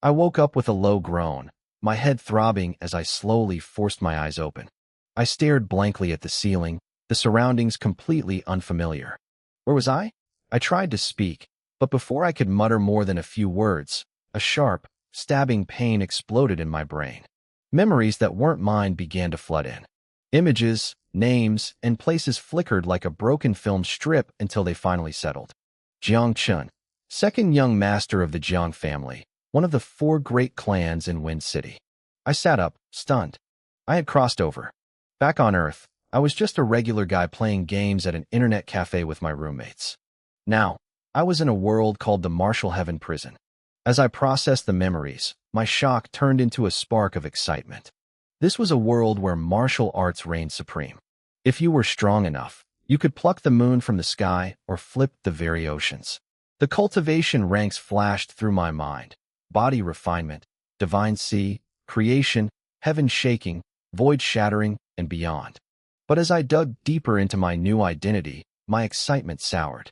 I woke up with a low groan, my head throbbing as I slowly forced my eyes open. I stared blankly at the ceiling, the surroundings completely unfamiliar. Where was I? I tried to speak, but before I could mutter more than a few words, a sharp, stabbing pain exploded in my brain. Memories that weren't mine began to flood in. Images, names, and places flickered like a broken film strip until they finally settled. Jiang Chun, second young master of the Jiang family, one of the 4 great clans in Wind City. I sat up, stunned. I had crossed over. Back on Earth, I was just a regular guy playing games at an internet cafe with my roommates. Now, I was in a world called the Martial Heaven Prison. As I processed the memories, my shock turned into a spark of excitement. This was a world where martial arts reigned supreme. If you were strong enough, you could pluck the moon from the sky or flip the very oceans. The cultivation ranks flashed through my mind: body refinement, divine sea, creation, heaven shaking, void shattering, and beyond. But as I dug deeper into my new identity, my excitement soured.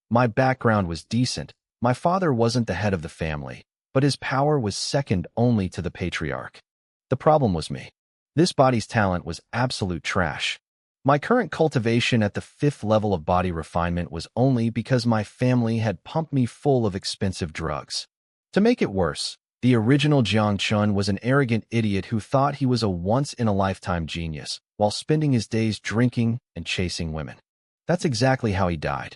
My background was decent. My father wasn't the head of the family, but his power was second only to the patriarch. The problem was me. This body's talent was absolute trash. My current cultivation at the 5th level of body refinement was only because my family had pumped me full of expensive drugs. To make it worse, the original Jiang Chun was an arrogant idiot who thought he was a once-in-a-lifetime genius, while spending his days drinking and chasing women. That's exactly how he died.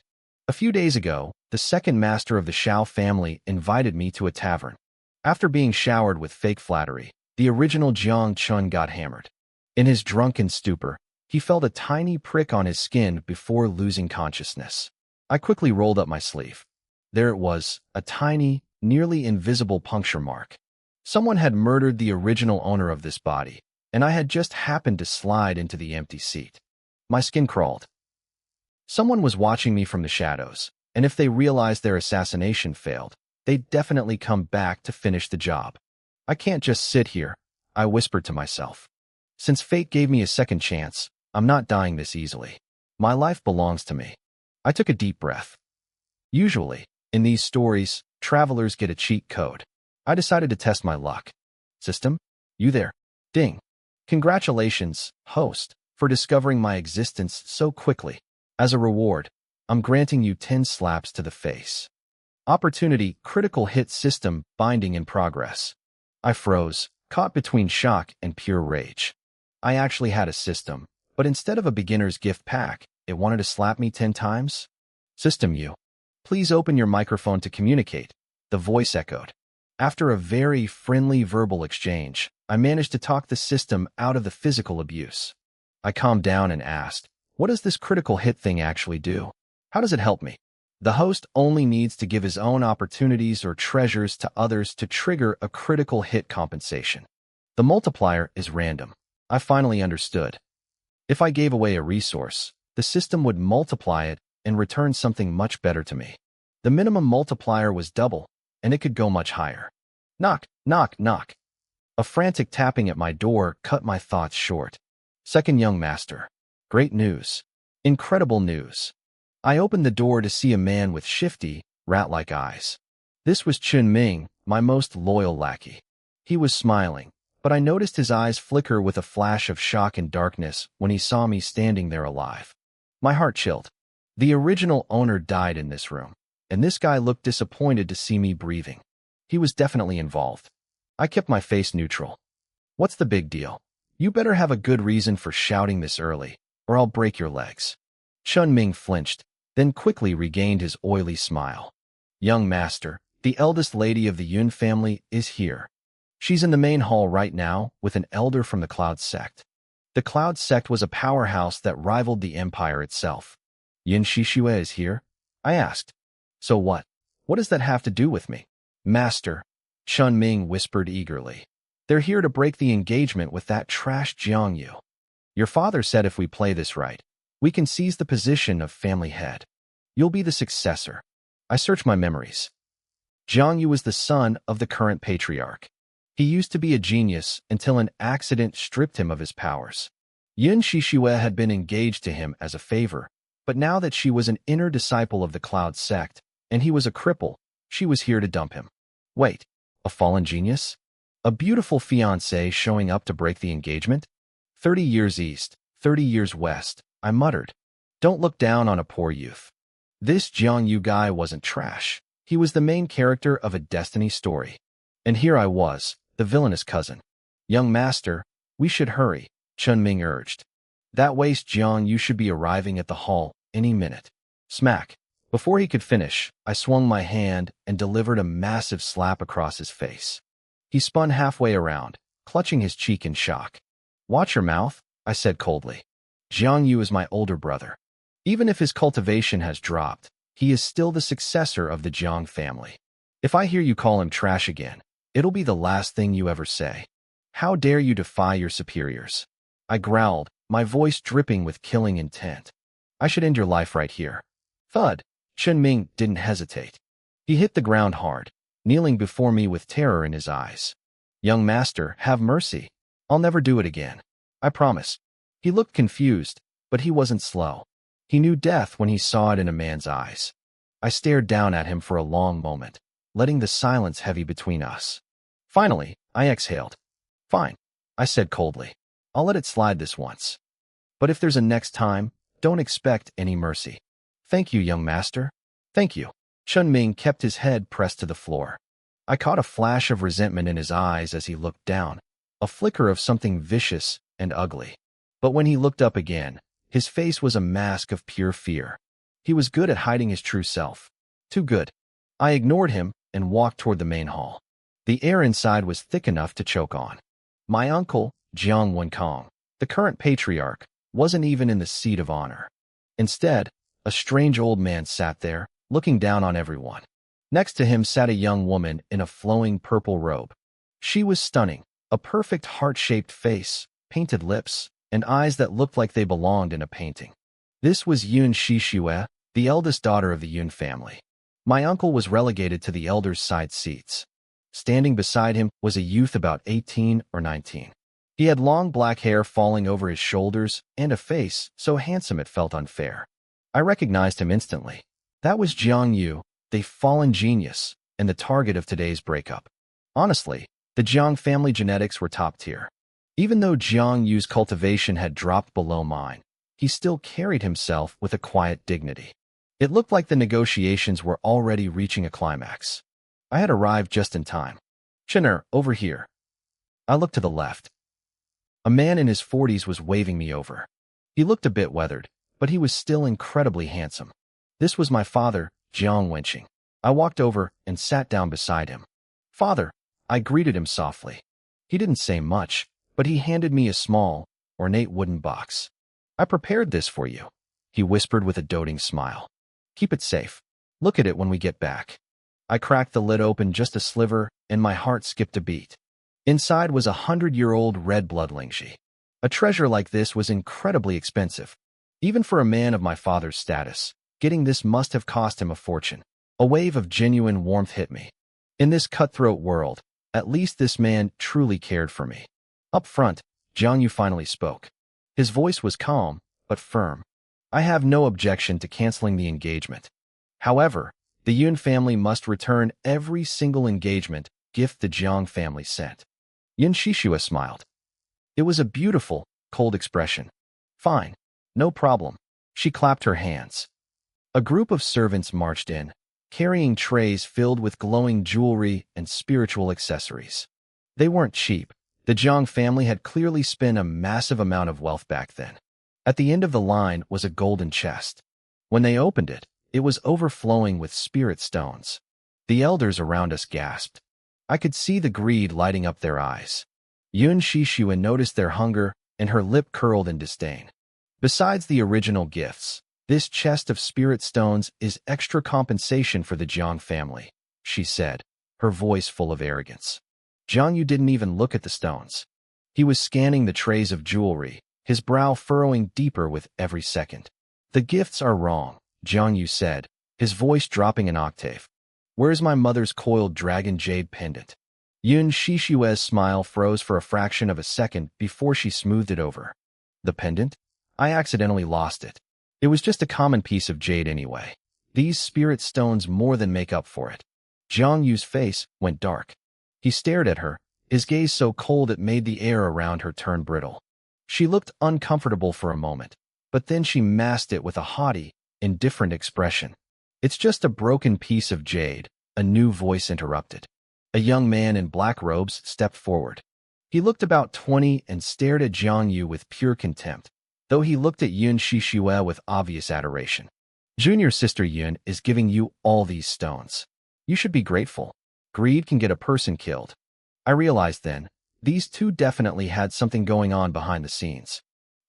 A few days ago, the second master of the Shao family invited me to a tavern. After being showered with fake flattery, the original Jiang Chun got hammered. In his drunken stupor, he felt a tiny prick on his skin before losing consciousness. I quickly rolled up my sleeve. There it was, a tiny, nearly invisible puncture mark. Someone had murdered the original owner of this body, and I had just happened to slide into the empty seat. My skin crawled. Someone was watching me from the shadows, and if they realized their assassination failed, they'd definitely come back to finish the job. I can't just sit here, I whispered to myself. Since fate gave me a second chance, I'm not dying this easily. My life belongs to me. I took a deep breath. Usually, in these stories, travelers get a cheat code. I decided to test my luck. System? You there? Ding. Congratulations, host, for discovering my existence so quickly. As a reward, I'm granting you 10 slaps to the face. Opportunity, critical hit system, binding in progress. I froze, caught between shock and pure rage. I actually had a system, but instead of a beginner's gift pack, it wanted to slap me 10 times? System you. Please open your microphone to communicate, the voice echoed. After a very friendly verbal exchange, I managed to talk the system out of the physical abuse. I calmed down and asked, what does this critical hit thing actually do? How does it help me? The host only needs to give his own opportunities or treasures to others to trigger a critical hit compensation. The multiplier is random. I finally understood. If I gave away a resource, the system would multiply it and return something much better to me. The minimum multiplier was double, and it could go much higher. Knock, knock, knock. A frantic tapping at my door cut my thoughts short. Second young master. Great news. Incredible news. I opened the door to see a man with shifty, rat-like eyes. This was Chun Ming, my most loyal lackey. He was smiling, but I noticed his eyes flicker with a flash of shock and darkness when he saw me standing there alive. My heart chilled. The original owner died in this room, and this guy looked disappointed to see me breathing. He was definitely involved. I kept my face neutral. What's the big deal? You better have a good reason for shouting this early, or I'll break your legs. Chun Ming flinched, then quickly regained his oily smile. Young master, the eldest lady of the Yun family, is here. She's in the main hall right now with an elder from the Cloud Sect. The Cloud Sect was a powerhouse that rivaled the Empire itself. Yin Shishue is here? I asked. So what? What does that have to do with me? Master, Chun Ming whispered eagerly. They're here to break the engagement with that trash Jiang Yu. Your father said if we play this right, we can seize the position of family head. You'll be the successor. I searched my memories. Jiang Yu was the son of the current patriarch. He used to be a genius until an accident stripped him of his powers. Yin Shishue had been engaged to him as a favor, but now that she was an inner disciple of the Cloud Sect, and he was a cripple, she was here to dump him. Wait, a A fallen genius? A beautiful fiancé showing up to break the engagement? 30 years east, 30 years west, I muttered. Don't look down on a poor youth. This Jiangyu guy wasn't trash. He was the main character of a destiny story. And here I was, the villainous cousin. Young master, we should hurry, Chunming urged. That waste Jiang Yu should be arriving at the hall any minute. Smack. Before he could finish, I swung my hand and delivered a massive slap across his face. He spun halfway around, clutching his cheek in shock. Watch your mouth, I said coldly. Jiang Yu is my older brother. Even if his cultivation has dropped, he is still the successor of the Jiang family. If I hear you call him trash again, it'll be the last thing you ever say. How dare you defy your superiors? I growled, my voice dripping with killing intent. I should end your life right here. Thud. Chunming didn't hesitate. He hit the ground hard, kneeling before me with terror in his eyes. Young master, have mercy. I'll never do it again. I promise. He looked confused, but he wasn't slow. He knew death when he saw it in a man's eyes. I stared down at him for a long moment, letting the silence heavy between us. Finally, I exhaled. Fine, I said coldly. I'll let it slide this once. But if there's a next time, don't expect any mercy. Thank you, young master. Thank you. Chunming kept his head pressed to the floor. I caught a flash of resentment in his eyes as he looked down, a flicker of something vicious and ugly. But when he looked up again, his face was a mask of pure fear. He was good at hiding his true self. Too good. I ignored him and walked toward the main hall. The air inside was thick enough to choke on. My uncle, Jiang Wenkong, the current patriarch, wasn't even in the seat of honor. Instead, a strange old man sat there, looking down on everyone. Next to him sat a young woman in a flowing purple robe. She was stunning, a perfect heart-shaped face, painted lips, and eyes that looked like they belonged in a painting. This was Yun Shishue, the eldest daughter of the Yun family. My uncle was relegated to the elders' side seats. Standing beside him was a youth about 18 or 19. He had long black hair falling over his shoulders and a face so handsome it felt unfair. I recognized him instantly. That was Jiang Yu, the fallen genius, and the target of today's breakup. Honestly, the Jiang family genetics were top tier. Even though Jiang Yu's cultivation had dropped below mine, he still carried himself with a quiet dignity. It looked like the negotiations were already reaching a climax. I had arrived just in time. Chinner, over here. I looked to the left. A man in his 40s was waving me over. He looked a bit weathered, but he was still incredibly handsome. This was my father, Jiang Wenqing. I walked over and sat down beside him. Father, I greeted him softly. He didn't say much, but he handed me a small, ornate wooden box. I prepared this for you, he whispered with a doting smile. Keep it safe. Look at it when we get back. I cracked the lid open just a sliver, and my heart skipped a beat. Inside was 100-year-old red blood lingxi. A treasure like this was incredibly expensive. Even for a man of my father's status, getting this must have cost him a fortune. A wave of genuine warmth hit me. In this cutthroat world, at least this man truly cared for me. Up front, Jiang Yu finally spoke. His voice was calm, but firm. I have no objection to canceling the engagement. However, the Yun family must return every single engagement gift the Jiang family sent. Yun Shishue smiled. It was a beautiful, cold expression. Fine. No problem. She clapped her hands. A group of servants marched in, carrying trays filled with glowing jewelry and spiritual accessories. They weren't cheap. The Jiang family had clearly spent a massive amount of wealth back then. At the end of the line was a golden chest. When they opened it, it was overflowing with spirit stones. The elders around us gasped. I could see the greed lighting up their eyes. Yun Shishue noticed their hunger, and her lip curled in disdain. Besides the original gifts, this chest of spirit stones is extra compensation for the Jiang family, she said, her voice full of arrogance. Jiang Yu didn't even look at the stones. He was scanning the trays of jewelry, his brow furrowing deeper with every second. The gifts are wrong, Jiang Yu said, his voice dropping an octave. Where's my mother's coiled dragon jade pendant? Yun Shishue's smile froze for a fraction of a second before she smoothed it over. The pendant? I accidentally lost it. It was just a common piece of jade anyway. These spirit stones more than make up for it. Jiang Yu's face went dark. He stared at her, his gaze so cold it made the air around her turn brittle. She looked uncomfortable for a moment, but then she masked it with a haughty, indifferent expression. "It's just a broken piece of jade," a new voice interrupted. A young man in black robes stepped forward. He looked about 20 and stared at Jiang Yu with pure contempt, though he looked at Yun Shishue with obvious adoration. "Junior sister Yun is giving you all these stones. You should be grateful. Greed can get a person killed." I realized then, these two definitely had something going on behind the scenes.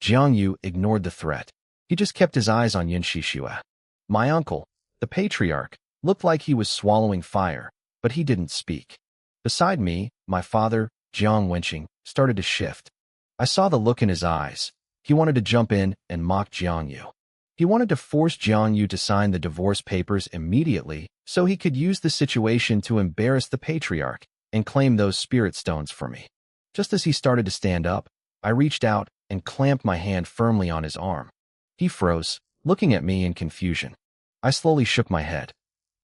Jiang Yu ignored the threat. He just kept his eyes on Yun Shishue. My uncle, the patriarch, looked like he was swallowing fire, but he didn't speak. Beside me, my father, Jiang Wenqing, started to shift. I saw the look in his eyes. He wanted to jump in and mock Jiang Yu. He wanted to force Jiang Yu to sign the divorce papers immediately so he could use the situation to embarrass the patriarch and claim those spirit stones for me. Just as he started to stand up, I reached out and clamped my hand firmly on his arm. He froze, looking at me in confusion. I slowly shook my head.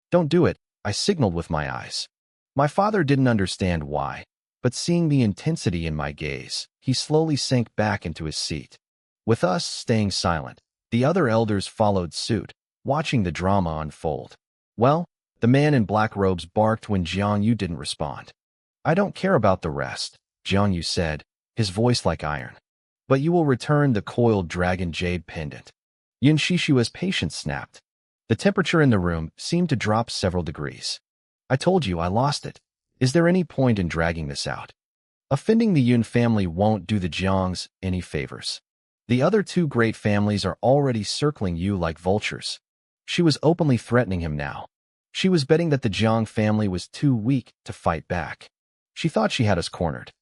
"Don't do it," I signaled with my eyes. My father didn't understand why, but seeing the intensity in my gaze, he slowly sank back into his seat. With us staying silent, the other elders followed suit, watching the drama unfold. "Well," the man in black robes barked when Jiang Yu didn't respond. "I don't care about the rest," Jiang Yu said, his voice like iron. "But you will return the coiled dragon jade pendant." Yun Shishue's patience snapped. The temperature in the room seemed to drop several degrees. "I told you I lost it. Is there any point in dragging this out? Offending the Yun family won't do the Jiangs any favors. The other two great families are already circling you like vultures." She was openly threatening him now. She was betting that the Jiang family was too weak to fight back. She thought she had us cornered.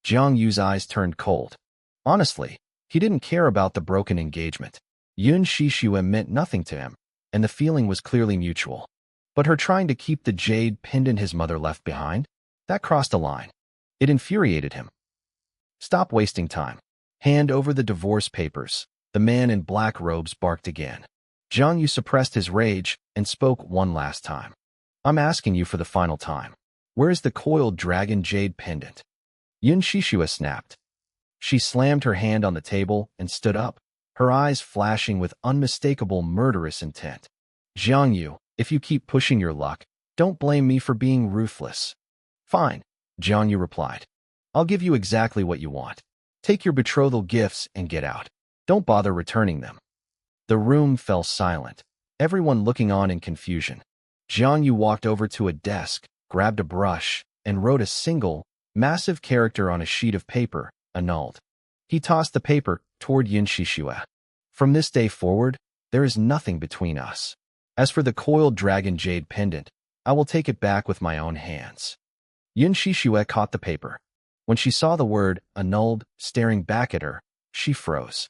Jiang Yu's eyes turned cold. Honestly, he didn't care about the broken engagement. Yun Shishue meant nothing to him, and the feeling was clearly mutual. But her trying to keep the jade pendant his mother left behind, that crossed a line. It infuriated him. "Stop wasting time. Hand over the divorce papers," the man in black robes barked again. Jiang Yu suppressed his rage and spoke one last time. "I'm asking you for the final time. Where is the coiled dragon jade pendant?" Yun Shishue snapped. She slammed her hand on the table and stood up, her eyes flashing with unmistakable murderous intent. "Jiang Yu, if you keep pushing your luck, don't blame me for being ruthless." "Fine," Jiang Yu replied. "I'll give you exactly what you want. Take your betrothal gifts and get out. Don't bother returning them." The room fell silent, everyone looking on in confusion. Jiang Yu walked over to a desk, grabbed a brush, and wrote a single, massive character on a sheet of paper, annulled. He tossed the paper toward Yun Shishue. "From this day forward, there is nothing between us. As for the coiled dragon jade pendant, I will take it back with my own hands." Yun Shishue caught the paper. When she saw the word annulled staring back at her, she froze.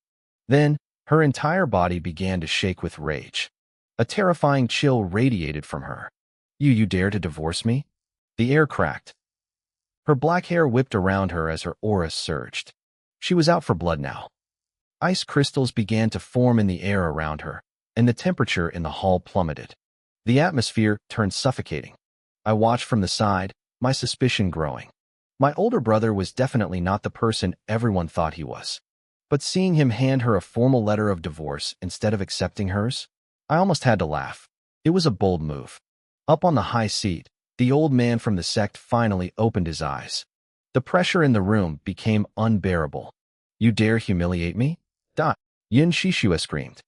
Then, her entire body began to shake with rage. A terrifying chill radiated from her. You dare to divorce me?" The air cracked. Her black hair whipped around her as her aura surged. She was out for blood now. Ice crystals began to form in the air around her, and the temperature in the hall plummeted. The atmosphere turned suffocating. I watched from the side, my suspicion growing. My older brother was definitely not the person everyone thought he was. But seeing him hand her a formal letter of divorce instead of accepting hers, I almost had to laugh. It was a bold move. Up on the high seat, the old man from the sect finally opened his eyes. The pressure in the room became unbearable. "You dare humiliate me?" Yun Shishue screamed.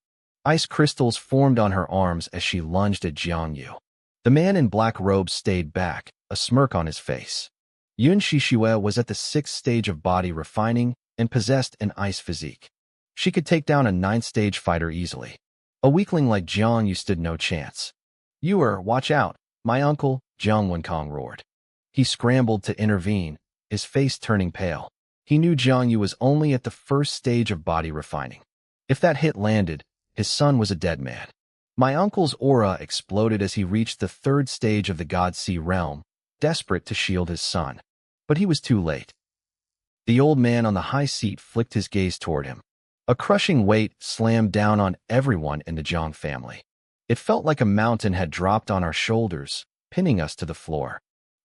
Ice crystals formed on her arms as she lunged at Jiang Yu. The man in black robes stayed back, a smirk on his face. Yun Shishue was at the 6th stage of body refining and possessed an ice physique. She could take down a 9th-stage fighter easily. A weakling like Jiang Yu stood no chance. Watch out, my uncle," Jiang Wenqing roared. He scrambled to intervene, his face turning pale. He knew Jiang Yu was only at the 1st stage of body refining. If that hit landed, his son was a dead man. My uncle's aura exploded as he reached the 3rd stage of the God Sea realm, desperate to shield his son. But he was too late. The old man on the high seat flicked his gaze toward him. A crushing weight slammed down on everyone in the Jiang family. It felt like a mountain had dropped on our shoulders, pinning us to the floor.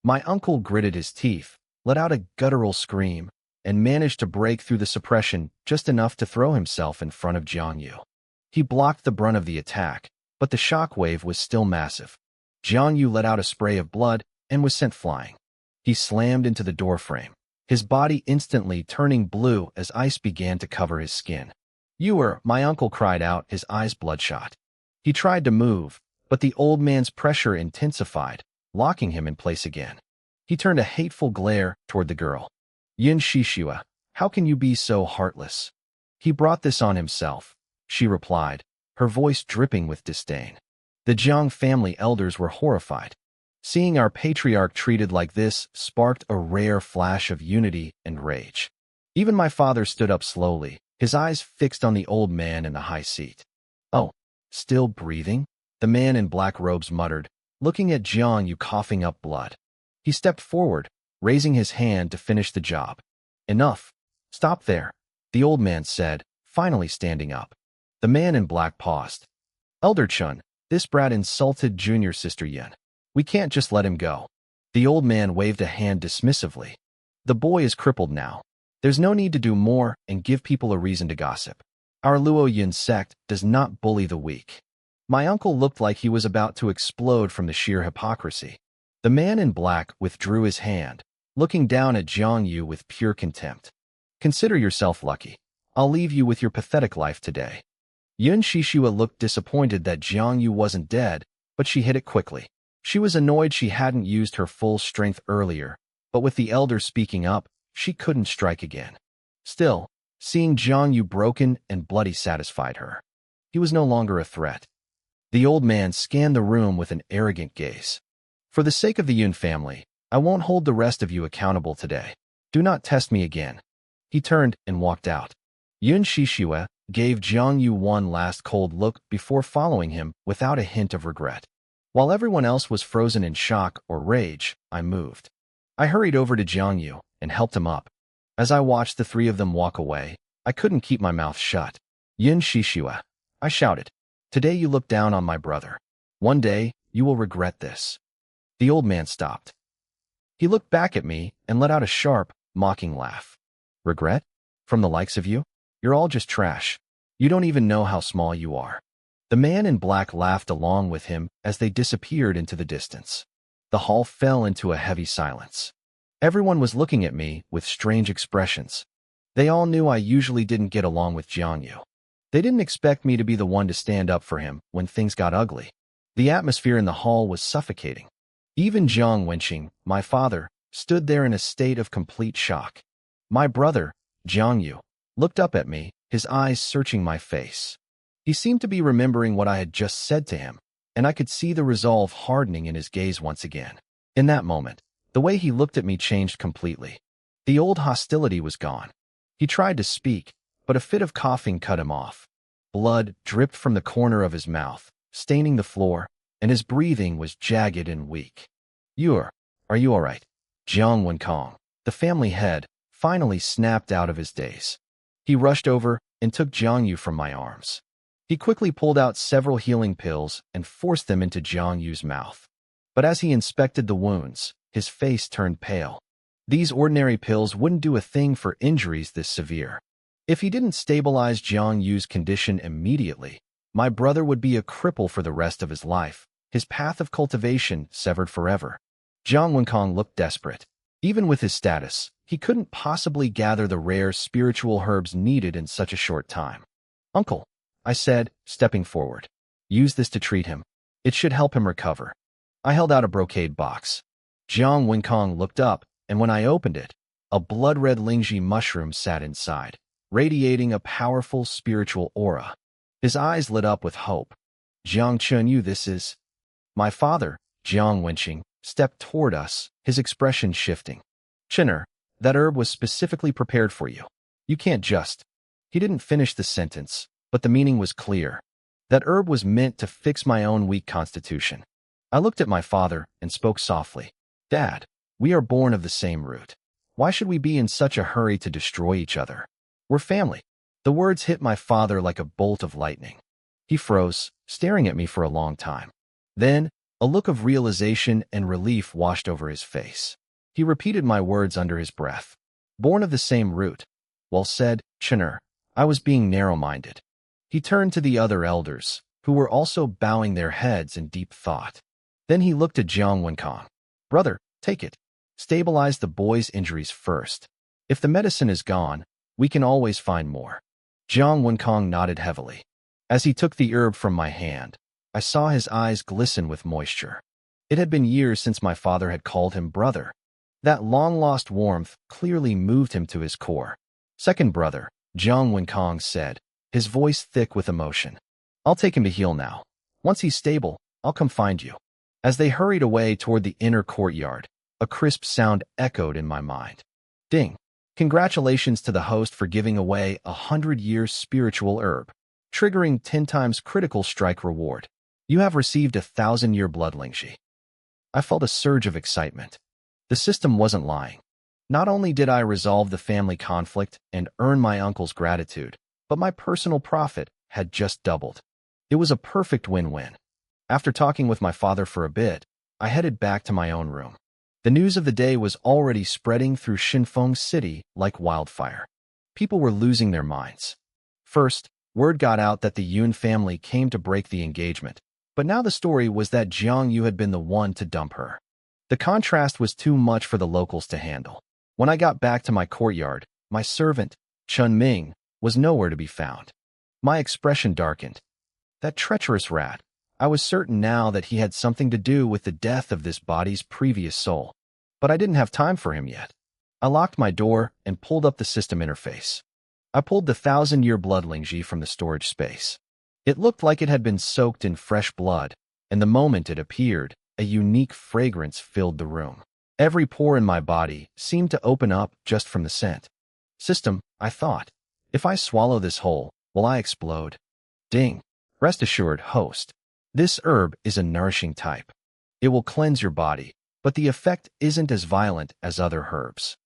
My uncle gritted his teeth, let out a guttural scream, and managed to break through the suppression just enough to throw himself in front of Jiangyu. He blocked the brunt of the attack, but the shockwave was still massive. Jiangyu let out a spray of blood and was sent flying. He slammed into the doorframe, his body instantly turning blue as ice began to cover his skin. My uncle cried out, his eyes bloodshot. He tried to move, but the old man's pressure intensified, locking him in place again. He turned a hateful glare toward the girl. Yin Shishua, how can you be so heartless? He brought this on himself, she replied, her voice dripping with disdain. The Jiang family elders were horrified. Seeing our patriarch treated like this sparked a rare flash of unity and rage. Even my father stood up slowly, his eyes fixed on the old man in the high seat. Oh, still breathing? The man in black robes muttered, looking at Jiangyu coughing up blood. He stepped forward, raising his hand to finish the job. Enough. Stop there, the old man said, finally standing up. The man in black paused. Elder Chun, this brat insulted junior sister Yin. We can't just let him go. The old man waved a hand dismissively. The boy is crippled now. There's no need to do more and give people a reason to gossip. Our Luo Yin sect does not bully the weak. My uncle looked like he was about to explode from the sheer hypocrisy. The man in black withdrew his hand, looking down at Jiangyu with pure contempt. Consider yourself lucky. I'll leave you with your pathetic life today. Yun Shishua looked disappointed that Jiangyu wasn't dead, but she hit it quickly. She was annoyed she hadn't used her full strength earlier, but with the elder speaking up, she couldn't strike again. Still, seeing Jiangyu broken and bloody satisfied her. He was no longer a threat. The old man scanned the room with an arrogant gaze. For the sake of the Yun family, I won't hold the rest of you accountable today. Do not test me again. He turned and walked out. Yun Shishua gave Jiangyu one last cold look before following him without a hint of regret. While everyone else was frozen in shock or rage, I moved. I hurried over to Jiangyu and helped him up. As I watched the three of them walk away, I couldn't keep my mouth shut. Yin Shishua, I shouted. Today you look down on my brother. One day, you will regret this. The old man stopped. He looked back at me and let out a sharp, mocking laugh. Regret? From the likes of you? You're all just trash. You don't even know how small you are. The man in black laughed along with him as they disappeared into the distance. The hall fell into a heavy silence. Everyone was looking at me with strange expressions. They all knew I usually didn't get along with Jiangyu. They didn't expect me to be the one to stand up for him when things got ugly. The atmosphere in the hall was suffocating. Even Jiang Wenqing, my father, stood there in a state of complete shock. My brother, Jiangyu, looked up at me, his eyes searching my face. He seemed to be remembering what I had just said to him, and I could see the resolve hardening in his gaze once again. In that moment, the way he looked at me changed completely. The old hostility was gone. He tried to speak, but a fit of coughing cut him off. Blood dripped from the corner of his mouth, staining the floor, and his breathing was jagged and weak. Are you all right? Jiang Wenkong, the family head, finally snapped out of his daze. He rushed over and took Jiangyu from my arms. He quickly pulled out several healing pills and forced them into Jiangyu's mouth. But as he inspected the wounds, his face turned pale. These ordinary pills wouldn't do a thing for injuries this severe. If he didn't stabilize Jiangyu's condition immediately, my brother would be a cripple for the rest of his life, his path of cultivation severed forever. Jiang Wenkong looked desperate. Even with his status, he couldn't possibly gather the rare spiritual herbs needed in such a short time. Uncle, I said, stepping forward. Use this to treat him. It should help him recover. I held out a brocade box. Jiang Wenkong looked up, and when I opened it, a blood-red Lingji mushroom sat inside, radiating a powerful spiritual aura. His eyes lit up with hope. Jiang Chunyu, this is... My father, Jiang Wenqing, stepped toward us, his expression shifting. Chinner, that herb was specifically prepared for you. You can't just... He didn't finish the sentence, but the meaning was clear. That herb was meant to fix my own weak constitution. I looked at my father and spoke softly. Dad, we are born of the same root. Why should we be in such a hurry to destroy each other? We're family. The words hit my father like a bolt of lightning. He froze, staring at me for a long time. Then, A look of realization and relief washed over his face. He repeated my words under his breath. Born of the same root. Well said, Chinner. I was being narrow-minded. He turned to the other elders, who were also bowing their heads in deep thought. Then he looked at Jiang Wenkang. Brother, take it. Stabilize the boy's injuries first. If the medicine is gone, we can always find more. Jiang Wenkang nodded heavily. As he took the herb from my hand, I saw his eyes glisten with moisture. It had been years since my father had called him brother. That long-lost warmth clearly moved him to his core. Second brother, Jiang Wenkang said, his voice thick with emotion. I'll take him to heal now. Once he's stable, I'll come find you. As they hurried away toward the inner courtyard, a crisp sound echoed in my mind. Ding! Congratulations to the host for giving away 100-year spiritual herb, triggering 10 times critical strike reward. You have received 1,000-year blood lingxi. I felt a surge of excitement. The system wasn't lying. Not only did I resolve the family conflict and earn my uncle's gratitude, but my personal profit had just doubled. It was a perfect win-win. After talking with my father for a bit, I headed back to my own room. The news of the day was already spreading through Shinfeng City like wildfire. People were losing their minds. First, word got out that the Yun family came to break the engagement, but now the story was that Jiang Yu had been the one to dump her. The contrast was too much for the locals to handle. When I got back to my courtyard, my servant, Chun Ming, was nowhere to be found. My expression darkened. That treacherous rat. I was certain now that he had something to do with the death of this body's previous soul. But I didn't have time for him yet. I locked my door and pulled up the system interface. I pulled the 1,000-year blood lingxi from the storage space. It looked like it had been soaked in fresh blood, and the moment it appeared, a unique fragrance filled the room. Every pore in my body seemed to open up just from the scent. System, I thought. If I swallow this whole, will I explode? Ding. Rest assured, host. This herb is a nourishing type. It will cleanse your body, but the effect isn't as violent as other herbs.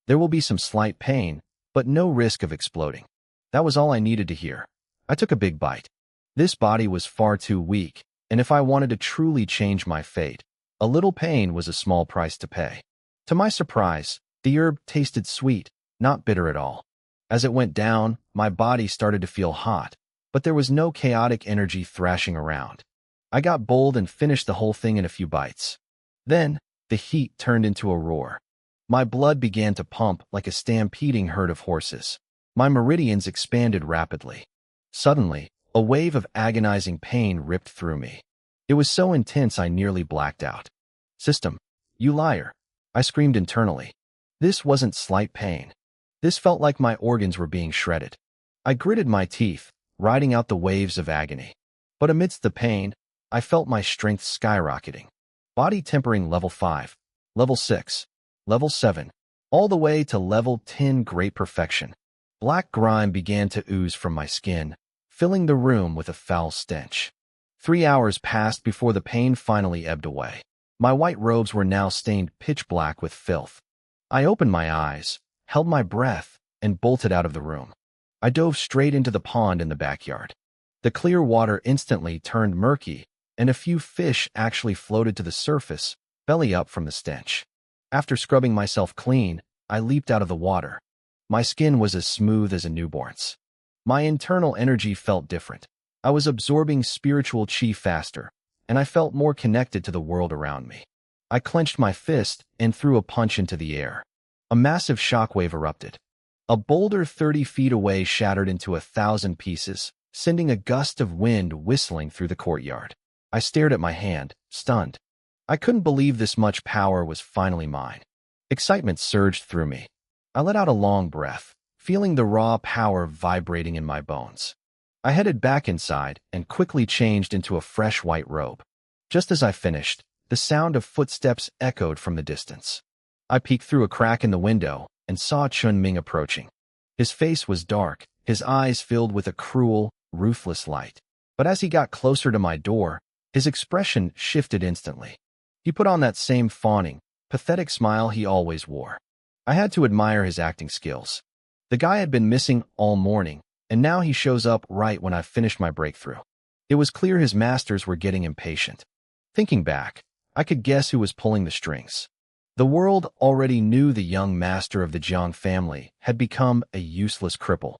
There will be some slight pain, but no risk of exploding. That was all I needed to hear. I took a big bite. This body was far too weak, and if I wanted to truly change my fate, a little pain was a small price to pay. To my surprise, the herb tasted sweet, not bitter at all. As it went down, my body started to feel hot, but there was no chaotic energy thrashing around. I got bold and finished the whole thing in a few bites. Then, the heat turned into a roar. My blood began to pump like a stampeding herd of horses. My meridians expanded rapidly. Suddenly, a wave of agonizing pain ripped through me. It was so intense I nearly blacked out. System, you liar. I screamed internally. This wasn't slight pain. This felt like my organs were being shredded. I gritted my teeth, riding out the waves of agony. But amidst the pain, I felt my strength skyrocketing. Body tempering level 5, level 6, level 7, all the way to level 10 great perfection. Black grime began to ooze from my skin, filling the room with a foul stench. 3 hours passed before the pain finally ebbed away. My white robes were now stained pitch black with filth. I opened my eyes, held my breath, and bolted out of the room. I dove straight into the pond in the backyard. The clear water instantly turned murky, and a few fish actually floated to the surface, belly up from the stench. After scrubbing myself clean, I leaped out of the water. My skin was as smooth as a newborn's. My internal energy felt different. I was absorbing spiritual chi faster, and I felt more connected to the world around me. I clenched my fist and threw a punch into the air. A massive shockwave erupted. A boulder 30 feet away shattered into 1,000 pieces, sending a gust of wind whistling through the courtyard. I stared at my hand, stunned. I couldn't believe this much power was finally mine. Excitement surged through me. I let out a long breath, feeling the raw power vibrating in my bones. I headed back inside and quickly changed into a fresh white robe. Just as I finished, the sound of footsteps echoed from the distance. I peeked through a crack in the window and saw Chun Ming approaching. His face was dark, his eyes filled with a cruel, ruthless light. But as he got closer to my door, his expression shifted instantly. He put on that same fawning, pathetic smile he always wore. I had to admire his acting skills. The guy had been missing all morning, and now he shows up right when I finished my breakthrough. It was clear his masters were getting impatient. Thinking back, I could guess who was pulling the strings. The world already knew the young master of the Jiang family had become a useless cripple.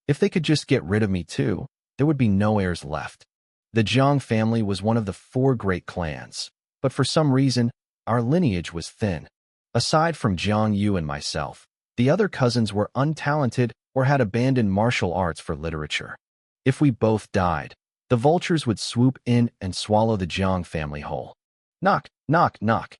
If they could just get rid of me too, there would be no heirs left. The Jiang family was one of the 4 great clans, but for some reason, our lineage was thin. Aside from Jiang Yu and myself, the other cousins were untalented or had abandoned martial arts for literature. If we both died, the vultures would swoop in and swallow the Jiang family whole. Knock, knock, knock.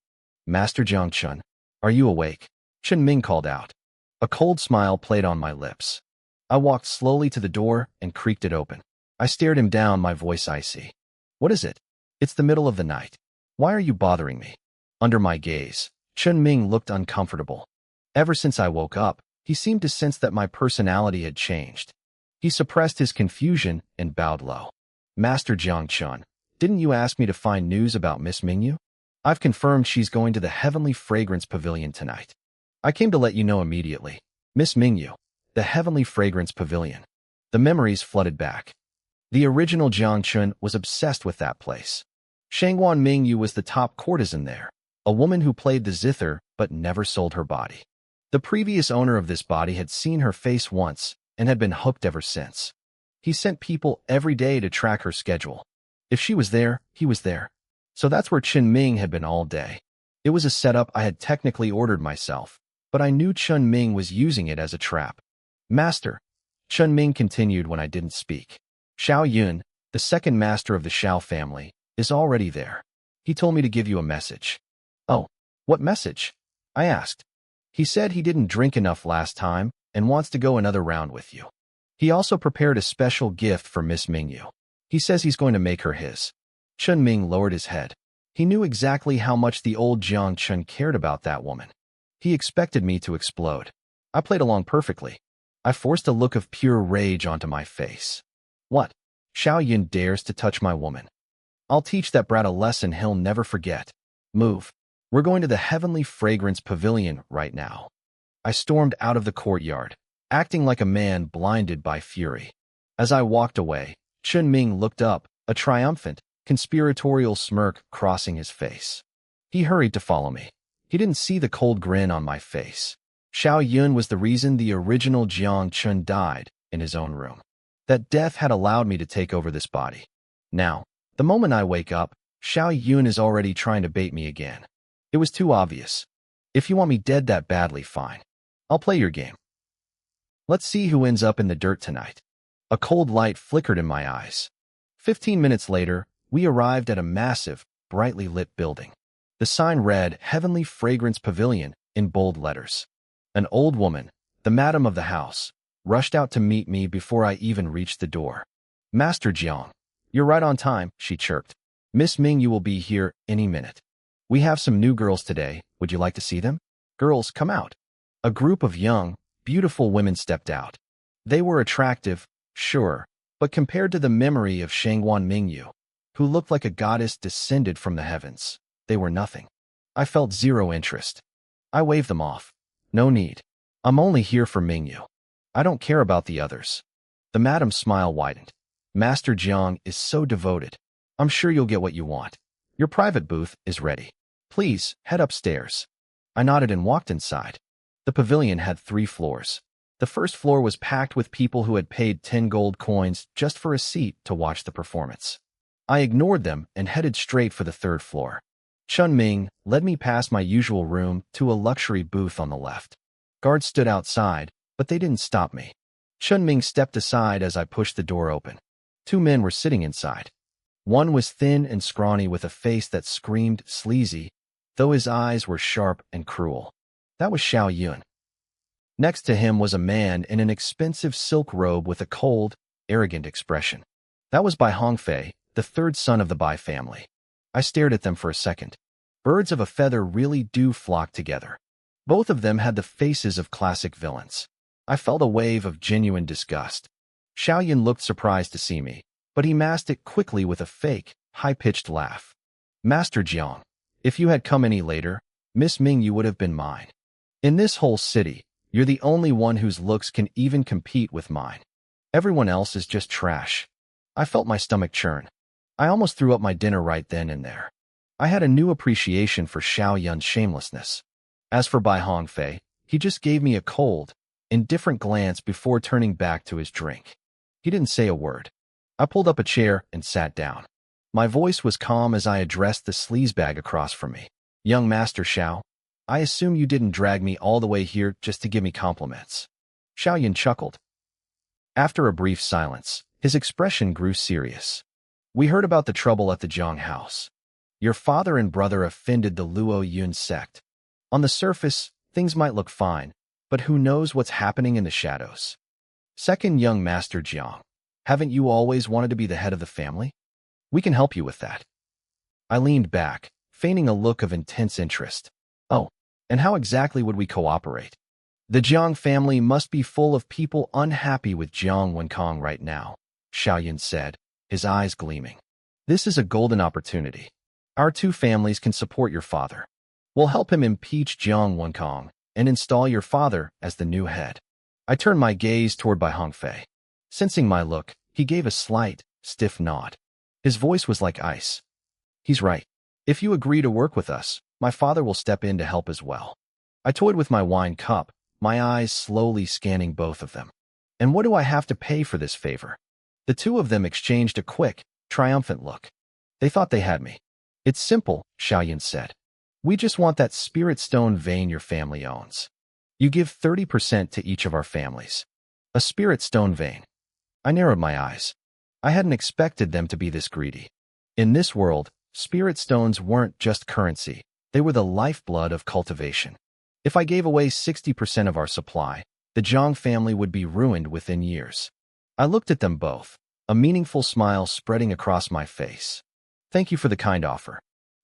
Master Jiang Chun, are you awake? Chen Ming called out. A cold smile played on my lips. I walked slowly to the door and creaked it open. I stared him down, my voice icy. What is it? It's the middle of the night. Why are you bothering me? Under my gaze, Chen Ming looked uncomfortable. Ever since I woke up, he seemed to sense that my personality had changed. He suppressed his confusion and bowed low. Master Jiang Chun, didn't you ask me to find news about Miss Mingyu? I've confirmed she's going to the Heavenly Fragrance Pavilion tonight. I came to let you know immediately. Miss Mingyu, the Heavenly Fragrance Pavilion. The memories flooded back. The original Jiang Chun was obsessed with that place. Shangguan Mingyu was the top courtesan there, a woman who played the zither but never sold her body. The previous owner of this body had seen her face once and had been hooked ever since. He sent people every day to track her schedule. If she was there, he was there. So that's where Chen Ming had been all day. It was a setup I had technically ordered myself, but I knew Chen Ming was using it as a trap. Master, Chen Ming continued when I didn't speak. Xiao Yun, the second master of the Xiao family, is already there. He told me to give you a message. Oh, what message? I asked. He said he didn't drink enough last time and wants to go another round with you. He also prepared a special gift for Miss Mingyu. He says he's going to make her his. Chen Ming lowered his head. He knew exactly how much the old Jiang Chun cared about that woman. He expected me to explode. I played along perfectly. I forced a look of pure rage onto my face. What? Xiao Yun dares to touch my woman. I'll teach that brat a lesson he'll never forget. Move. We're going to the Heavenly Fragrance Pavilion right now. I stormed out of the courtyard, acting like a man blinded by fury. As I walked away, Chen Ming looked up, a triumphant, conspiratorial smirk crossing his face. He hurried to follow me. He didn't see the cold grin on my face. Xiao Yun was the reason the original Jiang Chun died in his own room. That death had allowed me to take over this body. Now, the moment I wake up, Xiao Yun is already trying to bait me again. It was too obvious. If you want me dead that badly, fine. I'll play your game. Let's see who ends up in the dirt tonight. A cold light flickered in my eyes. 15 minutes later, we arrived at a massive, brightly lit building. The sign read Heavenly Fragrance Pavilion in bold letters. An old woman, the madam of the house, rushed out to meet me before I even reached the door. Master Jiang, you're right on time, she chirped. Miss Mingyu will be here any minute. We have some new girls today. Would you like to see them? Girls, come out. A group of young, beautiful women stepped out. They were attractive, sure, but compared to the memory of Shangguan Mingyu, who looked like a goddess descended from the heavens, they were nothing. I felt zero interest. I waved them off. No need. I'm only here for Mingyu. I don't care about the others. The madam's smile widened. Master Jiang is so devoted. I'm sure you'll get what you want. Your private booth is ready. Please, head upstairs. I nodded and walked inside. The pavilion had 3 floors. The first floor was packed with people who had paid 10 gold coins just for a seat to watch the performance. I ignored them and headed straight for the 3rd floor. Chen Ming led me past my usual room to a luxury booth on the left. Guards stood outside, but they didn't stop me. Chen Ming stepped aside as I pushed the door open. 2 men were sitting inside. One was thin and scrawny with a face that screamed sleazy, though his eyes were sharp and cruel. That was Xiao Yun. Next to him was a man in an expensive silk robe with a cold, arrogant expression. That was Bai Hongfei, the 3rd son of the Bai family. I stared at them for a second. Birds of a feather really do flock together. Both of them had the faces of classic villains. I felt a wave of genuine disgust. Xiao Yun looked surprised to see me, but he masked it quickly with a fake, high-pitched laugh. Master Jiang, if you had come any later, Miss Mingyu would have been mine. In this whole city, you're the only one whose looks can even compete with mine. Everyone else is just trash. I felt my stomach churn. I almost threw up my dinner right then and there. I had a new appreciation for Xiao Yun's shamelessness. As for Bai Hongfei, he just gave me a cold, indifferent glance before turning back to his drink. He didn't say a word. I pulled up a chair and sat down. My voice was calm as I addressed the sleazebag across from me. Young Master Xiao, I assume you didn't drag me all the way here just to give me compliments. Xiao Yun chuckled. After a brief silence, his expression grew serious. We heard about the trouble at the Zhang house. Your father and brother offended the Luo Yun sect. On the surface, things might look fine, but who knows what's happening in the shadows. Second, young Master Jiang, haven't you always wanted to be the head of the family? We can help you with that. I leaned back, feigning a look of intense interest. Oh, and how exactly would we cooperate? The Jiang family must be full of people unhappy with Jiang Wenkong right now, Xiao Yun said, his eyes gleaming. This is a golden opportunity. Our two families can support your father. We'll help him impeach Jiang Wenkong and install your father as the new head. I turned my gaze toward Bai Hongfei. Sensing my look, he gave a slight, stiff nod. His voice was like ice. He's right. If you agree to work with us, my father will step in to help as well. I toyed with my wine cup, my eyes slowly scanning both of them. And what do I have to pay for this favor? The two of them exchanged a quick, triumphant look. They thought they had me. It's simple, Xiao Yun said. We just want that spirit stone vein your family owns. You give 30% to each of our families. A spirit stone vein. I narrowed my eyes. I hadn't expected them to be this greedy. In this world, spirit stones weren't just currency. They were the lifeblood of cultivation. If I gave away 60% of our supply, the Zhang family would be ruined within years. I looked at them both, a meaningful smile spreading across my face. Thank you for the kind offer.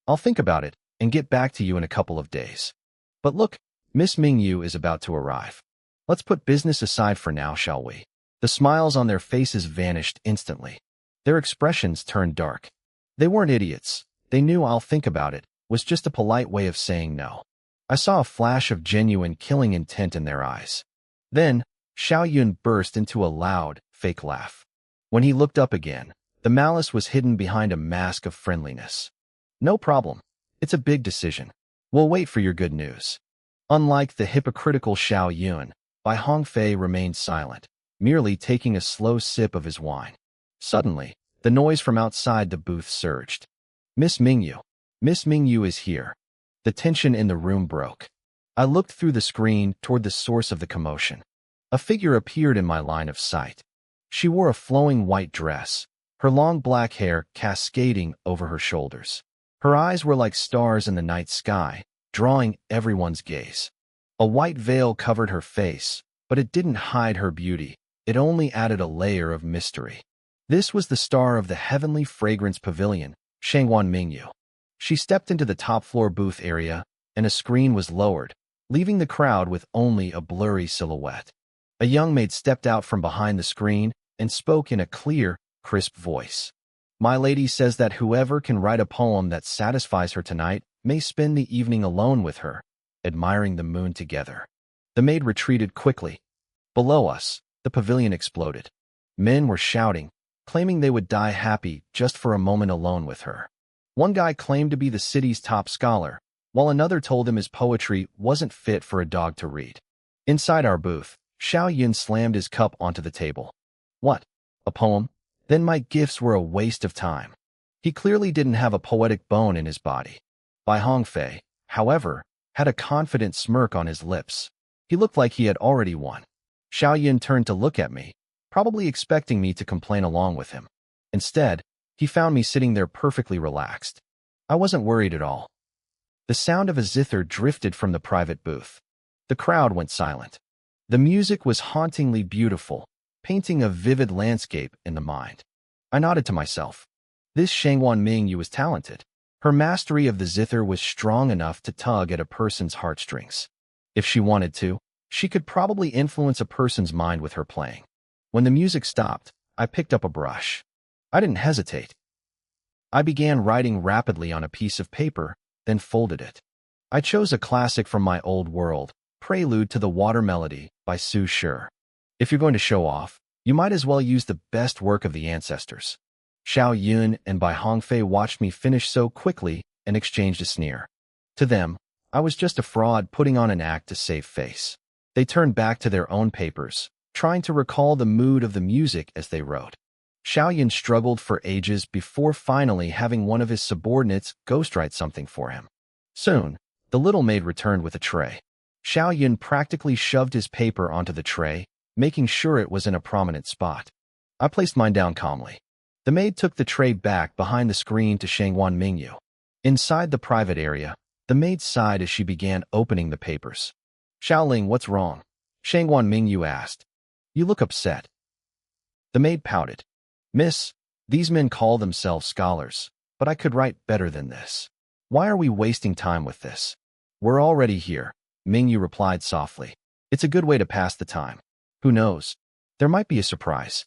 I'll think about it and get back to you in a couple of days. But look, Miss Mingyu is about to arrive. Let's put business aside for now, shall we? The smiles on their faces vanished instantly. Their expressions turned dark. They weren't idiots. They knew I'll think about it was just a polite way of saying no. I saw a flash of genuine killing intent in their eyes. Then, Xiao Yun burst into a loud, fake laugh. When he looked up again, the malice was hidden behind a mask of friendliness. No problem. It's a big decision. We'll wait for your good news. Unlike the hypocritical Xiao Yun, Bai Hongfei remained silent, merely taking a slow sip of his wine. Suddenly, the noise from outside the booth surged. Miss Mingyu. Miss Mingyu is here. The tension in the room broke. I looked through the screen toward the source of the commotion. A figure appeared in my line of sight. She wore a flowing white dress, her long black hair cascading over her shoulders. Her eyes were like stars in the night sky, drawing everyone's gaze. A white veil covered her face, but it didn't hide her beauty. It only added a layer of mystery. This was the star of the Heavenly Fragrance Pavilion, Shangwan Mingyu. She stepped into the top-floor booth area, and a screen was lowered, leaving the crowd with only a blurry silhouette. A young maid stepped out from behind the screen and spoke in a clear, crisp voice. My lady says that whoever can write a poem that satisfies her tonight may spend the evening alone with her, admiring the moon together. The maid retreated quickly. Below us, the pavilion exploded. Men were shouting, claiming they would die happy just for a moment alone with her. One guy claimed to be the city's top scholar, while another told him his poetry wasn't fit for a dog to read. Inside our booth, Xiao Yun slammed his cup onto the table. What? A poem? Then my gifts were a waste of time. He clearly didn't have a poetic bone in his body. Bai Hongfei, however, had a confident smirk on his lips. He looked like he had already won. Xiao Yun turned to look at me, probably expecting me to complain along with him. Instead, he found me sitting there perfectly relaxed. I wasn't worried at all. The sound of a zither drifted from the private booth. The crowd went silent. The music was hauntingly beautiful, painting a vivid landscape in the mind. I nodded to myself. This Shangwan Mingyu was talented. Her mastery of the zither was strong enough to tug at a person's heartstrings. If she wanted to, she could probably influence a person's mind with her playing. When the music stopped, I picked up a brush. I didn't hesitate. I began writing rapidly on a piece of paper, then folded it. I chose a classic from my old world, Prelude to the Water Melody by Su Shi. If you're going to show off, you might as well use the best work of the ancestors. Xiao Yun and Bai Hongfei watched me finish so quickly and exchanged a sneer. To them, I was just a fraud putting on an act to save face. They turned back to their own papers, trying to recall the mood of the music as they wrote. Xiaoyan struggled for ages before finally having one of his subordinates ghostwrite something for him. Soon, the little maid returned with a tray. Xiaoyan practically shoved his paper onto the tray, making sure it was in a prominent spot. I placed mine down calmly. The maid took the tray back behind the screen to Shangwan Mingyu. Inside the private area, the maid sighed as she began opening the papers. Xiaoling, what's wrong? Shangwan Mingyu asked. You look upset. The maid pouted. Miss, these men call themselves scholars, but I could write better than this. Why are we wasting time with this? We're already here, Mingyu replied softly. It's a good way to pass the time. Who knows? There might be a surprise.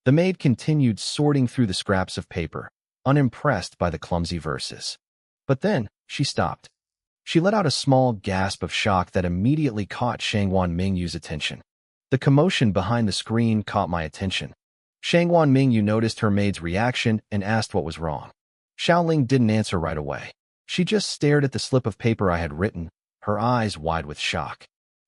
The maid continued sorting through the scraps of paper, unimpressed by the clumsy verses. But then, she stopped. She let out a small gasp of shock that immediately caught Shangwan Mingyu's attention. The commotion behind the screen caught my attention. Shangwan Mingyu noticed her maid's reaction and asked what was wrong. Xiaoling didn't answer right away. She just stared at the slip of paper I had written, her eyes wide with shock.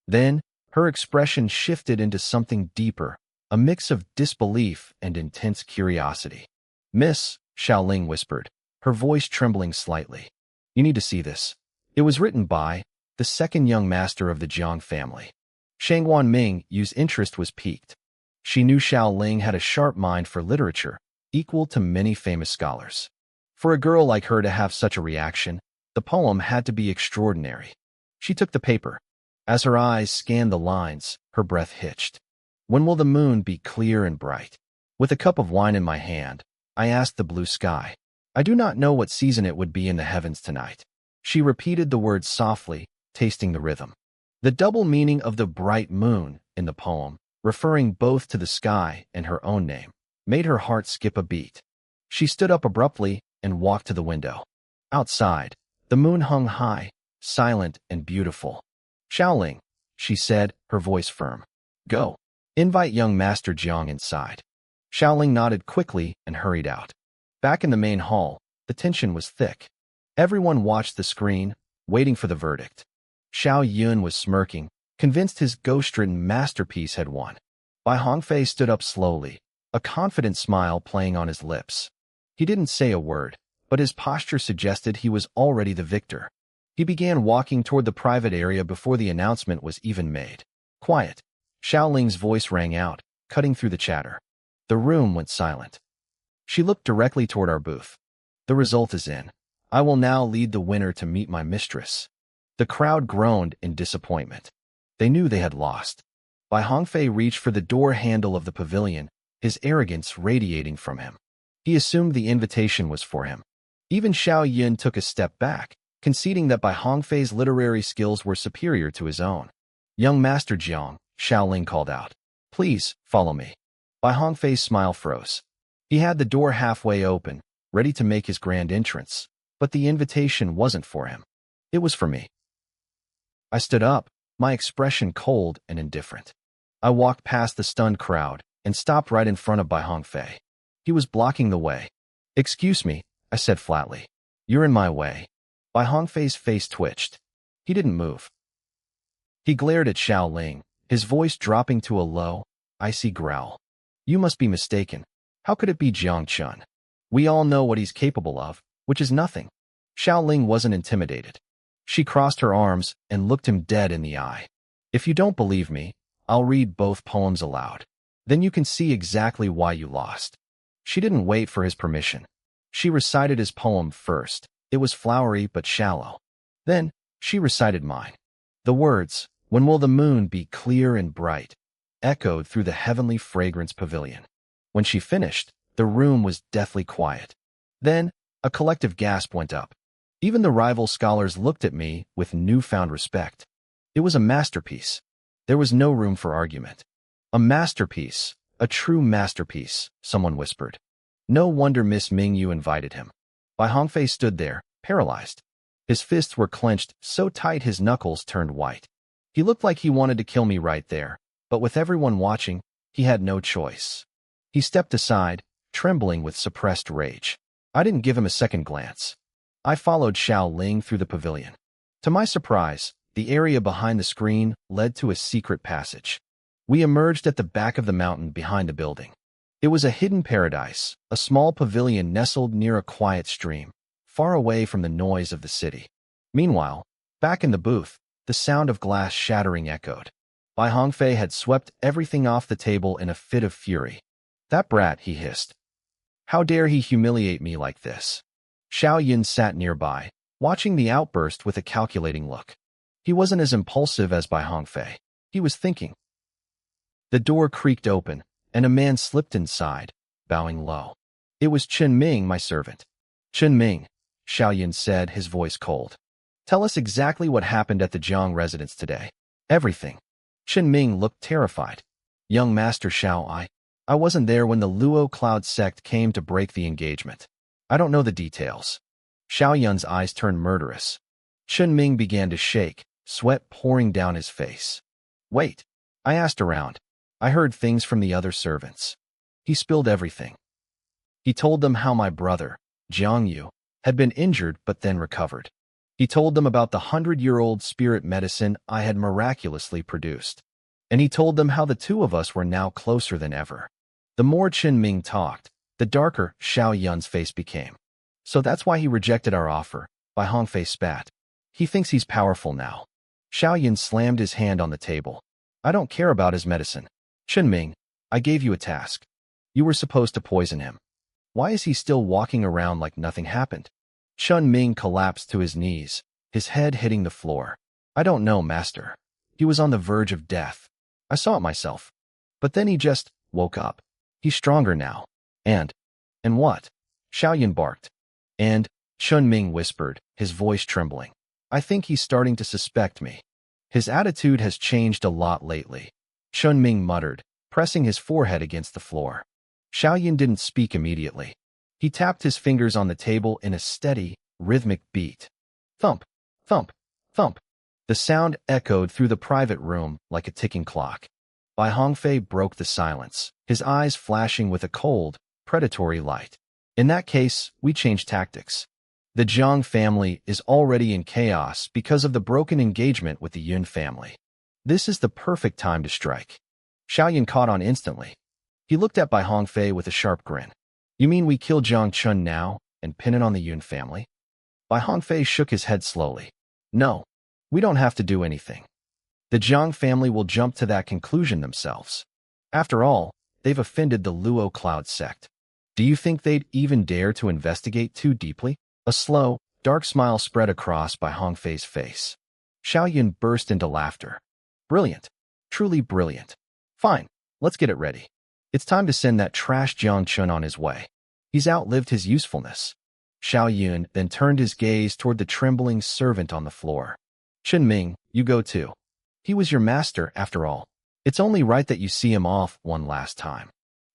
Then, her expression shifted into something deeper, a mix of disbelief and intense curiosity. Miss, Xiaoling whispered, her voice trembling slightly. You need to see this. It was written by the second young master of the Jiang family. Shangwan Mingyu's interest was piqued. She knew Xiaoling had a sharp mind for literature, equal to many famous scholars. For a girl like her to have such a reaction, the poem had to be extraordinary. She took the paper. As her eyes scanned the lines, her breath hitched. When will the moon be clear and bright? With a cup of wine in my hand, I asked the blue sky. I do not know what season it would be in the heavens tonight. She repeated the words softly, tasting the rhythm. The double meaning of the bright moon in the poem, referring both to the sky and her own name, made her heart skip a beat. She stood up abruptly and walked to the window. Outside, the moon hung high, silent and beautiful. Xiaoling, she said, her voice firm. Go. Invite young Master Jiang inside. Xiaoling nodded quickly and hurried out. Back in the main hall, the tension was thick. Everyone watched the screen, waiting for the verdict. Xiao Yun was smirking, convinced his ghost-ridden masterpiece had won. Bai Hongfei stood up slowly, a confident smile playing on his lips. He didn't say a word, but his posture suggested he was already the victor. He began walking toward the private area before the announcement was even made. Quiet. Xiaoling's voice rang out, cutting through the chatter. The room went silent. She looked directly toward our booth. The result is in. I will now lead the winner to meet my mistress. The crowd groaned in disappointment. They knew they had lost. Bai Hongfei reached for the door handle of the pavilion, his arrogance radiating from him. He assumed the invitation was for him. Even Xiao Yun took a step back, conceding that Bai Hongfei's literary skills were superior to his own. Young Master Jiang, Xiaoling called out. Please, follow me. Bai Hongfei's smile froze. He had the door halfway open, ready to make his grand entrance, but the invitation wasn't for him. It was for me. I stood up, my expression cold and indifferent. I walked past the stunned crowd and stopped right in front of Bai Hongfei. He was blocking the way. Excuse me, I said flatly. You're in my way. Bai Hongfei's face twitched. He didn't move. He glared at Xiaoling, his voice dropping to a low, icy growl. You must be mistaken. How could it be Jiang Chun? We all know what he's capable of, which is nothing. Xiaoling wasn't intimidated. She crossed her arms and looked him dead in the eye. If you don't believe me, I'll read both poems aloud. Then you can see exactly why you lost. She didn't wait for his permission. She recited his poem first. It was flowery but shallow. Then, she recited mine. The words, "When will the moon be clear and bright?" echoed through the heavenly fragrance pavilion. When she finished, the room was deathly quiet. Then, a collective gasp went up. Even the rival scholars looked at me with newfound respect. It was a masterpiece. There was no room for argument. A masterpiece, a true masterpiece, someone whispered. No wonder Miss Mingyu invited him. Bai Hongfei stood there, paralyzed. His fists were clenched so tight his knuckles turned white. He looked like he wanted to kill me right there, but with everyone watching, he had no choice. He stepped aside, trembling with suppressed rage. I didn't give him a second glance. I followed Xiao Ling through the pavilion. To my surprise, the area behind the screen led to a secret passage. We emerged at the back of the mountain behind the building. It was a hidden paradise, a small pavilion nestled near a quiet stream, far away from the noise of the city. Meanwhile, back in the booth, the sound of glass shattering echoed. Bai Hongfei had swept everything off the table in a fit of fury. "That brat," he hissed. "How dare he humiliate me like this?" Xiao Yun sat nearby, watching the outburst with a calculating look. He wasn't as impulsive as Bai Hongfei. He was thinking. The door creaked open, and a man slipped inside, bowing low. It was Chen Ming, my servant. "Chen Ming," Xiao Yun said, his voice cold. "Tell us exactly what happened at the Jiang residence today." "Everything." Chen Ming looked terrified. "Young Master Xiao, I wasn't there when the Luo Cloud sect came to break the engagement. I don't know the details." Xiao Yun's eyes turned murderous. Chen Ming began to shake, sweat pouring down his face. "Wait." I asked around. I heard things from the other servants. He spilled everything. He told them how my brother, Jiang Yu, had been injured but then recovered. He told them about the 100-year-old spirit medicine I had miraculously produced. And he told them how the two of us were now closer than ever. The more Chen Ming talked, the darker Xiao Yun's face became. "So that's why he rejected our offer," Bai Hongfei spat. "He thinks he's powerful now." Xiao Yun slammed his hand on the table. "I don't care about his medicine. Chen Ming, I gave you a task. You were supposed to poison him. Why is he still walking around like nothing happened?" Chen Ming collapsed to his knees, his head hitting the floor. "I don't know, Master. He was on the verge of death. I saw it myself. But then he just woke up. He's stronger now. And what?" Xiao Yun barked. "And," Chen Ming whispered, his voice trembling. "I think he's starting to suspect me. His attitude has changed a lot lately." Chen Ming muttered, pressing his forehead against the floor. Xiao Yun didn't speak immediately. He tapped his fingers on the table in a steady, rhythmic beat. Thump, thump, thump. The sound echoed through the private room like a ticking clock. Bai Hongfei broke the silence, his eyes flashing with a cold, predatory light. "In that case, we change tactics. The Jiang family is already in chaos because of the broken engagement with the Yun family. This is the perfect time to strike." Xiao Yun caught on instantly. He looked at Bai Hongfei with a sharp grin. "You mean we kill Jiang Chun now and pin it on the Yun family?" Bai Hongfei shook his head slowly. "No, we don't have to do anything. The Jiang family will jump to that conclusion themselves. After all, they've offended the Luo Cloud sect. Do you think they'd even dare to investigate too deeply?" A slow, dark smile spread across Bai Hongfei's face. Xiao Yun burst into laughter. "Brilliant. Truly brilliant. Fine, let's get it ready. It's time to send that trash Jiang Chun on his way. He's outlived his usefulness." Xiao Yun then turned his gaze toward the trembling servant on the floor. "Chen Ming, you go too. He was your master, after all. It's only right that you see him off one last time."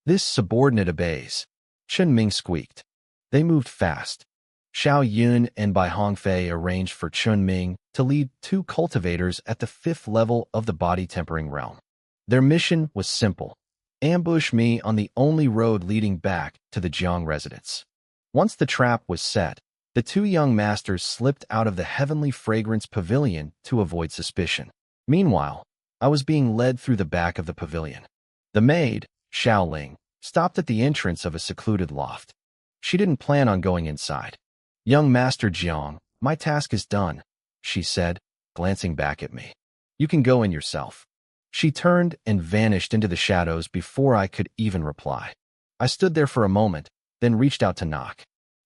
"This subordinate obeys," Chen Ming squeaked. They moved fast. Xiao Yun and Bai Hongfei arranged for Chen Ming to lead 2 cultivators at the 5th level of the body-tempering realm. Their mission was simple: ambush me on the only road leading back to the Jiang residence. Once the trap was set, the 2 young masters slipped out of the Heavenly Fragrance Pavilion to avoid suspicion. Meanwhile, I was being led through the back of the pavilion. The maid, Xiao Ling, stopped at the entrance of a secluded loft. She didn't plan on going inside. "Young Master Jiang, my task is done," she said, glancing back at me. "You can go in yourself." She turned and vanished into the shadows before I could even reply. I stood there for a moment, then reached out to knock.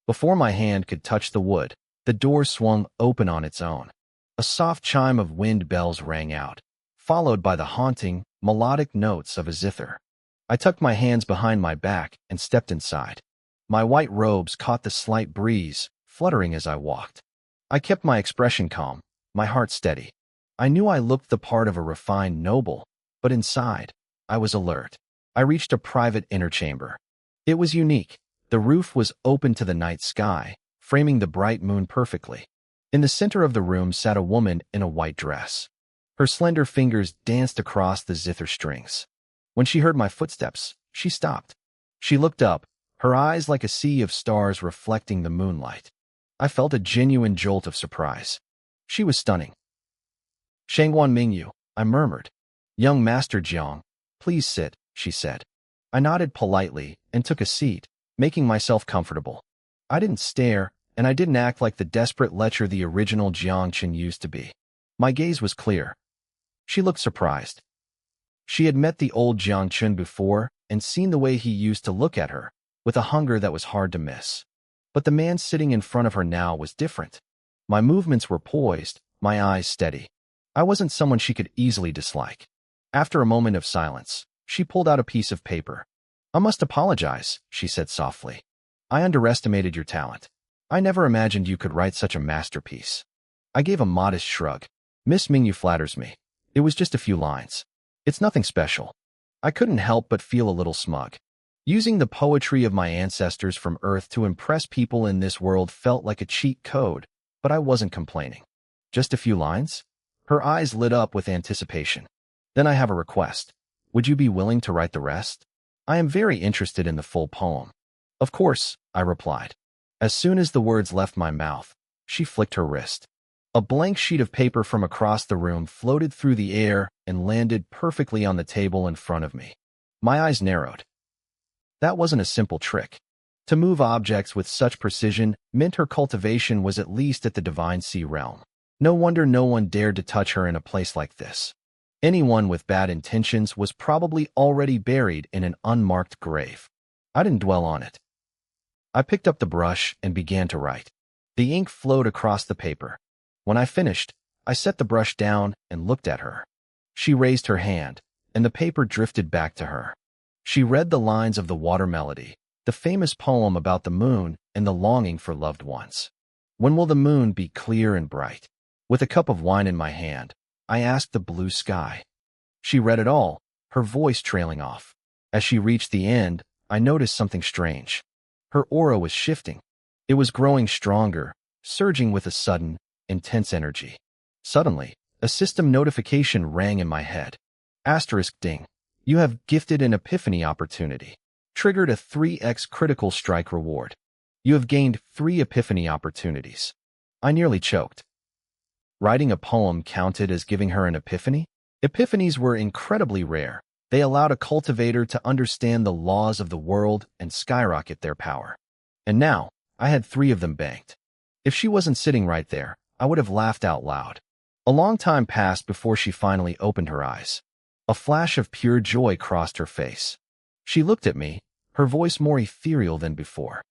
Before my hand could touch the wood, the door swung open on its own. A soft chime of wind bells rang out, followed by the haunting, melodic notes of a zither. I tucked my hands behind my back and stepped inside. My white robes caught the slight breeze, fluttering as I walked. I kept my expression calm, my heart steady. I knew I looked the part of a refined noble, but inside, I was alert. I reached a private inner chamber. It was unique. The roof was open to the night sky, framing the bright moon perfectly. In the center of the room sat a woman in a white dress. Her slender fingers danced across the zither strings. When she heard my footsteps, she stopped. She looked up, her eyes like a sea of stars reflecting the moonlight. I felt a genuine jolt of surprise. She was stunning. Shangguan Mingyu, I murmured. Young Master Jiang, please sit, she said. I nodded politely and took a seat, making myself comfortable. I didn't stare, and I didn't act like the desperate lecher the original Jiang Chen used to be. My gaze was clear. She looked surprised. She had met the old Jiang Chen before and seen the way he used to look at her, with a hunger that was hard to miss. But the man sitting in front of her now was different. My movements were poised, my eyes steady. I wasn't someone she could easily dislike. After a moment of silence, she pulled out a piece of paper. I must apologize, she said softly. I underestimated your talent. I never imagined you could write such a masterpiece. I gave a modest shrug. Miss Mingyu flatters me. It was just a few lines. It's nothing special. I couldn't help but feel a little smug. Using the poetry of my ancestors from Earth to impress people in this world felt like a cheat code, but I wasn't complaining. Just a few lines? Her eyes lit up with anticipation. Then I have a request. Would you be willing to write the rest? I am very interested in the full poem. Of course, I replied. As soon as the words left my mouth, she flicked her wrist. A blank sheet of paper from across the room floated through the air and landed perfectly on the table in front of me. My eyes narrowed. That wasn't a simple trick. To move objects with such precision meant her cultivation was at least at the Divine Sea realm. No wonder no one dared to touch her in a place like this. Anyone with bad intentions was probably already buried in an unmarked grave. I didn't dwell on it. I picked up the brush and began to write. The ink flowed across the paper. When I finished, I set the brush down and looked at her. She raised her hand, and the paper drifted back to her. She read the lines of the water melody, the famous poem about the moon and the longing for loved ones. When will the moon be clear and bright? With a cup of wine in my hand, I asked the blue sky. She read it all, her voice trailing off. As she reached the end, I noticed something strange. Her aura was shifting. It was growing stronger, surging with a sudden, intense energy. Suddenly, a system notification rang in my head. Asterisk ding. You have gifted an epiphany opportunity. Triggered a 3x critical strike reward. You have gained 3 epiphany opportunities. I nearly choked. Writing a poem counted as giving her an epiphany? Epiphanies were incredibly rare. They allowed a cultivator to understand the laws of the world and skyrocket their power. And now, I had 3 of them banked. If she wasn't sitting right there, I would have laughed out loud. A long time passed before she finally opened her eyes. A flash of pure joy crossed her face. She looked at me, her voice more ethereal than before.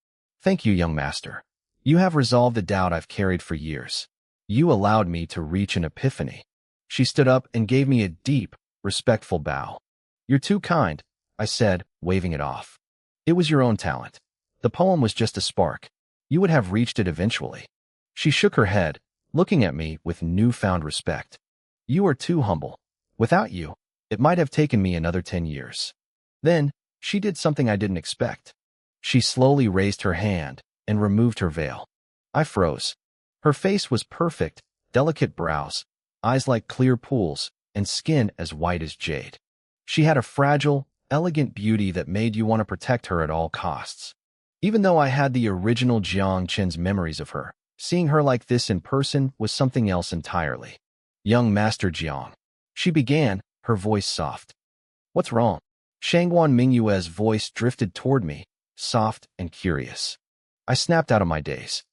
Thank you, young master. You have resolved a doubt I've carried for years. You allowed me to reach an epiphany. She stood up and gave me a deep, respectful bow. You're too kind, I said, waving it off. It was your own talent. The poem was just a spark. You would have reached it eventually. She shook her head, looking at me with newfound respect. You are too humble. Without you, it might have taken me another 10 years. Then, she did something I didn't expect. She slowly raised her hand and removed her veil. I froze. Her face was perfect, delicate brows, eyes like clear pools, and skin as white as jade. She had a fragile, elegant beauty that made you want to protect her at all costs. Even though I had the original Jiang Chen's memories of her, seeing her like this in person was something else entirely. Young Master Jiang. She began, her voice soft. What's wrong? Shangguan Mingyue's voice drifted toward me, soft and curious. I snapped out of my daze.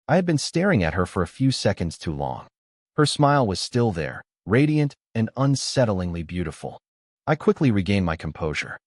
I had been staring at her for a few seconds too long. Her smile was still there, radiant and unsettlingly beautiful. I quickly regained my composure.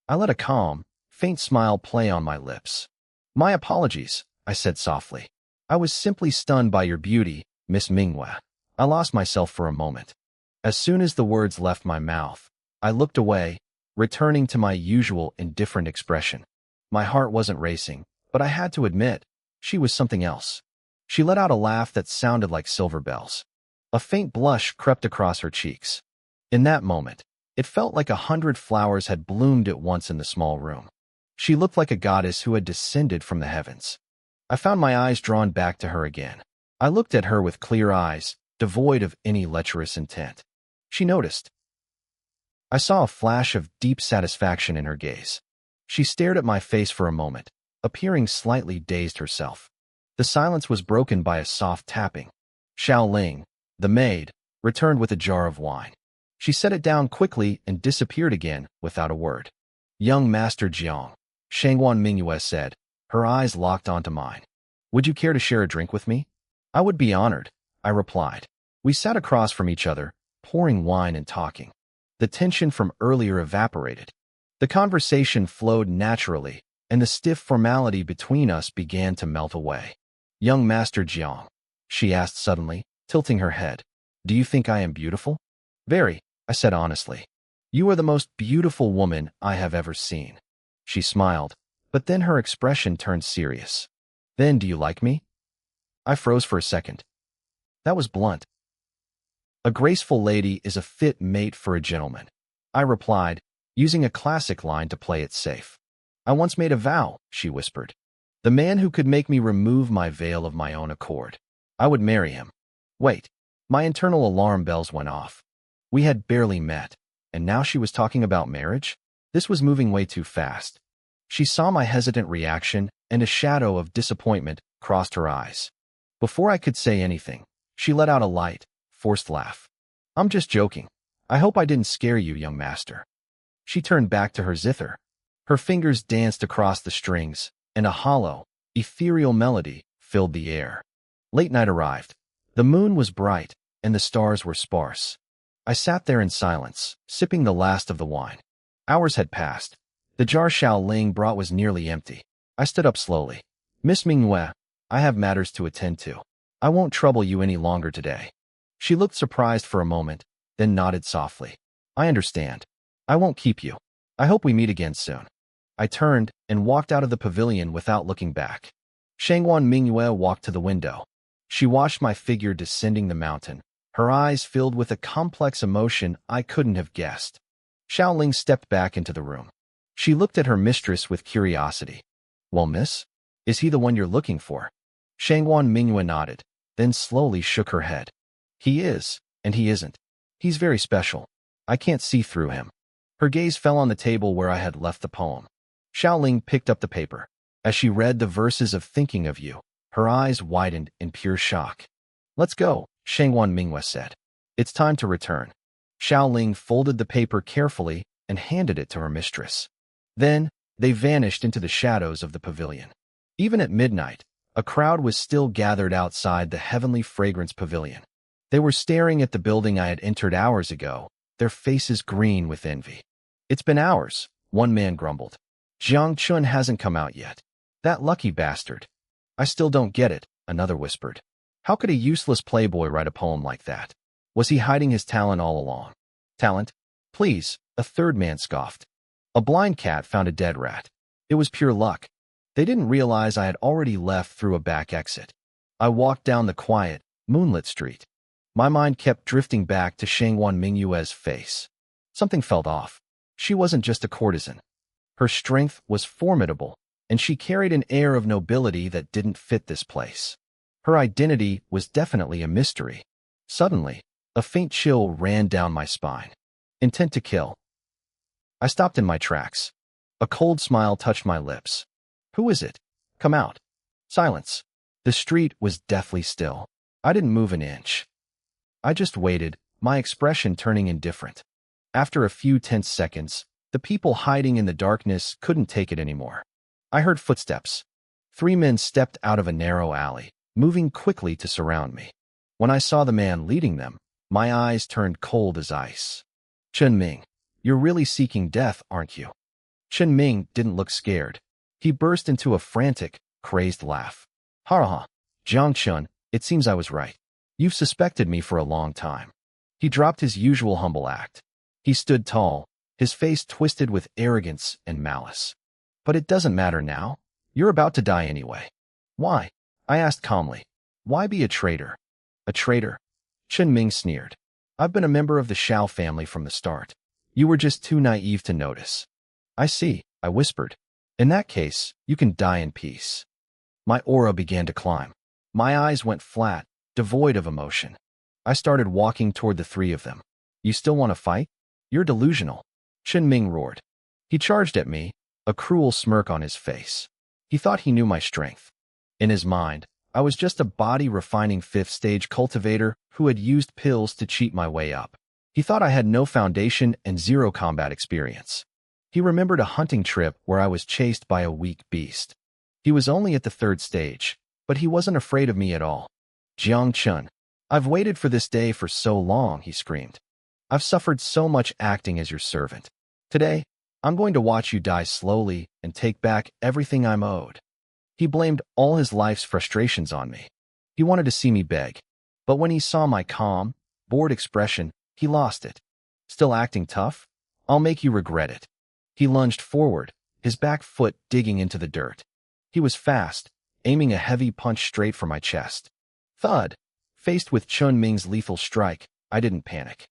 I let a calm, faint smile play on my lips. My apologies, I said softly. I was simply stunned by your beauty, Miss Manhwa. I lost myself for a moment. As soon as the words left my mouth, I looked away, returning to my usual indifferent expression. My heart wasn't racing, but I had to admit, she was something else. She let out a laugh that sounded like silver bells. A faint blush crept across her cheeks. In that moment, it felt like 100 flowers had bloomed at once in the small room. She looked like a goddess who had descended from the heavens. I found my eyes drawn back to her again. I looked at her with clear eyes, devoid of any lecherous intent. She noticed. I saw a flash of deep satisfaction in her gaze. She stared at my face for a moment, appearing slightly dazed herself. The silence was broken by a soft tapping. Xiao Ling, the maid, returned with a jar of wine. She set it down quickly and disappeared again without a word. Young Master Jiang, Shangwan Mingyue said, her eyes locked onto mine. Would you care to share a drink with me? I would be honored, I replied. We sat across from each other, pouring wine and talking. The tension from earlier evaporated. The conversation flowed naturally, and the stiff formality between us began to melt away. Young Master Jiang, she asked suddenly, tilting her head. Do you think I am beautiful? Very, I said honestly. You are the most beautiful woman I have ever seen. She smiled, but then her expression turned serious. Then do you like me? I froze for a second. That was blunt. A graceful lady is a fit mate for a gentleman, I replied, using a classic line to play it safe. I once made a vow, she whispered. The man who could make me remove my veil of my own accord. I would marry him. Wait, my internal alarm bells went off. We had barely met, and now she was talking about marriage? This was moving way too fast. She saw my hesitant reaction, and a shadow of disappointment crossed her eyes. Before I could say anything, she let out a light, forced laugh. I'm just joking. I hope I didn't scare you, young master. She turned back to her zither. Her fingers danced across the strings, and a hollow, ethereal melody filled the air. Late night arrived. The moon was bright, and the stars were sparse. I sat there in silence, sipping the last of the wine. Hours had passed. The jar Xiao Ling brought was nearly empty. I stood up slowly. Miss Mingyue, I have matters to attend to. I won't trouble you any longer today. She looked surprised for a moment, then nodded softly. I understand. I won't keep you. I hope we meet again soon. I turned and walked out of the pavilion without looking back. Shangwan Mingyue walked to the window. She watched my figure descending the mountain, her eyes filled with a complex emotion I couldn't have guessed. Xiao Ling stepped back into the room. She looked at her mistress with curiosity. Well, miss, is he the one you're looking for? Shangwan Mingyue nodded, then slowly shook her head. He is, and he isn't. He's very special. I can't see through him. Her gaze fell on the table where I had left the poem. Xiao Ling picked up the paper. As she read the verses of Thinking of You, her eyes widened in pure shock. Let's go, Shangwan Mingyue said. It's time to return. Xiao Ling folded the paper carefully and handed it to her mistress. Then, they vanished into the shadows of the pavilion. Even at midnight, a crowd was still gathered outside the Heavenly Fragrance Pavilion. They were staring at the building I had entered hours ago, their faces green with envy. It's been hours, one man grumbled. Jiang Chun hasn't come out yet. That lucky bastard. I still don't get it, another whispered. How could a useless playboy write a poem like that? Was he hiding his talent all along? Talent? Please, a third man scoffed. A blind cat found a dead rat. It was pure luck. They didn't realize I had already left through a back exit. I walked down the quiet, moonlit street. My mind kept drifting back to Shangwan Mingyue's face. Something felt off. She wasn't just a courtesan. Her strength was formidable, and she carried an air of nobility that didn't fit this place. Her identity was definitely a mystery. Suddenly, a faint chill ran down my spine. Intent to kill. I stopped in my tracks. A cold smile touched my lips. Who is it? Come out. Silence. The street was deathly still. I didn't move an inch. I just waited, my expression turning indifferent. After a few tense seconds, the people hiding in the darkness couldn't take it anymore. I heard footsteps. 3 men stepped out of a narrow alley, moving quickly to surround me. When I saw the man leading them, my eyes turned cold as ice. Chen Ming, you're really seeking death, aren't you? Chen Ming didn't look scared. He burst into a frantic, crazed laugh. Ha ha, Jiang Chun, it seems I was right. You've suspected me for a long time. He dropped his usual humble act. He stood tall, his face twisted with arrogance and malice. But it doesn't matter now. You're about to die anyway. Why? I asked calmly. Why be a traitor? A traitor? Chen Ming sneered. I've been a member of the Shao family from the start. You were just too naive to notice. I see, I whispered. In that case, you can die in peace. My aura began to climb. My eyes went flat, devoid of emotion. I started walking toward the 3 of them. You still want to fight? You're delusional. Chen Ming roared. He charged at me, a cruel smirk on his face. He thought he knew my strength. In his mind, I was just a body-refining fifth-stage cultivator who had used pills to cheat my way up. He thought I had no foundation and zero combat experience. He remembered a hunting trip where I was chased by a weak beast. He was only at the third stage, but he wasn't afraid of me at all. Jiang Chun. I've waited for this day for so long, he screamed. I've suffered so much acting as your servant. Today, I'm going to watch you die slowly and take back everything I'm owed. He blamed all his life's frustrations on me. He wanted to see me beg, but when he saw my calm, bored expression, he lost it. Still acting tough? I'll make you regret it. He lunged forward, his back foot digging into the dirt. He was fast, aiming a heavy punch straight for my chest. Thud! Faced with Chun Ming's lethal strike, I didn't panic.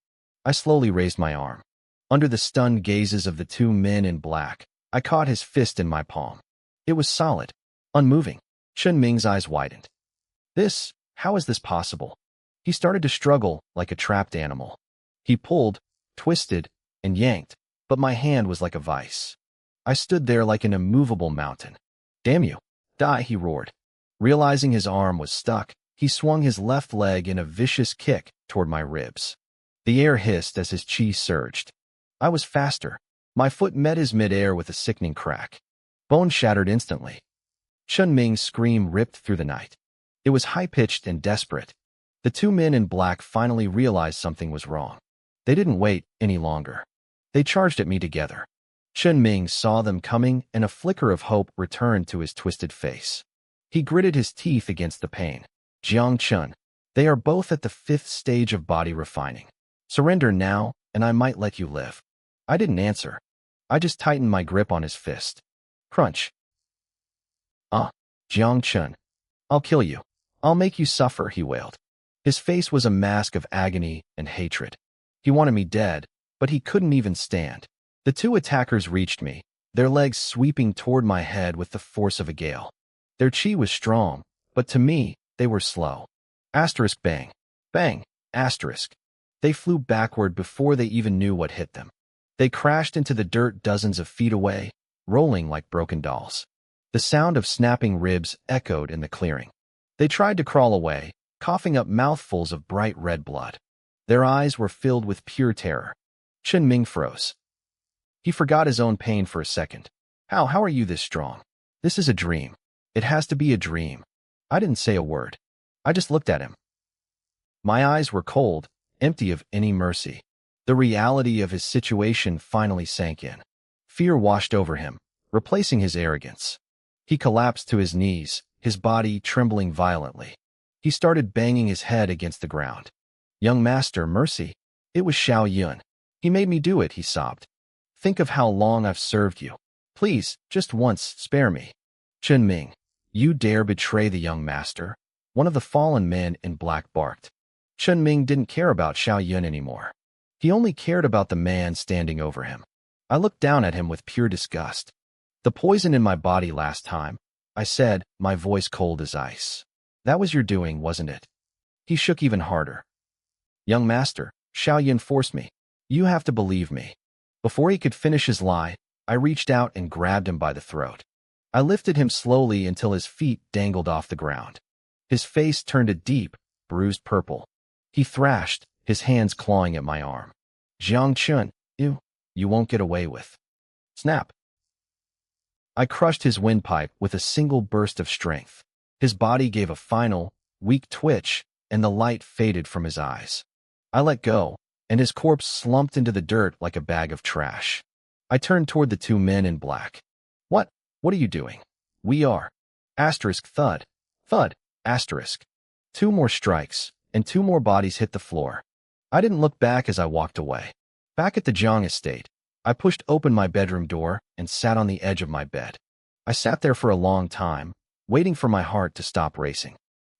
I slowly raised my arm. Under the stunned gazes of the two men in black, I caught his fist in my palm. It was solid, unmoving. Chun Ming's eyes widened. How is this possible? He started to struggle like a trapped animal. He pulled, twisted, and yanked, but my hand was like a vice. I stood there like an immovable mountain. Damn you! Die, he roared. Realizing his arm was stuck, he swung his left leg in a vicious kick toward my ribs. The air hissed as his chi surged. I was faster. My foot met his midair with a sickening crack. Bone shattered instantly. Chun Ming's scream ripped through the night. It was high-pitched and desperate. The two men in black finally realized something was wrong. They didn't wait any longer. They charged at me together. Chun Ming saw them coming, and a flicker of hope returned to his twisted face. He gritted his teeth against the pain. Jiang Chun, they are both at the fifth stage of body refining. Surrender now, and I might let you live. I didn't answer. I just tightened my grip on his fist. Crunch. Jiang Chun. I'll kill you. I'll make you suffer, he wailed. His face was a mask of agony and hatred. He wanted me dead, but he couldn't even stand. The two attackers reached me, their legs sweeping toward my head with the force of a gale. Their chi was strong, but to me, they were slow. Asterisk bang. Bang. Asterisk. They flew backward before they even knew what hit them. They crashed into the dirt dozens of feet away, rolling like broken dolls. The sound of snapping ribs echoed in the clearing. They tried to crawl away, coughing up mouthfuls of bright red blood. Their eyes were filled with pure terror. Chun Ming froze. He forgot his own pain for a second. How are you this strong? This is a dream. It has to be a dream. I didn't say a word. I just looked at him. My eyes were cold, empty of any mercy. The reality of his situation finally sank in. Fear washed over him, replacing his arrogance. He collapsed to his knees, his body trembling violently. He started banging his head against the ground. Young master, mercy. It was Xiao Yun. He made me do it, he sobbed. Think of how long I've served you. Please, just once, spare me. Chun Ming, you dare betray the young master? One of the fallen men in black barked. Chun Ming didn't care about Xiao Yun anymore. He only cared about the man standing over him. I looked down at him with pure disgust. The poison in my body last time, I said, my voice cold as ice. That was your doing, wasn't it? He shook even harder. Young master, Xiao Yun forced me. You have to believe me. Before he could finish his lie, I reached out and grabbed him by the throat. I lifted him slowly until his feet dangled off the ground. His face turned a deep, bruised purple. He thrashed, his hands clawing at my arm. Jiang Chun, you won't get away with. Snap. I crushed his windpipe with a single burst of strength. His body gave a final, weak twitch, and the light faded from his eyes. I let go, and his corpse slumped into the dirt like a bag of trash. I turned toward the two men in black. What are you doing? We are. Asterisk thud. Thud. Asterisk. 2 more strikes, and 2 more bodies hit the floor. I didn't look back as I walked away. Back at the Zhang estate, I pushed open my bedroom door and sat on the edge of my bed. I sat there for a long time, waiting for my heart to stop racing.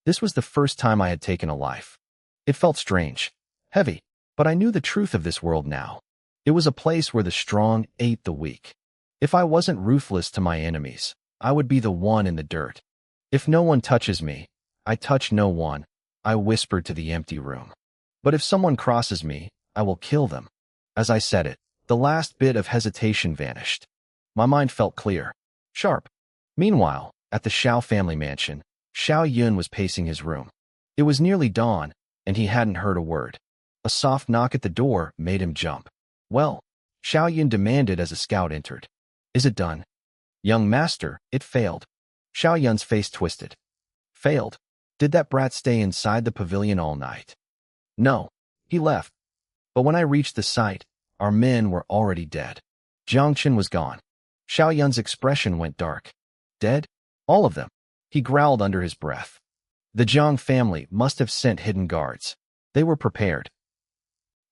This was the first time I had taken a life. It felt strange, heavy, but I knew the truth of this world now. It was a place where the strong ate the weak. If I wasn't ruthless to my enemies, I would be the one in the dirt. If no one touches me, I touch no one, I whispered to the empty room. But if someone crosses me, I will kill them. As I said it, the last bit of hesitation vanished. My mind felt clear, sharp. Meanwhile, at the Shao family mansion, Xiao Yun was pacing his room. It was nearly dawn, and he hadn't heard a word. A soft knock at the door made him jump. Well, Xiao Yun demanded as a scout entered. Is it done? Young master, it failed. Xiao Yun's face twisted. Failed? Did that brat stay inside the pavilion all night? No, he left. But when I reached the site, our men were already dead. Jiangchen was gone. Xiao Yun's expression went dark. Dead? All of them. He growled under his breath. The Jiang family must have sent hidden guards. They were prepared.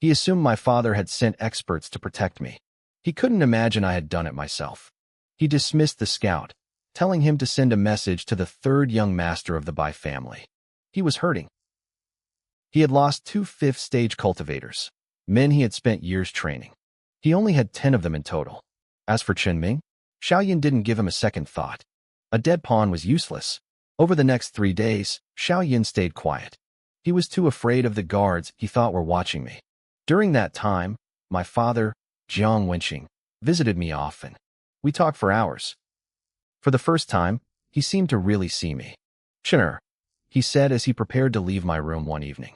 He assumed my father had sent experts to protect me. He couldn't imagine I had done it myself. He dismissed the scout, telling him to send a message to the third young master of the Bai family. He was hurting. He had lost 2 fifth-stage cultivators, men he had spent years training. He only had 10 of them in total. As for Chen Ming, Xiao Yun didn't give him a second thought. A dead pawn was useless. Over the next 3 days, Xiao Yun stayed quiet. He was too afraid of the guards he thought were watching me. During that time, my father, Jiang Wenqing, visited me often. We talked for hours. For the first time, he seemed to really see me. Chinner, he said as he prepared to leave my room one evening.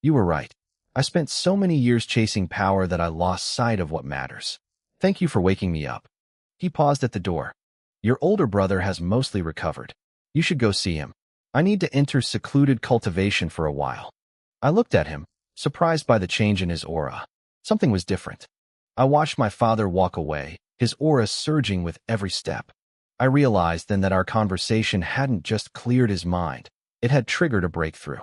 You were right. I spent so many years chasing power that I lost sight of what matters. Thank you for waking me up. He paused at the door. Your older brother has mostly recovered. You should go see him. I need to enter secluded cultivation for a while. I looked at him, surprised by the change in his aura. Something was different. I watched my father walk away, his aura surging with every step. I realized then that our conversation hadn't just cleared his mind, it had triggered a breakthrough.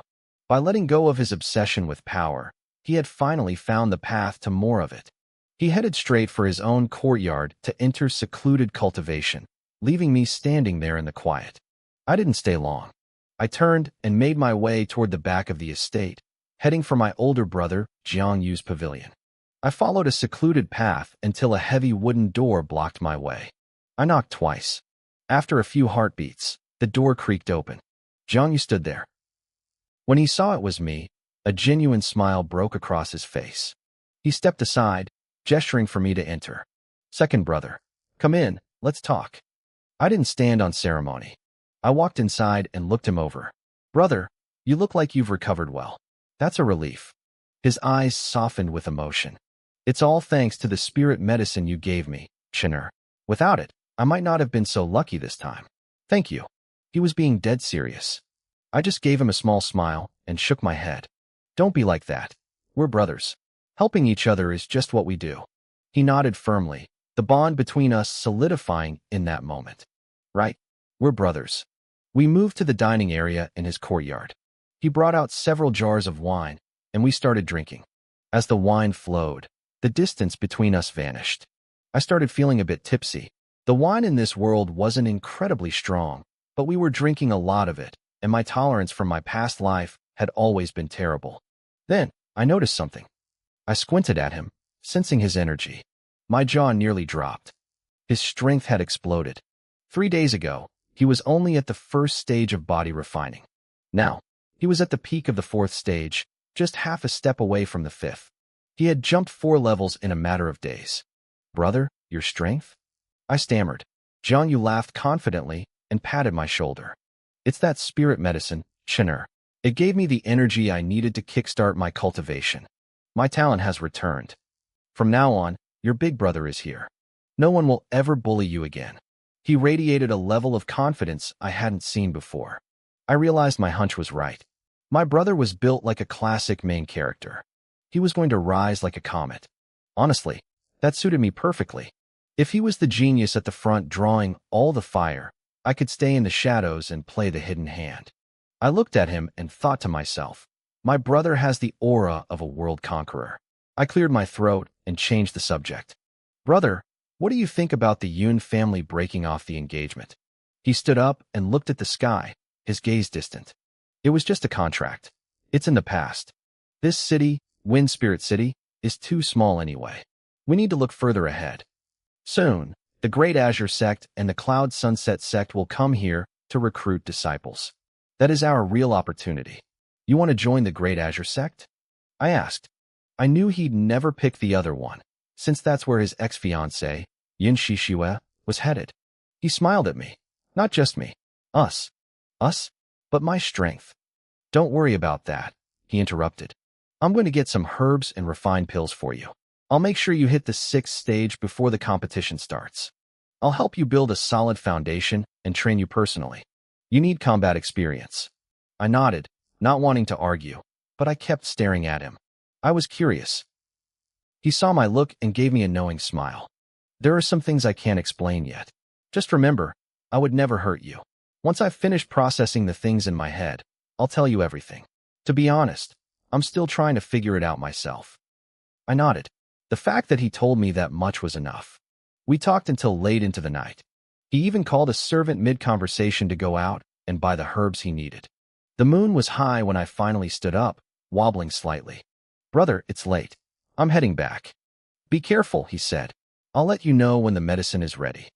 By letting go of his obsession with power, he had finally found the path to more of it. He headed straight for his own courtyard to enter secluded cultivation, leaving me standing there in the quiet. I didn't stay long. I turned and made my way toward the back of the estate, heading for my older brother, Jiang Yu's pavilion. I followed a secluded path until a heavy wooden door blocked my way. I knocked twice. After a few heartbeats, the door creaked open. Jiang Yu stood there. When he saw it was me, a genuine smile broke across his face. He stepped aside, gesturing for me to enter. Second brother, come in, let's talk. I didn't stand on ceremony. I walked inside and looked him over. Brother, you look like you've recovered well. That's a relief. His eyes softened with emotion. It's all thanks to the spirit medicine you gave me, Chinner. Without it, I might not have been so lucky this time. Thank you. He was being dead serious. I just gave him a small smile and shook my head. Don't be like that. We're brothers. Helping each other is just what we do. He nodded firmly, the bond between us solidifying in that moment. Right? We're brothers. We moved to the dining area in his courtyard. He brought out several jars of wine, and we started drinking. As the wine flowed, the distance between us vanished. I started feeling a bit tipsy. The wine in this world wasn't incredibly strong, but we were drinking a lot of it, and my tolerance from my past life had always been terrible. Then, I noticed something. I squinted at him, sensing his energy. My jaw nearly dropped. His strength had exploded. 3 days ago, he was only at the first stage of body refining. Now, he was at the peak of the 4th stage, just half a step away from the 5th. He had jumped 4 levels in a matter of days. Brother, your strength? I stammered. Jiang Yu laughed confidently and patted my shoulder. It's that spirit medicine, Chinner. It gave me the energy I needed to kickstart my cultivation. My talent has returned. From now on, your big brother is here. No one will ever bully you again. He radiated a level of confidence I hadn't seen before. I realized my hunch was right. My brother was built like a classic main character. He was going to rise like a comet. Honestly, that suited me perfectly. If he was the genius at the front drawing all the fire, I could stay in the shadows and play the hidden hand. I looked at him and thought to myself, my brother has the aura of a world conqueror. I cleared my throat and changed the subject. Brother, what do you think about the Yun family breaking off the engagement? He stood up and looked at the sky, his gaze distant. It was just a contract. It's in the past. This city, Wind Spirit City, is too small anyway. We need to look further ahead. Soon, the Great Azure Sect and the Cloud Sunset Sect will come here to recruit disciples. That is our real opportunity. You want to join the Great Azure Sect? I asked. I knew he'd never pick the other one, since that's where his ex-fiancée, Yin Shishue, was headed. He smiled at me. Not just me. Us. Us? But my strength. Don't worry about that, he interrupted. I'm going to get some herbs and refined pills for you. I'll make sure you hit the 6th stage before the competition starts. I'll help you build a solid foundation and train you personally. You need combat experience. I nodded, not wanting to argue, but I kept staring at him. I was curious. He saw my look and gave me a knowing smile. There are some things I can't explain yet. Just remember, I would never hurt you. Once I've finished processing the things in my head, I'll tell you everything. To be honest, I'm still trying to figure it out myself. I nodded. The fact that he told me that much was enough. We talked until late into the night. He even called a servant mid-conversation to go out and buy the herbs he needed. The moon was high when I finally stood up, wobbling slightly. Brother, it's late. I'm heading back. Be careful, he said. I'll let you know when the medicine is ready.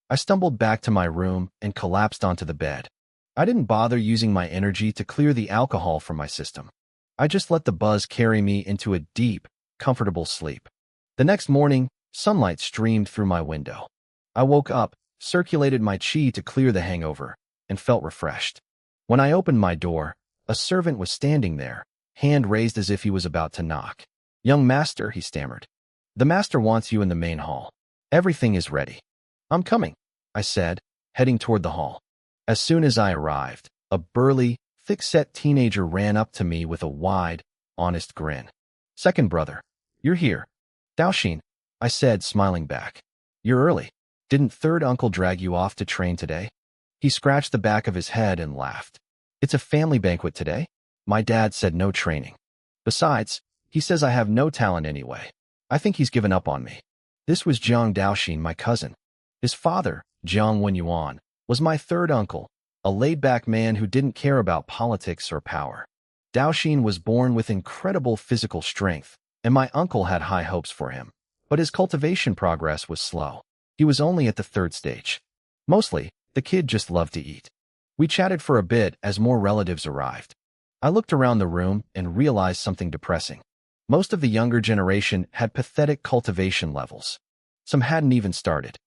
I stumbled back to my room and collapsed onto the bed. I didn't bother using my energy to clear the alcohol from my system. I just let the buzz carry me into a deep, comfortable sleep. The next morning, sunlight streamed through my window. I woke up, circulated my chi to clear the hangover, and felt refreshed. When I opened my door, a servant was standing there, hand raised as if he was about to knock. Young master, he stammered. The master wants you in the main hall. Everything is ready. I'm coming, I said, heading toward the hall. As soon as I arrived, a burly, thick-set teenager ran up to me with a wide, honest grin. Second brother, you're here. Daoxin, I said, smiling back. You're early. Didn't third uncle drag you off to train today? He scratched the back of his head and laughed. It's a family banquet today? My dad said no training. Besides, he says I have no talent anyway. I think he's given up on me. This was Jiang Daoxin, my cousin. His father, Jiang Wenyuan, was my third uncle, a laid-back man who didn't care about politics or power. Daoxin was born with incredible physical strength, and my uncle had high hopes for him. But his cultivation progress was slow. He was only at the 3rd stage. Mostly, the kid just loved to eat. We chatted for a bit as more relatives arrived. I looked around the room and realized something depressing. Most of the younger generation had pathetic cultivation levels. Some hadn't even started.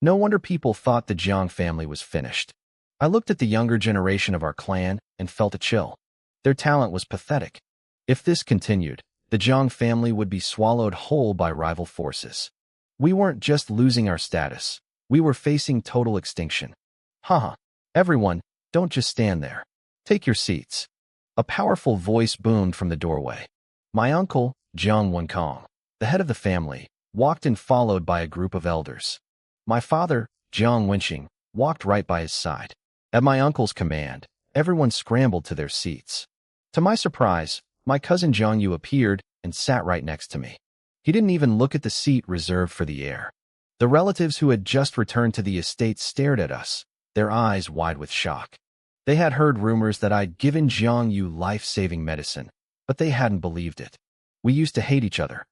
No wonder people thought the Jiang family was finished. I looked at the younger generation of our clan and felt a chill. Their talent was pathetic. If this continued, the Jiang family would be swallowed whole by rival forces. We weren't just losing our status. We were facing total extinction. Haha. Everyone, don't just stand there. Take your seats. A powerful voice boomed from the doorway. My uncle, Jiang Wenkong, the head of the family, walked in followed by a group of elders. My father, Jiang Wenqing, walked right by his side. At my uncle's command, everyone scrambled to their seats. To my surprise, my cousin Jiang Yu appeared and sat right next to me. He didn't even look at the seat reserved for the heir. The relatives who had just returned to the estate stared at us, their eyes wide with shock. They had heard rumors that I'd given Jiang Yu life-saving medicine, but they hadn't believed it. We used to hate each other.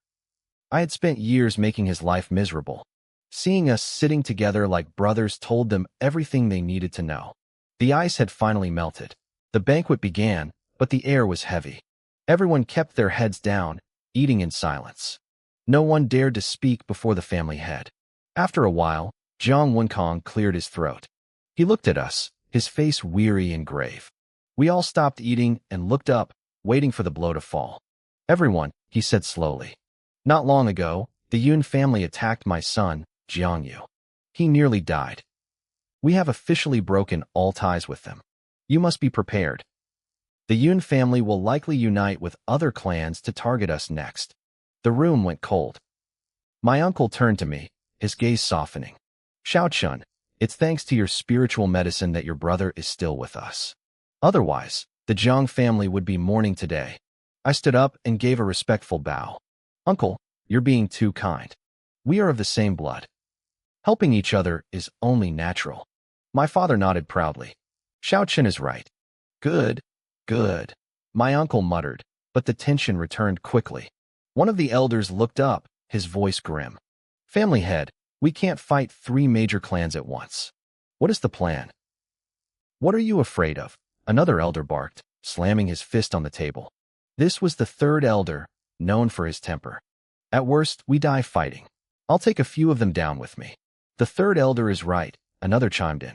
I had spent years making his life miserable. Seeing us sitting together like brothers told them everything they needed to know. The ice had finally melted. The banquet began, but the air was heavy. Everyone kept their heads down, eating in silence. No one dared to speak before the family head. After a while, Jiang Wenkong cleared his throat. He looked at us, his face weary and grave. We all stopped eating and looked up, waiting for the blow to fall. Everyone, he said slowly. Not long ago, the Yun family attacked my son, Jiang Yu. He nearly died. We have officially broken all ties with them. You must be prepared. The Yun family will likely unite with other clans to target us next. The room went cold. My uncle turned to me, his gaze softening. Xiaochun, it's thanks to your spiritual medicine that your brother is still with us. Otherwise, the Jiang family would be mourning today. I stood up and gave a respectful bow. Uncle, you're being too kind. We are of the same blood. Helping each other is only natural. My father nodded proudly. Xiaochun is right. Good, good. My uncle muttered, but the tension returned quickly. One of the elders looked up, his voice grim. Family head, we can't fight 3 major clans at once. What is the plan? What are you afraid of? Another elder barked, slamming his fist on the table. This was the 3rd elder, known for his temper. At worst, we die fighting. I'll take a few of them down with me. The 3rd elder is right, another chimed in.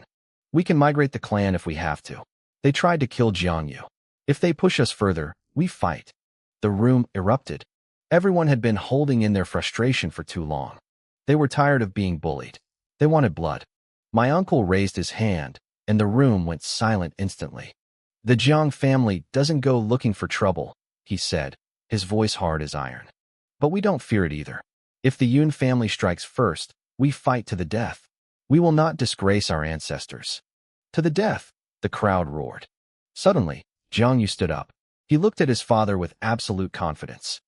We can migrate the clan if we have to. They tried to kill Jiangyu. If they push us further, we fight. The room erupted. Everyone had been holding in their frustration for too long. They were tired of being bullied. They wanted blood. My uncle raised his hand, and the room went silent instantly. The Jiang family doesn't go looking for trouble, he said, his voice hard as iron. But we don't fear it either. If the Yun family strikes first, we fight to the death. We will not disgrace our ancestors. To the death, the crowd roared. Suddenly, Jiang Yu stood up. He looked at his father with absolute confidence.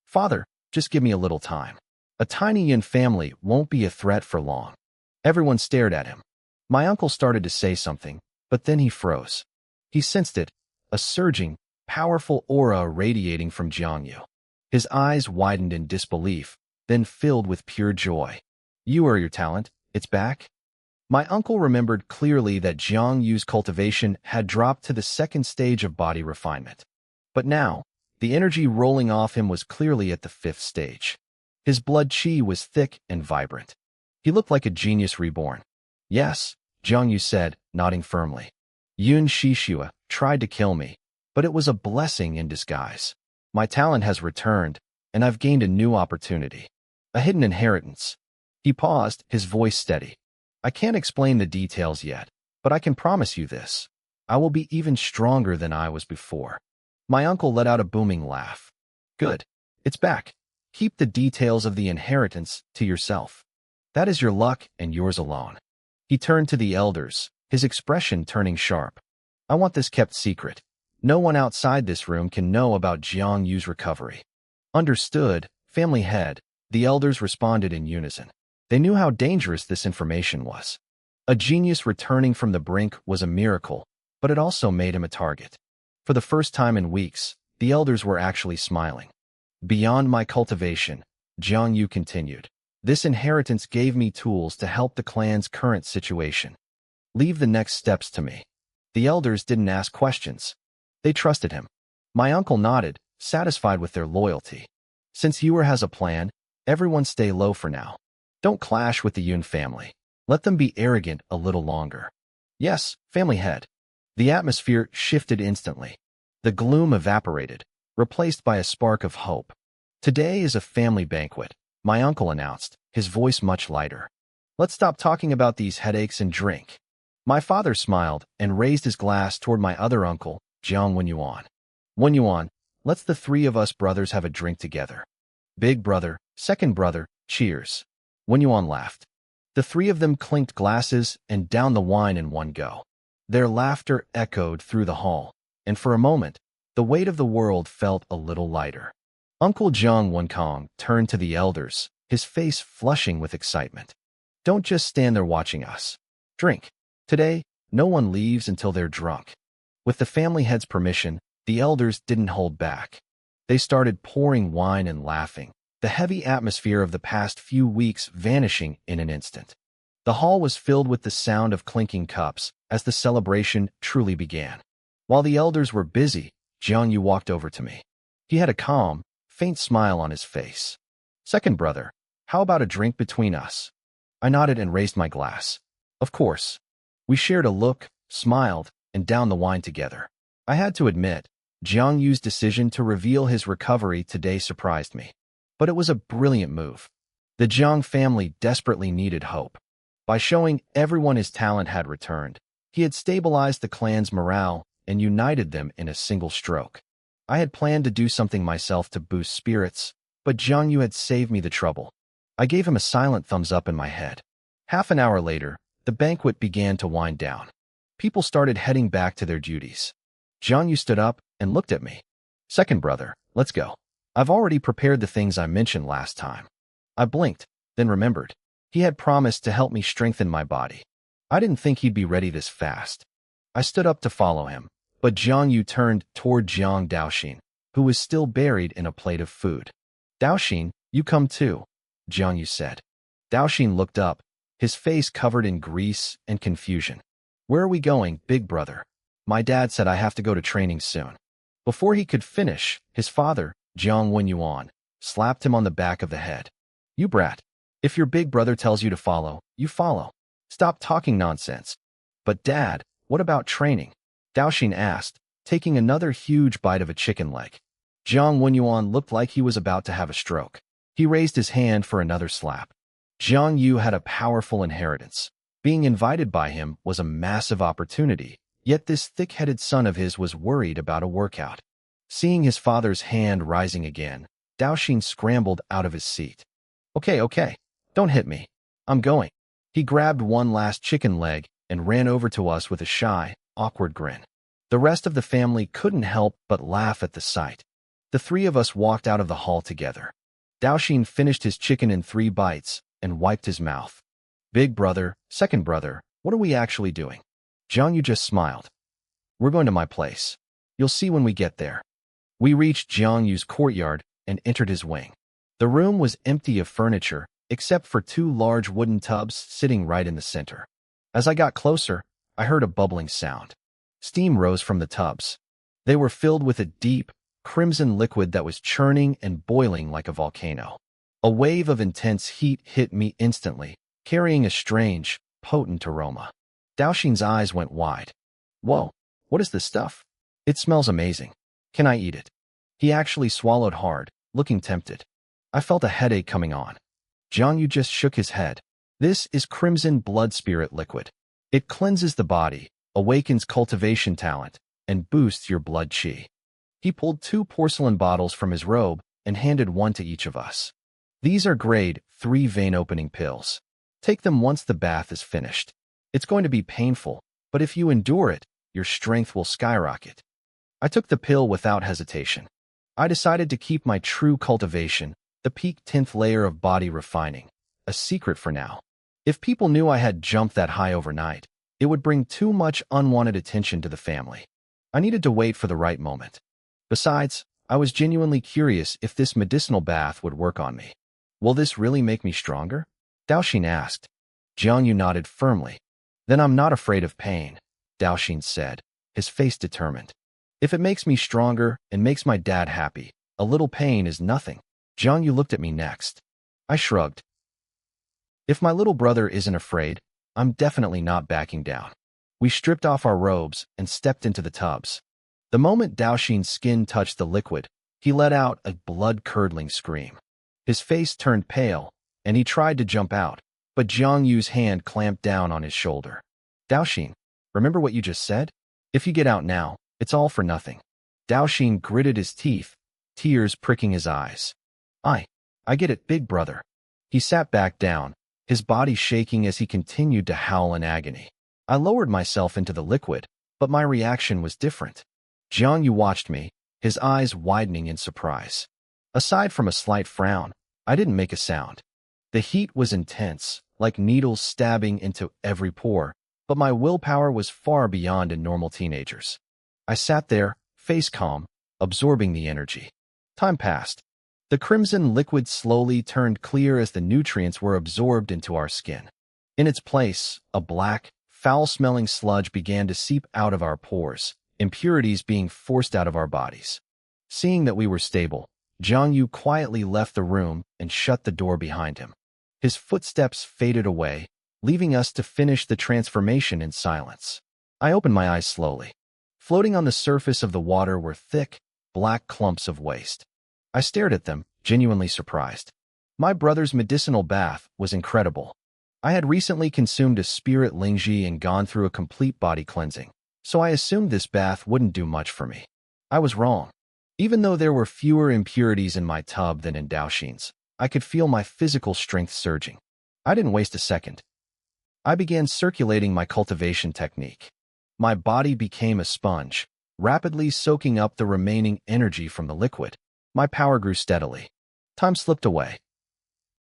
Father, just give me a little time. A tiny Yun family won't be a threat for long. Everyone stared at him. My uncle started to say something, but then he froze. He sensed it, a surging, powerful aura radiating from Jiang Yu. His eyes widened in disbelief, then filled with pure joy. You are your talent, it's back? My uncle remembered clearly that Jiang Yu's cultivation had dropped to the second stage of body refinement. But now, the energy rolling off him was clearly at the fifth stage. His blood qi was thick and vibrant. He looked like a genius reborn. Yes, Jiang Yu said, nodding firmly. Yun Shishua tried to kill me, but it was a blessing in disguise. My talent has returned, and I've gained a new opportunity. A hidden inheritance. He paused, his voice steady. I can't explain the details yet, but I can promise you this. I will be even stronger than I was before. My uncle let out a booming laugh. Good. It's back. Keep the details of the inheritance to yourself. That is your luck and yours alone. He turned to the elders, his expression turning sharp. I want this kept secret. No one outside this room can know about Jiang Yu's recovery. Understood, family head, the elders responded in unison. They knew how dangerous this information was. A genius returning from the brink was a miracle, but it also made him a target. For the first time in weeks, the elders were actually smiling. Beyond my cultivation, Jiang Yu continued. This inheritance gave me tools to help the clan's current situation. Leave the next steps to me. The elders didn't ask questions. They trusted him. My uncle nodded, satisfied with their loyalty. Since Yue has a plan, everyone stay low for now. Don't clash with the Yun family. Let them be arrogant a little longer. Yes, family head. The atmosphere shifted instantly. The gloom evaporated, replaced by a spark of hope. Today is a family banquet, my uncle announced, his voice much lighter. Let's stop talking about these headaches and drink. My father smiled and raised his glass toward my other uncle, Jiang Wenyuan. Wenyuan, let's the three of us brothers have a drink together. Big brother, second brother, cheers. Wenyuan laughed. The three of them clinked glasses and downed the wine in one go. Their laughter echoed through the hall, and for a moment, the weight of the world felt a little lighter. Uncle Jiang Wenkong turned to the elders, his face flushing with excitement. Don't just stand there watching us. Drink. Today, no one leaves until they're drunk. With the family head's permission, the elders didn't hold back. They started pouring wine and laughing, the heavy atmosphere of the past few weeks vanishing in an instant. The hall was filled with the sound of clinking cups as the celebration truly began. While the elders were busy, Jiang Yu walked over to me. He had a calm, faint smile on his face. Second brother, how about a drink between us? I nodded and raised my glass. Of course. We shared a look, smiled, and downed the wine together. I had to admit, Jiang Yu's decision to reveal his recovery today surprised me. But it was a brilliant move. The Jiang family desperately needed hope. By showing everyone his talent had returned, he had stabilized the clan's morale and united them in a single stroke. I had planned to do something myself to boost spirits, but Jiang Yu had saved me the trouble. I gave him a silent thumbs up in my head. Half an hour later, the banquet began to wind down. People started heading back to their duties. Jiang Yu stood up and looked at me. Second brother, let's go. I've already prepared the things I mentioned last time. I blinked, then remembered. He had promised to help me strengthen my body. I didn't think he'd be ready this fast. I stood up to follow him, but Jiang Yu turned toward Jiang Daoxin, who was still buried in a plate of food. Daoxin, you come too, Jiang Yu said. Daoxin looked up, his face covered in grease and confusion. Where are we going, big brother? My dad said I have to go to training soon. Before he could finish, his father, Jiang Wenyuan, slapped him on the back of the head. You brat. If your big brother tells you to follow, you follow. Stop talking nonsense. But dad, what about training? Daoxin asked, taking another huge bite of a chicken leg. Jiang Wenyuan looked like he was about to have a stroke. He raised his hand for another slap. Jiang Yu had a powerful inheritance. Being invited by him was a massive opportunity, yet this thick-headed son of his was worried about a workout. Seeing his father's hand rising again, Daoxin scrambled out of his seat. Okay, don't hit me. I'm going. He grabbed one last chicken leg and ran over to us with a shy, awkward grin. The rest of the family couldn't help but laugh at the sight. The three of us walked out of the hall together. Daoxin finished his chicken in 3 bites and wiped his mouth. Big brother, second brother, what are we actually doing? Jiang Yu just smiled. We're going to my place. You'll see when we get there. We reached Jiang Yu's courtyard and entered his wing. The room was empty of furniture, except for 2 large wooden tubs sitting right in the center. As I got closer, I heard a bubbling sound. Steam rose from the tubs. They were filled with a deep, crimson liquid that was churning and boiling like a volcano. A wave of intense heat hit me instantly, carrying a strange, potent aroma. Daoxin's eyes went wide. Whoa, what is this stuff? It smells amazing. Can I eat it? He actually swallowed hard, looking tempted. I felt a headache coming on. Jiang Yu just shook his head. This is crimson blood spirit liquid. It cleanses the body, awakens cultivation talent, and boosts your blood chi. He pulled 2 porcelain bottles from his robe and handed one to each of us. These are grade 3 vein-opening pills. Take them once the bath is finished. It's going to be painful, but if you endure it, your strength will skyrocket. I took the pill without hesitation. I decided to keep my true cultivation, the peak 10th layer of body refining, a secret for now. If people knew I had jumped that high overnight, it would bring too much unwanted attention to the family. I needed to wait for the right moment. Besides, I was genuinely curious if this medicinal bath would work on me. Will this really make me stronger? Daoxin asked. Jiang Yu nodded firmly. Then I'm not afraid of pain, Daoxin said, his face determined. If it makes me stronger and makes my dad happy, a little pain is nothing. Jiang Yu looked at me next. I shrugged. If my little brother isn't afraid, I'm definitely not backing down. We stripped off our robes and stepped into the tubs. The moment Daoxin's skin touched the liquid, he let out a blood-curdling scream. His face turned pale, and he tried to jump out, but Jiang Yu's hand clamped down on his shoulder. Daoxin, remember what you just said? If you get out now, it's all for nothing. Daoxin gritted his teeth, tears pricking his eyes. I get it, big brother. He sat back down, his body shaking as he continued to howl in agony. I lowered myself into the liquid, but my reaction was different. Jiang Yu watched me, his eyes widening in surprise. Aside from a slight frown, I didn't make a sound. The heat was intense, like needles stabbing into every pore, but my willpower was far beyond a normal teenager's. I sat there, face calm, absorbing the energy. Time passed. The crimson liquid slowly turned clear as the nutrients were absorbed into our skin. In its place, a black, foul-smelling sludge began to seep out of our pores, impurities being forced out of our bodies. Seeing that we were stable, Jiang Yu quietly left the room and shut the door behind him. His footsteps faded away, leaving us to finish the transformation in silence. I opened my eyes slowly. Floating on the surface of the water were thick, black clumps of waste. I stared at them, genuinely surprised. My brother's medicinal bath was incredible. I had recently consumed a spirit lingji and gone through a complete body cleansing, so I assumed this bath wouldn't do much for me. I was wrong. Even though there were fewer impurities in my tub than in Daoxin's, I could feel my physical strength surging. I didn't waste a second. I began circulating my cultivation technique. My body became a sponge, rapidly soaking up the remaining energy from the liquid. My power grew steadily. Time slipped away.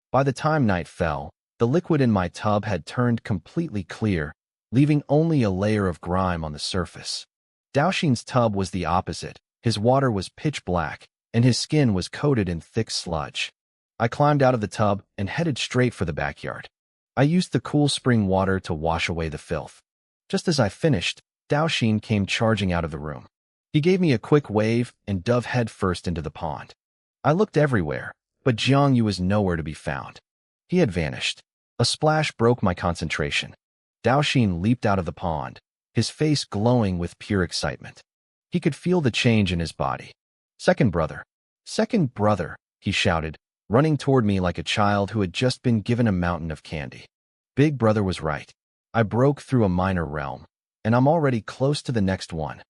By the time night fell, the liquid in my tub had turned completely clear, leaving only a layer of grime on the surface. Daoxin's tub was the opposite. His water was pitch black, and his skin was coated in thick sludge. I climbed out of the tub and headed straight for the backyard. I used the cool spring water to wash away the filth. Just as I finished, Daoxin came charging out of the room. He gave me a quick wave and dove headfirst into the pond. I looked everywhere, but Jiang Yu was nowhere to be found. He had vanished. A splash broke my concentration. Daoxin leaped out of the pond, his face glowing with pure excitement. He could feel the change in his body. Second brother. Second brother, he shouted, running toward me like a child who had just been given a mountain of candy. Big brother was right. I broke through a minor realm, and I'm already close to the next one.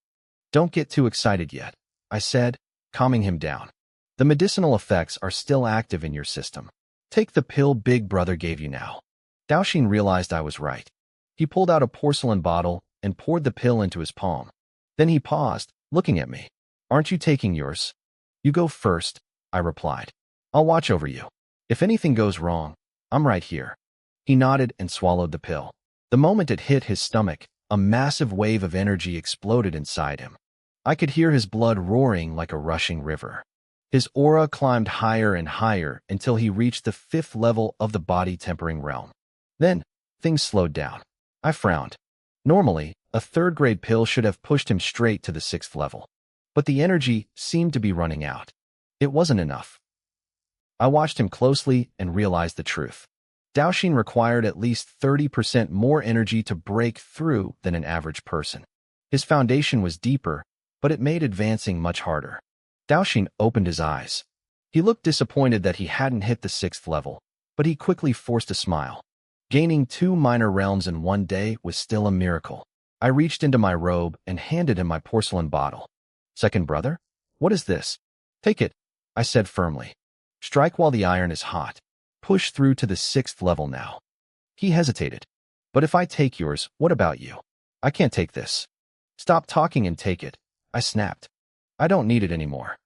Don't get too excited yet, I said, calming him down. The medicinal effects are still active in your system. Take the pill Big Brother gave you now. Daoxin realized I was right. He pulled out a porcelain bottle and poured the pill into his palm. Then he paused, looking at me. Aren't you taking yours? You go first, I replied. I'll watch over you. If anything goes wrong, I'm right here. He nodded and swallowed the pill. The moment it hit his stomach, a massive wave of energy exploded inside him. I could hear his blood roaring like a rushing river. His aura climbed higher and higher until he reached the 5th level of the body-tempering realm. Then, things slowed down. I frowned. Normally, a 3rd-grade pill should have pushed him straight to the 6th level. But the energy seemed to be running out. It wasn't enough. I watched him closely and realized the truth. Daoxin required at least 30% more energy to break through than an average person. His foundation was deeper, but it made advancing much harder. Daoxin opened his eyes. He looked disappointed that he hadn't hit the 6th level, but he quickly forced a smile. Gaining 2 minor realms in one day was still a miracle. I reached into my robe and handed him my porcelain bottle. Second brother? What is this? Take it, I said firmly. Strike while the iron is hot. Push through to the 6th level now. He hesitated. But if I take yours, what about you? I can't take this. Stop talking and take it, I snapped. I don't need it anymore.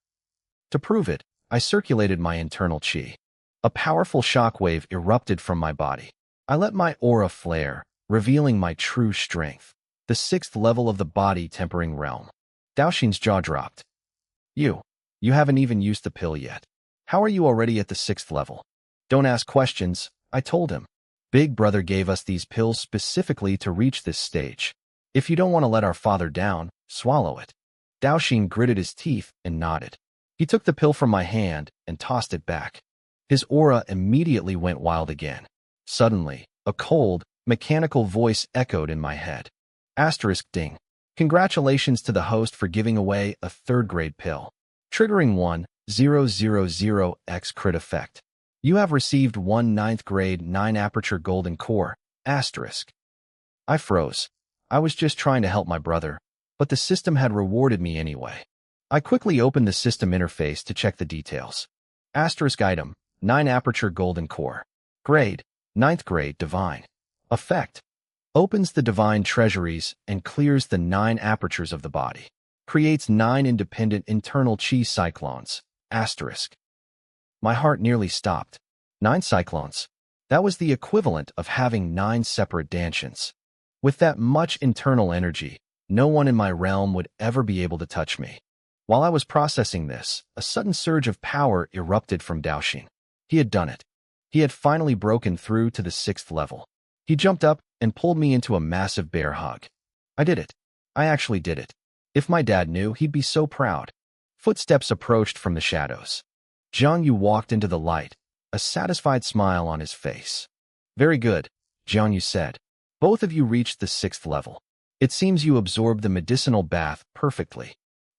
To prove it, I circulated my internal chi. A powerful shockwave erupted from my body. I let my aura flare, revealing my true strength. The 6th level of the body-tempering realm. Daoxin's jaw dropped. You haven't even used the pill yet. How are you already at the 6th level? Don't ask questions, I told him. Big Brother gave us these pills specifically to reach this stage. If you don't want to let our father down, swallow it. Daoxin gritted his teeth and nodded. He took the pill from my hand and tossed it back. His aura immediately went wild again. Suddenly, a cold, mechanical voice echoed in my head. Asterisk ding. Congratulations to the host for giving away a 3rd-grade pill. Triggering 1,000x crit effect. You have received 1 9th-grade 9-aperture golden core, asterisk. I froze. I was just trying to help my brother, but the system had rewarded me anyway. I quickly opened the system interface to check the details. Asterisk item, 9-aperture golden core. Grade, 9th grade divine. Effect. Opens the divine treasuries and clears the 9 apertures of the body. Creates 9 independent internal chi cyclones, asterisk. My heart nearly stopped. 9 cyclones. That was the equivalent of having 9 separate dantians. With that much internal energy, no one in my realm would ever be able to touch me. While I was processing this, a sudden surge of power erupted from Daoxin. He had done it. He had finally broken through to the 6th level. He jumped up and pulled me into a massive bear hug. I did it. I actually did it. If my dad knew, he'd be so proud. Footsteps approached from the shadows. Jiangyu walked into the light, a satisfied smile on his face. Very good, Jiangyu said. Both of you reached the 6th level. It seems you absorbed the medicinal bath perfectly.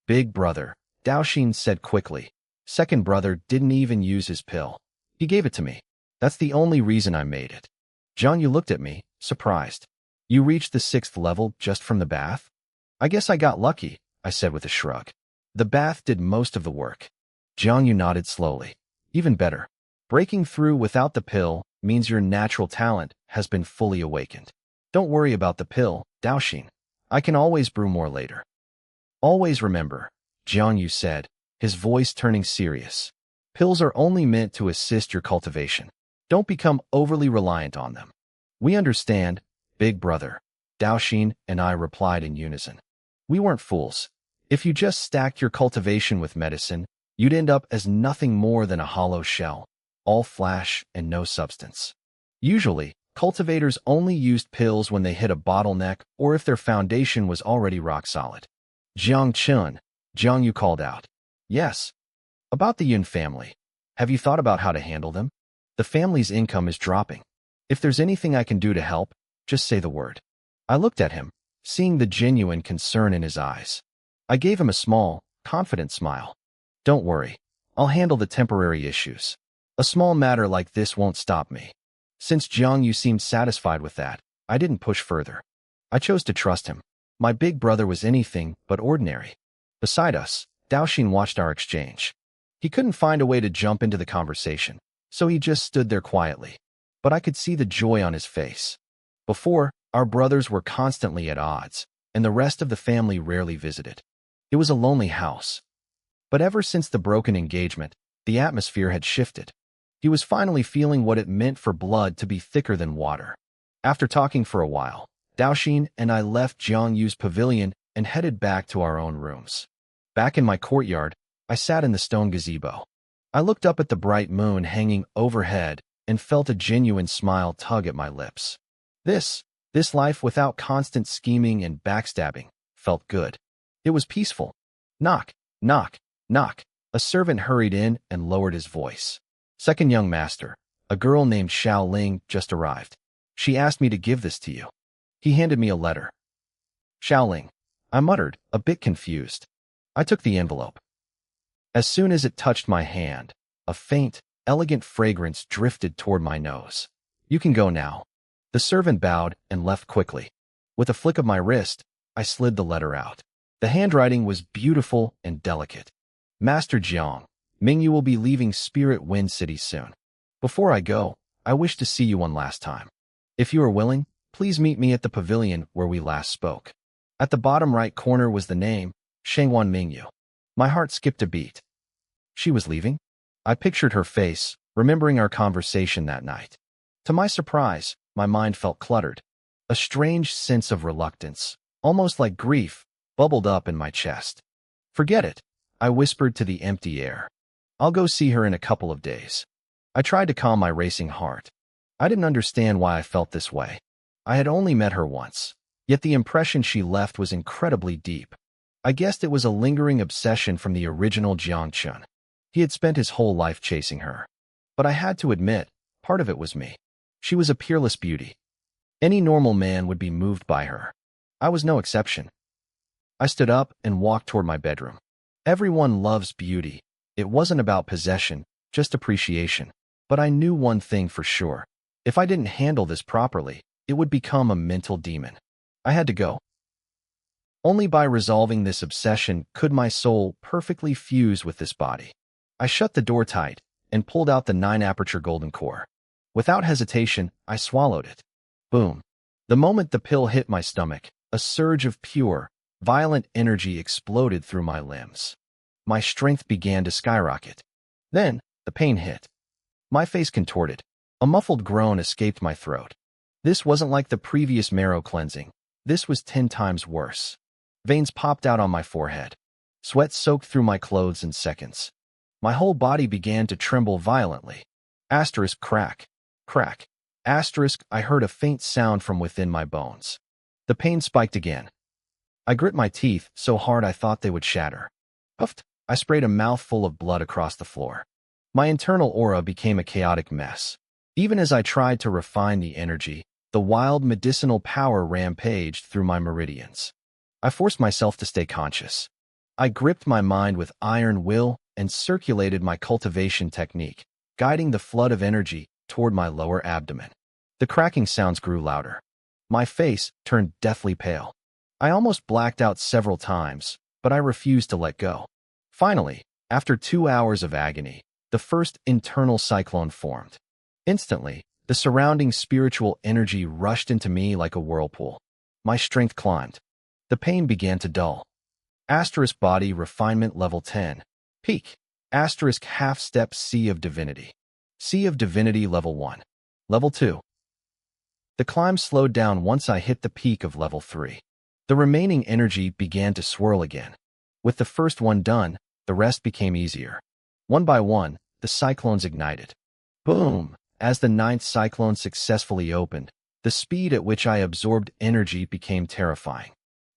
Big brother, Daoxin said quickly. Second brother didn't even use his pill. He gave it to me. That's the only reason I made it. Jiangyu looked at me, surprised. You reached the 6th level just from the bath? I guess I got lucky, I said with a shrug. The bath did most of the work. Jiangyu nodded slowly. Even better. Breaking through without the pill means your natural talent has been fully awakened. Don't worry about the pill, Daoxin. I can always brew more later. Always remember, Jiangyu said, his voice turning serious. Pills are only meant to assist your cultivation. Don't become overly reliant on them. We understand, Big Brother. Daoxin and I replied in unison. We weren't fools. If you just stacked your cultivation with medicine, you'd end up as nothing more than a hollow shell, all flash and no substance. Usually, cultivators only used pills when they hit a bottleneck or if their foundation was already rock solid. Jiang Chun, Jiangyu called out. Yes. About the Yun family. Have you thought about how to handle them? The family's income is dropping. If there's anything I can do to help, just say the word. I looked at him, seeing the genuine concern in his eyes. I gave him a small, confident smile. Don't worry, I'll handle the temporary issues. A small matter like this won't stop me. Since Jiangyu seemed satisfied with that, I didn't push further. I chose to trust him. My big brother was anything but ordinary. Beside us, Daoxin watched our exchange. He couldn't find a way to jump into the conversation, so he just stood there quietly. But I could see the joy on his face. Before, our brothers were constantly at odds, and the rest of the family rarely visited. It was a lonely house. But ever since the broken engagement, the atmosphere had shifted. He was finally feeling what it meant for blood to be thicker than water. After talking for a while, Daoxin and I left Jiangyu's pavilion and headed back to our own rooms. Back in my courtyard, I sat in the stone gazebo. I looked up at the bright moon hanging overhead and felt a genuine smile tug at my lips. This life without constant scheming and backstabbing felt good. It was peaceful. Knock, knock, knock. A servant hurried in and lowered his voice. Second young master, a girl named Xiao Ling just arrived. She asked me to give this to you. He handed me a letter. Xiao Ling, I muttered, a bit confused. I took the envelope. As soon as it touched my hand, a faint, elegant fragrance drifted toward my nose. You can go now. The servant bowed and left quickly. With a flick of my wrist, I slid the letter out. The handwriting was beautiful and delicate. Master Jiang, Mingyu will be leaving Spirit Wind City soon. Before I go, I wish to see you one last time. If you are willing, please meet me at the pavilion where we last spoke. At the bottom right corner was the name, Shengwan Mingyu. My heart skipped a beat. She was leaving? I pictured her face, remembering our conversation that night. To my surprise, my mind felt cluttered. A strange sense of reluctance, almost like grief, bubbled up in my chest. Forget it, I whispered to the empty air. I'll go see her in a couple of days. I tried to calm my racing heart. I didn't understand why I felt this way. I had only met her once, yet the impression she left was incredibly deep. I guessed it was a lingering obsession from the original Jiang Chun. He had spent his whole life chasing her. But I had to admit, part of it was me. She was a peerless beauty. Any normal man would be moved by her. I was no exception. I stood up and walked toward my bedroom. Everyone loves beauty. It wasn't about possession, just appreciation. But I knew one thing for sure. If I didn't handle this properly, it would become a mental demon. I had to go. Only by resolving this obsession could my soul perfectly fuse with this body. I shut the door tight and pulled out the 9-aperture golden core. Without hesitation, I swallowed it. Boom. The moment the pill hit my stomach, a surge of pure, violent energy exploded through my limbs. My strength began to skyrocket. Then, the pain hit. My face contorted. A muffled groan escaped my throat. This wasn't like the previous marrow cleansing. This was 10 times worse. Veins popped out on my forehead. Sweat soaked through my clothes in seconds. My whole body began to tremble violently. Asterisk crack. Crack. Asterisk, I heard a faint sound from within my bones. The pain spiked again. I grit my teeth so hard I thought they would shatter. Puffed. I sprayed a mouthful of blood across the floor. My internal aura became a chaotic mess. Even as I tried to refine the energy, the wild medicinal power rampaged through my meridians. I forced myself to stay conscious. I gripped my mind with iron will and circulated my cultivation technique, guiding the flood of energy toward my lower abdomen. The cracking sounds grew louder. My face turned deathly pale. I almost blacked out several times, but I refused to let go. Finally, after 2 hours of agony, the first internal cyclone formed. Instantly, the surrounding spiritual energy rushed into me like a whirlpool. My strength climbed. The pain began to dull. Asterisk body refinement level 10. Peak. Asterisk half-step Sea of Divinity. Sea of Divinity level 1. Level 2. The climb slowed down once I hit the peak of level 3. The remaining energy began to swirl again. With the first one done, the rest became easier. One by one, the cyclones ignited. Boom! As the 9th cyclone successfully opened, the speed at which I absorbed energy became terrifying.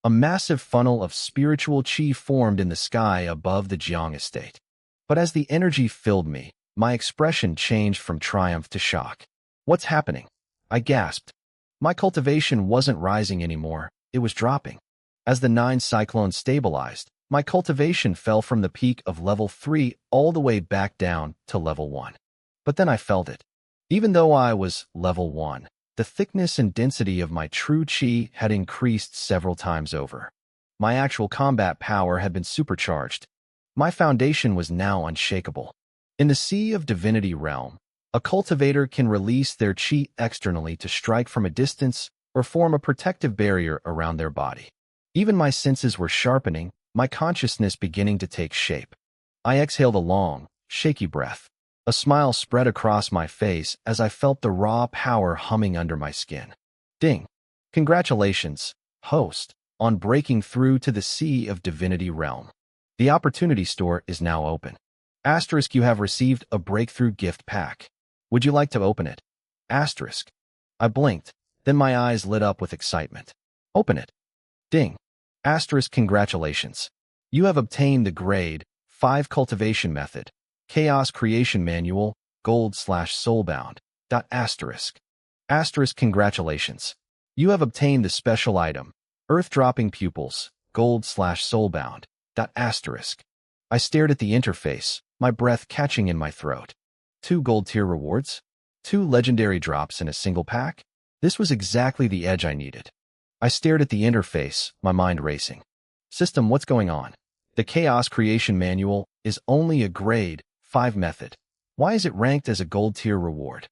A massive funnel of spiritual chi formed in the sky above the Jiang estate. But as the energy filled me, my expression changed from triumph to shock. What's happening? I gasped. My cultivation wasn't rising anymore, it was dropping. As the 9 cyclones stabilized, my cultivation fell from the peak of level 3 all the way back down to level 1. But then I felt it. Even though I was level 1, the thickness and density of my true chi had increased several times over. My actual combat power had been supercharged. My foundation was now unshakable. In the Sea of Divinity realm, a cultivator can release their chi externally to strike from a distance or form a protective barrier around their body. Even my senses were sharpening, my consciousness beginning to take shape. I exhaled a long, shaky breath. A smile spread across my face as I felt the raw power humming under my skin. Ding! Congratulations, host, on breaking through to the Sea of Divinity realm. The Opportunity Store is now open. Asterisk, you have received a breakthrough gift pack. Would you like to open it? Asterisk. I blinked, then my eyes lit up with excitement. Open it. Ding. Asterisk, congratulations. You have obtained the grade 5 cultivation method, Chaos Creation Manual, Gold/Soulbound. Asterisk. Asterisk, congratulations. You have obtained the special item, Earth Dropping Pupils, Gold/Soulbound. Asterisk. I stared at the interface, my breath catching in my throat. 2 gold tier rewards? 2 legendary drops in a single pack? This was exactly the edge I needed. I stared at the interface, my mind racing. System, what's going on? The Chaos Creation Manual is only a grade 5 method. Why is it ranked as a gold tier reward?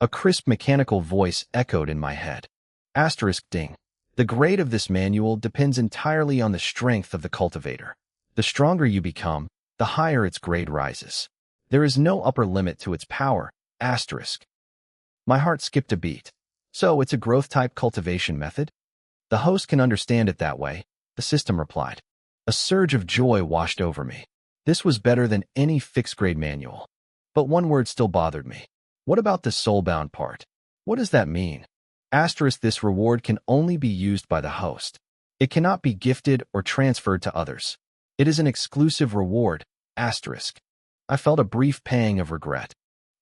A crisp mechanical voice echoed in my head. Asterisk, ding. The grade of this manual depends entirely on the strength of the cultivator. The stronger you become, the higher its grade rises. There is no upper limit to its power. Asterisk. My heart skipped a beat. So it's a growth-type cultivation method? The host can understand it that way, the system replied. A surge of joy washed over me. This was better than any fixed-grade manual. But one word still bothered me. What about the soulbound part? What does that mean? Asterisk, this reward can only be used by the host. It cannot be gifted or transferred to others. It is an exclusive reward. Asterisk. I felt a brief pang of regret.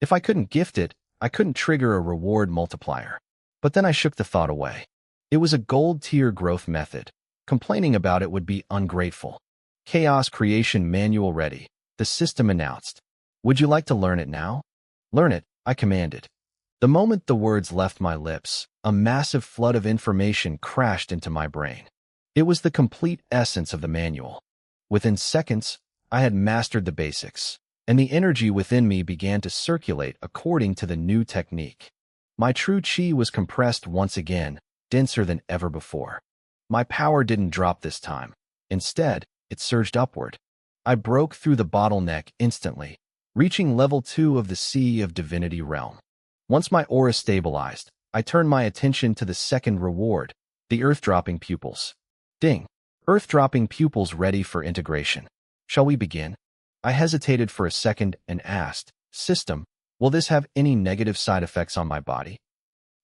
If I couldn't gift it, I couldn't trigger a reward multiplier. But then I shook the thought away. It was a gold-tier growth method. Complaining about it would be ungrateful. Chaos Creation Manual ready, the system announced. Would you like to learn it now? Learn it, I commanded. The moment the words left my lips, a massive flood of information crashed into my brain. It was the complete essence of the manual. Within seconds, I had mastered the basics, and the energy within me began to circulate according to the new technique. My true chi was compressed once again, denser than ever before. My power didn't drop this time. Instead, it surged upward. I broke through the bottleneck instantly, reaching level 2 of the Sea of Divinity realm. Once my aura stabilized, I turned my attention to the second reward, the Earth-Dropping Pupils. Ding! Earth-Dropping Pupils ready for integration. Shall we begin? I hesitated for a second and asked, System, will this have any negative side effects on my body?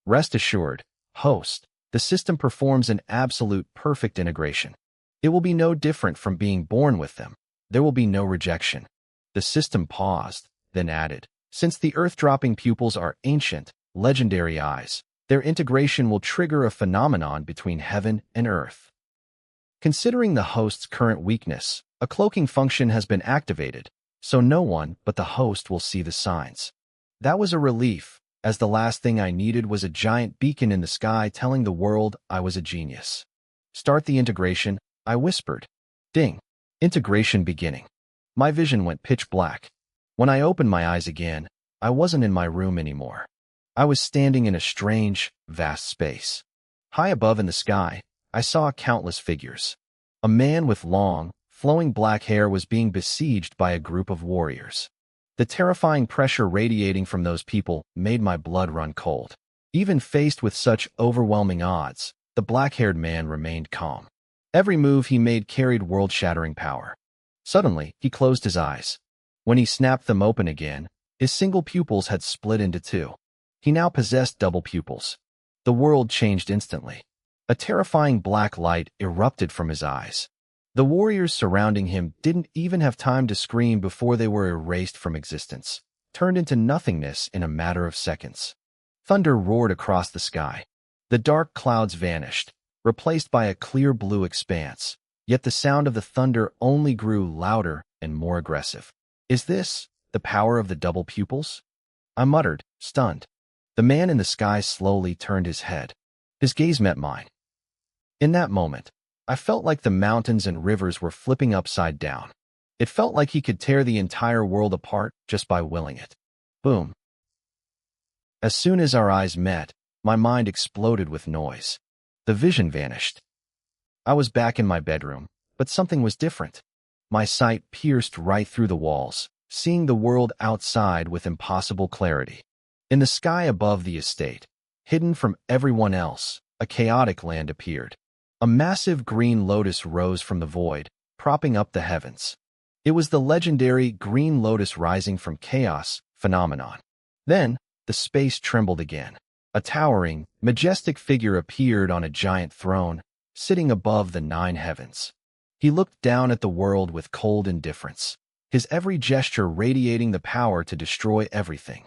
Rest assured, host, the system performs an absolute perfect integration. It will be no different from being born with them. There will be no rejection. The system paused, then added, since the Earth-Dropping Pupils are ancient, legendary eyes, their integration will trigger a phenomenon between heaven and earth. Considering the host's current weakness, a cloaking function has been activated, so no one but the host will see the signs. That was a relief, as the last thing I needed was a giant beacon in the sky telling the world I was a genius. Start the integration, I whispered. Ding. Integration beginning. My vision went pitch black. When I opened my eyes again, I wasn't in my room anymore. I was standing in a strange, vast space. High above in the sky, I saw countless figures. A man with long, flowing black hair was being besieged by a group of warriors. The terrifying pressure radiating from those people made my blood run cold. Even faced with such overwhelming odds, the black-haired man remained calm. Every move he made carried world-shattering power. Suddenly, he closed his eyes. When he snapped them open again, his single pupils had split into 2. He now possessed double pupils. The world changed instantly. A terrifying black light erupted from his eyes. The warriors surrounding him didn't even have time to scream before they were erased from existence, turned into nothingness in a matter of seconds. Thunder roared across the sky. The dark clouds vanished. replaced by a clear blue expanse, yet the sound of the thunder only grew louder and more aggressive. Is this the power of the double pupils? I muttered, stunned. The man in the sky slowly turned his head. His gaze met mine. In that moment, I felt like the mountains and rivers were flipping upside down. It felt like he could tear the entire world apart just by willing it. Boom. As soon as our eyes met, my mind exploded with noise. The vision vanished. I was back in my bedroom, but something was different. My sight pierced right through the walls, seeing the world outside with impossible clarity. In the sky above the estate, hidden from everyone else, a chaotic land appeared. A massive green lotus rose from the void, propping up the heavens. It was the legendary green lotus rising from chaos phenomenon. Then, the space trembled again. A towering, majestic figure appeared on a giant throne, sitting above the 9 heavens. He looked down at the world with cold indifference, his every gesture radiating the power to destroy everything.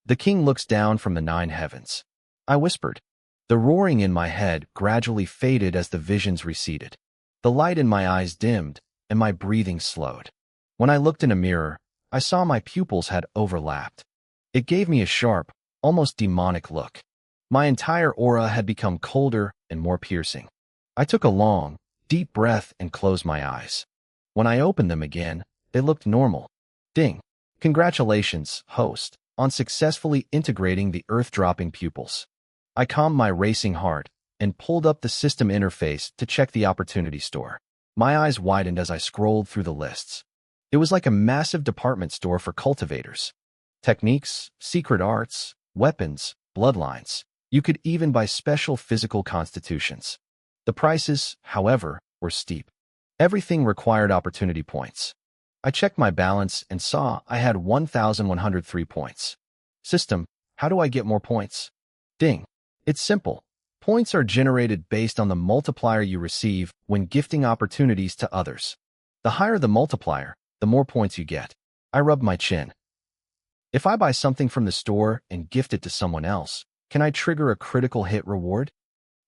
The king looks down from the 9 heavens. I whispered. The roaring in my head gradually faded as the visions receded. The light in my eyes dimmed, and my breathing slowed. When I looked in a mirror, I saw my pupils had overlapped. It gave me a sharp, almost demonic look. My entire aura had become colder and more piercing. I took a long, deep breath and closed my eyes. When I opened them again, they looked normal. Ding! Congratulations, host, on successfully integrating the earth-dropping pupils. I calmed my racing heart and pulled up the system interface to check the opportunity store. My eyes widened as I scrolled through the lists. It was like a massive department store for cultivators. Techniques, secret arts, weapons, bloodlines. You could even buy special physical constitutions. The prices, however, were steep. Everything required opportunity points. I checked my balance and saw I had 1,103 points. System, how do I get more points? Ding. It's simple. Points are generated based on the multiplier you receive when gifting opportunities to others. The higher the multiplier, the more points you get. I rubbed my chin. If I buy something from the store and gift it to someone else, can I trigger a critical hit reward?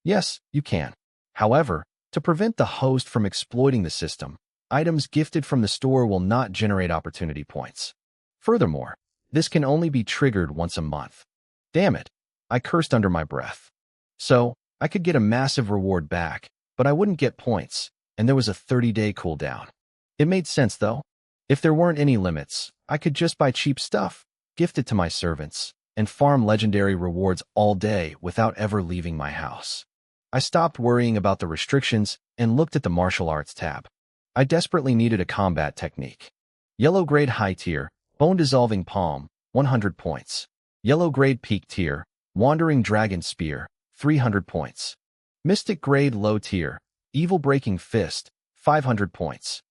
Yes, you can. However, to prevent the host from exploiting the system, items gifted from the store will not generate opportunity points. Furthermore, this can only be triggered once a month. Damn it, I cursed under my breath. So, I could get a massive reward back, but I wouldn't get points, and there was a 30-day cooldown. It made sense, though. If there weren't any limits, I could just buy cheap stuff, gift it to my servants, and farm legendary rewards all day without ever leaving my house. I stopped worrying about the restrictions and looked at the martial arts tab. I desperately needed a combat technique. Yellow grade high tier, bone dissolving palm, 100 points. Yellow grade peak tier, wandering dragon spear, 300 points. Mystic grade low tier, evil breaking fist, 500 points.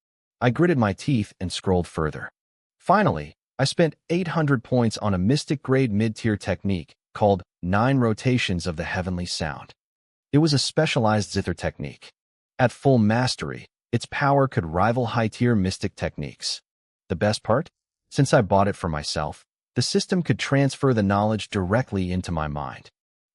I gritted my teeth and scrolled further. Finally, I spent 800 points on a mystic grade mid-tier technique called 9 Rotations of the Heavenly Sound. It was a specialized zither technique. At full mastery, its power could rival high-tier mystic techniques. The best part? Since I bought it for myself, the system could transfer the knowledge directly into my mind.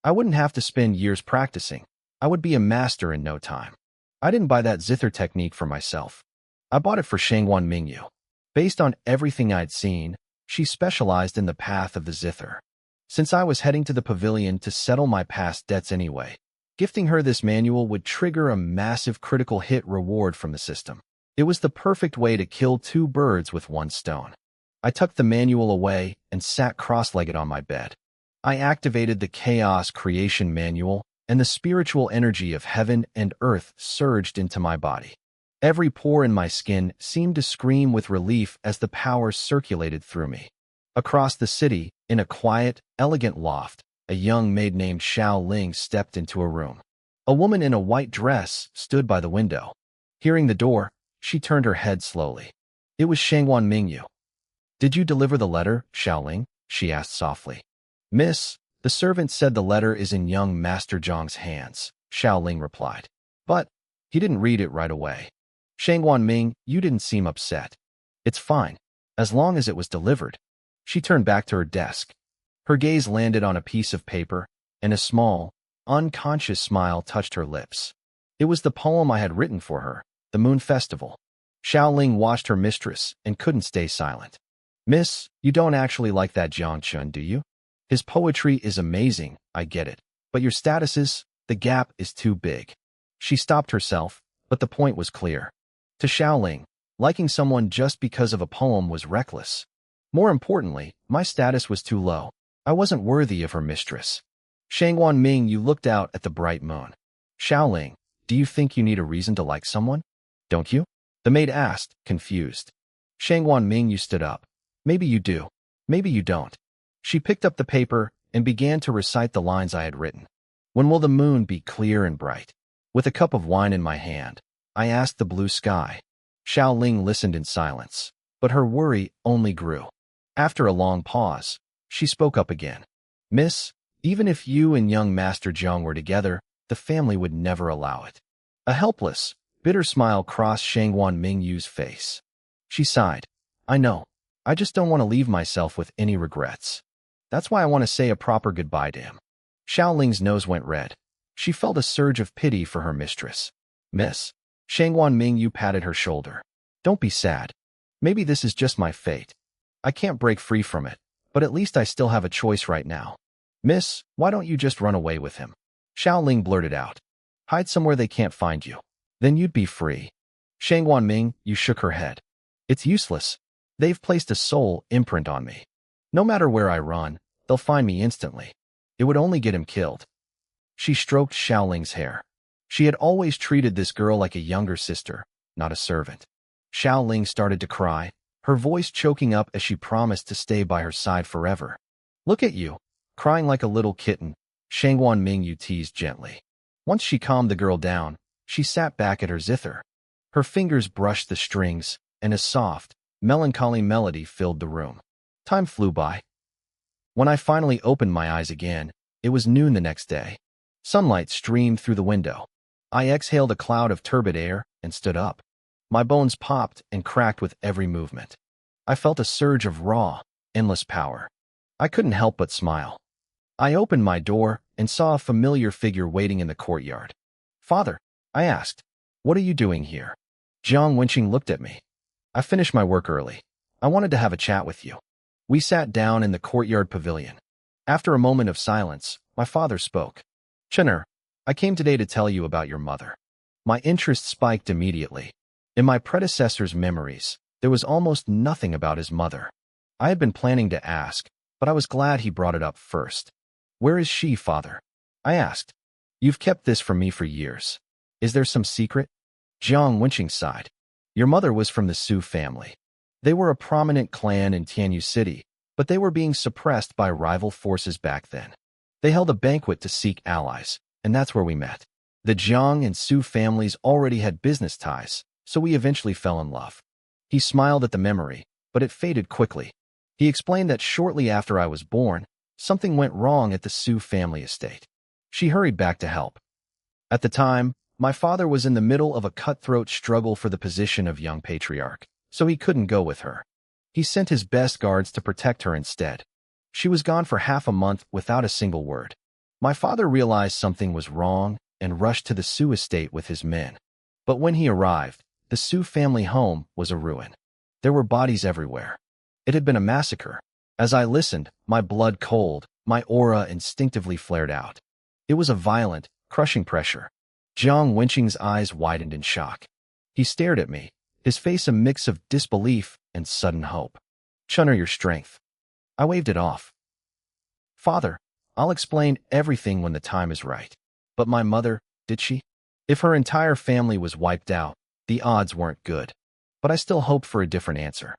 I wouldn't have to spend years practicing. I would be a master in no time. I didn't buy that zither technique for myself. I bought it for Shangwan Mingyu. Based on everything I'd seen, she specialized in the path of the zither. Since I was heading to the pavilion to settle my past debts anyway, gifting her this manual would trigger a massive critical hit reward from the system. It was the perfect way to kill 2 birds with 1 stone. I tucked the manual away and sat cross-legged on my bed. I activated the Chaos Creation Manual, and the spiritual energy of heaven and earth surged into my body. Every pore in my skin seemed to scream with relief as the power circulated through me. Across the city, in a quiet, elegant loft, a young maid named Xiao Ling stepped into a room. A woman in a white dress stood by the window. Hearing the door, she turned her head slowly. It was Shangwan Mingyu. "Did you deliver the letter, Xiao Ling?" she asked softly. "Miss, the servant said the letter is in young Master Zhang's hands," Xiao Ling replied. "But he didn't read it right away." "Shangwan Ming, you didn't seem upset." "It's fine, as long as it was delivered." She turned back to her desk. Her gaze landed on a piece of paper, and a small, unconscious smile touched her lips. It was the poem I had written for her, the Moon Festival. Xiaoling watched her mistress and couldn't stay silent. Miss, you don't actually like that Jiang Chun, do you? His poetry is amazing, I get it. But your status the gap is too big. She stopped herself, but the point was clear. To Xiaoling, liking someone just because of a poem was reckless. More importantly, my status was too low. I wasn't worthy of her mistress. Shangwan Ming, you looked out at the bright moon. Xiaoling, do you think you need a reason to like someone? Don't you? The maid asked, confused. Shangwan Ming, you stood up. Maybe you do. Maybe you don't. She picked up the paper and began to recite the lines I had written. When will the moon be clear and bright? With a cup of wine in my hand, I asked the blue sky. Xiaoling listened in silence, but her worry only grew. After a long pause, she spoke up again. Miss, even if you and young Master Jiang were together, the family would never allow it. A helpless, bitter smile crossed Shangwan Mingyu's face. She sighed. I know. I just don't want to leave myself with any regrets. That's why I want to say a proper goodbye to him. Xiaoling's nose went red. She felt a surge of pity for her mistress. Miss, Shangwan Mingyu patted her shoulder. Don't be sad. Maybe this is just my fate. I can't break free from it, but at least I still have a choice right now. Miss, why don't you just run away with him? Xiaoling blurted out. Hide somewhere they can't find you. Then you'd be free. Shangwan Ming, you shook her head. It's useless. They've placed a soul imprint on me. No matter where I run, they'll find me instantly. It would only get him killed. She stroked Xiaoling's hair. She had always treated this girl like a younger sister, not a servant. Xiaoling started to cry, her voice choking up as she promised to stay by her side forever. Look at you, crying like a little kitten, Shangwan Mingyu teased gently. Once she calmed the girl down, she sat back at her zither. Her fingers brushed the strings, and a soft, melancholy melody filled the room. Time flew by. When I finally opened my eyes again, it was noon the next day. Sunlight streamed through the window. I exhaled a cloud of turbid air and stood up. My bones popped and cracked with every movement. I felt a surge of raw, endless power. I couldn't help but smile. I opened my door and saw a familiar figure waiting in the courtyard. Father, I asked, what are you doing here? Jiang Wenqing looked at me. I finished my work early. I wanted to have a chat with you. We sat down in the courtyard pavilion. After a moment of silence, my father spoke. Chen'er, I came today to tell you about your mother. My interest spiked immediately. In my predecessor's memories, there was almost nothing about his mother. I had been planning to ask, but I was glad he brought it up first. Where is she, father? I asked. You've kept this from me for years. Is there some secret? Jiang Wenqing sighed. Your mother was from the Su family. They were a prominent clan in Tianyu City, but they were being suppressed by rival forces back then. They held a banquet to seek allies, and that's where we met. The Jiang and Su families already had business ties, so we eventually fell in love. He smiled at the memory, but it faded quickly. He explained that shortly after I was born, something went wrong at the Su family estate. She hurried back to help. At the time, my father was in the middle of a cutthroat struggle for the position of young patriarch, so he couldn't go with her. He sent his best guards to protect her instead. She was gone for half a month without a single word. My father realized something was wrong and rushed to the Su estate with his men. But when he arrived, the Su family home was a ruin. There were bodies everywhere. It had been a massacre. As I listened, my blood cold, my aura instinctively flared out. It was a violent, crushing pressure. Jiang Wenqing's eyes widened in shock. He stared at me, his face a mix of disbelief and sudden hope. Chun'er, your strength. I waved it off. Father, I'll explain everything when the time is right. But my mother, did she? If her entire family was wiped out, the odds weren't good. But I still hoped for a different answer.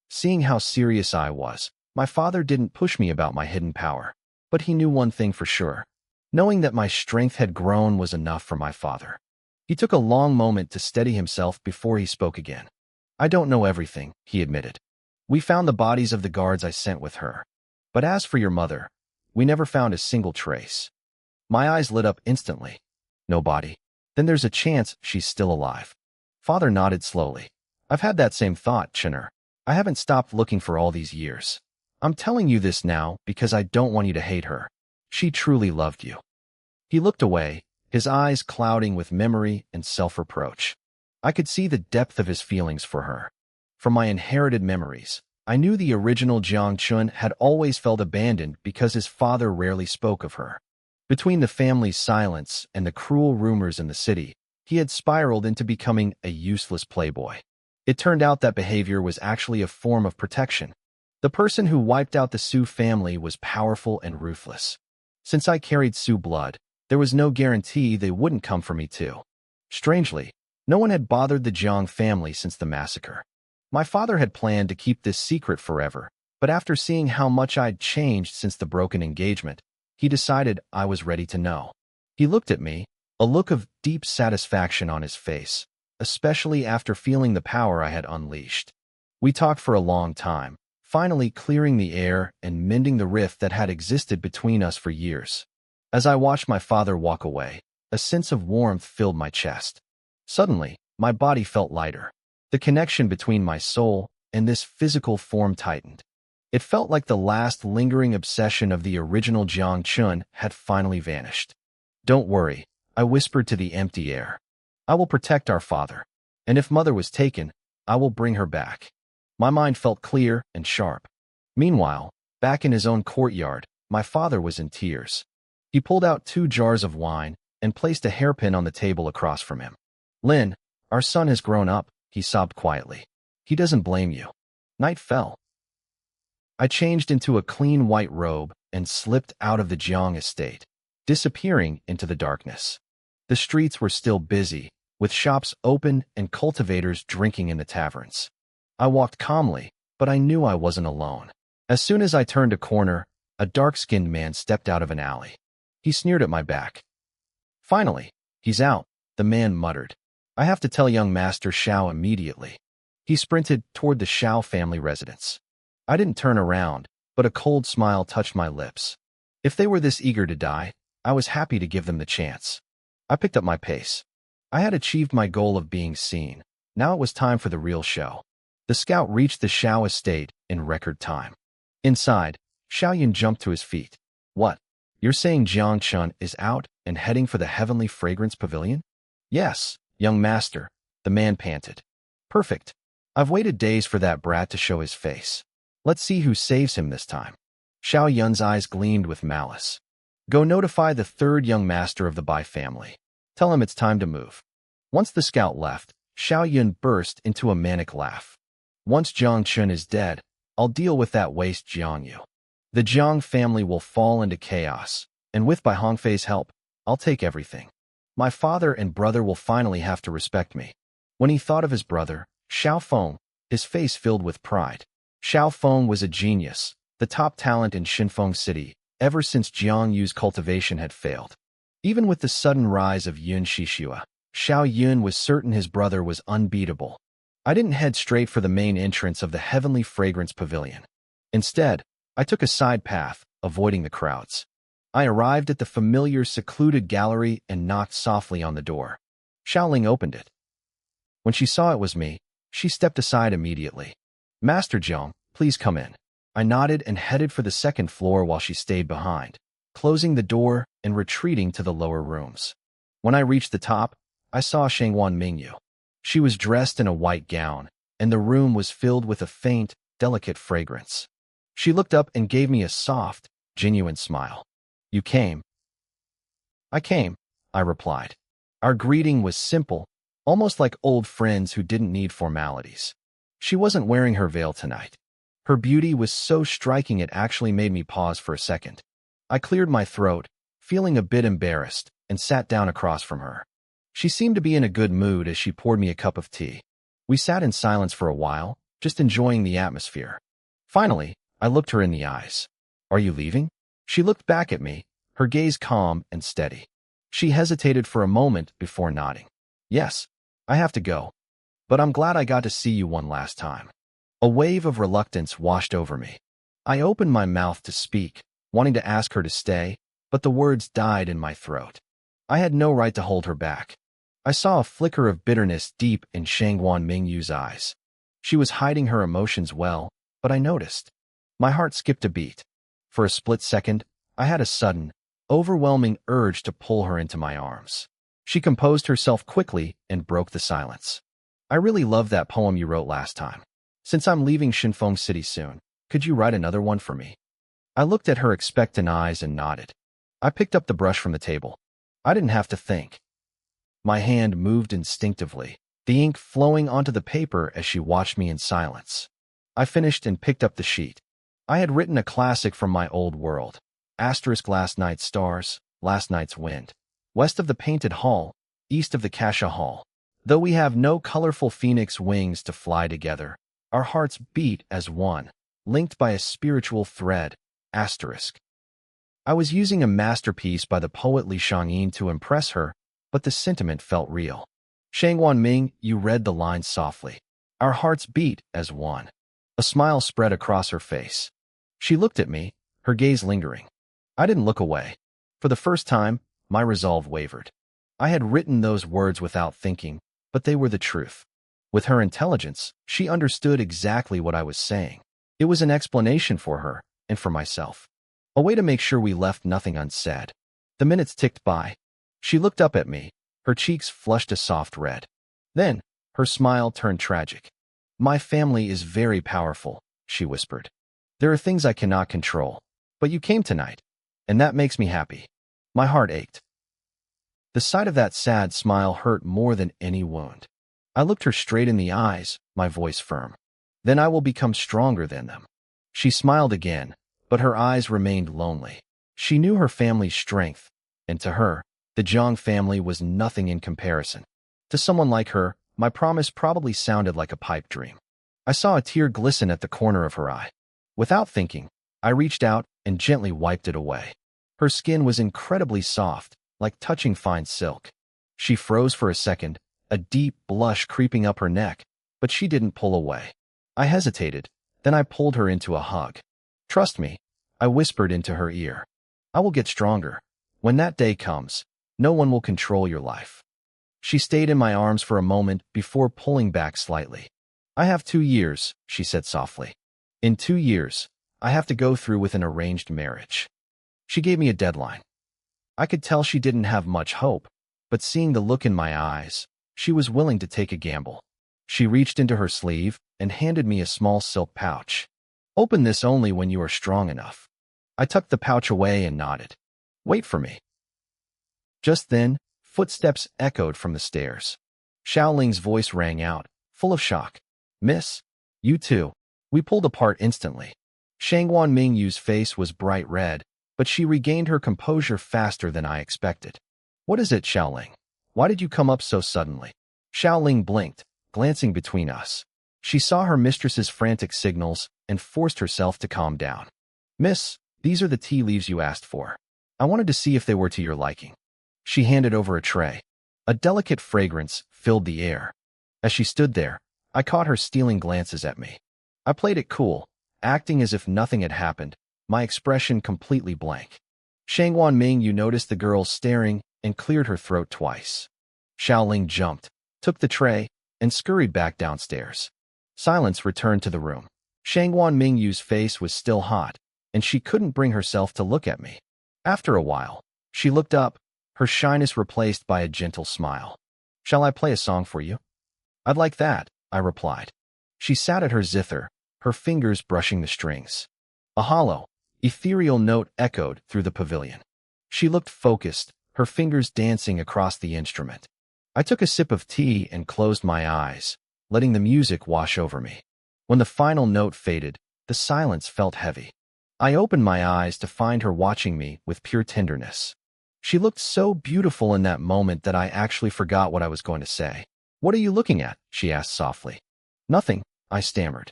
Seeing how serious I was, my father didn't push me about my hidden power. But he knew one thing for sure. Knowing that my strength had grown was enough for my father. He took a long moment to steady himself before he spoke again. I don't know everything, he admitted. We found the bodies of the guards I sent with her. But as for your mother, we never found a single trace. My eyes lit up instantly. No body. Then there's a chance she's still alive. Father nodded slowly. I've had that same thought, Chen'er. I haven't stopped looking for all these years. I'm telling you this now because I don't want you to hate her. She truly loved you. He looked away, his eyes clouding with memory and self-reproach. I could see the depth of his feelings for her. From my inherited memories, I knew the original Jiang Chun had always felt abandoned because his father rarely spoke of her. Between the family's silence and the cruel rumors in the city, he had spiraled into becoming a useless playboy. It turned out that behavior was actually a form of protection. The person who wiped out the Su family was powerful and ruthless. Since I carried Su blood, there was no guarantee they wouldn't come for me too. Strangely, no one had bothered the Jiang family since the massacre. My father had planned to keep this secret forever, but after seeing how much I'd changed since the broken engagement, he decided I was ready to know. He looked at me, a look of deep satisfaction on his face, especially after feeling the power I had unleashed. We talked for a long time, finally clearing the air and mending the rift that had existed between us for years. As I watched my father walk away, a sense of warmth filled my chest. Suddenly, my body felt lighter. The connection between my soul and this physical form tightened. It felt like the last lingering obsession of the original Jiang Chun had finally vanished. "Don't worry," I whispered to the empty air. "I will protect our father, and if Mother was taken, I will bring her back." My mind felt clear and sharp. Meanwhile, back in his own courtyard, my father was in tears. He pulled out 2 jars of wine and placed a hairpin on the table across from him. "Lin, our son has grown up," he sobbed quietly. "He doesn't blame you." Night fell. I changed into a clean white robe and slipped out of the Jiang estate, disappearing into the darkness. The streets were still busy, with shops open and cultivators drinking in the taverns. I walked calmly, but I knew I wasn't alone. As soon as I turned a corner, a dark-skinned man stepped out of an alley. He sneered at my back. "Finally, he's out," the man muttered. "I have to tell young Master Xiao immediately." He sprinted toward the Xiao family residence. I didn't turn around, but a cold smile touched my lips. If they were this eager to die, I was happy to give them the chance. I picked up my pace. I had achieved my goal of being seen. Now it was time for the real show. The scout reached the Xiao estate in record time. Inside, Xiaoyan jumped to his feet. "What? You're saying Jiang Chun is out and heading for the Heavenly Fragrance Pavilion?" "Yes, young master," the man panted. "Perfect. I've waited days for that brat to show his face. Let's see who saves him this time." Xiao Yun's eyes gleamed with malice. "Go notify the 3rd young master of the Bai family. Tell him it's time to move." Once the scout left, Xiao Yun burst into a manic laugh. "Once Jiang Chun is dead, I'll deal with that waste Jiang Yu. The Jiang family will fall into chaos, and with Bai Hongfei's help, I'll take everything. My father and brother will finally have to respect me." When he thought of his brother, Xiao Feng, his face filled with pride. Xiao Feng was a genius, the top talent in Xinfeng City, ever since Jiang Yu's cultivation had failed. Even with the sudden rise of Yun Shixua, Xiao Yun was certain his brother was unbeatable. I didn't head straight for the main entrance of the Heavenly Fragrance Pavilion. Instead, I took a side path, avoiding the crowds. I arrived at the familiar secluded gallery and knocked softly on the door. Xiaoling opened it. When she saw it was me, she stepped aside immediately. "Master Jiang, please come in." I nodded and headed for the 2nd floor while she stayed behind, closing the door and retreating to the lower rooms. When I reached the top, I saw Shangwan Mingyu. She was dressed in a white gown, and the room was filled with a faint, delicate fragrance. She looked up and gave me a soft, genuine smile. "You came." "I came," I replied. Our greeting was simple, almost like old friends who didn't need formalities. She wasn't wearing her veil tonight. Her beauty was so striking it actually made me pause for a second. I cleared my throat, feeling a bit embarrassed, and sat down across from her. She seemed to be in a good mood as she poured me a cup of tea. We sat in silence for a while, just enjoying the atmosphere. Finally, I looked her in the eyes. "Are you leaving?" She looked back at me, her gaze calm and steady. She hesitated for a moment before nodding. "Yes, I have to go. But I'm glad I got to see you one last time." A wave of reluctance washed over me. I opened my mouth to speak, wanting to ask her to stay, but the words died in my throat. I had no right to hold her back. I saw a flicker of bitterness deep in Shangwan Mingyu's eyes. She was hiding her emotions well, but I noticed. My heart skipped a beat. For a split second, I had a sudden, overwhelming urge to pull her into my arms. She composed herself quickly and broke the silence. I really love that poem you wrote last time. Since I'm leaving Shinfeng City soon, could you write another one for me? I looked at her expectant eyes and nodded. I picked up the brush from the table. I didn't have to think. My hand moved instinctively, the ink flowing onto the paper as she watched me in silence. I finished and picked up the sheet. I had written a classic from my old world. Asterisk last night's stars, last night's wind. West of the painted hall, east of the Kasha hall. Though we have no colorful phoenix wings to fly together, our hearts beat as one, linked by a spiritual thread. Asterisk. I was using a masterpiece by the poet Li Shangyin to impress her, but the sentiment felt real. Shangwan Ming, you read the lines softly. Our hearts beat as one. A smile spread across her face. She looked at me, her gaze lingering. I didn't look away. For the first time, my resolve wavered. I had written those words without thinking, but they were the truth. With her intelligence, she understood exactly what I was saying. It was an explanation for her, and for myself. A way to make sure we left nothing unsaid. The minutes ticked by. She looked up at me, her cheeks flushed a soft red. Then, her smile turned tragic. My family is very powerful, she whispered. There are things I cannot control, but you came tonight, and that makes me happy. My heart ached. The sight of that sad smile hurt more than any wound. I looked her straight in the eyes, my voice firm. Then I will become stronger than them. She smiled again, but her eyes remained lonely. She knew her family's strength, and to her, the Zhang family was nothing in comparison. To someone like her, my promise probably sounded like a pipe dream. I saw a tear glisten at the corner of her eye. Without thinking, I reached out and gently wiped it away. Her skin was incredibly soft, like touching fine silk. She froze for a second, a deep blush creeping up her neck, but she didn't pull away. I hesitated, then I pulled her into a hug. Trust me, I whispered into her ear. I will get stronger. When that day comes, no one will control your life. She stayed in my arms for a moment before pulling back slightly. I have 2 years, she said softly. In 2 years, I have to go through with an arranged marriage. She gave me a deadline. I could tell she didn't have much hope, but seeing the look in my eyes, she was willing to take a gamble. She reached into her sleeve and handed me a small silk pouch. Open this only when you are strong enough. I tucked the pouch away and nodded. Wait for me. Just then, footsteps echoed from the stairs. Xiaoling's voice rang out, full of shock. Miss, you too. We pulled apart instantly. Shangwan Mingyu's face was bright red, but she regained her composure faster than I expected. What is it, Xiaoling? Why did you come up so suddenly? Xiaoling blinked, glancing between us. She saw her mistress's frantic signals and forced herself to calm down. Miss, these are the tea leaves you asked for. I wanted to see if they were to your liking. She handed over a tray. A delicate fragrance filled the air. As she stood there, I caught her stealing glances at me. I played it cool, acting as if nothing had happened, my expression completely blank. Shangwan Ming, you noticed the girl staring and cleared her throat twice. Xiaoling jumped, took the tray, and scurried back downstairs. Silence returned to the room. Shangwan Mingyu's face was still hot, and she couldn't bring herself to look at me. After a while, she looked up, her shyness replaced by a gentle smile. Shall I play a song for you? I'd like that, I replied. She sat at her zither, her fingers brushing the strings. A hollow, ethereal note echoed through the pavilion. She looked focused, her fingers dancing across the instrument. I took a sip of tea and closed my eyes, letting the music wash over me. When the final note faded, the silence felt heavy. I opened my eyes to find her watching me with pure tenderness. She looked so beautiful in that moment that I actually forgot what I was going to say. What are you looking at? She asked softly. Nothing, I stammered.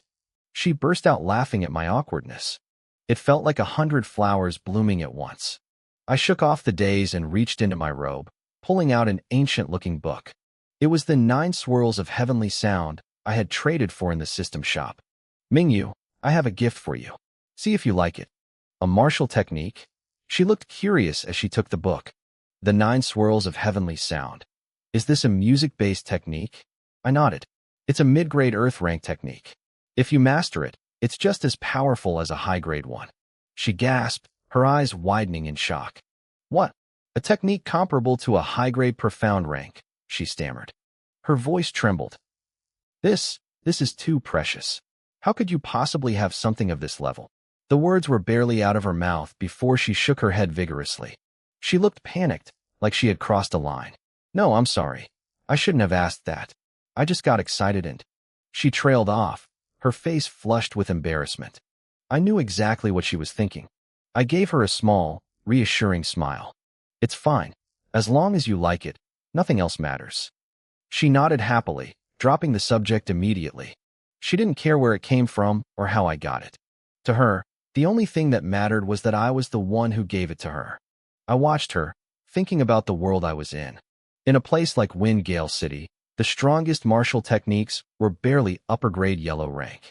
She burst out laughing at my awkwardness. It felt like 100 flowers blooming at once. I shook off the daze and reached into my robe, pulling out an ancient-looking book. It was the 9 Swirls of Heavenly Sound I had traded for in the system shop. Mingyu, I have a gift for you. See if you like it. A martial technique? She looked curious as she took the book. The 9 Swirls of Heavenly Sound. Is this a music-based technique? I nodded. It's a mid-grade Earth rank technique. If you master it, it's just as powerful as a high-grade one. She gasped, her eyes widening in shock. What? A technique comparable to a high-grade profound rank, she stammered. Her voice trembled. This is too precious. How could you possibly have something of this level? The words were barely out of her mouth before she shook her head vigorously. She looked panicked, like she had crossed a line. No, I'm sorry. I shouldn't have asked that. I just got excited and... She trailed off, her face flushed with embarrassment. I knew exactly what she was thinking. I gave her a small, reassuring smile. It's fine. As long as you like it, nothing else matters. She nodded happily, dropping the subject immediately. She didn't care where it came from or how I got it. To her, the only thing that mattered was that I was the one who gave it to her. I watched her, thinking about the world I was in. In a place like Wind Gale City, the strongest martial techniques were barely upper-grade yellow rank.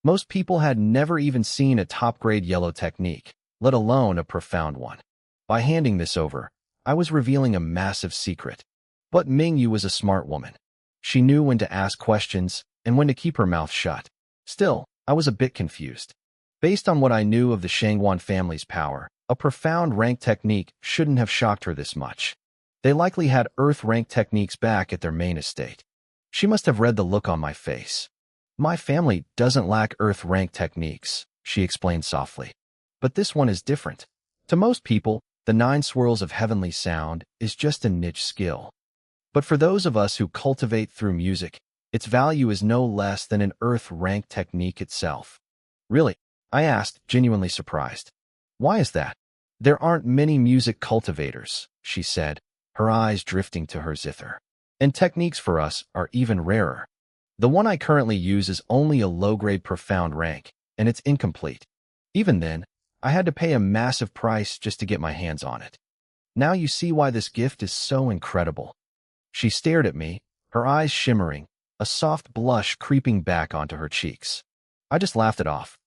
Most people had never even seen a top-grade yellow technique, let alone a profound one. By handing this over, I was revealing a massive secret. But Mingyu was a smart woman. She knew when to ask questions and when to keep her mouth shut. Still, I was a bit confused. Based on what I knew of the Shangguan family's power, a profound rank technique shouldn't have shocked her this much. They likely had Earth rank techniques back at their main estate. She must have read the look on my face. My family doesn't lack Earth rank techniques, she explained softly. But this one is different. To most people, the 9 swirls of heavenly sound is just a niche skill. But for those of us who cultivate through music, its value is no less than an Earth rank technique itself. Really? I asked, genuinely surprised. Why is that? There aren't many music cultivators, she said, her eyes drifting to her zither. And techniques for us are even rarer. The one I currently use is only a low-grade profound rank, and it's incomplete. Even then, I had to pay a massive price just to get my hands on it. Now you see why this gift is so incredible. She stared at me, her eyes shimmering, a soft blush creeping back onto her cheeks. I just laughed it off.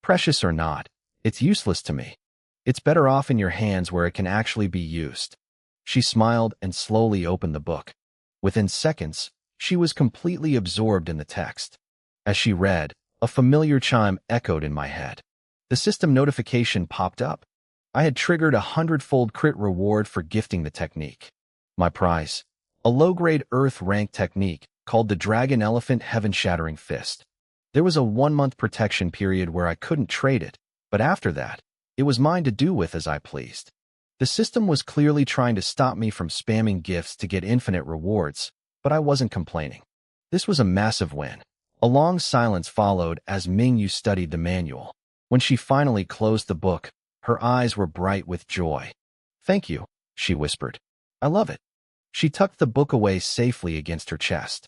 Precious or not, it's useless to me. It's better off in your hands where it can actually be used. She smiled and slowly opened the book. Within seconds, she was completely absorbed in the text. As she read, a familiar chime echoed in my head. The system notification popped up. I had triggered a 100-fold crit reward for gifting the technique. My prize, a low-grade Earth rank technique called the Dragon Elephant Heaven-Shattering Fist. There was a 1-month protection period where I couldn't trade it, but after that, it was mine to do with as I pleased. The system was clearly trying to stop me from spamming gifts to get infinite rewards, but I wasn't complaining. This was a massive win. A long silence followed as Mingyu studied the manual. When she finally closed the book, her eyes were bright with joy. Thank you, she whispered. I love it. She tucked the book away safely against her chest.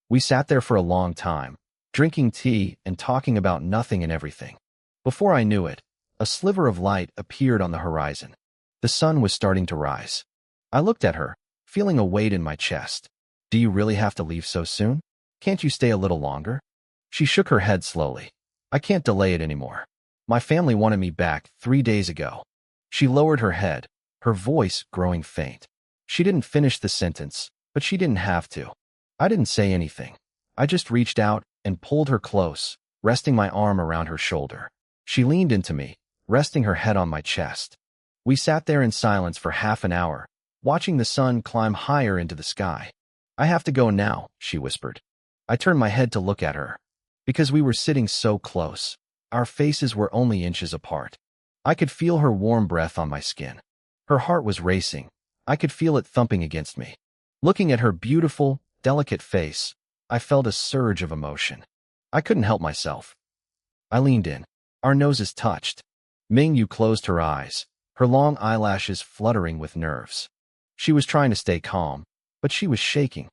We sat there for a long time, drinking tea and talking about nothing and everything. Before I knew it, a sliver of light appeared on the horizon. The sun was starting to rise. I looked at her, feeling a weight in my chest. Do you really have to leave so soon? Can't you stay a little longer? She shook her head slowly. I can't delay it anymore. My family wanted me back 3 days ago. She lowered her head, her voice growing faint. She didn't finish the sentence, but she didn't have to. I didn't say anything. I just reached out and pulled her close, resting my arm around her shoulder. She leaned into me, resting her head on my chest. We sat there in silence for half an hour, watching the sun climb higher into the sky. I have to go now, she whispered. I turned my head to look at her. Because we were sitting so close, our faces were only inches apart. I could feel her warm breath on my skin. Her heart was racing. I could feel it thumping against me. Looking at her beautiful, delicate face, I felt a surge of emotion. I couldn't help myself. I leaned in. Our noses touched. Mingyu closed her eyes, her long eyelashes fluttering with nerves. She was trying to stay calm, but she was shaking.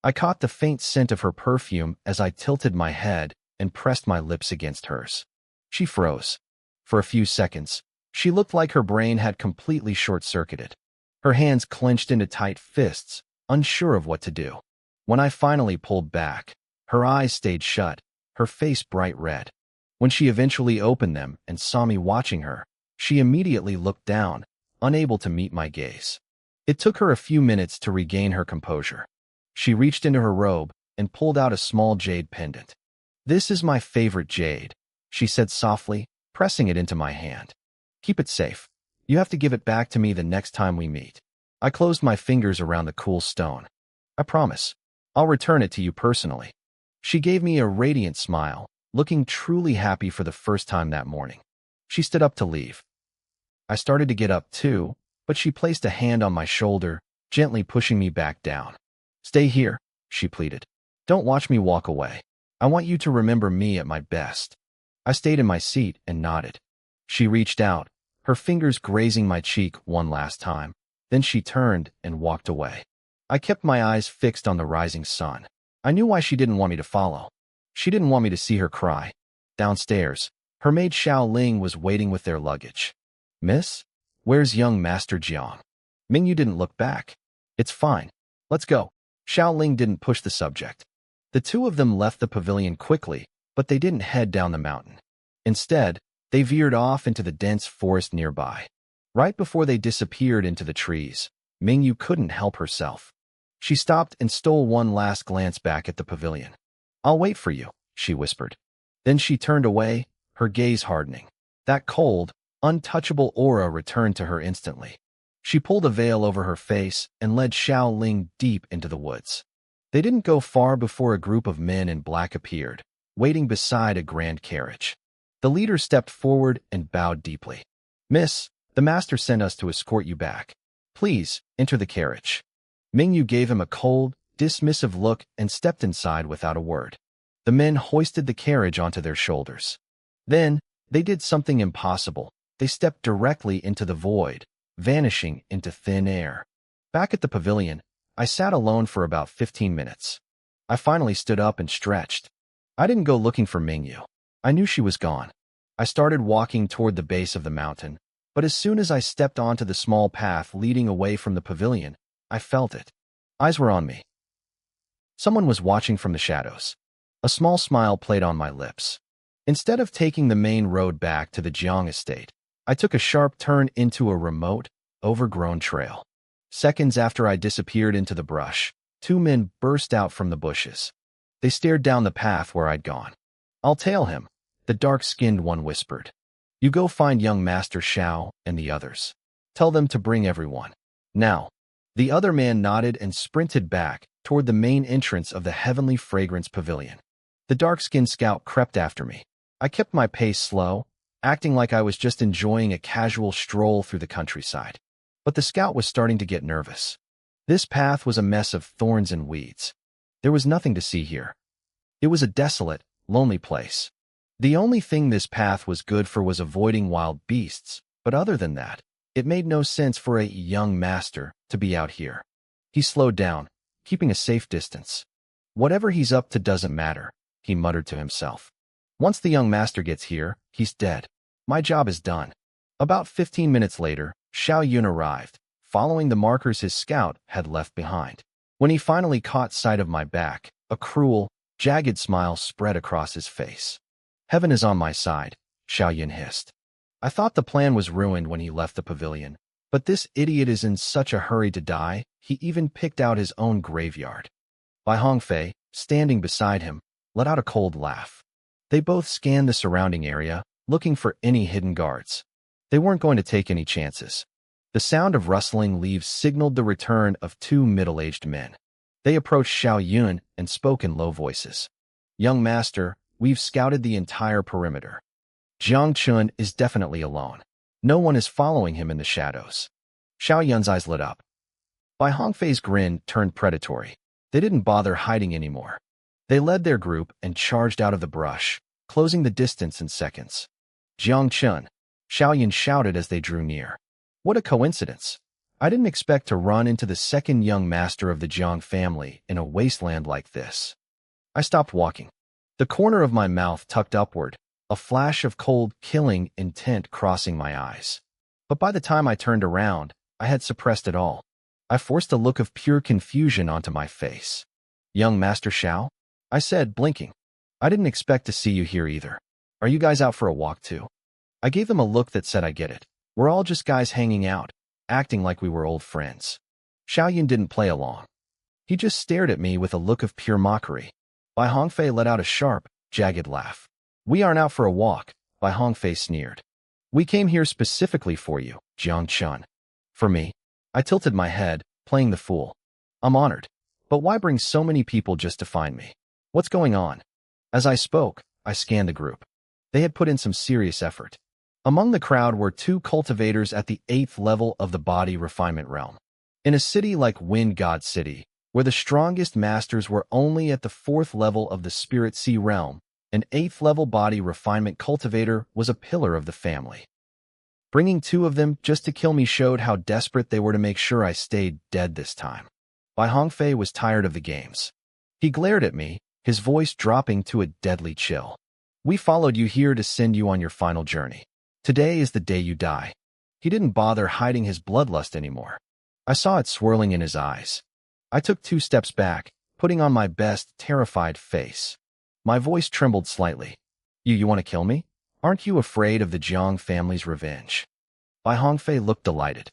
I caught the faint scent of her perfume as I tilted my head and pressed my lips against hers. She froze. For a few seconds, she looked like her brain had completely short-circuited. Her hands clenched into tight fists, unsure of what to do. When I finally pulled back, her eyes stayed shut, her face bright red. When she eventually opened them and saw me watching her, she immediately looked down, unable to meet my gaze. It took her a few minutes to regain her composure. She reached into her robe and pulled out a small jade pendant. This is my favorite jade, she said softly, pressing it into my hand. Keep it safe. You have to give it back to me the next time we meet. I closed my fingers around the cool stone. I promise. I'll return it to you personally. She gave me a radiant smile, looking truly happy for the first time that morning. She stood up to leave. I started to get up too, but she placed a hand on my shoulder, gently pushing me back down. Stay here, she pleaded. Don't watch me walk away. I want you to remember me at my best. I stayed in my seat and nodded. She reached out, her fingers grazing my cheek one last time. Then she turned and walked away. I kept my eyes fixed on the rising sun. I knew why she didn't want me to follow. She didn't want me to see her cry. Downstairs, her maid Xiao Ling was waiting with their luggage. Miss? Where's young Master Jiang? Mingyu didn't look back. It's fine. Let's go. Xiao Ling didn't push the subject. The two of them left the pavilion quickly, but they didn't head down the mountain. Instead, they veered off into the dense forest nearby. Right before they disappeared into the trees, Mingyu couldn't help herself. She stopped and stole one last glance back at the pavilion. I'll wait for you, she whispered. Then she turned away, her gaze hardening. That cold, untouchable aura returned to her instantly. She pulled a veil over her face and led Xiao Ling deep into the woods. They didn't go far before a group of men in black appeared, waiting beside a grand carriage. The leader stepped forward and bowed deeply. Miss, the master sent us to escort you back. Please, enter the carriage. Mingyu gave him a cold, dismissive look and stepped inside without a word. The men hoisted the carriage onto their shoulders. Then, they did something impossible. They stepped directly into the void, vanishing into thin air. Back at the pavilion, I sat alone for about 15 minutes. I finally stood up and stretched. I didn't go looking for Mingyu. I knew she was gone. I started walking toward the base of the mountain, but as soon as I stepped onto the small path leading away from the pavilion, I felt it. Eyes were on me. Someone was watching from the shadows. A small smile played on my lips. Instead of taking the main road back to the Jiang estate, I took a sharp turn into a remote, overgrown trail. Seconds after I disappeared into the brush, two men burst out from the bushes. They stared down the path where I'd gone. I'll tail him, the dark-skinned one whispered. You go find young Master Xiao and the others. Tell them to bring everyone. Now. The other man nodded and sprinted back toward the main entrance of the Heavenly Fragrance Pavilion. The dark-skinned scout crept after me. I kept my pace slow, acting like I was just enjoying a casual stroll through the countryside. But the scout was starting to get nervous. This path was a mess of thorns and weeds. There was nothing to see here. It was a desolate, lonely place. The only thing this path was good for was avoiding wild beasts, but other than that, it made no sense for a young master to be out here. He slowed down, keeping a safe distance. Whatever he's up to doesn't matter, he muttered to himself. Once the young master gets here, he's dead. My job is done. About 15 minutes later, Xiao Yun arrived, following the markers his scout had left behind. When he finally caught sight of my back, a cruel, jagged smile spread across his face. Heaven is on my side, Xiao Yun hissed. I thought the plan was ruined when he left the pavilion, but this idiot is in such a hurry to die, he even picked out his own graveyard. Bai Hongfei, standing beside him, let out a cold laugh. They both scanned the surrounding area, looking for any hidden guards. They weren't going to take any chances. The sound of rustling leaves signaled the return of two middle-aged men. They approached Xiao Yun and spoke in low voices. Young master, we've scouted the entire perimeter. Jiang Chun is definitely alone. No one is following him in the shadows. Xiao Yun's eyes lit up. Bai Hongfei's grin turned predatory. They didn't bother hiding anymore. They led their group and charged out of the brush, closing the distance in seconds. Jiang Chun, Xiao Yun shouted as they drew near. What a coincidence. I didn't expect to run into the second young master of the Jiang family in a wasteland like this. I stopped walking. The corner of my mouth tucked upward, a flash of cold, killing intent crossing my eyes. But by the time I turned around, I had suppressed it all. I forced a look of pure confusion onto my face. Young Master Xiao? I said, blinking. I didn't expect to see you here either. Are you guys out for a walk too? I gave them a look that said I get it. We're all just guys hanging out, acting like we were old friends. Xiao Yun didn't play along. He just stared at me with a look of pure mockery. Bai Hongfei let out a sharp, jagged laugh. We aren't out for a walk, Bai Hongfei sneered. We came here specifically for you, Jiang Chun. For me? I tilted my head, playing the fool. I'm honored. But why bring so many people just to find me? What's going on? As I spoke, I scanned the group. They had put in some serious effort. Among the crowd were 2 cultivators at the 8th level of the body refinement realm. In a city like Wind God City, where the strongest masters were only at the 4th level of the Spirit Sea realm, an 8th level body refinement cultivator was a pillar of the family. Bringing 2 of them just to kill me showed how desperate they were to make sure I stayed dead this time. Bai Hongfei was tired of the games. He glared at me, his voice dropping to a deadly chill. We followed you here to send you on your final journey. Today is the day you die. He didn't bother hiding his bloodlust anymore. I saw it swirling in his eyes. I took 2 steps back, putting on my best, terrified face. My voice trembled slightly. You want to kill me? Aren't you afraid of the Jiang family's revenge? Bai Hongfei looked delighted.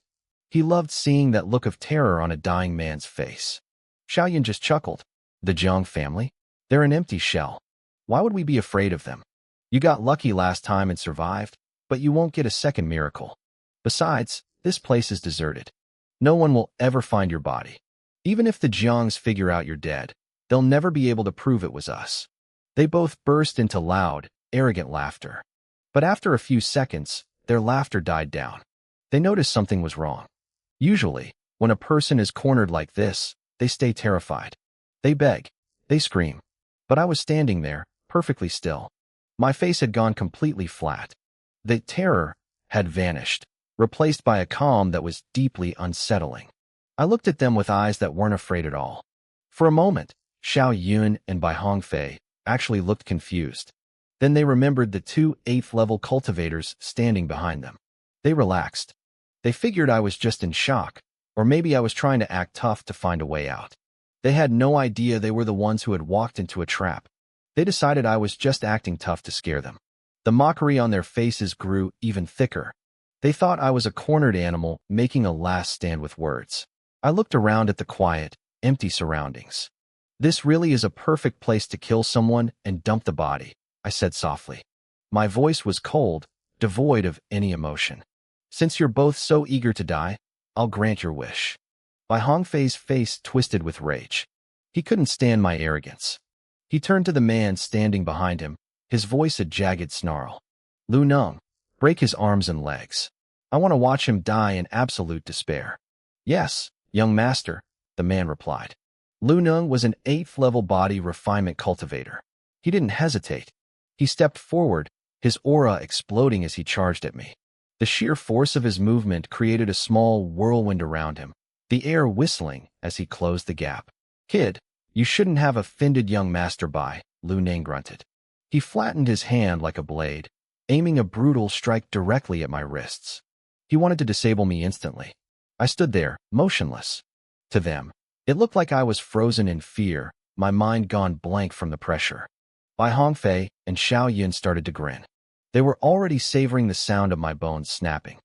He loved seeing that look of terror on a dying man's face. Xiaoyan just chuckled. The Jiang family? They're an empty shell. Why would we be afraid of them? You got lucky last time and survived, but you won't get a second miracle. Besides, this place is deserted. No one will ever find your body. Even if the Jiangs figure out you're dead, they'll never be able to prove it was us. They both burst into loud, arrogant laughter. But after a few seconds, their laughter died down. They noticed something was wrong. Usually, when a person is cornered like this, they stay terrified. They beg. They scream. But I was standing there, perfectly still. My face had gone completely flat. The terror had vanished, replaced by a calm that was deeply unsettling. I looked at them with eyes that weren't afraid at all. For a moment, Xiao Yun and Bai Hongfei actually looked confused. Then they remembered the 2 8th-level cultivators standing behind them. They relaxed. They figured I was just in shock, or maybe I was trying to act tough to find a way out. They had no idea they were the ones who had walked into a trap. They decided I was just acting tough to scare them. The mockery on their faces grew even thicker. They thought I was a cornered animal making a last stand with words. I looked around at the quiet, empty surroundings. This really is a perfect place to kill someone and dump the body, I said softly. My voice was cold, devoid of any emotion. Since you're both so eager to die, I'll grant your wish. Bai Hongfei's face twisted with rage. He couldn't stand my arrogance. He turned to the man standing behind him, his voice a jagged snarl. Lu Neng, break his arms and legs. I want to watch him die in absolute despair. Yes, young master, the man replied. Lu Neng was an 8th-level body refinement cultivator. He didn't hesitate. He stepped forward, his aura exploding as he charged at me. The sheer force of his movement created a small whirlwind around him, the air whistling as he closed the gap. Kid, you shouldn't have offended young Master Bai, Lu Neng grunted. He flattened his hand like a blade, aiming a brutal strike directly at my wrists. He wanted to disable me instantly. I stood there, motionless. To them, it looked like I was frozen in fear, my mind gone blank from the pressure. Bai Hongfei and Xiao Yun started to grin. They were already savoring the sound of my bones snapping.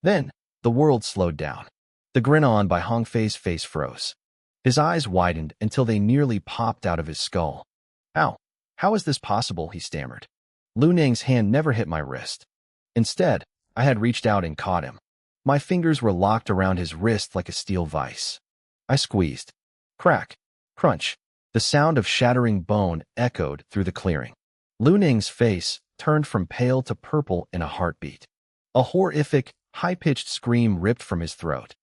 Then, the world slowed down. The grin on Bai Hongfei's face froze. His eyes widened until they nearly popped out of his skull. Ow, how is this possible, he stammered. Lu Neng's hand never hit my wrist. Instead, I had reached out and caught him. My fingers were locked around his wrist like a steel vice. I squeezed. Crack, crunch. The sound of shattering bone echoed through the clearing. Lu Neng's face turned from pale to purple in a heartbeat. A horrific, high-pitched scream ripped from his throat.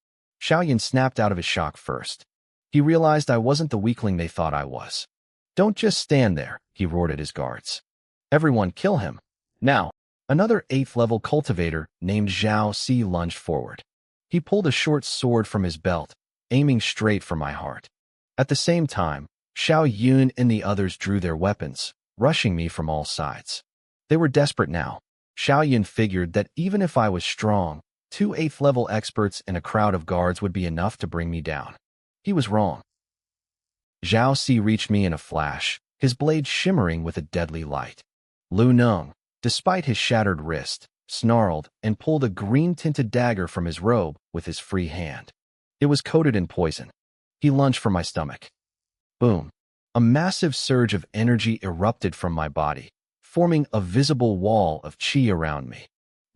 Xiaoyan snapped out of his shock first. He realized I wasn't the weakling they thought I was. Don't just stand there, he roared at his guards. Everyone kill him. Now. Another 8th-level cultivator named Zhao Si lunged forward. He pulled a short sword from his belt, aiming straight for my heart. At the same time, Xiao Yun and the others drew their weapons, rushing me from all sides. They were desperate now. Xiao Yun figured that even if I was strong, 2 8th-level experts and a crowd of guards would be enough to bring me down. He was wrong. Zhao Si reached me in a flash, his blade shimmering with a deadly light. Lu Neng, despite his shattered wrist, snarled and pulled a green-tinted dagger from his robe with his free hand. It was coated in poison. He lunged for my stomach. Boom. A massive surge of energy erupted from my body, forming a visible wall of qi around me.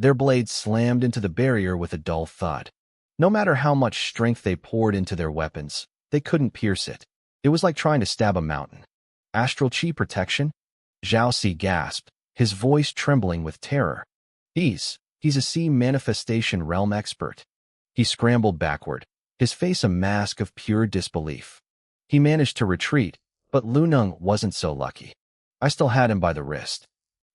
Their blades slammed into the barrier with a dull thud. No matter how much strength they poured into their weapons, they couldn't pierce it. It was like trying to stab a mountain. Astral Chi protection? Zhao Si gasped, his voice trembling with terror. He's a sea manifestation realm expert. He scrambled backward, his face a mask of pure disbelief. He managed to retreat, but Lu Neng wasn't so lucky. I still had him by the wrist.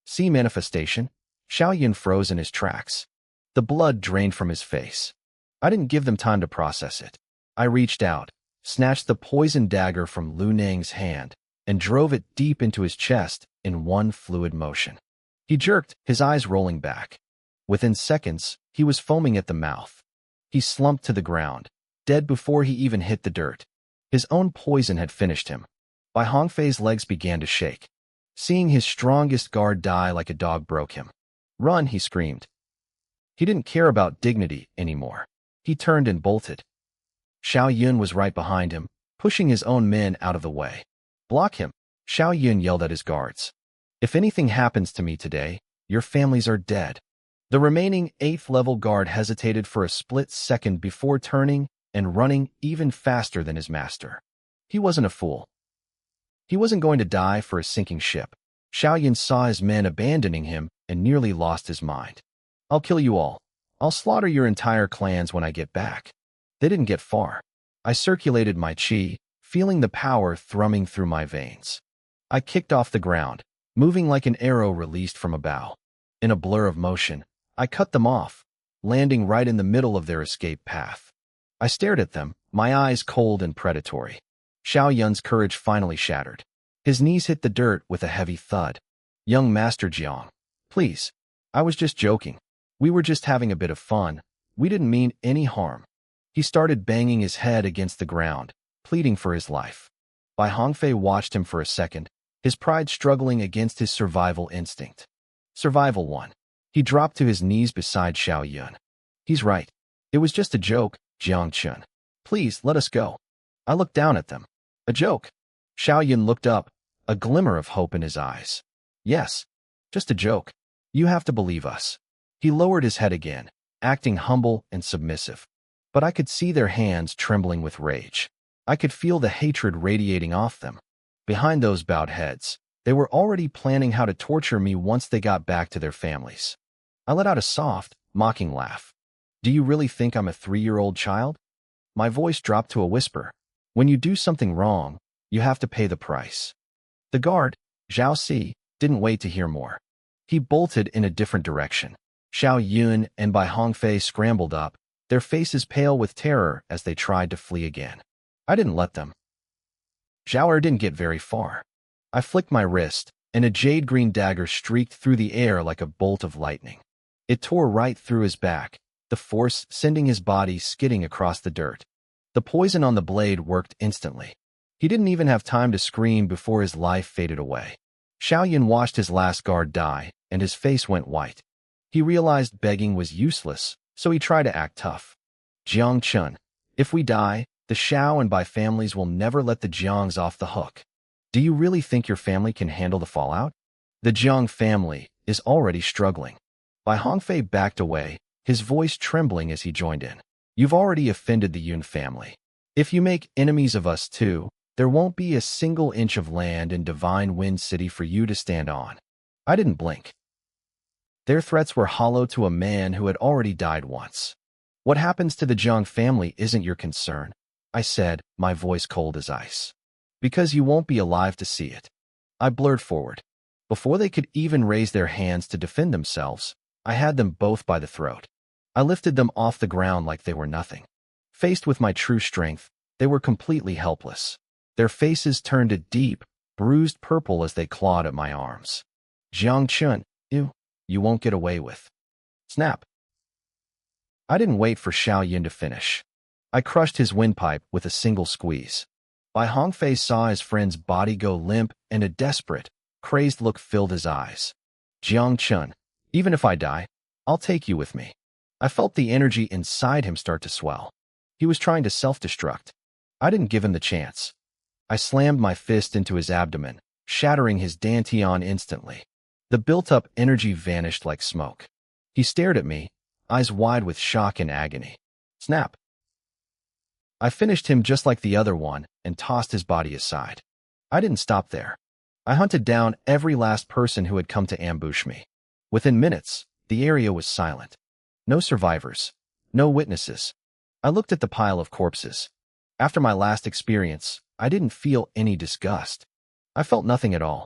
Sea manifestation? Xiao Yun froze in his tracks. The blood drained from his face. I didn't give them time to process it. I reached out, snatched the poisoned dagger from Lu Neng's hand, and drove it deep into his chest in one fluid motion. He jerked, his eyes rolling back. Within seconds, he was foaming at the mouth. He slumped to the ground, dead before he even hit the dirt. His own poison had finished him. Bai Hongfei's legs began to shake. Seeing his strongest guard die like a dog broke him. "Run," he screamed. He didn't care about dignity anymore. He turned and bolted. Xiao Yun was right behind him, pushing his own men out of the way. "Block him," Xiao Yun yelled at his guards. "If anything happens to me today, your families are dead." The remaining 8th level guard hesitated for a split second before turning and running even faster than his master. He wasn't a fool. He wasn't going to die for a sinking ship. Xiao Yun saw his men abandoning him and nearly lost his mind. "I'll kill you all. I'll slaughter your entire clans when I get back." They didn't get far. I circulated my chi, feeling the power thrumming through my veins. I kicked off the ground, moving like an arrow released from a bow. In a blur of motion, I cut them off, landing right in the middle of their escape path. I stared at them, my eyes cold and predatory. Xiao Yun's courage finally shattered. His knees hit the dirt with a heavy thud. "Young Master Jiang, please. I was just joking. We were just having a bit of fun. We didn't mean any harm." He started banging his head against the ground, pleading for his life. Bai Hongfei watched him for a second, his pride struggling against his survival instinct. Survival won. He dropped to his knees beside Xiao Yun. "He's right. It was just a joke, Jiang Chun. Please, let us go." I looked down at them. "A joke?" Xiao Yun looked up, a glimmer of hope in his eyes. "Yes, just a joke. You have to believe us." He lowered his head again, acting humble and submissive. But I could see their hands trembling with rage. I could feel the hatred radiating off them. Behind those bowed heads, they were already planning how to torture me once they got back to their families. I let out a soft, mocking laugh. "Do you really think I'm a 3-year-old child?" My voice dropped to a whisper. "When you do something wrong, you have to pay the price." The guard, Zhao Si, didn't wait to hear more. He bolted in a different direction. Xiao Yun and Bai Hongfei scrambled up, their faces pale with terror as they tried to flee again. I didn't let them. Zhao Er didn't get very far. I flicked my wrist, and a jade-green dagger streaked through the air like a bolt of lightning. It tore right through his back, the force sending his body skidding across the dirt. The poison on the blade worked instantly. He didn't even have time to scream before his life faded away. Xiao Yun watched his last guard die, and his face went white. He realized begging was useless, so he tried to act tough. "Jiang Chun, if we die, the Xiao and Bai families will never let the Jiangs off the hook. Do you really think your family can handle the fallout? The Jiang family is already struggling." Bai Hongfei backed away, his voice trembling as he joined in. "You've already offended the Yun family. If you make enemies of us too, there won't be a single inch of land in Divine Wind City for you to stand on." I didn't blink. Their threats were hollow to a man who had already died once. "What happens to the Jiang family isn't your concern," I said, my voice cold as ice. "Because you won't be alive to see it." I blurred forward. Before they could even raise their hands to defend themselves, I had them both by the throat. I lifted them off the ground like they were nothing. Faced with my true strength, they were completely helpless. Their faces turned a deep, bruised purple as they clawed at my arms. "Jiang Chun, you won't get away with." Snap. I didn't wait for Xiao Yun to finish. I crushed his windpipe with a single squeeze. Bai Hongfei saw his friend's body go limp, and a desperate, crazed look filled his eyes. "Jiang Chun, even if I die, I'll take you with me." I felt the energy inside him start to swell. He was trying to self-destruct. I didn't give him the chance. I slammed my fist into his abdomen, shattering his dantian instantly. The built-up energy vanished like smoke. He stared at me, eyes wide with shock and agony. Snap. I finished him just like the other one and tossed his body aside. I didn't stop there. I hunted down every last person who had come to ambush me. Within minutes, the area was silent. No survivors. No witnesses. I looked at the pile of corpses. After my last experience, I didn't feel any disgust. I felt nothing at all.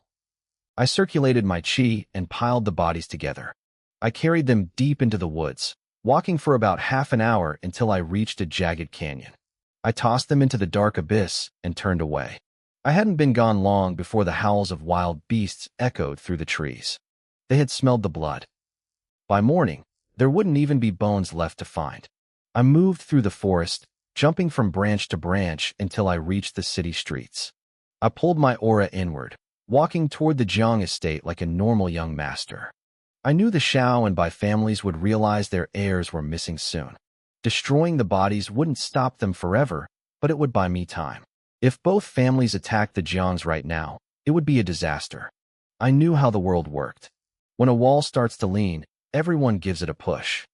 I circulated my chi and piled the bodies together. I carried them deep into the woods, walking for about half an hour until I reached a jagged canyon. I tossed them into the dark abyss and turned away. I hadn't been gone long before the howls of wild beasts echoed through the trees. They had smelled the blood. By morning, there wouldn't even be bones left to find. I moved through the forest, jumping from branch to branch until I reached the city streets. I pulled my aura inward, walking toward the Jiang estate like a normal young master. I knew the Shao and Bai families would realize their heirs were missing soon. Destroying the bodies wouldn't stop them forever, but it would buy me time. If both families attacked the Jiangs right now, it would be a disaster. I knew how the world worked. When a wall starts to lean, everyone gives it a push.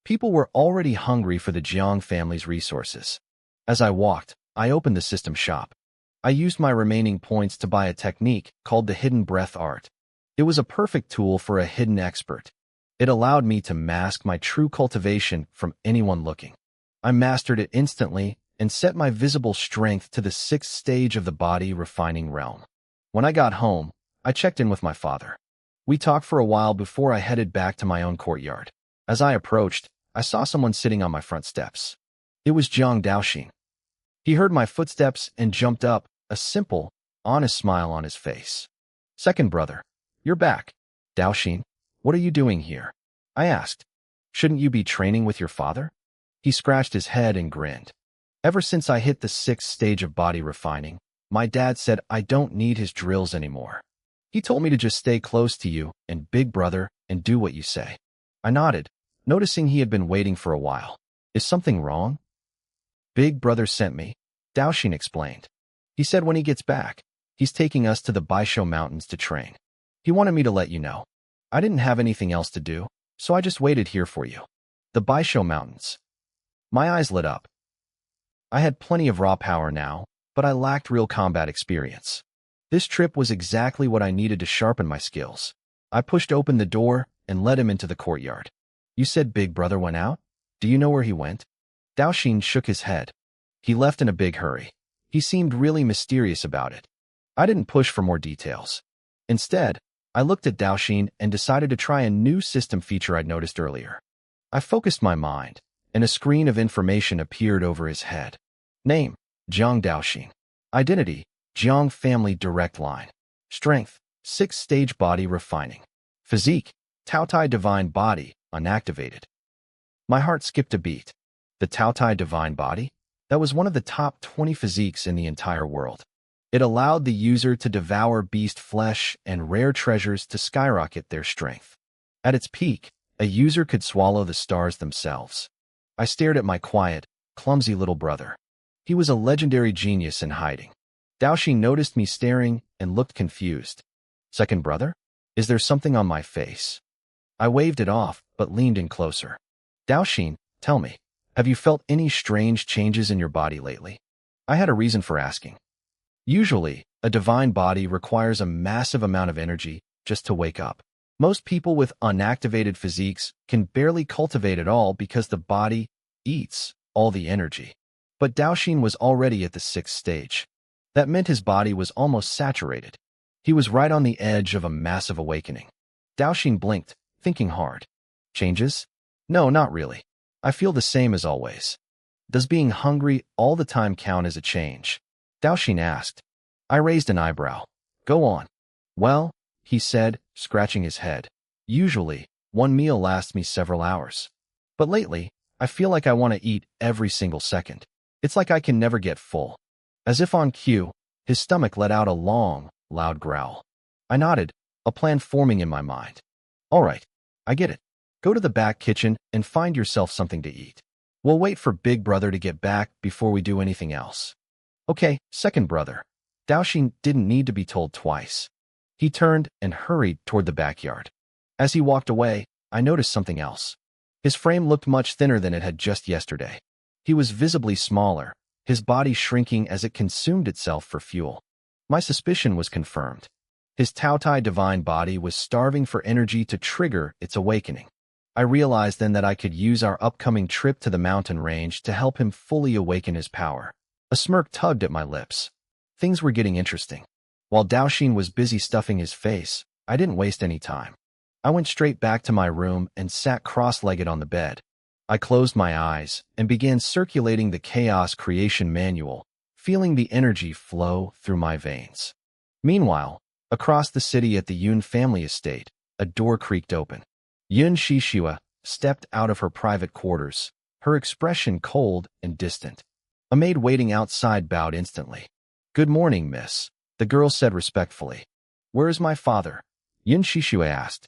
People were already hungry for the Jiang family's resources. As I walked, I opened the system shop. I used my remaining points to buy a technique called the Hidden Breath Art. It was a perfect tool for a hidden expert. It allowed me to mask my true cultivation from anyone looking. I mastered it instantly and set my visible strength to the 6th stage of the body refining realm. When I got home, I checked in with my father. We talked for a while before I headed back to my own courtyard. As I approached, I saw someone sitting on my front steps. It was Jiang Daoxin. He heard my footsteps and jumped up, a simple, honest smile on his face. Second brother, you're back. Daoxin, what are you doing here? I asked. Shouldn't you be training with your father? He scratched his head and grinned. Ever since I hit the 6th stage of body refining, my dad said I don't need his drills anymore. He told me to just stay close to you and big brother and do what you say. I nodded, noticing he had been waiting for a while. Is something wrong? Big brother sent me, Daoxin explained. He said when he gets back, he's taking us to the Baisho Mountains to train. He wanted me to let you know. I didn't have anything else to do, so I just waited here for you. The Baisho Mountains. My eyes lit up. I had plenty of raw power now, but I lacked real combat experience. This trip was exactly what I needed to sharpen my skills. I pushed open the door and led him into the courtyard. You said big brother went out? Do you know where he went? Daoxin shook his head. He left in a big hurry. He seemed really mysterious about it. I didn't push for more details. Instead, I looked at Daoxin and decided to try a new system feature I'd noticed earlier. I focused my mind, and a screen of information appeared over his head. Name, Jiang Daoxin. Identity, Jiang family direct line. Strength, 6th stage body refining. Physique, Taotai divine body, unactivated. My heart skipped a beat. The Taotai divine body? That was one of the top 20 physiques in the entire world. It allowed the user to devour beast flesh and rare treasures to skyrocket their strength. At its peak, a user could swallow the stars themselves. I stared at my quiet, clumsy little brother. He was a legendary genius in hiding. Daoxin noticed me staring and looked confused. Second brother? Is there something on my face? I waved it off, but leaned in closer. Daoxin, tell me, have you felt any strange changes in your body lately? I had a reason for asking. Usually, a divine body requires a massive amount of energy just to wake up. Most people with unactivated physiques can barely cultivate it all because the body eats all the energy. But Daoxin was already at the 6th stage. That meant his body was almost saturated. He was right on the edge of a massive awakening. Daoxin blinked, thinking hard. Changes? No, not really. I feel the same as always. Does being hungry all the time count as a change? Daoxin asked. I raised an eyebrow. Go on. Well, he said, scratching his head. Usually, one meal lasts me several hours. But lately, I feel like I want to eat every single second. It's like I can never get full. As if on cue, his stomach let out a long, loud growl. I nodded, a plan forming in my mind. All right, I get it. Go to the back kitchen and find yourself something to eat. We'll wait for Big Brother to get back before we do anything else. Okay, second brother. Daoxin didn't need to be told twice. He turned and hurried toward the backyard. As he walked away, I noticed something else. His frame looked much thinner than it had just yesterday. He was visibly smaller, his body shrinking as it consumed itself for fuel. My suspicion was confirmed. His Taotai divine body was starving for energy to trigger its awakening. I realized then that I could use our upcoming trip to the mountain range to help him fully awaken his power. A smirk tugged at my lips. Things were getting interesting. While Daoxin was busy stuffing his face, I didn't waste any time. I went straight back to my room and sat cross-legged on the bed. I closed my eyes and began circulating the Chaos Creation Manual, feeling the energy flow through my veins. Meanwhile, across the city at the Yun family estate, a door creaked open. Yun Shishua stepped out of her private quarters, her expression cold and distant. A maid waiting outside bowed instantly. "Good morning, miss," the girl said respectfully. "Where is my father?" Yun Shishua asked.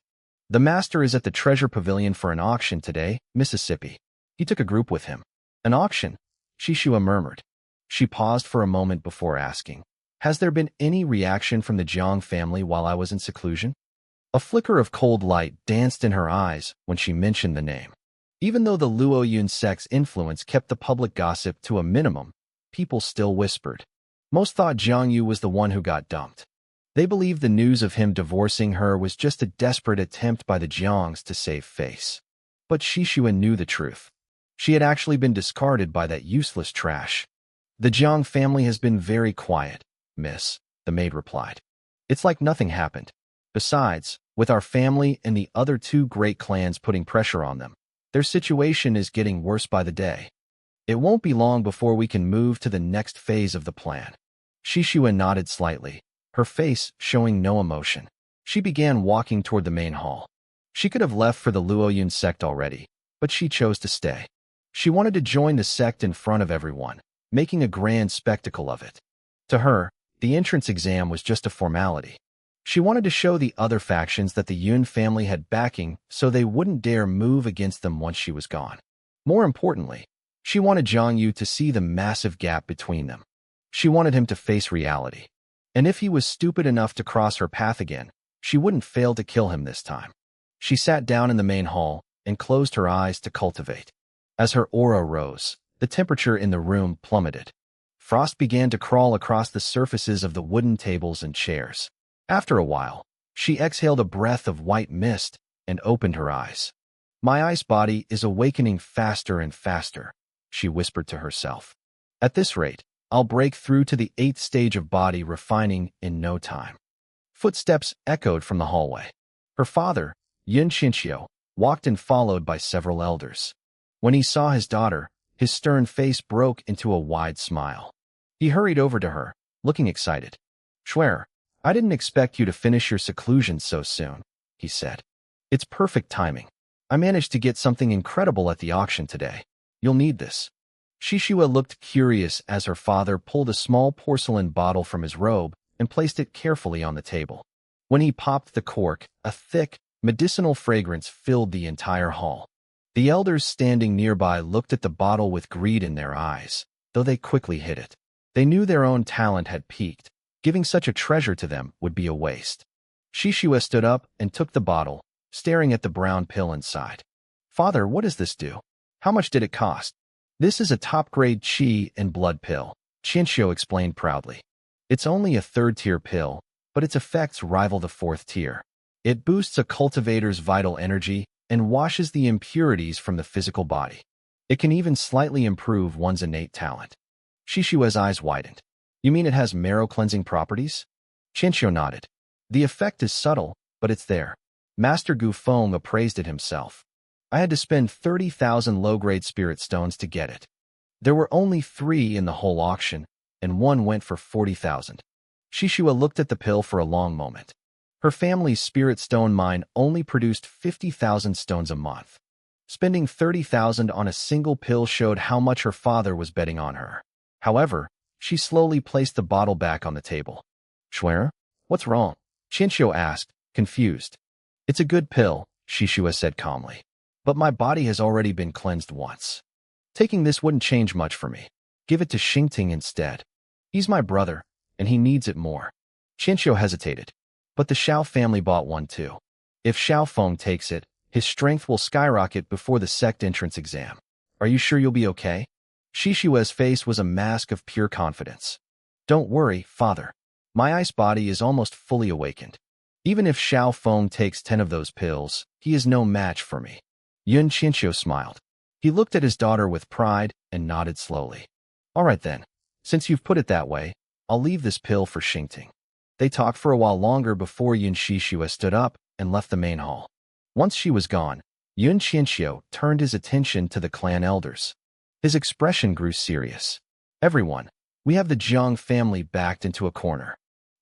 "The master is at the treasure pavilion for an auction today, Mississippi. He took a group with him." "An auction?" Shishua murmured. She paused for a moment before asking, "Has there been any reaction from the Jiang family while I was in seclusion?" A flicker of cold light danced in her eyes when she mentioned the name. Even though the Luo Yun sect's influence kept the public gossip to a minimum, people still whispered. Most thought Jiang Yu was the one who got dumped. They believed the news of him divorcing her was just a desperate attempt by the Jiangs to save face. But Shishua knew the truth. She had actually been discarded by that useless trash. "The Jiang family has been very quiet, miss," the maid replied. "It's like nothing happened. Besides, with our family and the other two great clans putting pressure on them, their situation is getting worse by the day. It won't be long before we can move to the next phase of the plan." Shishua nodded slightly, her face showing no emotion. She began walking toward the main hall. She could have left for the Luo Yun sect already, but she chose to stay. She wanted to join the sect in front of everyone, making a grand spectacle of it. To her, the entrance exam was just a formality. She wanted to show the other factions that the Yun family had backing so they wouldn't dare move against them once she was gone. More importantly, she wanted Jiang Yu to see the massive gap between them. She wanted him to face reality. And if he was stupid enough to cross her path again, she wouldn't fail to kill him this time. She sat down in the main hall and closed her eyes to cultivate. As her aura rose, the temperature in the room plummeted. Frost began to crawl across the surfaces of the wooden tables and chairs. After a while, she exhaled a breath of white mist and opened her eyes. "My ice body is awakening faster and faster," she whispered to herself. "At this rate, I'll break through to the 8th stage of body refining in no time." Footsteps echoed from the hallway. Her father, Yun Chinchio, walked in followed by several elders. When he saw his daughter, his stern face broke into a wide smile. He hurried over to her, looking excited. "Schwer, I didn't expect you to finish your seclusion so soon," he said. "It's perfect timing. I managed to get something incredible at the auction today. You'll need this." Shishua looked curious as her father pulled a small porcelain bottle from his robe and placed it carefully on the table. When he popped the cork, a thick, medicinal fragrance filled the entire hall. The elders standing nearby looked at the bottle with greed in their eyes, though they quickly hid it. They knew their own talent had peaked. Giving such a treasure to them would be a waste. Shishua stood up and took the bottle, staring at the brown pill inside. "Father, what does this do? How much did it cost?" "This is a top-grade chi and blood pill," Chinchio explained proudly. "It's only a 3rd-tier pill, but its effects rival the 4th tier. It boosts a cultivator's vital energy and washes the impurities from the physical body. It can even slightly improve one's innate talent." Shishua's eyes widened. "You mean it has marrow-cleansing properties?" Chinchio nodded. "The effect is subtle, but it's there." Master Gu Feng appraised it himself. "I had to spend 30,000 low-grade spirit stones to get it. There were only 3 in the whole auction, and 1 went for 40,000. Shishua looked at the pill for a long moment. Her family's spirit stone mine only produced 50,000 stones a month. Spending 30,000 on a single pill showed how much her father was betting on her. However, she slowly placed the bottle back on the table. "Schwer, what's wrong?" Chinchio asked, confused. "It's a good pill," Shishua said calmly. "But my body has already been cleansed once. Taking this wouldn't change much for me. Give it to Xingting instead. He's my brother, and he needs it more." Chinchio hesitated. "But the Xiao family bought one too. If Xiao Feng takes it, His strength will skyrocket before the sect entrance exam. Are you sure you'll be okay? Shishiue's face was a mask of pure confidence. Don't worry, father. My ice body is almost fully awakened. Even if Xiao Feng takes 10 of those pills, he is no match for me. Yun Qinxiu smiled. He looked at his daughter with pride and nodded slowly. All right then. Since you've put it that way, I'll leave this pill for Xingting. They talked for a while longer before Yun Shishue stood up and left the main hall. Once she was gone, Yun Qinxiu turned his attention to the clan elders. His expression grew serious. Everyone, we have the Jiang family backed into a corner.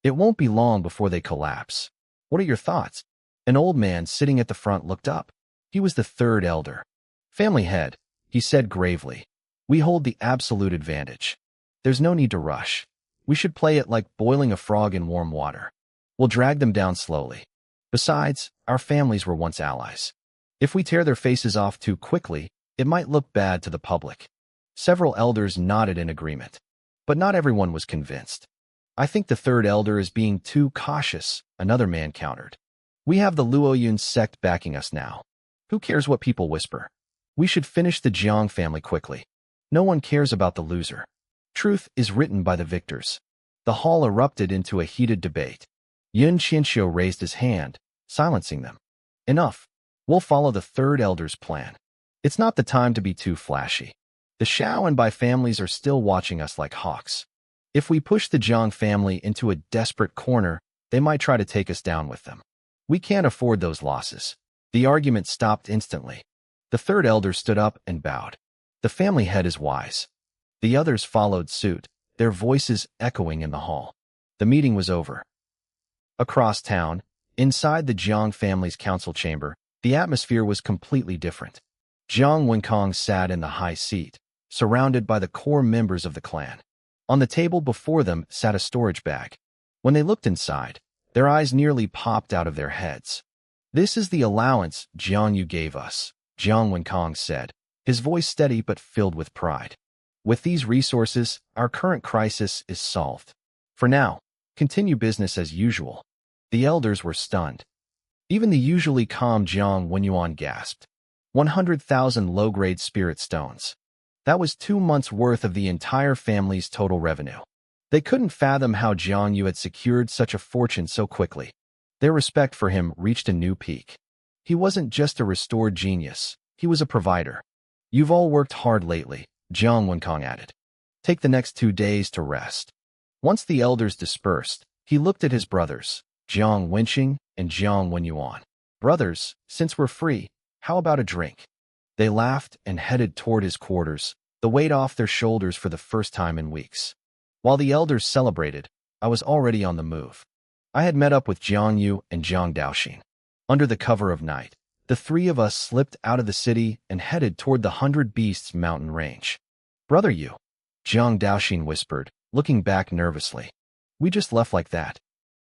It won't be long before they collapse. What are your thoughts? An old man sitting at the front looked up. He was the third elder. Family head, he said gravely. We hold the absolute advantage. There's no need to rush. We should play it like boiling a frog in warm water. We'll drag them down slowly. Besides, our families were once allies. If we tear their faces off too quickly, it might look bad to the public. Several elders nodded in agreement. But not everyone was convinced. I think the third elder is being too cautious, another man countered. We have the Luoyun sect backing us now. Who cares what people whisper? We should finish the Jiang family quickly. No one cares about the loser. Truth is written by the victors. The hall erupted into a heated debate. Yun Qinxiu raised his hand, silencing them. Enough. We'll follow the third elder's plan. It's not the time to be too flashy. The Shao and Bai families are still watching us like hawks. If we push the Jiang family into a desperate corner, they might try to take us down with them. We can't afford those losses. The argument stopped instantly. The third elder stood up and bowed. The family head is wise. The others followed suit, their voices echoing in the hall. The meeting was over. Across town, inside the Jiang family's council chamber, the atmosphere was completely different. Jiang Wenkong sat in the high seat, surrounded by the core members of the clan. On the table before them sat a storage bag. When they looked inside, their eyes nearly popped out of their heads. This is the allowance Jiang Yu gave us, Jiang Wenkong said, his voice steady but filled with pride. With these resources, our current crisis is solved. For now, continue business as usual. The elders were stunned. Even the usually calm Jiang Wenyuan gasped. 100,000 low-grade spirit stones. That was 2 months' worth of the entire family's total revenue. They couldn't fathom how Jiang Yu had secured such a fortune so quickly. Their respect for him reached a new peak. He wasn't just a restored genius, he was a provider. You've all worked hard lately, Jiang Wenkong added. Take the next 2 days to rest. Once the elders dispersed, he looked at his brothers, Jiang Wenqing and Jiang Wenyuan. Brothers, since we're free, how about a drink? They laughed and headed toward his quarters, the weight off their shoulders for the first time in weeks. While the elders celebrated, I was already on the move. I had met up with Jiang Yu and Jiang Daoxin. Under the cover of night, the three of us slipped out of the city and headed toward the 100 Beasts mountain range. Brother Yu, Jiang Daoxin whispered, looking back nervously. We just left like that.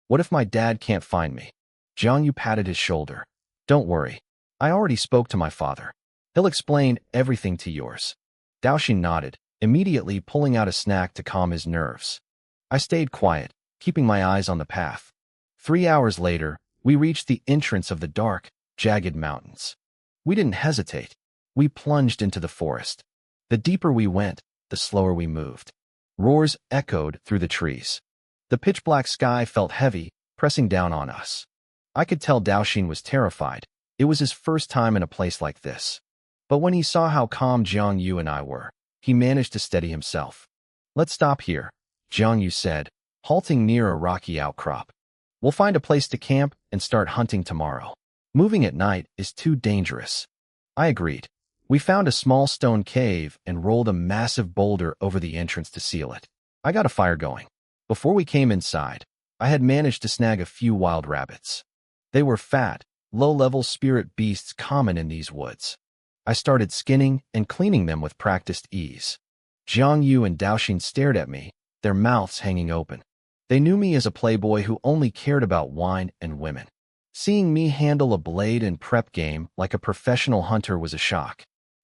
What if my dad can't find me? Jiang Yu patted his shoulder. Don't worry. I already spoke to my father. He'll explain everything to yours. Daoxin nodded, immediately pulling out a snack to calm his nerves. I stayed quiet, keeping my eyes on the path. 3 hours later, we reached the entrance of the dark, jagged mountains. We didn't hesitate. We plunged into the forest. The deeper we went, the slower we moved. Roars echoed through the trees. The pitch-black sky felt heavy, pressing down on us. I could tell Daoxin was terrified. It was his first time in a place like this. But when he saw how calm Jiang Yu and I were, he managed to steady himself. Let's stop here, Jiang Yu said, halting near a rocky outcrop. We'll find a place to camp and start hunting tomorrow. Moving at night is too dangerous. I agreed. We found a small stone cave and rolled a massive boulder over the entrance to seal it. I got a fire going. Before we came inside, I had managed to snag a few wild rabbits. They were fat, low-level spirit beasts common in these woods. I started skinning and cleaning them with practiced ease. Jiang Yu and Daoxin stared at me, their mouths hanging open. They knew me as a playboy who only cared about wine and women. Seeing me handle a blade and prep game like a professional hunter was a shock.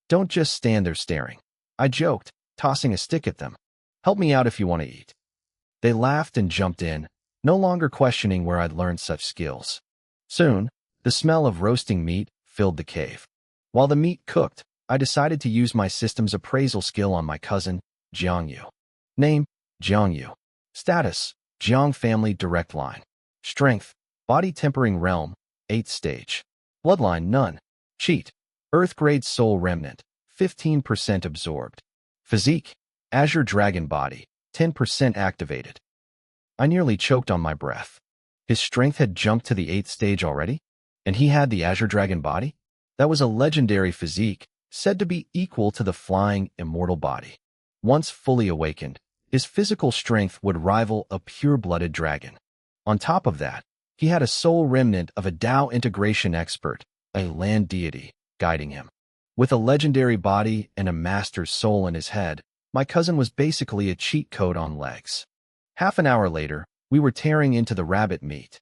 Don't just stand there staring, I joked, tossing a stick at them. Help me out if you want to eat. They laughed and jumped in, no longer questioning where I'd learned such skills. Soon, the smell of roasting meat filled the cave. While the meat cooked, I decided to use my system's appraisal skill on my cousin, Jiangyu. Name, Jiangyu. Status, Jiang family direct line. Strength, body tempering realm, 8th stage. Bloodline, none. Cheat, Earth grade soul remnant, 15% absorbed. Physique, Azure dragon body, 10% activated. I nearly choked on my breath. His strength had jumped to the 8th stage already? And he had the Azure dragon body? That was a legendary physique, said to be equal to the flying, immortal body. Once fully awakened, his physical strength would rival a pure-blooded dragon. On top of that, he had a soul remnant of a Tao integration expert, a land deity, guiding him. With a legendary body and a master's soul in his head, my cousin was basically a cheat code on legs. Half an hour later, we were tearing into the rabbit meat.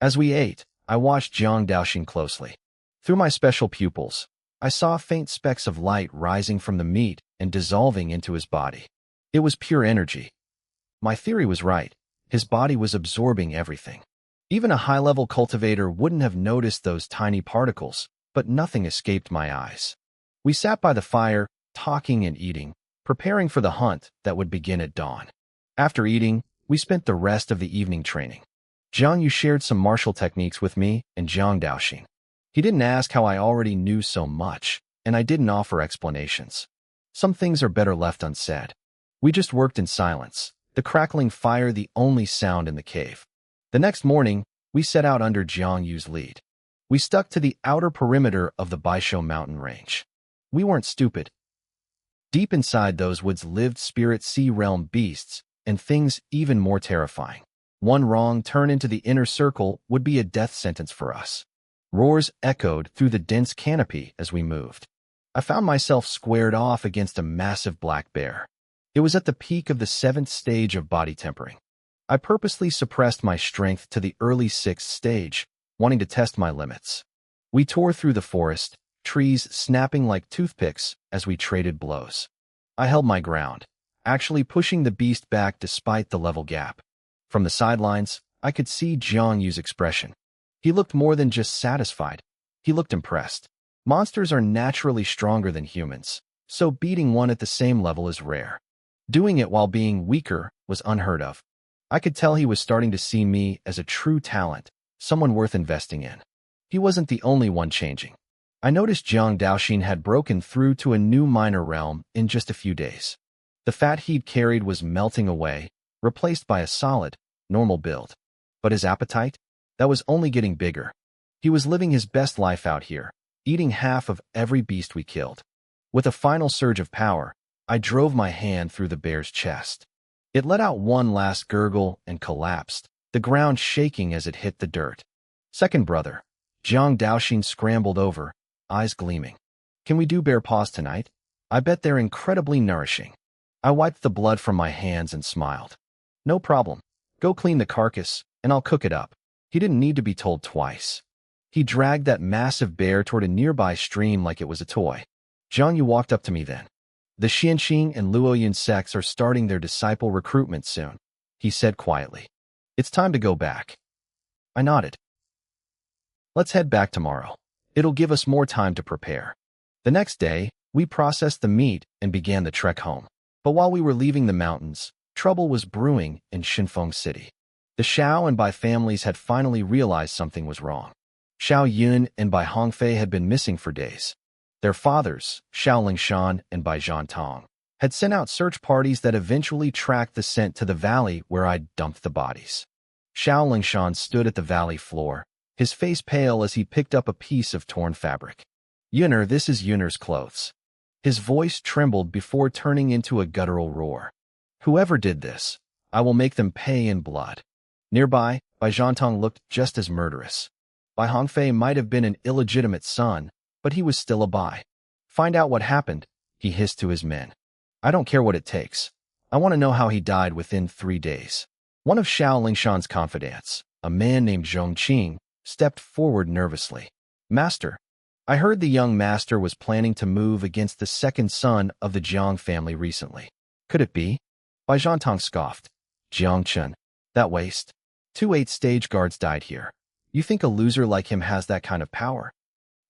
As we ate, I watched Jiang Daoxin closely. Through my special pupils, I saw faint specks of light rising from the meat and dissolving into his body. It was pure energy. My theory was right. His body was absorbing everything. Even a high-level cultivator wouldn't have noticed those tiny particles, but nothing escaped my eyes. We sat by the fire, talking and eating, preparing for the hunt that would begin at dawn. After eating, we spent the rest of the evening training. Jiangyu shared some martial techniques with me and Jiang Daoxin. He didn't ask how I already knew so much, and I didn't offer explanations. Some things are better left unsaid. We just worked in silence, the crackling fire the only sound in the cave. The next morning, we set out under Jiangyu's lead. We stuck to the outer perimeter of the Baisho mountain range. We weren't stupid. Deep inside those woods lived spirit sea realm beasts and things even more terrifying. One wrong turn into the inner circle would be a death sentence for us. Roars echoed through the dense canopy as we moved. I found myself squared off against a massive black bear. It was at the peak of the 7th stage of body tempering. I purposely suppressed my strength to the early 6th stage, wanting to test my limits. We tore through the forest, trees snapping like toothpicks as we traded blows. I held my ground, actually pushing the beast back despite the level gap. From the sidelines, I could see Jiangyu's expression. He looked more than just satisfied. He looked impressed. Monsters are naturally stronger than humans, so beating one at the same level is rare. Doing it while being weaker was unheard of. I could tell he was starting to see me as a true talent, someone worth investing in. He wasn't the only one changing. I noticed Jiang Daoxin had broken through to a new minor realm in just a few days. The fat he'd carried was melting away, replaced by a solid, normal build. But his appetite? That was only getting bigger. He was living his best life out here, eating half of every beast we killed. With a final surge of power, I drove my hand through the bear's chest. It let out one last gurgle and collapsed, the ground shaking as it hit the dirt. Second brother, Jiang Daoxin scrambled over, eyes gleaming. Can we do bear paws tonight? I bet they're incredibly nourishing. I wiped the blood from my hands and smiled. No problem. Go clean the carcass, and I'll cook it up. He didn't need to be told twice. He dragged that massive bear toward a nearby stream like it was a toy. Jiangyu walked up to me then. The Xianxing and Luoyan sects are starting their disciple recruitment soon, he said quietly. It's time to go back. I nodded. Let's head back tomorrow. It'll give us more time to prepare. The next day, we processed the meat and began the trek home. But while we were leaving the mountains, trouble was brewing in Xinfeng City. The Xiao and Bai families had finally realized something was wrong. Xiao Yun and Bai Hongfei had been missing for days. Their fathers, Xiao Lingshan and Bai Zhantong, had sent out search parties that eventually tracked the scent to the valley where I'd dumped the bodies. Xiao Lingshan stood at the valley floor, his face pale as he picked up a piece of torn fabric. Yuner, this is Yuner's clothes. His voice trembled before turning into a guttural roar. Whoever did this, I will make them pay in blood. Nearby, Bai Zhantong looked just as murderous. Bai Hongfei might have been an illegitimate son, but he was still a Bai. Find out what happened, he hissed to his men. I don't care what it takes. I want to know how he died within 3 days. One of Xiao Lingshan's confidants, a man named Zhong Qing, stepped forward nervously. Master, I heard the young master was planning to move against the second son of the Jiang family recently. Could it be? Bai Zhantong scoffed. Jiang Chen, that waste. 2 8-stage guards died here. You think a loser like him has that kind of power?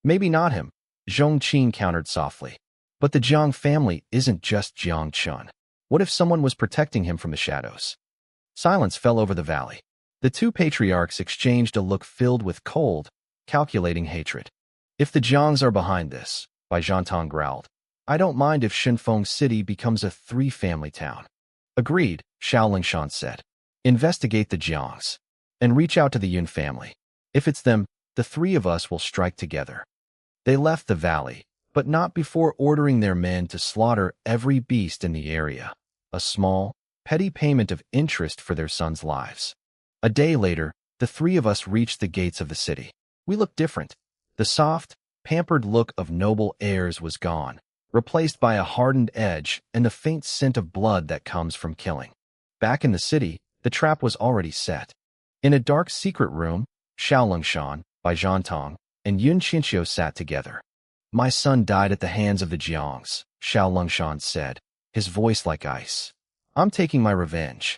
Maybe not him, Zhong Qin countered softly. But the Jiang family isn't just Jiang Chun. What if someone was protecting him from the shadows? Silence fell over the valley. The two patriarchs exchanged a look filled with cold, calculating hatred. If the Jiangs are behind this, Bai Zhantong growled, I don't mind if Shinfeng City becomes a three-family town. Agreed, Xiao Lingshan said. Investigate the Jiangs and reach out to the Yun family. If it's them, the three of us will strike together. They left the valley, but not before ordering their men to slaughter every beast in the area, a small, petty payment of interest for their sons' lives. A day later, the three of us reached the gates of the city. We looked different. The soft, pampered look of noble heirs was gone, replaced by a hardened edge and the faint scent of blood that comes from killing. Back in the city, the trap was already set. In a dark secret room, Xiao Lingshan, Bai Zhantong, and Yun Qinxiu sat together. My son died at the hands of the Jiangs, Xiao Lingshan said, his voice like ice. I'm taking my revenge.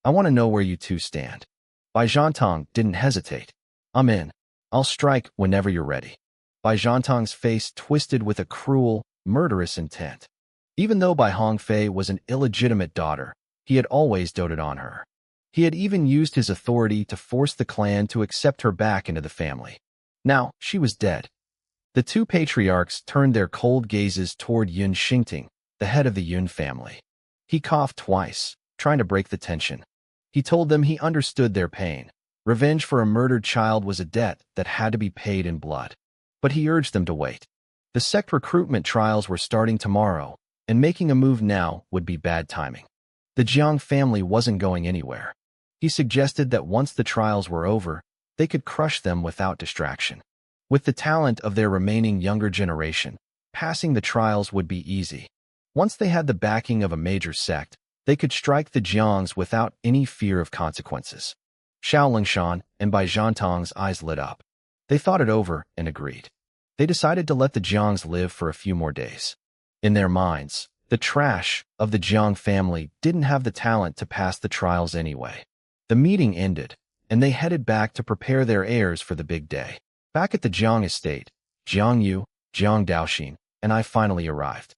I want to know where you two stand. Bai Zhantong didn't hesitate. I'm in. I'll strike whenever you're ready. Bai Zhantong's face twisted with a cruel, murderous intent. Even though Bai Hongfei was an illegitimate daughter, he had always doted on her. He had even used his authority to force the clan to accept her back into the family. Now, she was dead. The two patriarchs turned their cold gazes toward Yun Xingting, the head of the Yun family. He coughed twice, trying to break the tension. He told them he understood their pain. Revenge for a murdered child was a debt that had to be paid in blood. But he urged them to wait. The sect recruitment trials were starting tomorrow, and making a move now would be bad timing. The Jiang family wasn't going anywhere. He suggested that once the trials were over, they could crush them without distraction. With the talent of their remaining younger generation, passing the trials would be easy. Once they had the backing of a major sect, they could strike the Jiangs without any fear of consequences. Xiao Lingshan and Bai Zhantong's eyes lit up. They thought it over and agreed. They decided to let the Jiangs live for a few more days. In their minds, the trash of the Jiang family didn't have the talent to pass the trials anyway. The meeting ended, and they headed back to prepare their heirs for the big day. Back at the Jiang estate, Jiang Yu, Jiang Daoxin, and I finally arrived.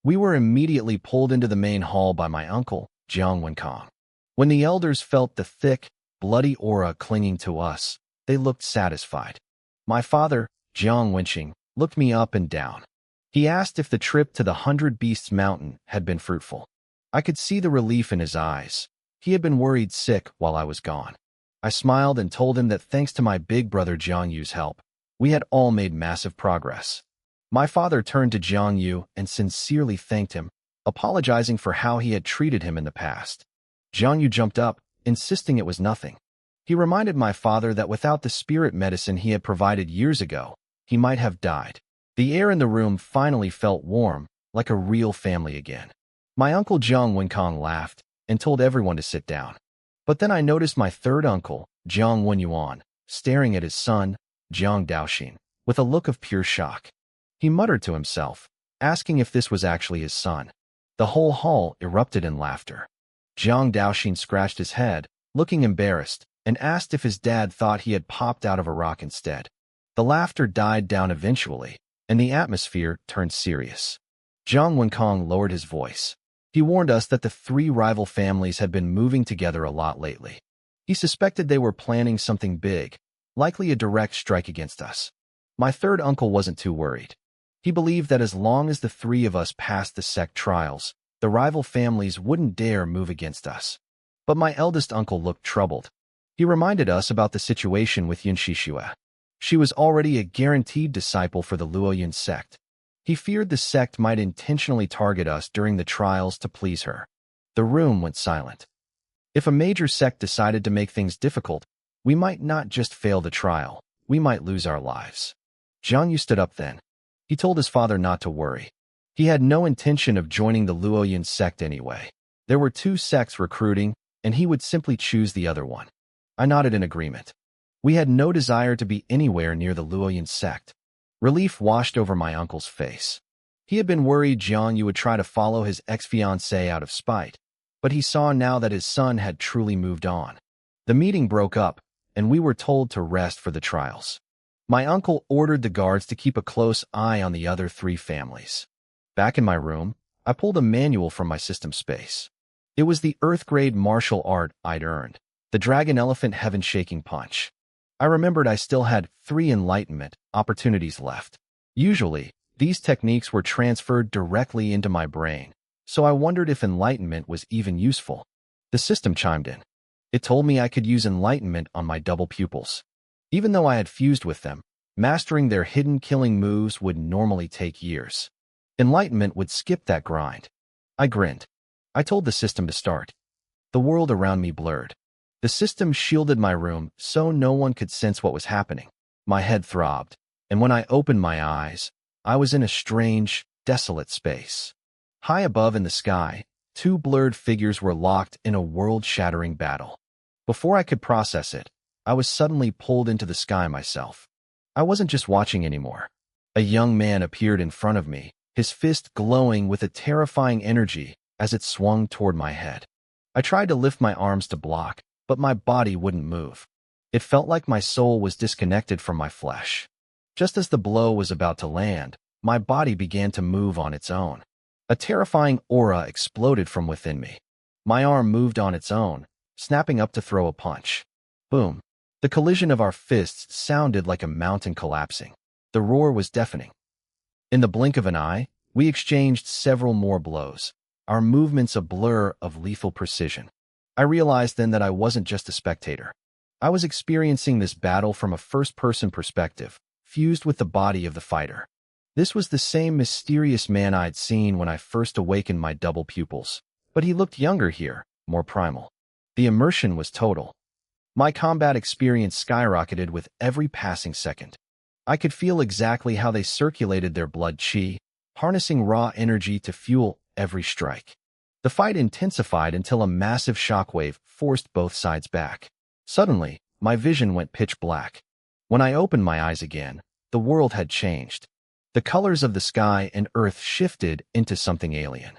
We were immediately pulled into the main hall by my uncle, Jiang Wenkong. When the elders felt the thick, bloody aura clinging to us, they looked satisfied. My father, Jiang Wenqing, looked me up and down. He asked if the trip to the 100 Beasts Mountain had been fruitful. I could see the relief in his eyes. He had been worried sick while I was gone. I smiled and told him that thanks to my big brother Jiang Yu's help, we had all made massive progress. My father turned to Jiang Yu and sincerely thanked him, apologizing for how he had treated him in the past. Jiang Yu jumped up, insisting it was nothing. He reminded my father that without the spirit medicine he had provided years ago, he might have died. The air in the room finally felt warm, like a real family again. My uncle Jiang Wenkong laughed and told everyone to sit down. But then I noticed my third uncle, Jiang Wenyuan, staring at his son, Jiang Daoxin, with a look of pure shock. He muttered to himself, asking if this was actually his son. The whole hall erupted in laughter. Jiang Daoxin scratched his head, looking embarrassed, and asked if his dad thought he had popped out of a rock instead. The laughter died down eventually, and the atmosphere turned serious. Jiang Wenkong lowered his voice. He warned us that the three rival families had been moving together a lot lately. He suspected they were planning something big, likely a direct strike against us. My third uncle wasn't too worried. He believed that as long as the three of us passed the sect trials, the rival families wouldn't dare move against us. But my eldest uncle looked troubled. He reminded us about the situation with Yun Shishua. She was already a guaranteed disciple for the Luoyun sect. He feared the sect might intentionally target us during the trials to please her. The room went silent. If a major sect decided to make things difficult, we might not just fail the trial, we might lose our lives. Jiang Yu stood up then. He told his father not to worry. He had no intention of joining the Luoyun sect anyway. There were two sects recruiting, and he would simply choose the other one. I nodded in agreement. We had no desire to be anywhere near the Luoyun sect. Relief washed over my uncle's face. He had been worried Jiang Yu would try to follow his ex-fiancée out of spite, but he saw now that his son had truly moved on. The meeting broke up, and we were told to rest for the trials. My uncle ordered the guards to keep a close eye on the other 3 families. Back in my room, I pulled a manual from my system space. It was the Earth-grade martial art I'd earned, the Dragon Elephant Heaven-Shaking Punch. I remembered I still had 3 enlightenment opportunities left. Usually, these techniques were transferred directly into my brain, so I wondered if enlightenment was even useful. The system chimed in. It told me I could use enlightenment on my double pupils. Even though I had fused with them, mastering their hidden killing moves would normally take years. Enlightenment would skip that grind. I grinned. I told the system to start. The world around me blurred. The system shielded my room so no one could sense what was happening. My head throbbed, and when I opened my eyes, I was in a strange, desolate space. High above in the sky, 2 blurred figures were locked in a world-shattering battle. Before I could process it, I was suddenly pulled into the sky myself. I wasn't just watching anymore. A young man appeared in front of me, his fist glowing with a terrifying energy as it swung toward my head. I tried to lift my arms to block, but my body wouldn't move. It felt like my soul was disconnected from my flesh. Just as the blow was about to land, my body began to move on its own. A terrifying aura exploded from within me. My arm moved on its own, snapping up to throw a punch. Boom. The collision of our fists sounded like a mountain collapsing. The roar was deafening. In the blink of an eye, we exchanged several more blows, our movements a blur of lethal precision. I realized then that I wasn't just a spectator. I was experiencing this battle from a first-person perspective, fused with the body of the fighter. This was the same mysterious man I'd seen when I first awakened my double pupils, but he looked younger here, more primal. The immersion was total. My combat experience skyrocketed with every passing second. I could feel exactly how they circulated their blood chi, harnessing raw energy to fuel every strike. The fight intensified until a massive shockwave forced both sides back. Suddenly, my vision went pitch black. When I opened my eyes again, the world had changed. The colors of the sky and earth shifted into something alien.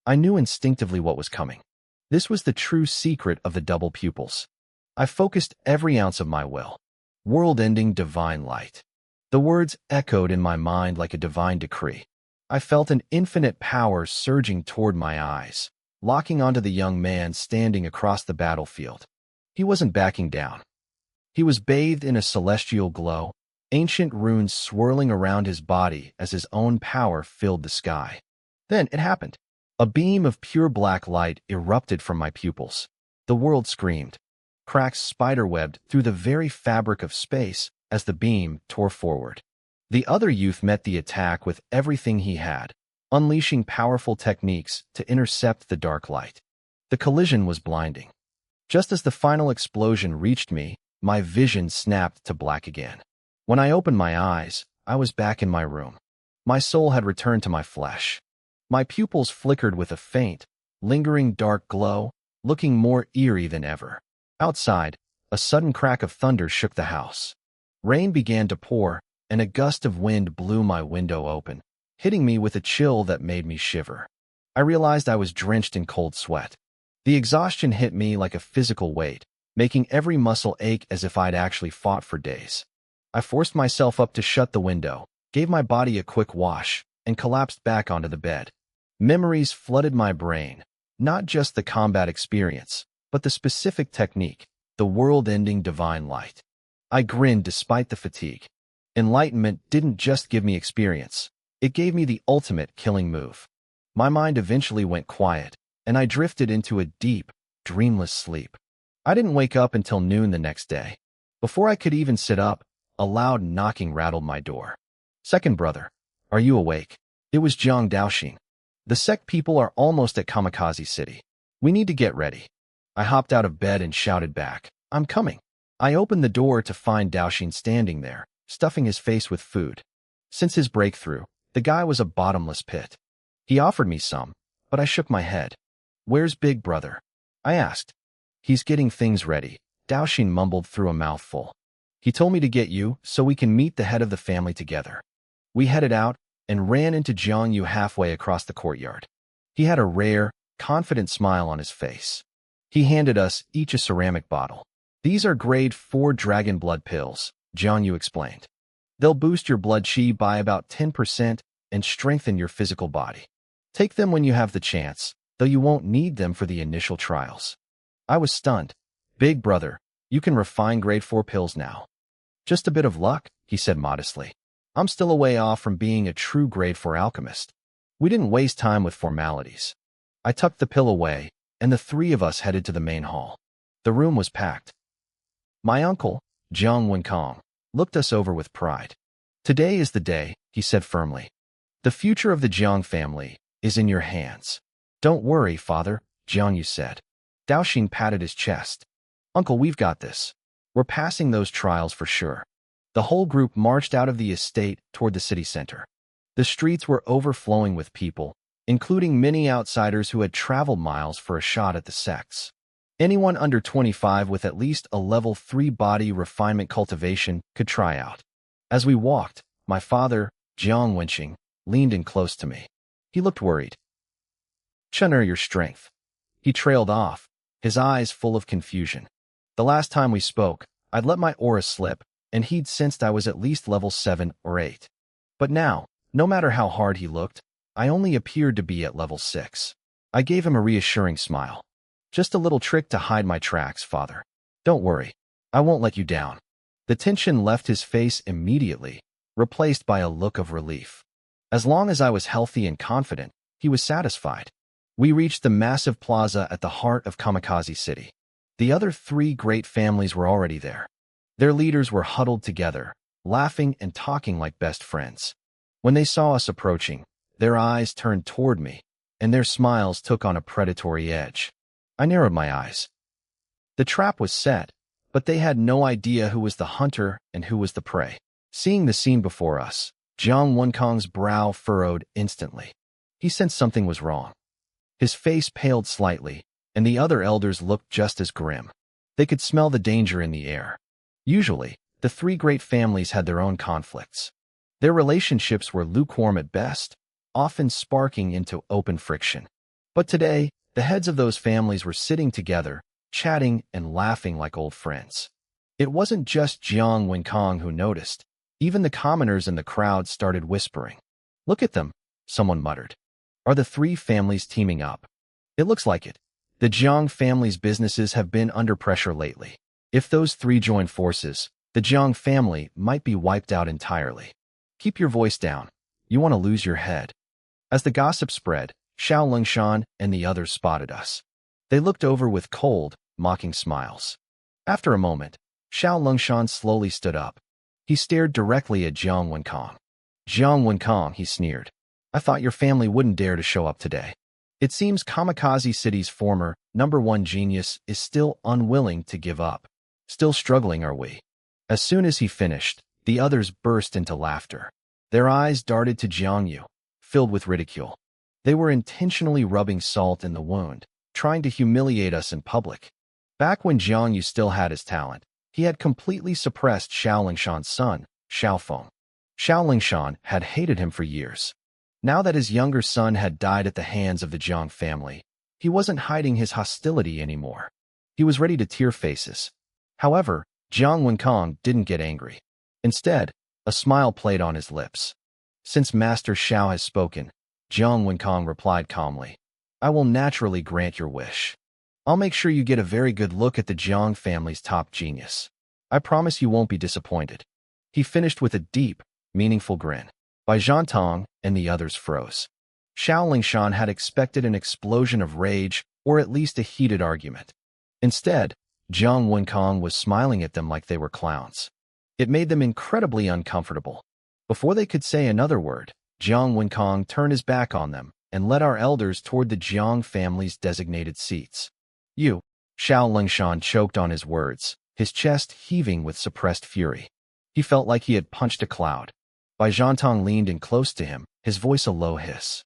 I knew instinctively what was coming. This was the true secret of the double pupils. I focused every ounce of my will. World-ending divine light. The words echoed in my mind like a divine decree. I felt an infinite power surging toward my eyes, locking onto the young man standing across the battlefield. He wasn't backing down. He was bathed in a celestial glow, ancient runes swirling around his body as his own power filled the sky. Then it happened. A beam of pure black light erupted from my pupils. The world screamed. Cracks spiderwebbed through the very fabric of space as the beam tore forward. The other youth met the attack with everything he had, unleashing powerful techniques to intercept the dark light. The collision was blinding. Just as the final explosion reached me, my vision snapped to black again. When I opened my eyes, I was back in my room. My soul had returned to my flesh. My pupils flickered with a faint, lingering dark glow, looking more eerie than ever. Outside, a sudden crack of thunder shook the house. Rain began to pour, and a gust of wind blew my window open, hitting me with a chill that made me shiver. I realized I was drenched in cold sweat. The exhaustion hit me like a physical weight, making every muscle ache as if I'd actually fought for days. I forced myself up to shut the window, gave my body a quick wash, and collapsed back onto the bed. Memories flooded my brain, not just the combat experience, but the specific technique, the world-ending divine light. I grinned despite the fatigue. Enlightenment didn't just give me experience, it gave me the ultimate killing move. My mind eventually went quiet, and I drifted into a deep, dreamless sleep. I didn't wake up until noon the next day. Before I could even sit up, a loud knocking rattled my door. "Second brother, are you awake?" It was Jiang Daoxin. "The sect people are almost at Kamikaze City. We need to get ready." I hopped out of bed and shouted back, "I'm coming." I opened the door to find Daoxin standing there, stuffing his face with food. Since his breakthrough, the guy was a bottomless pit. He offered me some, but I shook my head. "Where's Big Brother?" I asked. "He's getting things ready," Daoxin mumbled through a mouthful. "He told me to get you so we can meet the head of the family together." We headed out and ran into Jiang Yu halfway across the courtyard. He had a rare, confident smile on his face. He handed us each a ceramic bottle. "These are grade 4 dragon blood pills," Jiang Yu explained. They'll boost your blood chi by about 10% and strengthen your physical body. Take them when you have the chance, though you won't need them for the initial trials. I was stunned. Big brother, you can refine grade 4 pills now. Just a bit of luck, he said modestly. I'm still a way off from being a true grade 4 alchemist. We didn't waste time with formalities. I tucked the pill away, and the three of us headed to the main hall. The room was packed. My uncle, Jiang Wenkong, looked us over with pride. Today is the day, he said firmly. The future of the Jiang family is in your hands. Don't worry, father, Jiang Yu said. Daoxin patted his chest. Uncle, we've got this. We're passing those trials for sure. The whole group marched out of the estate toward the city center. The streets were overflowing with people, including many outsiders who had traveled miles for a shot at the sex. Anyone under 25 with at least a level 3 body refinement cultivation could try out. As we walked, my father, Jiang Wenqing, leaned in close to me. He looked worried. Chun'er your strength. He trailed off, his eyes full of confusion. The last time we spoke, I'd let my aura slip, and he'd sensed I was at least level 7 or 8. But now, no matter how hard he looked, I only appeared to be at level 6. I gave him a reassuring smile. Just a little trick to hide my tracks, father. Don't worry. I won't let you down. The tension left his face immediately, replaced by a look of relief. As long as I was healthy and confident, he was satisfied. We reached the massive plaza at the heart of Kamikaze City. The other 3 great families were already there. Their leaders were huddled together, laughing and talking like best friends. When they saw us approaching, their eyes turned toward me, and their smiles took on a predatory edge. I narrowed my eyes. The trap was set, but they had no idea who was the hunter and who was the prey. Seeing the scene before us, Jiang Wenkong's brow furrowed instantly. He sensed something was wrong. His face paled slightly, and the other elders looked just as grim. They could smell the danger in the air. Usually, the 3 great families had their own conflicts. Their relationships were lukewarm at best, often sparking into open friction. But today, the heads of those families were sitting together, chatting and laughing like old friends. It wasn't just Jiang Wenkong who noticed. Even the commoners in the crowd started whispering. Look at them, someone muttered. Are the 3 families teaming up? It looks like it. The Jiang family's businesses have been under pressure lately. If those 3 join forces, the Jiang family might be wiped out entirely. Keep your voice down. You want to lose your head. As the gossip spread, Xiao Lengshan and the others spotted us. They looked over with cold, mocking smiles. After a moment, Xiao Lengshan slowly stood up. He stared directly at Jiang Wenkong. Jiang Wenkong, he sneered. I thought your family wouldn't dare to show up today. It seems Kamikaze City's former #1 genius is still unwilling to give up. Still struggling, are we? As soon as he finished, the others burst into laughter. Their eyes darted to Jiang Yu, filled with ridicule. They were intentionally rubbing salt in the wound, trying to humiliate us in public. Back when Jiang Yu still had his talent, he had completely suppressed Xiao Lengshan's son, Xiaofeng. Xiao Lengshan had hated him for years. Now that his younger son had died at the hands of the Jiang family, he wasn't hiding his hostility anymore. He was ready to tear faces. However, Jiang Wenkong didn't get angry. Instead, a smile played on his lips. Since Master Xiao has spoken, Jiang Wenkong replied calmly, I will naturally grant your wish. I'll make sure you get a very good look at the Jiang family's top genius. I promise you won't be disappointed. He finished with a deep, meaningful grin. Bai Zhantong and the others froze. Xiao Lengshan had expected an explosion of rage or at least a heated argument. Instead, Jiang Wenkong was smiling at them like they were clowns. It made them incredibly uncomfortable. Before they could say another word, Jiang Wenkong turned his back on them and led our elders toward the Jiang family's designated seats. You, Xiao Lengshan choked on his words, his chest heaving with suppressed fury. He felt like he had punched a cloud. Bai Zhantong leaned in close to him, his voice a low hiss.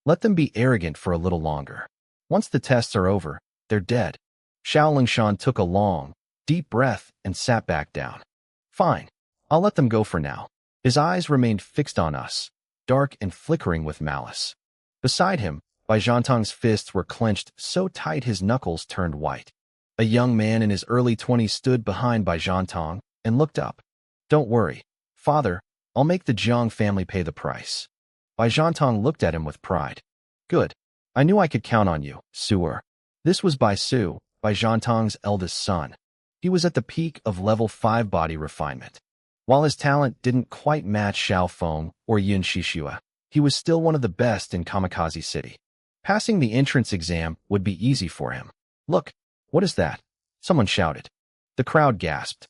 Let them be arrogant for a little longer. Once the tests are over, they're dead. Xiao Lengshan took a long, deep breath and sat back down. Fine, I'll let them go for now. His eyes remained fixed on us, dark and flickering with malice. Beside him, Bai Zhantong's fists were clenched so tight his knuckles turned white. A young man in his early 20s stood behind Bai Zhantong and looked up. Don't worry, father, I'll make the Jiang family pay the price. Bai Zhantong looked at him with pride. Good. I knew I could count on you, Suer. This was Bai Su, Bai Zhantong's eldest son. He was at the peak of level 5 body refinement. While his talent didn't quite match Xiao Feng or Yin Shixue, he was still one of the best in Kamikaze City. Passing the entrance exam would be easy for him. Look, what is that? Someone shouted. The crowd gasped.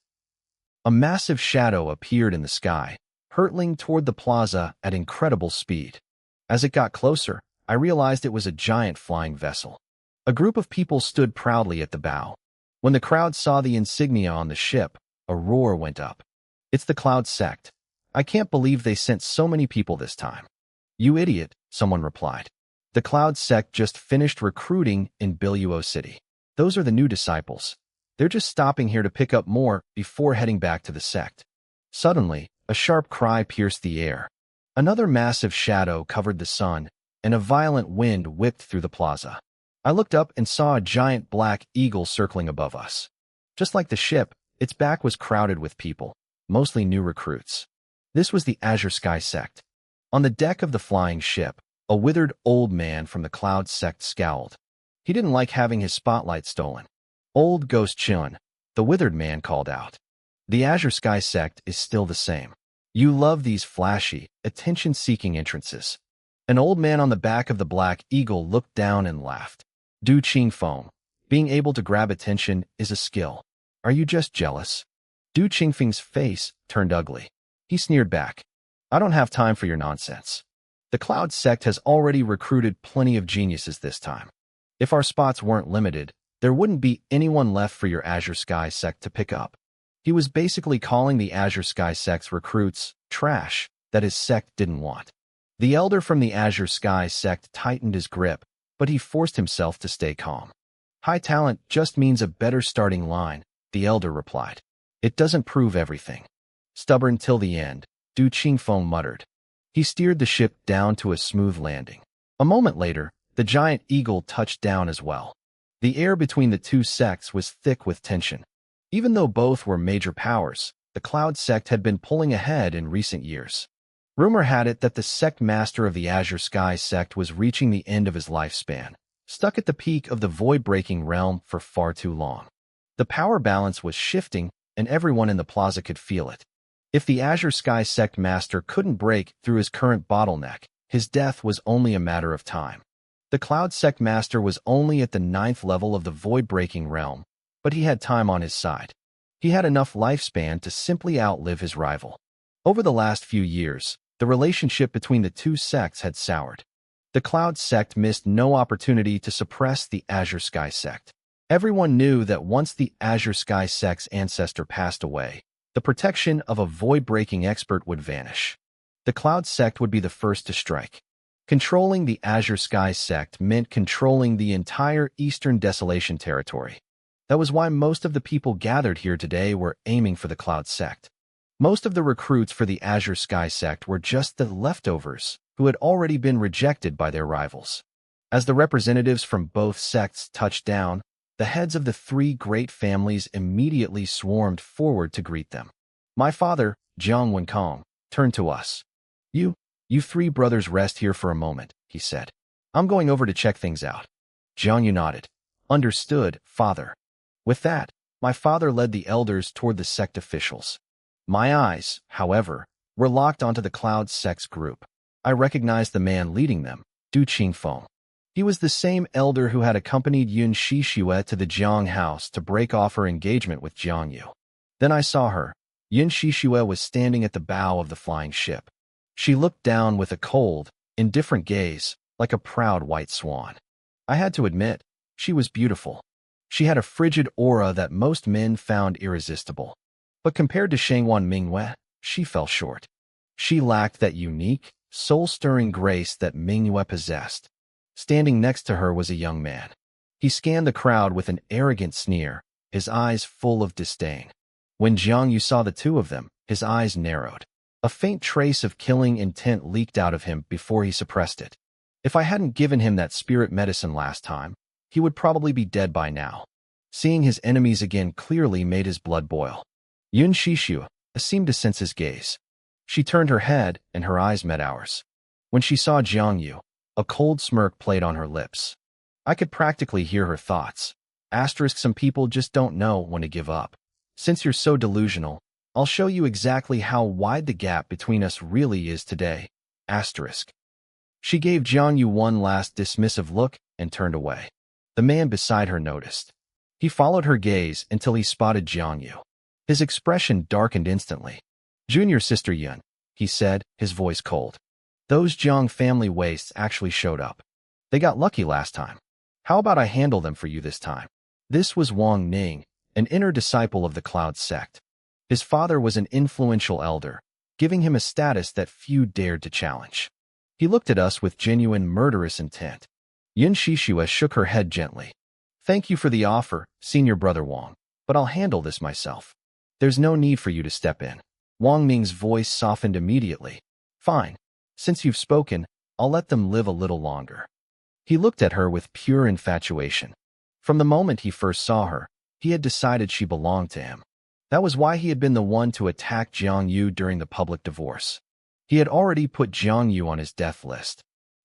A massive shadow appeared in the sky, hurtling toward the plaza at incredible speed. As it got closer, I realized it was a giant flying vessel. A group of people stood proudly at the bow. When the crowd saw the insignia on the ship, a roar went up. It's the Cloud Sect. I can't believe they sent so many people this time. You idiot, someone replied. The Cloud Sect just finished recruiting in Biluo City. Those are the new disciples. They're just stopping here to pick up more before heading back to the sect. Suddenly, a sharp cry pierced the air. Another massive shadow covered the sun, and a violent wind whipped through the plaza. I looked up and saw a giant black eagle circling above us. Just like the ship, its back was crowded with people, mostly new recruits. This was the Azure Sky Sect. On the deck of the flying ship, a withered old man from the Cloud Sect scowled. He didn't like having his spotlight stolen. Old Ghost Chun, the withered man called out. The Azure Sky Sect is still the same. You love these flashy, attention-seeking entrances. An old man on the back of the Black Eagle looked down and laughed. Du Qingfeng, being able to grab attention is a skill. Are you just jealous? Du Qingfeng's face turned ugly. He sneered back. I don't have time for your nonsense. The Cloud Sect has already recruited plenty of geniuses this time. If our spots weren't limited, there wouldn't be anyone left for your Azure Sky Sect to pick up. He was basically calling the Azure Sky Sect's recruits trash that his sect didn't want. The elder from the Azure Sky Sect tightened his grip, but he forced himself to stay calm. High talent just means a better starting line, the elder replied. It doesn't prove everything. Stubborn till the end, Du Qingfeng muttered. He steered the ship down to a smooth landing. A moment later, the giant eagle touched down as well. The air between the two sects was thick with tension. Even though both were major powers, the Cloud Sect had been pulling ahead in recent years. Rumor had it that the sect master of the Azure Sky Sect was reaching the end of his lifespan, stuck at the peak of the void-breaking realm for far too long. The power balance was shifting, and everyone in the plaza could feel it. If the Azure Sky Sect master couldn't break through his current bottleneck, his death was only a matter of time. The Cloud Sect master was only at the 9th level of the void-breaking realm, but he had time on his side. He had enough lifespan to simply outlive his rival. Over the last few years, the relationship between the two sects had soured. The Cloud Sect missed no opportunity to suppress the Azure Sky Sect. Everyone knew that once the Azure Sky Sect's ancestor passed away, the protection of a void-breaking expert would vanish. The Cloud Sect would be the first to strike. Controlling the Azure Sky Sect meant controlling the entire Eastern Desolation territory. That was why most of the people gathered here today were aiming for the Cloud Sect. Most of the recruits for the Azure Sky Sect were just the leftovers who had already been rejected by their rivals. As the representatives from both sects touched down, the heads of the three great families immediately swarmed forward to greet them. My father, Jiang Wenkong, turned to us. You three brothers rest here for a moment, he said. I'm going over to check things out. Jiang Yu nodded. Understood, father. With that, my father led the elders toward the sect officials. My eyes, however, were locked onto the Cloud Sect's group. I recognized the man leading them, Du Qingfeng. He was the same elder who had accompanied Yin Shixue to the Jiang house to break off her engagement with Jiang Yu. Then I saw her. Yin Shixue was standing at the bow of the flying ship. She looked down with a cold, indifferent gaze, like a proud white swan. I had to admit, she was beautiful. She had a frigid aura that most men found irresistible. But compared to Shangwan Minghua, she fell short. She lacked that unique, soul-stirring grace that Manhwa possessed. Standing next to her was a young man. He scanned the crowd with an arrogant sneer, his eyes full of disdain. When Jiang Yu saw the two of them, his eyes narrowed. A faint trace of killing intent leaked out of him before he suppressed it. If I hadn't given him that spirit medicine last time, he would probably be dead by now. Seeing his enemies again clearly made his blood boil. Yun Shixue seemed to sense his gaze. She turned her head, and her eyes met ours. When she saw Jiang Yu, a cold smirk played on her lips. I could practically hear her thoughts. Asterisk, some people just don't know when to give up. Since you're so delusional, I'll show you exactly how wide the gap between us really is today. Asterisk. She gave Jiang Yu one last dismissive look and turned away. The man beside her noticed. He followed her gaze until he spotted Jiang Yu. His expression darkened instantly. Junior sister Yun, he said, his voice cold. Those Jiang family wastes actually showed up. They got lucky last time. How about I handle them for you this time? This was Wang Ning, an inner disciple of the Cloud sect. His father was an influential elder, giving him a status that few dared to challenge. He looked at us with genuine murderous intent. Yun Shishua shook her head gently. Thank you for the offer, senior brother Wang, but I'll handle this myself. There's no need for you to step in. Wang Ning's voice softened immediately. Fine. Since you've spoken, I'll let them live a little longer. He looked at her with pure infatuation. From the moment he first saw her, he had decided she belonged to him. That was why he had been the one to attack Jiang Yu during the public divorce. He had already put Jiang Yu on his death list.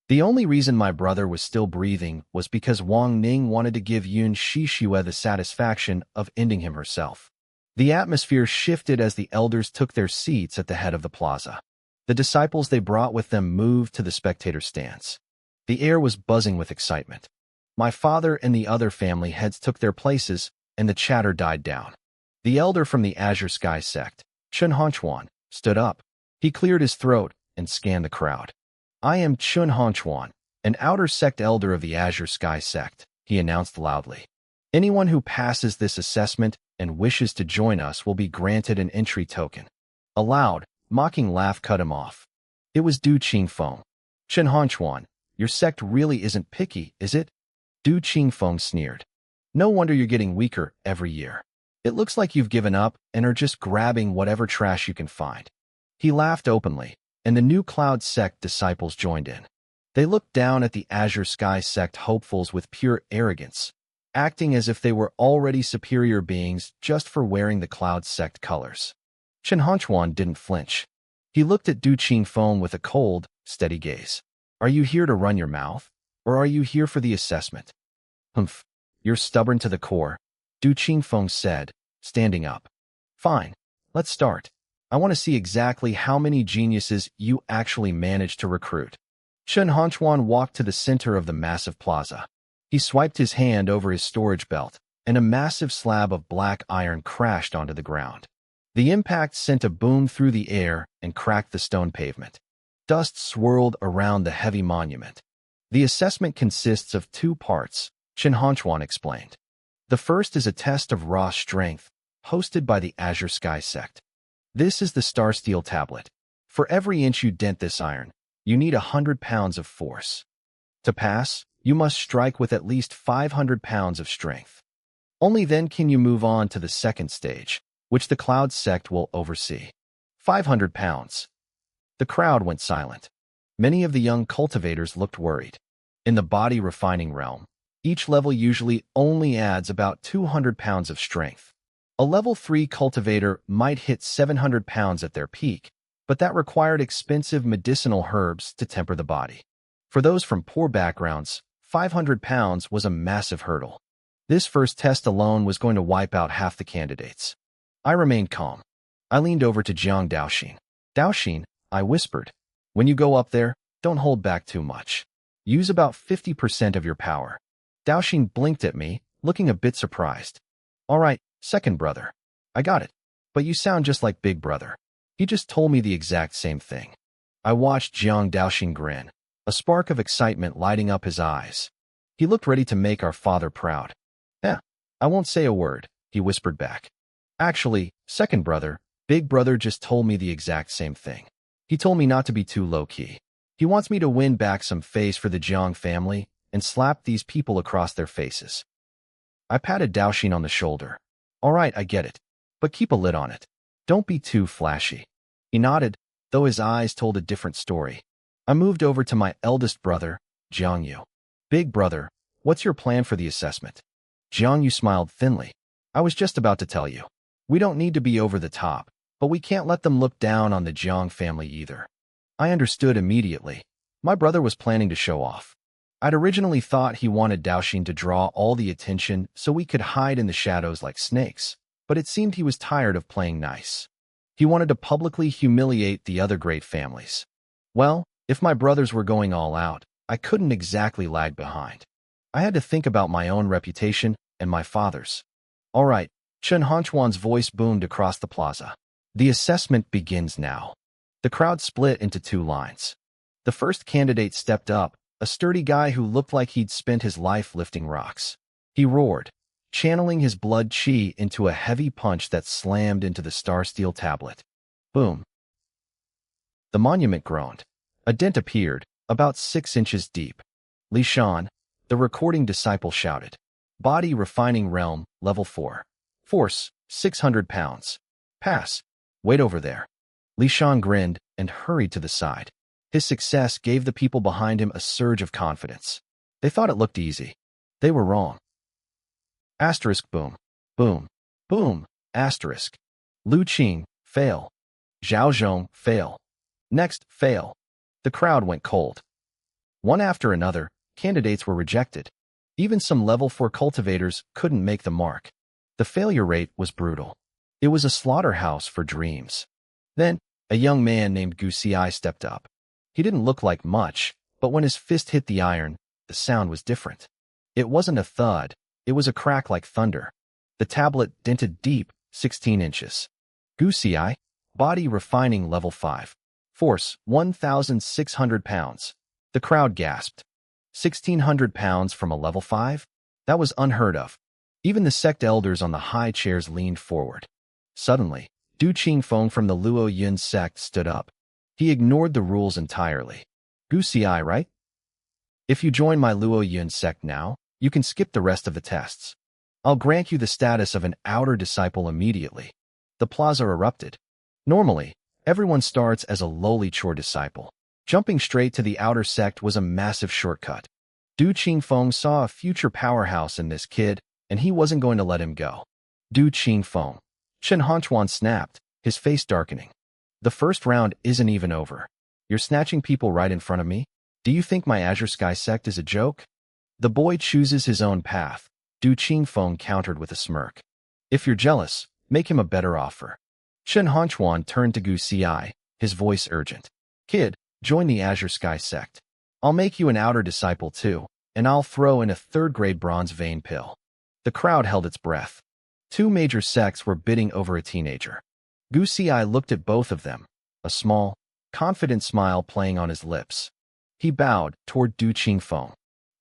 The only reason my brother was still breathing was because Wang Ning wanted to give Yun Shishua the satisfaction of ending him herself. The atmosphere shifted as the elders took their seats at the head of the plaza. The disciples they brought with them moved to the spectator stands. The air was buzzing with excitement. My father and the other family heads took their places, and the chatter died down. The elder from the Azure Sky sect, Chun Honchuan, stood up. He cleared his throat and scanned the crowd. I am Chun Honchuan, an outer sect elder of the Azure Sky sect, he announced loudly. Anyone who passes this assessment and wishes to join us will be granted an entry token. A loud, mocking laugh cut him off. It was Du Qingfeng. Chun Honchuan, your sect really isn't picky, is it? Du Qingfeng sneered. No wonder you're getting weaker every year. It looks like you've given up and are just grabbing whatever trash you can find. He laughed openly, and the new Cloud sect disciples joined in. They looked down at the Azure Sky sect hopefuls with pure arrogance, acting as if they were already superior beings just for wearing the Cloud sect colors. Chen Honchuan didn't flinch. He looked at Du Qingfeng with a cold, steady gaze. Are you here to run your mouth, or are you here for the assessment? Humph, you're stubborn to the core, Du Qingfeng said, standing up. Fine, let's start. I want to see exactly how many geniuses you actually managed to recruit. Chen Honchuan walked to the center of the massive plaza. He swiped his hand over his storage belt, and a massive slab of black iron crashed onto the ground. The impact sent a boom through the air and cracked the stone pavement. Dust swirled around the heavy monument. The assessment consists of 2 parts, Chen Honchuan explained. The first is a test of raw strength, hosted by the Azure Sky sect. This is the Star Steel tablet. For every inch you dent this iron, you need 100 pounds of force. To pass, you must strike with at least 500 pounds of strength. Only then can you move on to the second stage, which the Cloud sect will oversee. 500 pounds. The crowd went silent. Many of the young cultivators looked worried. In the body refining realm, each level usually only adds about 200 pounds of strength. A level 3 cultivator might hit 700 pounds at their peak, but that required expensive medicinal herbs to temper the body. For those from poor backgrounds, 500 pounds was a massive hurdle. This first test alone was going to wipe out half the candidates. I remained calm. I leaned over to Jiang Daoxin. Daoxin, I whispered, when you go up there, don't hold back too much. Use about 50% of your power. Daoxin blinked at me, looking a bit surprised. All right, second brother. I got it. But you sound just like big brother. He just told me the exact same thing. I watched Jiang Daoxin grin, a spark of excitement lighting up his eyes. He looked ready to make our father proud. I won't say a word, he whispered back. Actually, second brother, big brother just told me the exact same thing. He told me not to be too low-key. He wants me to win back some face for the Jiang family and slap these people across their faces. I patted Daoxin on the shoulder. All right, I get it. But keep a lid on it. Don't be too flashy. He nodded, though his eyes told a different story. I moved over to my eldest brother, Jiang Yu. Big brother, what's your plan for the assessment? Jiang Yu smiled thinly. I was just about to tell you. We don't need to be over the top. But we can't let them look down on the Jiang family either. I understood immediately. My brother was planning to show off. I'd originally thought he wanted Daoxin to draw all the attention so we could hide in the shadows like snakes, but it seemed he was tired of playing nice. He wanted to publicly humiliate the other great families. Well, if my brothers were going all out, I couldn't exactly lag behind. I had to think about my own reputation and my father's. All right, Chen Hanchuan's voice boomed across the plaza. The assessment begins now. The crowd split into two lines. The first candidate stepped up, a sturdy guy who looked like he'd spent his life lifting rocks. He roared, channeling his blood chi into a heavy punch that slammed into the star steel tablet. Boom. The monument groaned. A dent appeared, about 6 inches deep. Li Shan, the recording disciple, shouted. Body refining realm, level 4. Force, 600 pounds. Pass. Wait over there. Li Shan grinned and hurried to the side. His success gave the people behind him a surge of confidence. They thought it looked easy. They were wrong. Asterisk boom. Boom. Boom. Asterisk. Lu Qing, fail. Zhao Zhong, fail. Next, fail. The crowd went cold. One after another, candidates were rejected. Even some level 4 cultivators couldn't make the mark. The failure rate was brutal. It was a slaughterhouse for dreams. Then, a young man named Gu Xi stepped up. He didn't look like much, but when his fist hit the iron, the sound was different. It wasn't a thud, it was a crack like thunder. The tablet dented deep, 16 inches. Gu Xi, body refining level 5. Force, 1,600 pounds. The crowd gasped. 1,600 pounds from a level 5? That was unheard of. Even the sect elders on the high chairs leaned forward. Suddenly, Du Qingfeng from the Luo Yun sect stood up. He ignored the rules entirely. Gu Xi, right? If you join my Luo Yun sect now, you can skip the rest of the tests. I'll grant you the status of an outer disciple immediately. The plaza erupted. Normally, everyone starts as a lowly chore disciple. Jumping straight to the outer sect was a massive shortcut. Du Qingfeng saw a future powerhouse in this kid, and he wasn't going to let him go. Du Qingfeng. Chen Hanchuan snapped, his face darkening. The first round isn't even over. You're snatching people right in front of me? Do you think my Azure Sky sect is a joke? The boy chooses his own path, Du Qingfeng countered with a smirk. If you're jealous, make him a better offer. Chen Hanchuan turned to Gu Xi, his voice urgent. Kid, join the Azure Sky sect. I'll make you an outer disciple too, and I'll throw in a 3rd-grade bronze vein pill. The crowd held its breath. 2 major sects were bidding over a teenager. Gu Xi looked at both of them, a small, confident smile playing on his lips. He bowed toward Du Qingfeng.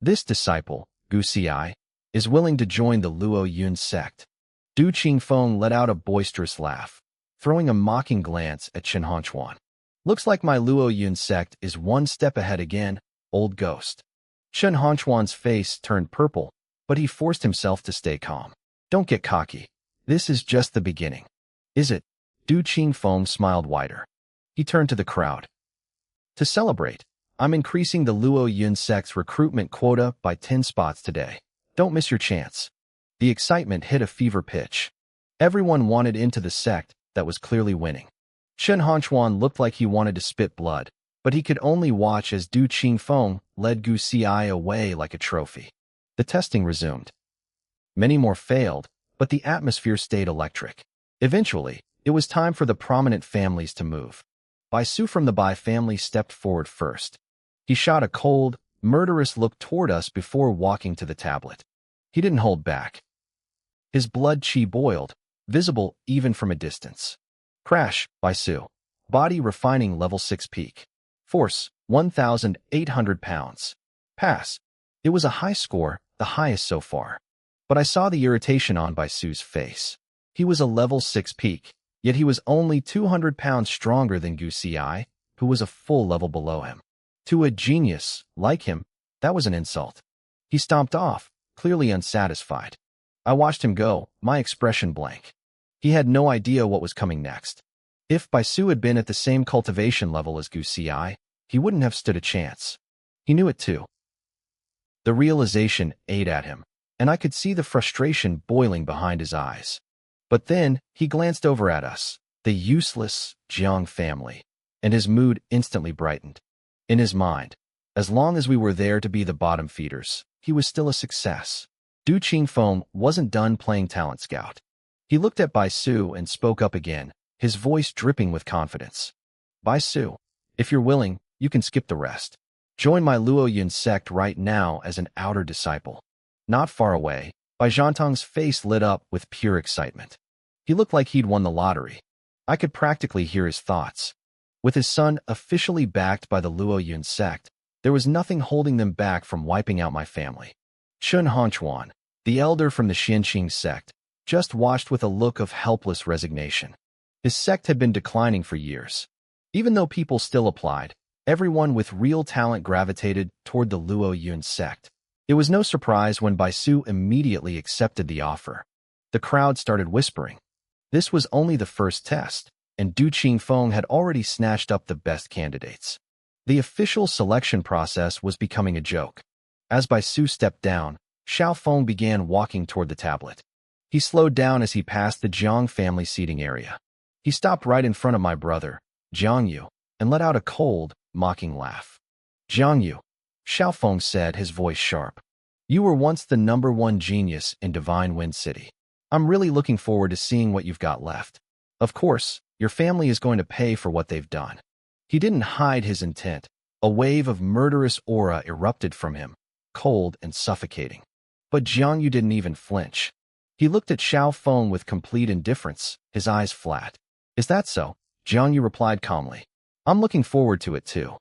This disciple, Gu Xi, is willing to join the Luo Yun sect. Du Qingfeng let out a boisterous laugh, throwing a mocking glance at Chen Hanchuan. Looks like my Luo Yun sect is 1 step ahead again, old ghost. Chen Hanchuan's face turned purple, but he forced himself to stay calm. Don't get cocky. This is just the beginning. Is it? Du Qingfeng smiled wider. He turned to the crowd. To celebrate, I'm increasing the Luo Yun sect's recruitment quota by 10 spots today. Don't miss your chance. The excitement hit a fever pitch. Everyone wanted into the sect that was clearly winning. Chen Hanchuan looked like he wanted to spit blood, but he could only watch as Du Qingfeng led Gu Xi away like a trophy. The testing resumed. Many more failed, but the atmosphere stayed electric. Eventually, it was time for the prominent families to move. Bai Su from the Bai family stepped forward first. He shot a cold, murderous look toward us before walking to the tablet. He didn't hold back. His blood chi boiled, visible even from a distance. Crash, Bai Su. Body refining level 6 peak. Force, 1,800 pounds. Pass. It was a high score, the highest so far. But I saw the irritation on Bai Su's face. He was a level 6 peak, yet he was only 200 pounds stronger than Gu Xi, who was a full level below him. To a genius like him, that was an insult. He stomped off, clearly unsatisfied. I watched him go, my expression blank. He had no idea what was coming next. If Bai Su had been at the same cultivation level as Gu Xi, he wouldn't have stood a chance. He knew it too. The realization ate at him, and I could see the frustration boiling behind his eyes. But then, he glanced over at us, The useless Jiang family. And his mood instantly brightened. In his mind, as long as we were there to be the bottom feeders, he was still a success. Du Qingfeng wasn't done playing talent scout. He looked at Bai Su and spoke up again, his voice dripping with confidence. Bai Su, if you're willing, you can skip the rest. Join my Luoyun sect right now as an outer disciple. Not far away, Bai Zhantong's face lit up with pure excitement. He looked like he'd won the lottery. I could practically hear his thoughts. With his son officially backed by the Luoyun sect, there was nothing holding them back from wiping out my family. Chun Hongchuan, the elder from the Xianqing sect, just watched with a look of helpless resignation. His sect had been declining for years. Even though people still applied, everyone with real talent gravitated toward the Luoyun sect. It was no surprise when Bai Su immediately accepted the offer. The crowd started whispering. This was only the first test, and Du Qingfeng had already snatched up the best candidates. The official selection process was becoming a joke. As Bai Su stepped down, Xiao Feng began walking toward the tablet. He slowed down as he passed the Jiang family seating area. He stopped right in front of my brother, Jiang Yu, and let out a cold, mocking laugh. Jiang Yu, Xiao Feng said, his voice sharp. You were once the #1 genius in Divine Wind City. I'm really looking forward to seeing what you've got left. Of course, your family is going to pay for what they've done. He didn't hide his intent. A wave of murderous aura erupted from him, cold and suffocating. But Jiang Yu didn't even flinch. He looked at Xiao Feng with complete indifference, his eyes flat. Is that so? Jiang Yu replied calmly. I'm looking forward to it too.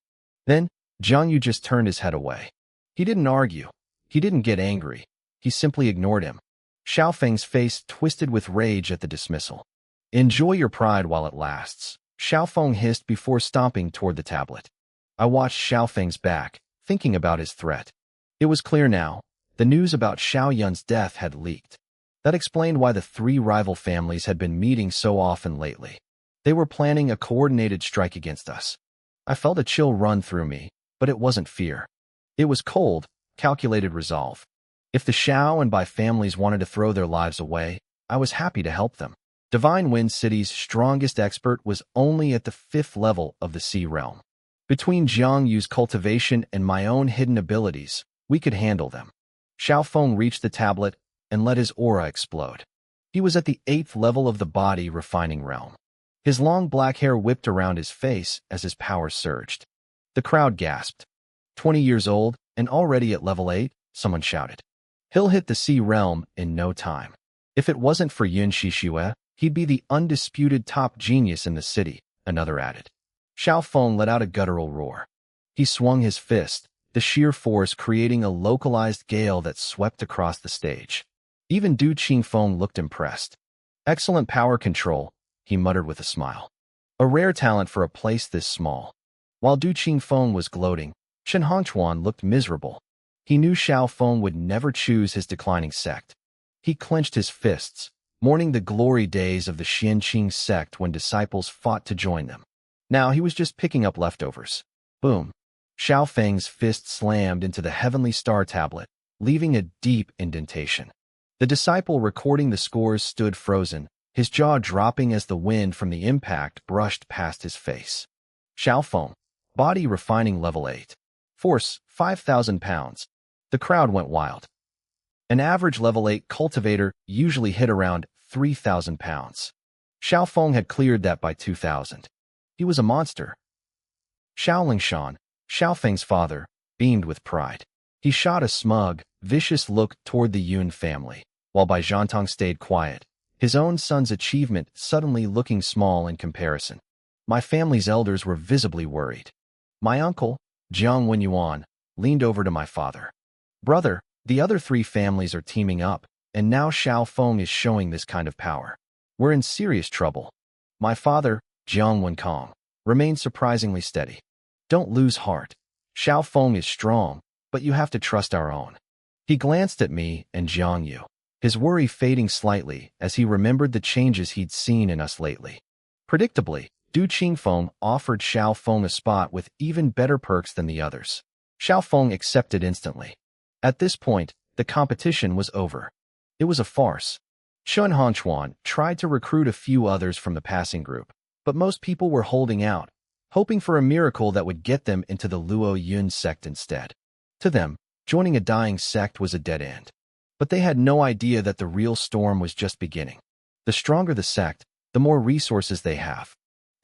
Then, Jiang Yu just turned his head away. He didn't argue. He didn't get angry. He simply ignored him. Xiao Feng's face twisted with rage at the dismissal. Enjoy your pride while it lasts, Xiao Feng hissed before stomping toward the tablet. I watched Xiao Feng's back, thinking about his threat. It was clear now. The news about Xiao Yun's death had leaked. That explained why the three rival families had been meeting so often lately. They were planning a coordinated strike against us. I felt a chill run through me, but it wasn't fear. It was cold, calculated resolve. If the Xiao and Bai families wanted to throw their lives away, I was happy to help them. Divine Wind City's strongest expert was only at the 5th level of the Sea Realm. Between Jiang Yu's cultivation and my own hidden abilities, we could handle them. Xiao Feng reached the tablet and let his aura explode. He was at the 8th level of the body refining realm. His long black hair whipped around his face as his power surged. The crowd gasped. 20 years old and already at level 8, someone shouted. He'll hit the Sea Realm in no time. If it wasn't for Yun Shixue, he'd be the undisputed top genius in the city, another added. Xiao Feng let out a guttural roar. He swung his fist, the sheer force creating a localized gale that swept across the stage. Even Du Qingfeng looked impressed. Excellent power control, he muttered with a smile. A rare talent for a place this small. While Du Qingfeng was gloating, Chen Hongchuan looked miserable. He knew Xiao Feng would never choose his declining sect. He clenched his fists, mourning the glory days of the Xianqing sect when disciples fought to join them. Now he was just picking up leftovers. Boom. Xiao Feng's fist slammed into the heavenly star tablet, leaving a deep indentation. The disciple recording the scores stood frozen, his jaw dropping as the wind from the impact brushed past his face. Xiao Feng, body refining level 8. Force, 5,000 pounds. The crowd went wild. An average level 8 cultivator usually hit around 3,000 pounds. Xiao Feng had cleared that by 2,000. He was a monster. Xiao Lingshan, Xiao Feng's father, beamed with pride. He shot a smug, vicious look toward the Yun family, while Bai Zhantong stayed quiet, his own son's achievement suddenly looking small in comparison. My family's elders were visibly worried. My uncle, Jiang Wenyuan, leaned over to my father. Brother, the other 3 families are teaming up, and now Xiao Feng is showing this kind of power. We're in serious trouble. My father, Jiang Wenkong, remained surprisingly steady. Don't lose heart. Xiao Feng is strong, but you have to trust our own. He glanced at me and Jiang Yu, his worry fading slightly as he remembered the changes he'd seen in us lately. Predictably, Du Qingfeng offered Xiao Feng a spot with even better perks than the others. Xiao Feng accepted instantly. At this point, the competition was over. It was a farce. Chun Hongchuan tried to recruit a few others from the passing group, But most people were holding out, hoping for a miracle that would get them into the Luo Yun sect instead. To them, joining a dying sect was a dead end. But they had no idea that the real storm was just beginning. The stronger the sect, the more resources they have.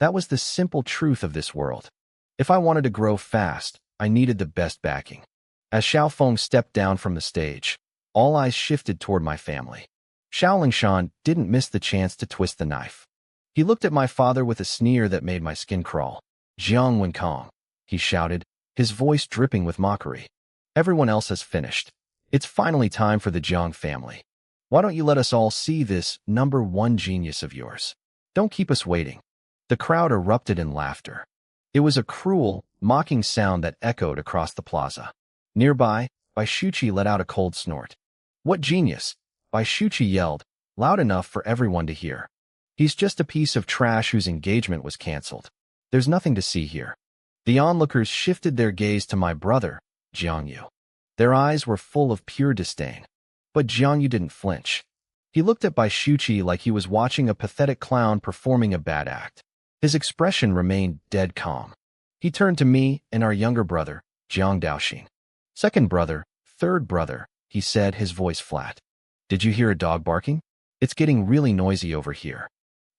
That was the simple truth of this world. If I wanted to grow fast, I needed the best backing. As Xiaofeng stepped down from the stage, all eyes shifted toward my family. Xiaolingshan didn't miss the chance to twist the knife. He looked at my father with a sneer that made my skin crawl. "Jiang Wenkong," he shouted, his voice dripping with mockery. "Everyone else has finished. It's finally time for the Jiang family. Why don't you let us all see this #1 genius of yours? Don't keep us waiting." The crowd erupted in laughter. It was a cruel, mocking sound that echoed across the plaza. Nearby, Baishuchi let out a cold snort. "What genius?" Baishuchi yelled, loud enough for everyone to hear. "He's just a piece of trash whose engagement was cancelled. There's nothing to see here." The onlookers shifted their gaze to my brother, Jiangyu. Their eyes were full of pure disdain. But Jiangyu didn't flinch. He looked at Baishuchi like he was watching a pathetic clown performing a bad act. His expression remained dead calm. He turned to me and our younger brother, Jiang Daoxing. "Second brother, third brother," he said, his voice flat. "Did you hear a dog barking? It's getting really noisy over here."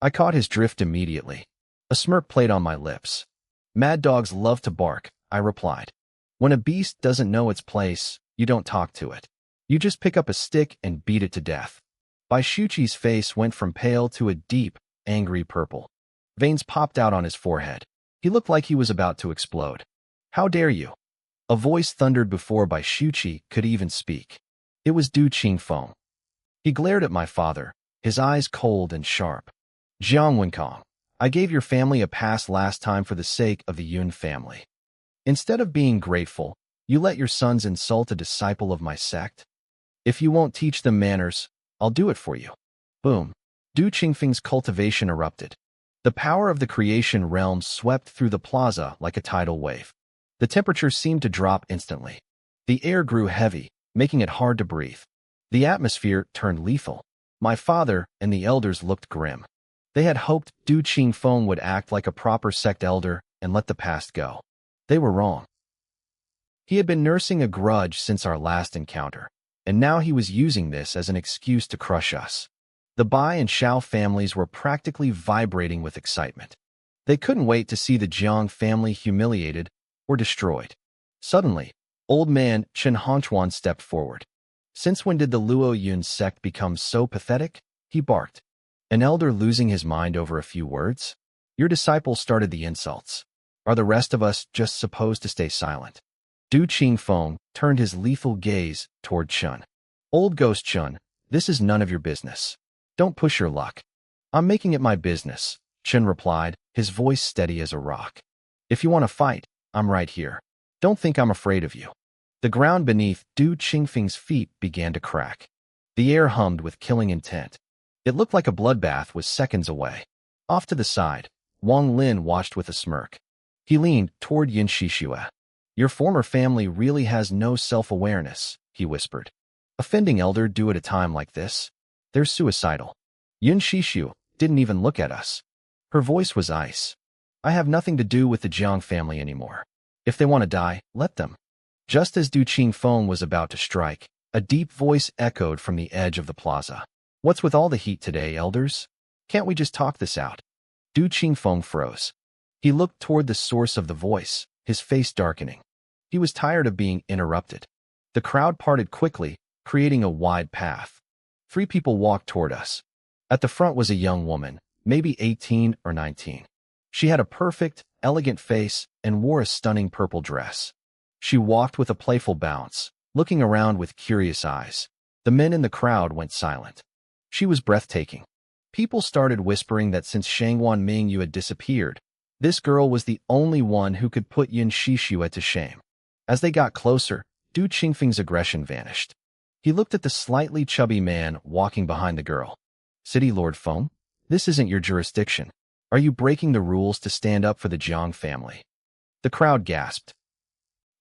I caught his drift immediately. A smirk played on my lips. "Mad dogs love to bark," I replied. "When a beast doesn't know its place, you don't talk to it. You just pick up a stick and beat it to death." Baishuchi's face went from pale to a deep, angry purple. Veins popped out on his forehead. He looked like he was about to explode. "How dare you?" A voice thundered before Baishuchi could even speak. It was Du Qingfeng. He glared at my father, his eyes cold and sharp. "Jiang Wenkong, I gave your family a pass last time for the sake of the Yun family. Instead of being grateful, you let your sons insult a disciple of my sect? If you won't teach them manners, I'll do it for you." Boom. Du Qingfeng's cultivation erupted. The power of the creation realm swept through the plaza like a tidal wave. The temperature seemed to drop instantly. The air grew heavy, making it hard to breathe. The atmosphere turned lethal. My father and the elders looked grim. They had hoped Du Qingfeng would act like a proper sect elder and let the past go. They were wrong. He had been nursing a grudge since our last encounter, and now he was using this as an excuse to crush us. The Bai and Xiao families were practically vibrating with excitement. They couldn't wait to see the Jiang family humiliated or destroyed. Suddenly, old man Chen Honchuan stepped forward. "Since when did the Luo Yun sect become so pathetic?" he barked. "An elder losing his mind over a few words? Your disciple started the insults. Are the rest of us just supposed to stay silent?" Du Qingfeng turned his lethal gaze toward Chen. "Old Ghost Chen, this is none of your business. Don't push your luck." "I'm making it my business," Chen replied, his voice steady as a rock. "If you want to fight, I'm right here. Don't think I'm afraid of you." The ground beneath Du Qingfeng's feet began to crack. The air hummed with killing intent. It looked like a bloodbath was seconds away. Off to the side, Wang Lin watched with a smirk. He leaned toward Yin Shishue. "Your former family really has no self-awareness," he whispered. "Offending elder do at a time like this? They're suicidal." Yin Shishu didn't even look at us. Her voice was ice. "I have nothing to do with the Jiang family anymore. If they want to die, let them." Just as Du Qingfeng was about to strike, a deep voice echoed from the edge of the plaza. "What's with all the heat today, elders? Can't we just talk this out?" Du Qingfeng froze. He looked toward the source of the voice, his face darkening. He was tired of being interrupted. The crowd parted quickly, creating a wide path. 3 people walked toward us. At the front was a young woman, maybe 18 or 19. She had a perfect, elegant face and wore a stunning purple dress. She walked with a playful bounce, looking around with curious eyes. The men in the crowd went silent. She was breathtaking. People started whispering that since Shangwan Mingyu had disappeared, this girl was the only one who could put Yin Shishue to shame. As they got closer, Du Qingfeng's aggression vanished. He looked at the slightly chubby man walking behind the girl. "City Lord Feng, this isn't your jurisdiction. Are you breaking the rules to stand up for the Jiang family?" The crowd gasped.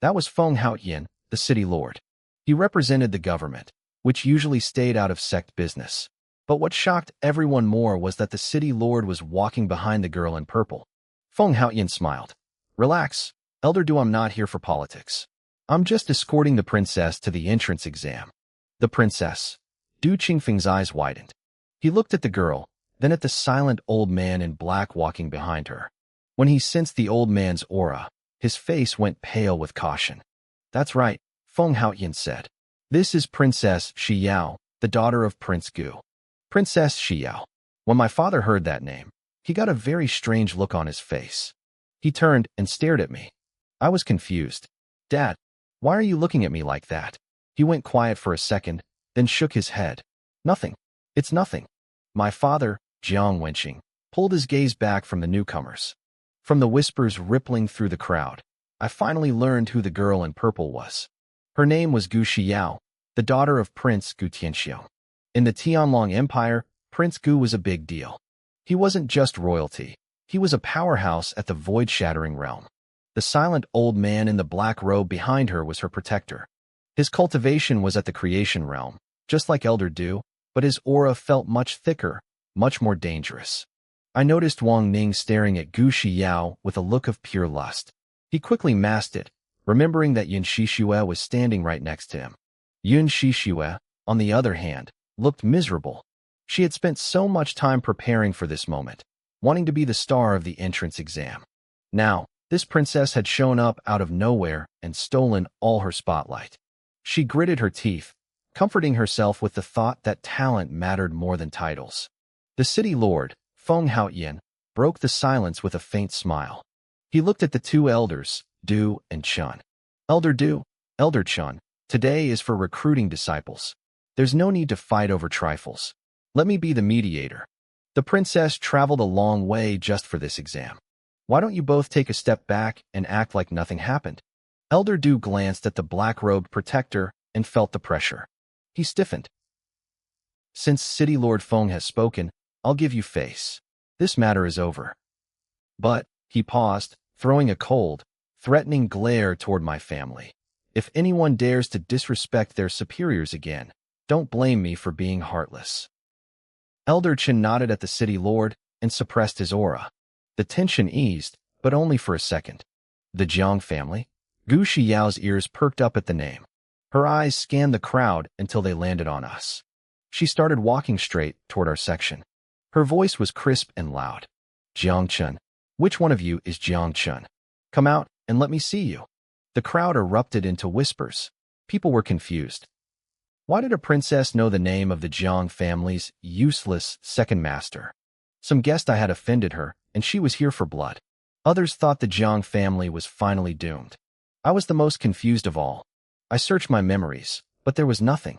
That was Feng Haoyin, the city lord. He represented the government, which usually stayed out of sect business. But what shocked everyone more was that the city lord was walking behind the girl in purple. Feng Haoyan smiled. Relax, Elder Du, I'm not here for politics. I'm just escorting the princess to the entrance exam. The princess. Du Qingfeng's eyes widened. He looked at the girl, then at the silent old man in black walking behind her. When he sensed the old man's aura, his face went pale with caution. That's right, Feng Haoyan said. This is Princess Shiyao, the daughter of Prince Gu. Princess Shiyao. When my father heard that name, he got a very strange look on his face. He turned and stared at me. I was confused. Dad, why are you looking at me like that? He went quiet for a second, then shook his head. Nothing. It's nothing. My father, Jiang Wenqing, pulled his gaze back from the newcomers. From the whispers rippling through the crowd, I finally learned who the girl in purple was. Her name was Gu Shiyao, the daughter of Prince Gu Tianxiu. In the Tianlong Empire, Prince Gu was a big deal. He wasn't just royalty. He was a powerhouse at the void-shattering realm. The silent old man in the black robe behind her was her protector. His cultivation was at the creation realm, just like Elder Du, but his aura felt much thicker, much more dangerous. I noticed Wang Ning staring at Gu Shiyao with a look of pure lust. He quickly masked it, remembering that Yun Shishue was standing right next to him. Yun Shishue, on the other hand, looked miserable. She had spent so much time preparing for this moment, wanting to be the star of the entrance exam. Now, this princess had shown up out of nowhere and stolen all her spotlight. She gritted her teeth, comforting herself with the thought that talent mattered more than titles. The city lord, Feng Haoyan, broke the silence with a faint smile. He looked at the two elders, Du and Chun. Elder Du, Elder Chun, today is for recruiting disciples. There's no need to fight over trifles. Let me be the mediator. The princess traveled a long way just for this exam. Why don't you both take a step back and act like nothing happened? Elder Du glanced at the black-robed protector and felt the pressure. He stiffened. Since City Lord Feng has spoken, I'll give you face. This matter is over. But, he paused, throwing a cold, threatening glare toward my family. If anyone dares to disrespect their superiors again, don't blame me for being heartless. Elder Chen nodded at the city lord and suppressed his aura. The tension eased, but only for a second. The Jiang family? Gu Shiyao's ears perked up at the name. Her eyes scanned the crowd until they landed on us. She started walking straight toward our section. Her voice was crisp and loud. Jiang Chen, which one of you is Jiang Chen? Come out and let me see you. The crowd erupted into whispers. People were confused. Why did a princess know the name of the Jiang family's useless second master? Some guessed I had offended her, and she was here for blood. Others thought the Jiang family was finally doomed. I was the most confused of all. I searched my memories, but there was nothing.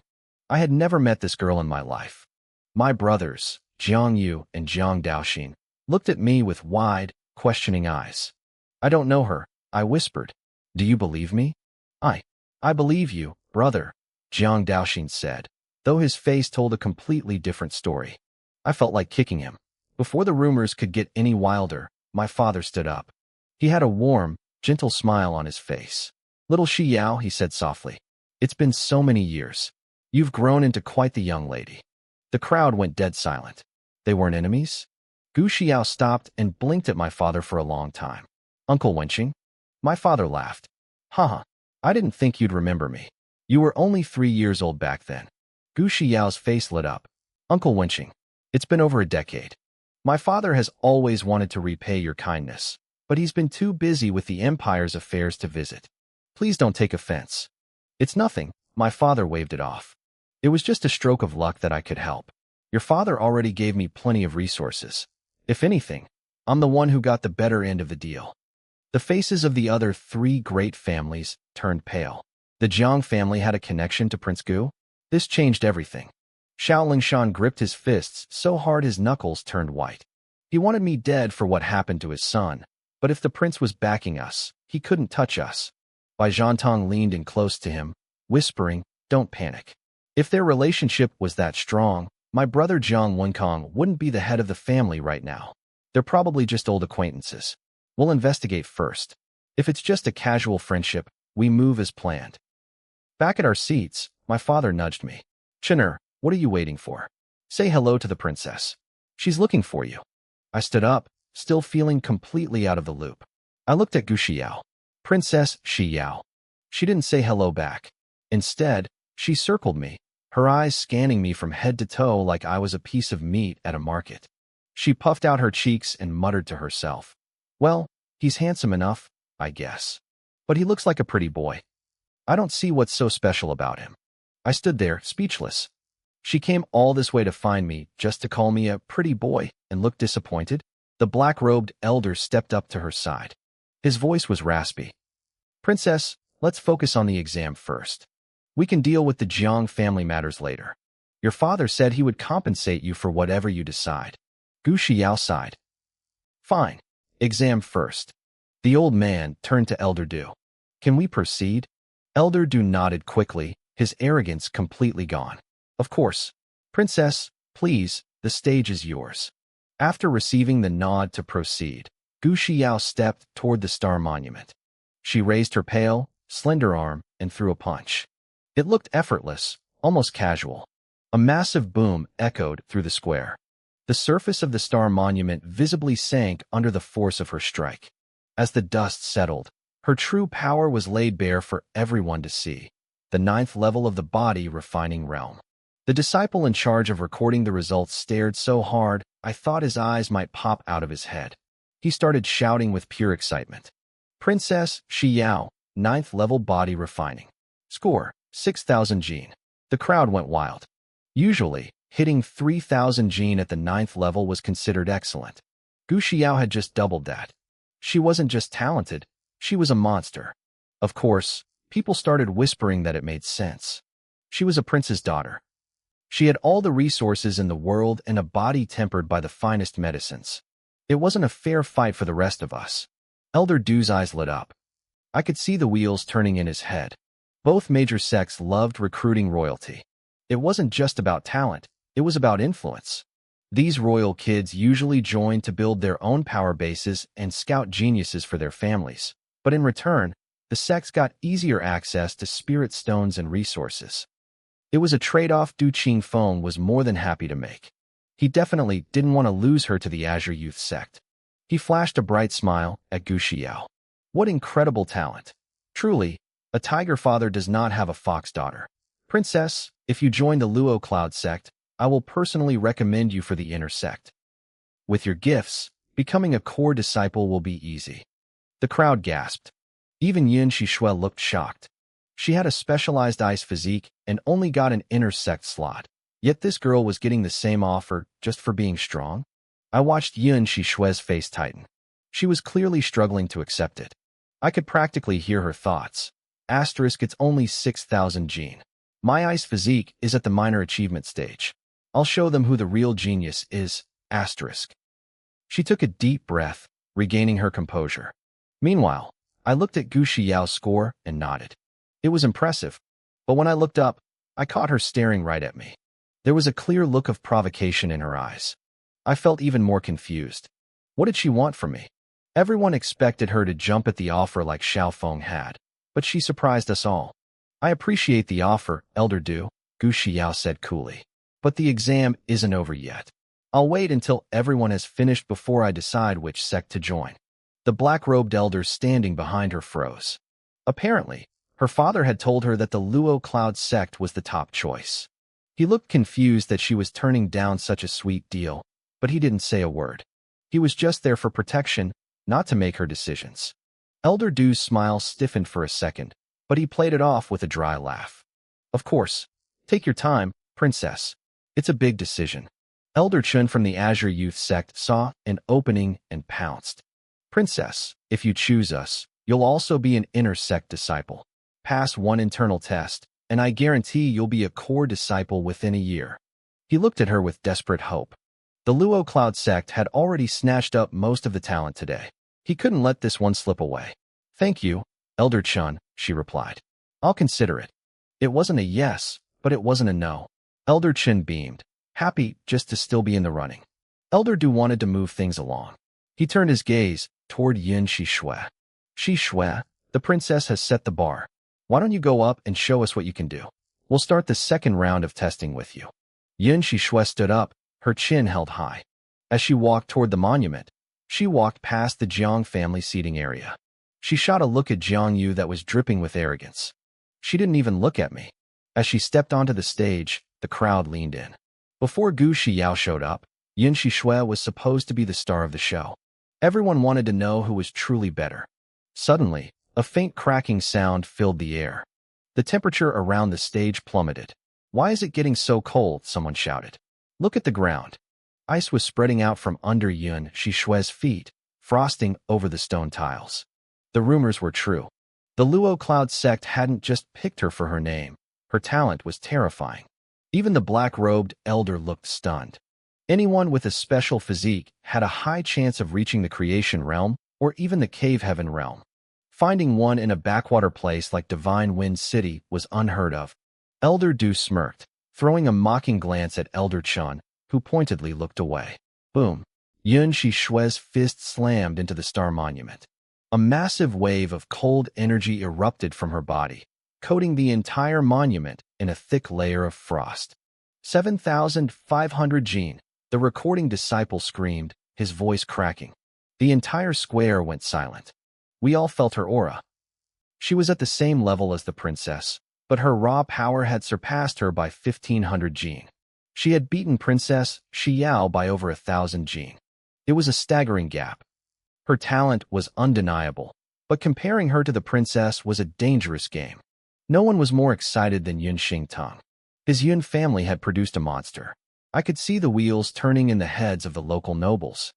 I had never met this girl in my life. My brothers, Jiang Yu and Jiang Daoxin, looked at me with wide, questioning eyes. I don't know her, I whispered. Do you believe me? I believe you, brother, Jiang Daoxin said, though his face told a completely different story. I felt like kicking him. Before the rumors could get any wilder, my father stood up. He had a warm, gentle smile on his face. Little Shiyao, he said softly. It's been so many years. You've grown into quite the young lady. The crowd went dead silent. They weren't enemies? Gu Xiao stopped and blinked at my father for a long time. Uncle Wenqing? My father laughed. Haha, I didn't think you'd remember me. You were only 3 years old back then. Gu Xiao's face lit up. Uncle Wenqing, it's been over a decade. My father has always wanted to repay your kindness, but he's been too busy with the Empire's affairs to visit. Please don't take offense. It's nothing, my father waved it off. It was just a stroke of luck that I could help. Your father already gave me plenty of resources. If anything, I'm the one who got the better end of the deal. The faces of the other 3 great families turned pale. The Jiang family had a connection to Prince Gu? This changed everything. Xiao Lingshan gripped his fists so hard his knuckles turned white. He wanted me dead for what happened to his son, but if the prince was backing us, he couldn't touch us. Bai Zhantong leaned in close to him, whispering, don't panic. If their relationship was that strong, my brother Jiang Wenkong wouldn't be the head of the family right now. They're probably just old acquaintances. We'll investigate first. If it's just a casual friendship, we move as planned. Back at our seats, my father nudged me. Chinner, what are you waiting for? Say hello to the princess. She's looking for you. I stood up, still feeling completely out of the loop. I looked at Gu Xiao. Princess Xiao. She didn't say hello back. Instead, she circled me, her eyes scanning me from head to toe like I was a piece of meat at a market. She puffed out her cheeks and muttered to herself. Well, he's handsome enough, I guess. But he looks like a pretty boy. I don't see what's so special about him. I stood there, speechless. She came all this way to find me just to call me a pretty boy and look disappointed. The black-robed elder stepped up to her side. His voice was raspy. Princess, let's focus on the exam first. We can deal with the Jiang family matters later. Your father said he would compensate you for whatever you decide. Gu Xiao sighed. Fine. Exam first. The old man turned to Elder Du. Can we proceed? Elder Du nodded quickly, his arrogance completely gone. Of course. Princess, please, the stage is yours. After receiving the nod to proceed, Gu Xiao stepped toward the star monument. She raised her pale, slender arm and threw a punch. It looked effortless, almost casual. A massive boom echoed through the square. The surface of the star monument visibly sank under the force of her strike. As the dust settled, her true power was laid bare for everyone to see. The 9th level of the body refining realm. The disciple in charge of recording the results stared so hard, I thought his eyes might pop out of his head. He started shouting with pure excitement. Princess Xiao, 9th level body refining. Score, 6,000 gene. The crowd went wild. Usually, hitting 3,000 gene at the 9th level was considered excellent. Gu Xiao had just doubled that. She wasn't just talented, she was a monster. Of course, people started whispering that it made sense. She was a prince's daughter. She had all the resources in the world and a body tempered by the finest medicines. It wasn't a fair fight for the rest of us. Elder Du's eyes lit up. I could see the wheels turning in his head. Both major sects loved recruiting royalty. It wasn't just about talent, it was about influence. These royal kids usually joined to build their own power bases and scout geniuses for their families. But in return, the sects got easier access to spirit stones and resources. It was a trade-off Du Qingfeng was more than happy to make. He definitely didn't want to lose her to the Azure Youth sect. He flashed a bright smile at Gu Xiao. What incredible talent. Truly, a tiger father does not have a fox daughter. Princess, if you join the Luo Cloud sect, I will personally recommend you for the inner sect. With your gifts, becoming a core disciple will be easy. The crowd gasped. Even Yin Shixue looked shocked. She had a specialized ice physique and only got an inner sect slot. Yet this girl was getting the same offer just for being strong? I watched Yin Shixue's face tighten. She was clearly struggling to accept it. I could practically hear her thoughts. Asterisk, it's only 6,000 gene. My ice physique is at the minor achievement stage. I'll show them who the real genius is. Asterisk. She took a deep breath, regaining her composure. Meanwhile, I looked at Gu Xiao's score and nodded. It was impressive, but when I looked up, I caught her staring right at me. There was a clear look of provocation in her eyes. I felt even more confused. What did she want from me? Everyone expected her to jump at the offer like Xiao Feng had, but she surprised us all. I appreciate the offer, Elder Du, Gu Xiao said coolly. But the exam isn't over yet. I'll wait until everyone has finished before I decide which sect to join. The black-robed elder standing behind her froze. Apparently, her father had told her that the Luo Cloud sect was the top choice. He looked confused that she was turning down such a sweet deal, but he didn't say a word. He was just there for protection, not to make her decisions. Elder Du's smile stiffened for a second, but he played it off with a dry laugh. Of course. Take your time, princess. It's a big decision. Elder Chun from the Azure Youth sect saw an opening and pounced. Princess, if you choose us, you'll also be an inner sect disciple. Pass one internal test, and I guarantee you'll be a core disciple within a year. He looked at her with desperate hope. The Luo Cloud sect had already snatched up most of the talent today. He couldn't let this one slip away. Thank you, Elder Chun, she replied. I'll consider it. It wasn't a yes, but it wasn't a no. Elder Chun beamed, happy just to still be in the running. Elder Du wanted to move things along. He turned his gaze toward Yin Shixue. Shixue, the princess has set the bar. Why don't you go up and show us what you can do? We'll start the second round of testing with you. Yun Shishue stood up, her chin held high. As she walked toward the monument, she walked past the Jiang family seating area. She shot a look at Jiang Yu that was dripping with arrogance. She didn't even look at me. As she stepped onto the stage, the crowd leaned in. Before Gu Shiyao showed up, Yun Shishue was supposed to be the star of the show. Everyone wanted to know who was truly better. Suddenly, a faint cracking sound filled the air. The temperature around the stage plummeted. "Why is it getting so cold?" someone shouted. "Look at the ground." Ice was spreading out from under Yun Shishue's feet, frosting over the stone tiles. The rumors were true. The Luo Cloud sect hadn't just picked her for her name. Her talent was terrifying. Even the black-robed elder looked stunned. Anyone with a special physique had a high chance of reaching the creation realm or even the cave heaven realm. Finding one in a backwater place like Divine Wind City was unheard of. Elder Du smirked, throwing a mocking glance at Elder Chun, who pointedly looked away. Boom! Yun Shishue's fist slammed into the star monument. A massive wave of cold energy erupted from her body, coating the entire monument in a thick layer of frost. 7,500 Jin, the recording disciple screamed, his voice cracking. The entire square went silent. We all felt her aura. She was at the same level as the princess, but her raw power had surpassed her by 1,500 Jin. She had beaten Princess Xiao by over 1,000 Jin. It was a staggering gap. Her talent was undeniable, but comparing her to the princess was a dangerous game. No one was more excited than Yun Xingtong. His Yun family had produced a monster. I could see the wheels turning in the heads of the local nobles.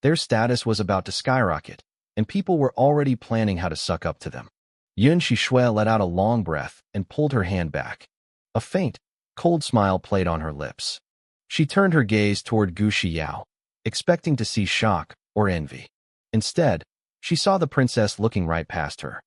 Their status was about to skyrocket, and people were already planning how to suck up to them. Yun Shishue let out a long breath and pulled her hand back. A faint, cold smile played on her lips. She turned her gaze toward Gu Shiyao, expecting to see shock or envy. Instead, she saw the princess looking right past her.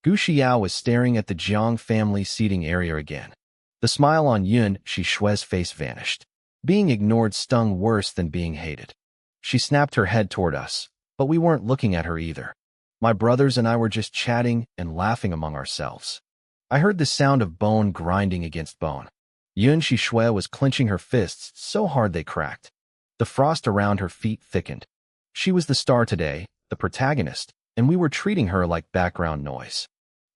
Gu Shiyao was staring at the Jiang family seating area again. The smile on Yun Shishue's face vanished. Being ignored stung worse than being hated. She snapped her head toward us, but we weren't looking at her either. My brothers and I were just chatting and laughing among ourselves. I heard the sound of bone grinding against bone. Yun Shishue was clenching her fists so hard they cracked. The frost around her feet thickened. She was the star today, the protagonist, and we were treating her like background noise.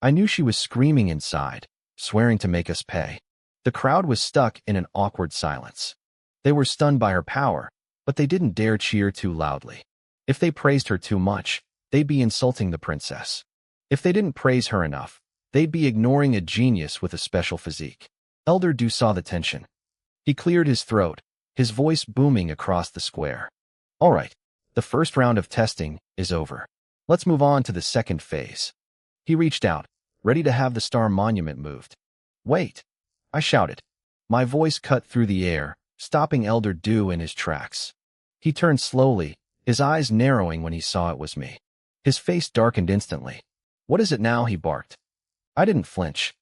I knew she was screaming inside, swearing to make us pay. The crowd was stuck in an awkward silence. They were stunned by her power, but they didn't dare cheer too loudly. If they praised her too much, they'd be insulting the princess. If they didn't praise her enough, they'd be ignoring a genius with a special physique. Elder Du saw the tension. He cleared his throat, his voice booming across the square. All right, the first round of testing is over. Let's move on to the second phase. He reached out, ready to have the star monument moved. Wait, I shouted. My voice cut through the air, stopping Elder Du in his tracks. He turned slowly, his eyes narrowing when he saw it was me. His face darkened instantly. What is it now? He barked. I didn't flinch.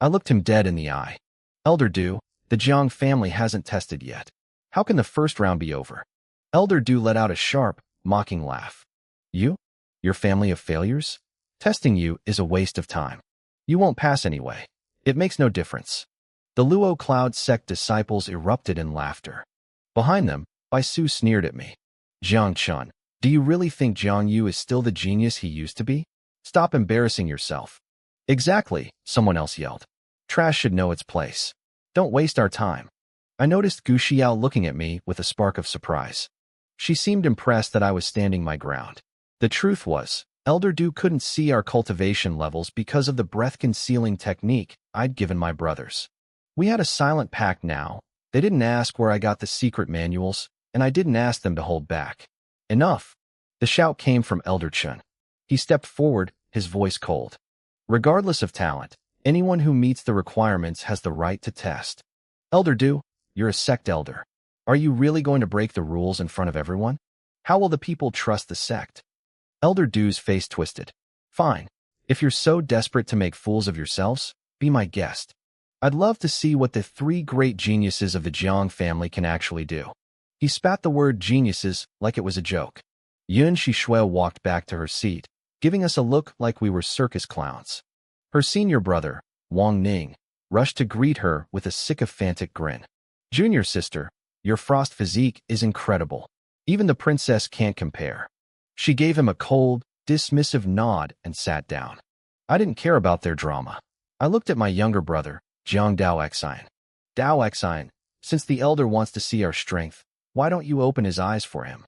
I looked him dead in the eye. Elder Du, the Jiang family hasn't tested yet. How can the first round be over? Elder Du let out a sharp, mocking laugh. You? Your family of failures? Testing you is a waste of time. You won't pass anyway. It makes no difference. The Luo Cloud sect disciples erupted in laughter. Behind them, Bai Su sneered at me. Jiang Chun, do you really think Jiang Yu is still the genius he used to be? Stop embarrassing yourself. Exactly, someone else yelled. Trash should know its place. Don't waste our time. I noticed Gu Xiao looking at me with a spark of surprise. She seemed impressed that I was standing my ground. The truth was, Elder Du couldn't see our cultivation levels because of the breath-concealing technique I'd given my brothers. We had a silent pact now. They didn't ask where I got the secret manuals, and I didn't ask them to hold back. Enough! The shout came from Elder Chun. He stepped forward, his voice cold. Regardless of talent, anyone who meets the requirements has the right to test. Elder Du, you're a sect elder. Are you really going to break the rules in front of everyone? How will the people trust the sect? Elder Du's face twisted. Fine. If you're so desperate to make fools of yourselves, be my guest. I'd love to see what the three great geniuses of the Jiang family can actually do. He spat the word geniuses like it was a joke. Yun Shishue walked back to her seat, giving us a look like we were circus clowns. Her senior brother, Wang Ning, rushed to greet her with a sycophantic grin. Junior sister, your frost physique is incredible. Even the princess can't compare. She gave him a cold, dismissive nod and sat down. I didn't care about their drama. I looked at my younger brother, Jiang Dao Xian. Dao Xian, since the elder wants to see our strength, why don't you open his eyes for him?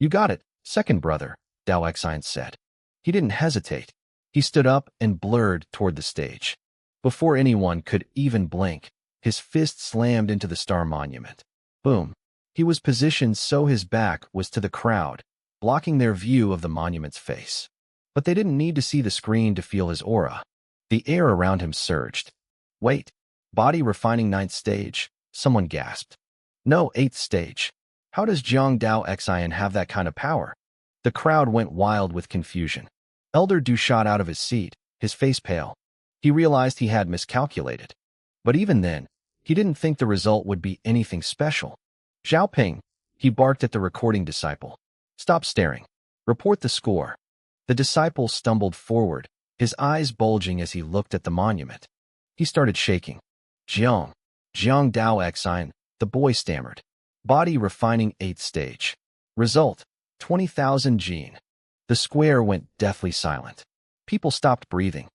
You got it, second brother, Dao Xian said. He didn't hesitate. He stood up and blurred toward the stage. Before anyone could even blink, his fist slammed into the star monument. Boom. He was positioned so his back was to the crowd, blocking their view of the monument's face. But they didn't need to see the screen to feel his aura. The air around him surged. Wait, body refining 9th stage? Someone gasped. No, 8th stage. How does Jiang Dao Xian have that kind of power? The crowd went wild with confusion. Elder Du shot out of his seat, his face pale. He realized he had miscalculated. But even then, he didn't think the result would be anything special. Xiaoping, he barked at the recording disciple. Stop staring. Report the score. The disciple stumbled forward, his eyes bulging as he looked at the monument. He started shaking. Jiang Dao Xian, the boy stammered. Body refining 8th stage. Result, 20,000 gene. The square went deathly silent. People stopped breathing.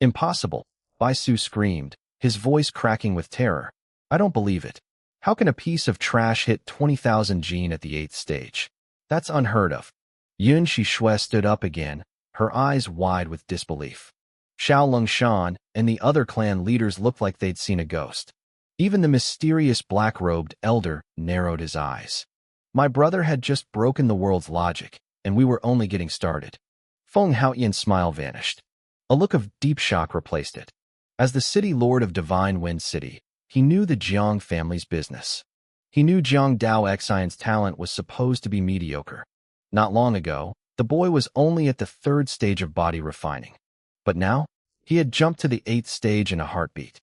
Impossible, Baisu screamed, his voice cracking with terror. I don't believe it. How can a piece of trash hit 20,000 gene at the 8th stage? That's unheard of. Yun Shishue stood up again, her eyes wide with disbelief. Xiao Longshan and the other clan leaders looked like they'd seen a ghost. Even the mysterious black-robed elder narrowed his eyes. My brother had just broken the world's logic, and we were only getting started. Feng Haoyan's smile vanished. A look of deep shock replaced it. As the city lord of Divine Wind City, he knew the Jiang family's business. He knew Jiang Dao Xian's talent was supposed to be mediocre. Not long ago, the boy was only at the 3rd stage of body refining. But now, he had jumped to the 8th stage in a heartbeat.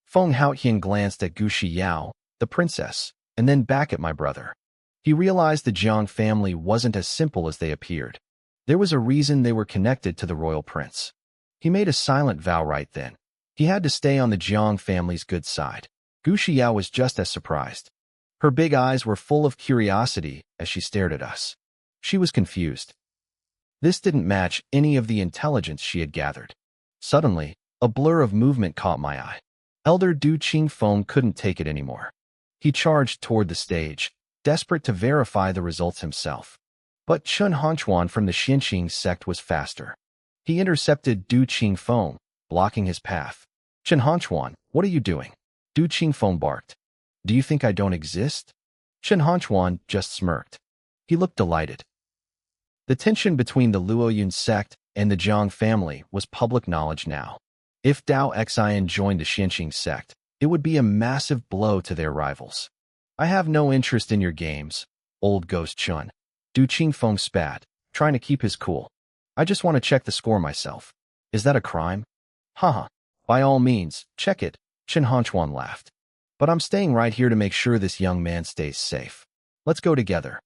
Feng Haoyan glanced at Gu Shiyao, the princess, and then back at my brother. He realized the Jiang family wasn't as simple as they appeared. There was a reason they were connected to the royal prince. He made a silent vow right then. He had to stay on the Jiang family's good side. Gu Xiao was just as surprised. Her big eyes were full of curiosity as she stared at us. She was confused. This didn't match any of the intelligence she had gathered. Suddenly, a blur of movement caught my eye. Elder Du Qingfeng couldn't take it anymore. He charged toward the stage, desperate to verify the results himself. But Chun Hanchuan from the Xinqing sect was faster. He intercepted Du Qingfeng, blocking his path. Chun Hanchuan, what are you doing? Du Qingfeng barked. Do you think I don't exist? Chun Hanchuan just smirked. He looked delighted. The tension between the Luoyun sect and the Jiang family was public knowledge now. If Dao Xian joined the Xinqing sect, it would be a massive blow to their rivals. I have no interest in your games, old ghost Chun. Du Qingfeng spat, trying to keep his cool. I just want to check the score myself. Is that a crime? Haha. By all means, check it, Chun Hanchuan laughed. But I'm staying right here to make sure this young man stays safe. Let's go together.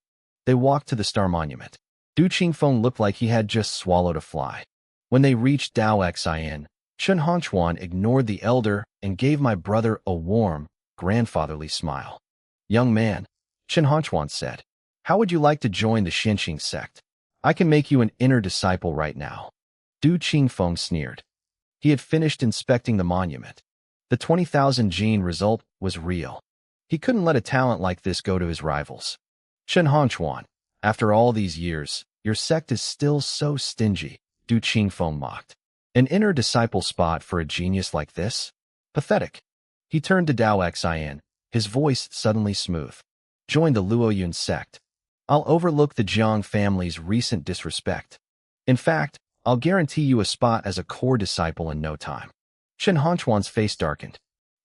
They walked to the star monument. Du Qingfeng looked like he had just swallowed a fly. When they reached Dao Xian, Chun Hanchuan ignored the elder and gave my brother a warm, grandfatherly smile. Young man, Chun Hanchuan said, how would you like to join the Xinqing sect? I can make you an inner disciple right now. Du Qingfeng sneered. He had finished inspecting the monument. The 20,000 gene result was real. He couldn't let a talent like this go to his rivals. Chun Hanchuan, after all these years, your sect is still so stingy, Du Qingfeng mocked. An inner disciple spot for a genius like this? Pathetic. He turned to Dao Xian, his voice suddenly smooth. Join the Luoyun sect. I'll overlook the Jiang family's recent disrespect. In fact, I'll guarantee you a spot as a core disciple in no time. Chun Hanchuan's face darkened.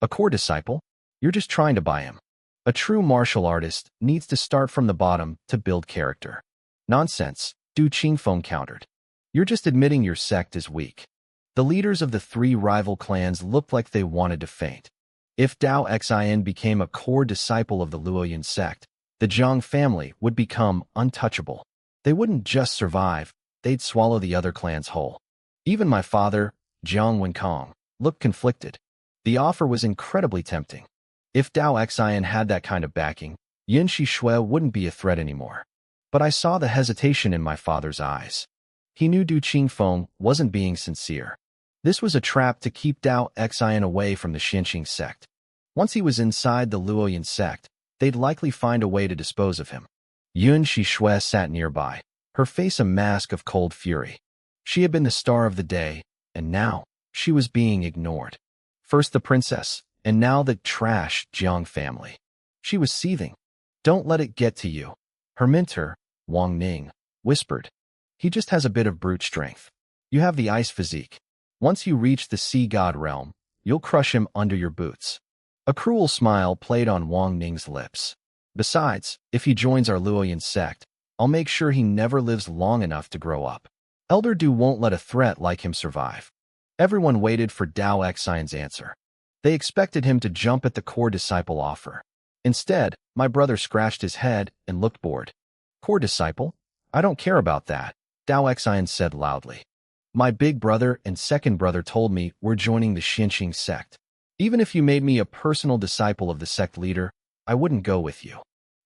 A core disciple? You're just trying to buy him. A true martial artist needs to start from the bottom to build character. Nonsense, Du Qingfeng countered. You're just admitting your sect is weak. The leaders of the 3 rival clans looked like they wanted to faint. If Dao Xian became a core disciple of the Luoyun sect, the Jiang family would become untouchable. They wouldn't just survive, they'd swallow the other clans whole. Even my father, Jiang Wenkong, looked conflicted. The offer was incredibly tempting. If Dao Xian had that kind of backing, Yin Shui wouldn't be a threat anymore. But I saw the hesitation in my father's eyes. He knew Du Qingfeng wasn't being sincere. This was a trap to keep Dao Xian away from the Xinqing sect. Once he was inside the Luoyan sect, they'd likely find a way to dispose of him. Yun Shui sat nearby, her face a mask of cold fury. She had been the star of the day, and now she was being ignored. First the princess, and now the trash Jiang family. She was seething. Don't let it get to you. Her mentor, Wang Ning, whispered. He just has a bit of brute strength. You have the ice physique. Once you reach the sea god realm, you'll crush him under your boots. A cruel smile played on Wang Ning's lips. Besides, if he joins our Luoyan sect, I'll make sure he never lives long enough to grow up. Elder Du won't let a threat like him survive. Everyone waited for Dao Xian's answer. They expected him to jump at the core disciple offer. Instead, my brother scratched his head and looked bored. Core disciple? I don't care about that, Dao Xian said loudly. My big brother and second brother told me we're joining the Xinqing sect. Even if you made me a personal disciple of the sect leader, I wouldn't go with you.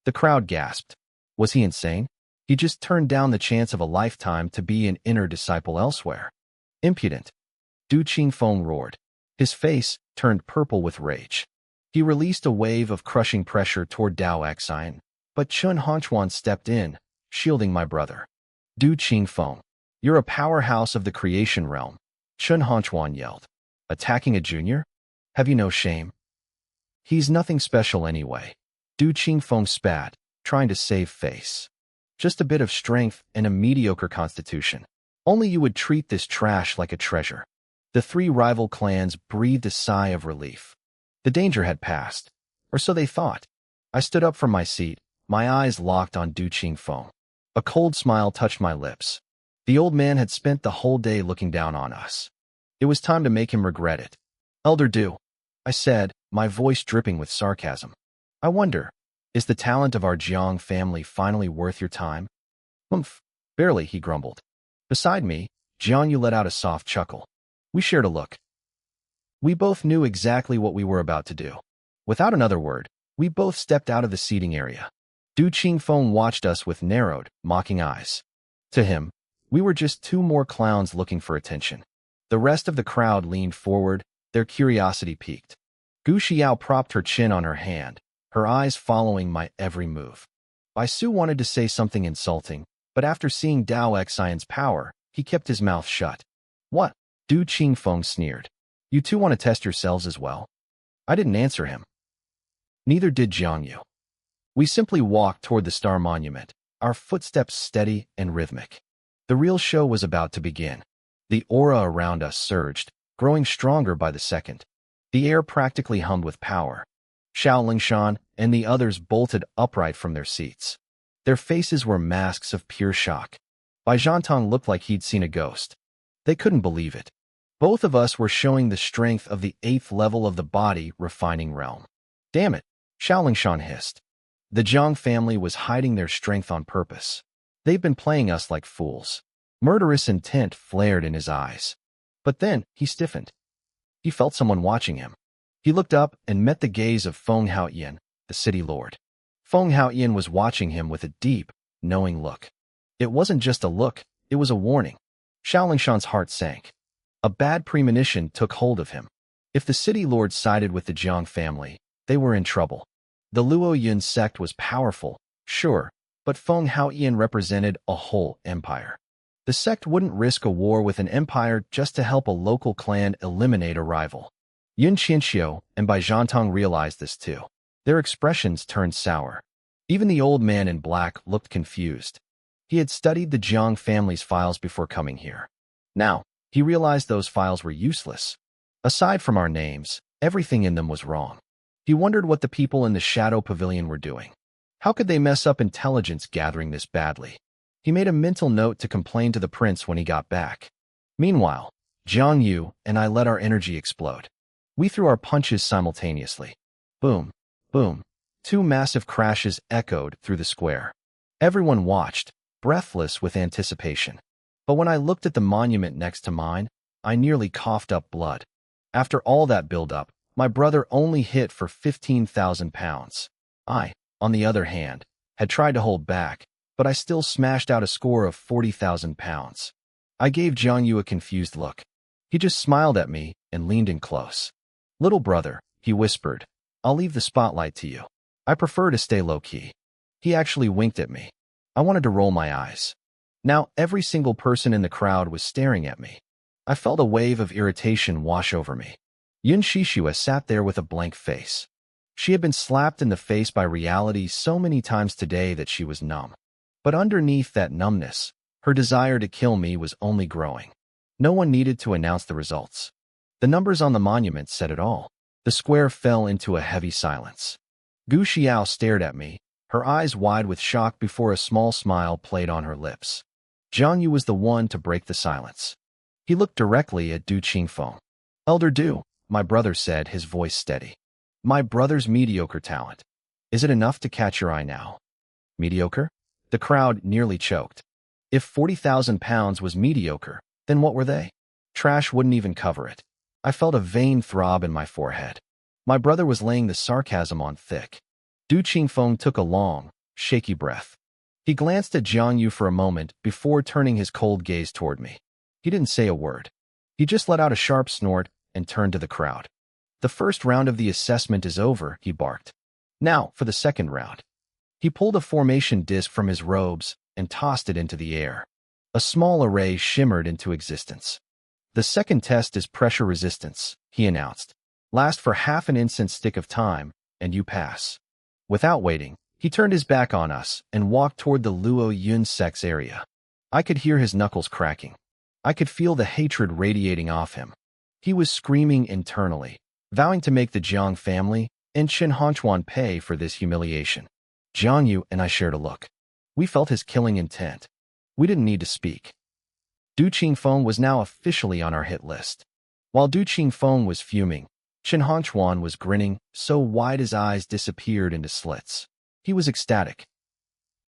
The crowd gasped. Was he insane? He just turned down the chance of a lifetime to be an inner disciple elsewhere. Impudent. Du Qingfeng roared. His face turned purple with rage. He released a wave of crushing pressure toward Dao Xian, but Chun Hanchuan stepped in, shielding my brother. Du Qingfeng, you're a powerhouse of the creation realm, Chun Hanchuan yelled. Attacking a junior? Have you no shame? He's nothing special anyway. Du Qingfeng spat, trying to save face. Just a bit of strength and a mediocre constitution. Only you would treat this trash like a treasure. The three rival clans breathed a sigh of relief. The danger had passed, or so they thought. I stood up from my seat, my eyes locked on Du Qingfeng. A cold smile touched my lips. The old man had spent the whole day looking down on us. It was time to make him regret it. Elder Du, I said, my voice dripping with sarcasm. I wonder, is the talent of our Jiang family finally worth your time? Humph, barely, he grumbled. Beside me, Jiang Yu let out a soft chuckle. We shared a look. We both knew exactly what we were about to do. Without another word, we both stepped out of the seating area. Du Qingfeng watched us with narrowed, mocking eyes. To him, we were just two more clowns looking for attention. The rest of the crowd leaned forward, their curiosity piqued. Gu Xiao propped her chin on her hand, her eyes following my every move. Bai Su wanted to say something insulting, but after seeing Dao Xian's power, he kept his mouth shut. What? Du Qingfeng sneered. You two want to test yourselves as well? I didn't answer him. Neither did Jiang Yu. We simply walked toward the star monument, our footsteps steady and rhythmic. The real show was about to begin. The aura around us surged, growing stronger by the second. The air practically hummed with power. Xiao Lingshan and the others bolted upright from their seats. Their faces were masks of pure shock. Bai Zhantong looked like he'd seen a ghost. They couldn't believe it. Both of us were showing the strength of the 8th level of the body refining realm. Damn it, Xiao Lingshan hissed. The Jiang family was hiding their strength on purpose. They've been playing us like fools. Murderous intent flared in his eyes. But then he stiffened. He felt someone watching him. He looked up and met the gaze of Feng Haoyan, the city lord. Feng Haoyan was watching him with a deep, knowing look. It wasn't just a look, it was a warning. Xiao Lingshan's heart sank. A bad premonition took hold of him. If the city lord sided with the Jiang family, they were in trouble. The Luoyan sect was powerful, sure, but Feng Haoyan represented a whole empire. The sect wouldn't risk a war with an empire just to help a local clan eliminate a rival. Yun Qianxiu and Bai Zhantong realized this too. Their expressions turned sour. Even the old man in black looked confused. He had studied the Jiang family's files before coming here. Now, he realized those files were useless. Aside from our names, everything in them was wrong. He wondered what the people in the Shadow Pavilion were doing. How could they mess up intelligence gathering this badly? He made a mental note to complain to the prince when he got back. Meanwhile, Jiang Yu and I let our energy explode. We threw our punches simultaneously. Boom, boom. 2 massive crashes echoed through the square. Everyone watched, breathless with anticipation. But when I looked at the monument next to mine, I nearly coughed up blood. After all that build-up, My brother only hit for 15,000 pounds. I, on the other hand, had tried to hold back, but I still smashed out a score of 40,000 pounds. I gave Jiangyu a confused look. He just smiled at me and leaned in close. Little brother, he whispered, I'll leave the spotlight to you. I prefer to stay low-key. He actually winked at me. I wanted to roll my eyes. Now every single person in the crowd was staring at me. I felt a wave of irritation wash over me. Yun Shishua sat there with a blank face. She had been slapped in the face by reality so many times today that she was numb. But underneath that numbness, her desire to kill me was only growing. No one needed to announce the results. The numbers on the monument said it all. The square fell into a heavy silence. Gu Xiao stared at me, her eyes wide with shock before a small smile played on her lips. Zhang Yu was the one to break the silence. He looked directly at Du Qingfeng. Elder Du, my brother said, his voice steady. My brother's mediocre talent. Is it enough to catch your eye now? Mediocre? The crowd nearly choked. If 40,000 pounds was mediocre, then what were they? Trash wouldn't even cover it. I felt a vein throb in my forehead. My brother was laying the sarcasm on thick. Du Qingfeng took a long, shaky breath. He glanced at Jiang Yu for a moment before turning his cold gaze toward me. He didn't say a word. He just let out a sharp snort and turned to the crowd. The first round of the assessment is over, he barked. Now, for the second round. He pulled a formation disc from his robes and tossed it into the air. A small array shimmered into existence. The second test is pressure resistance, he announced. Last for half an instant stick of time, and you pass. Without waiting, he turned his back on us and walked toward the Luo Yun Sec's area. I could hear his knuckles cracking. I could feel the hatred radiating off him. He was screaming internally, vowing to make the Jiang family and Qin Hanchuan pay for this humiliation. Jiang Yu and I shared a look. We felt his killing intent. We didn't need to speak. Du Qingfeng was now officially on our hit list. While Du Qingfeng was fuming, Qin Hanchuan was grinning so wide his eyes disappeared into slits. He was ecstatic.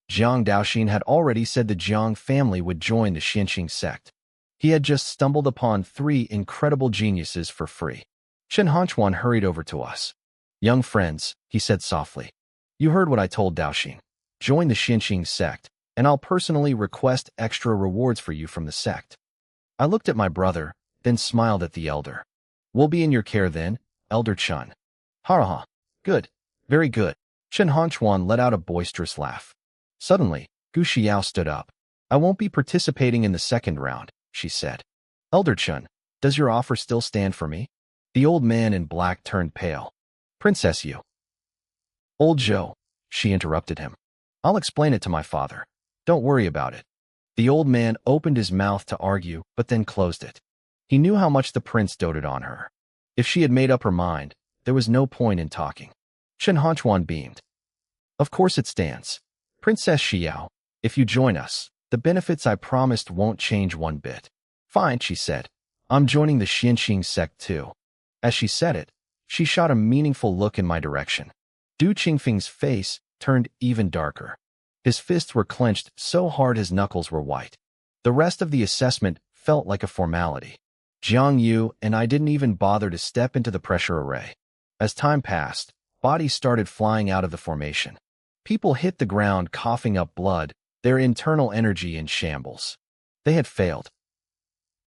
Jiang Daoxin had already said the Jiang family would join the Xianxing sect. He had just stumbled upon 3 incredible geniuses for free. Qin Hanchuan hurried over to us. Young friends, he said softly. You heard what I told Daoxin. Join the Xianxing sect, and I'll personally request extra rewards for you from the sect. I looked at my brother, then smiled at the elder. We'll be in your care then, Elder Chun. Ha. Good. Very good. Qin Hanchuan let out a boisterous laugh. Suddenly, Gu Xiao stood up. I won't be participating in the second round, she said. Elder Chun, does your offer still stand for me? The old man in black turned pale. Princess Yu. Old Zhou, she interrupted him. I'll explain it to my father. Don't worry about it. The old man opened his mouth to argue, but then closed it. He knew how much the prince doted on her. If she had made up her mind, there was no point in talking. Qin Hanchuan beamed. Of course it stands. Princess Xiao, if you join us, the benefits I promised won't change one bit. Fine, she said. I'm joining the Xianxing sect too. As she said it, she shot a meaningful look in my direction. Du Qingfeng's face turned even darker. His fists were clenched so hard his knuckles were white. The rest of the assessment felt like a formality. Jiang Yu and I didn't even bother to step into the pressure array. As time passed, bodies started flying out of the formation. People hit the ground coughing up blood, their internal energy in shambles. They had failed.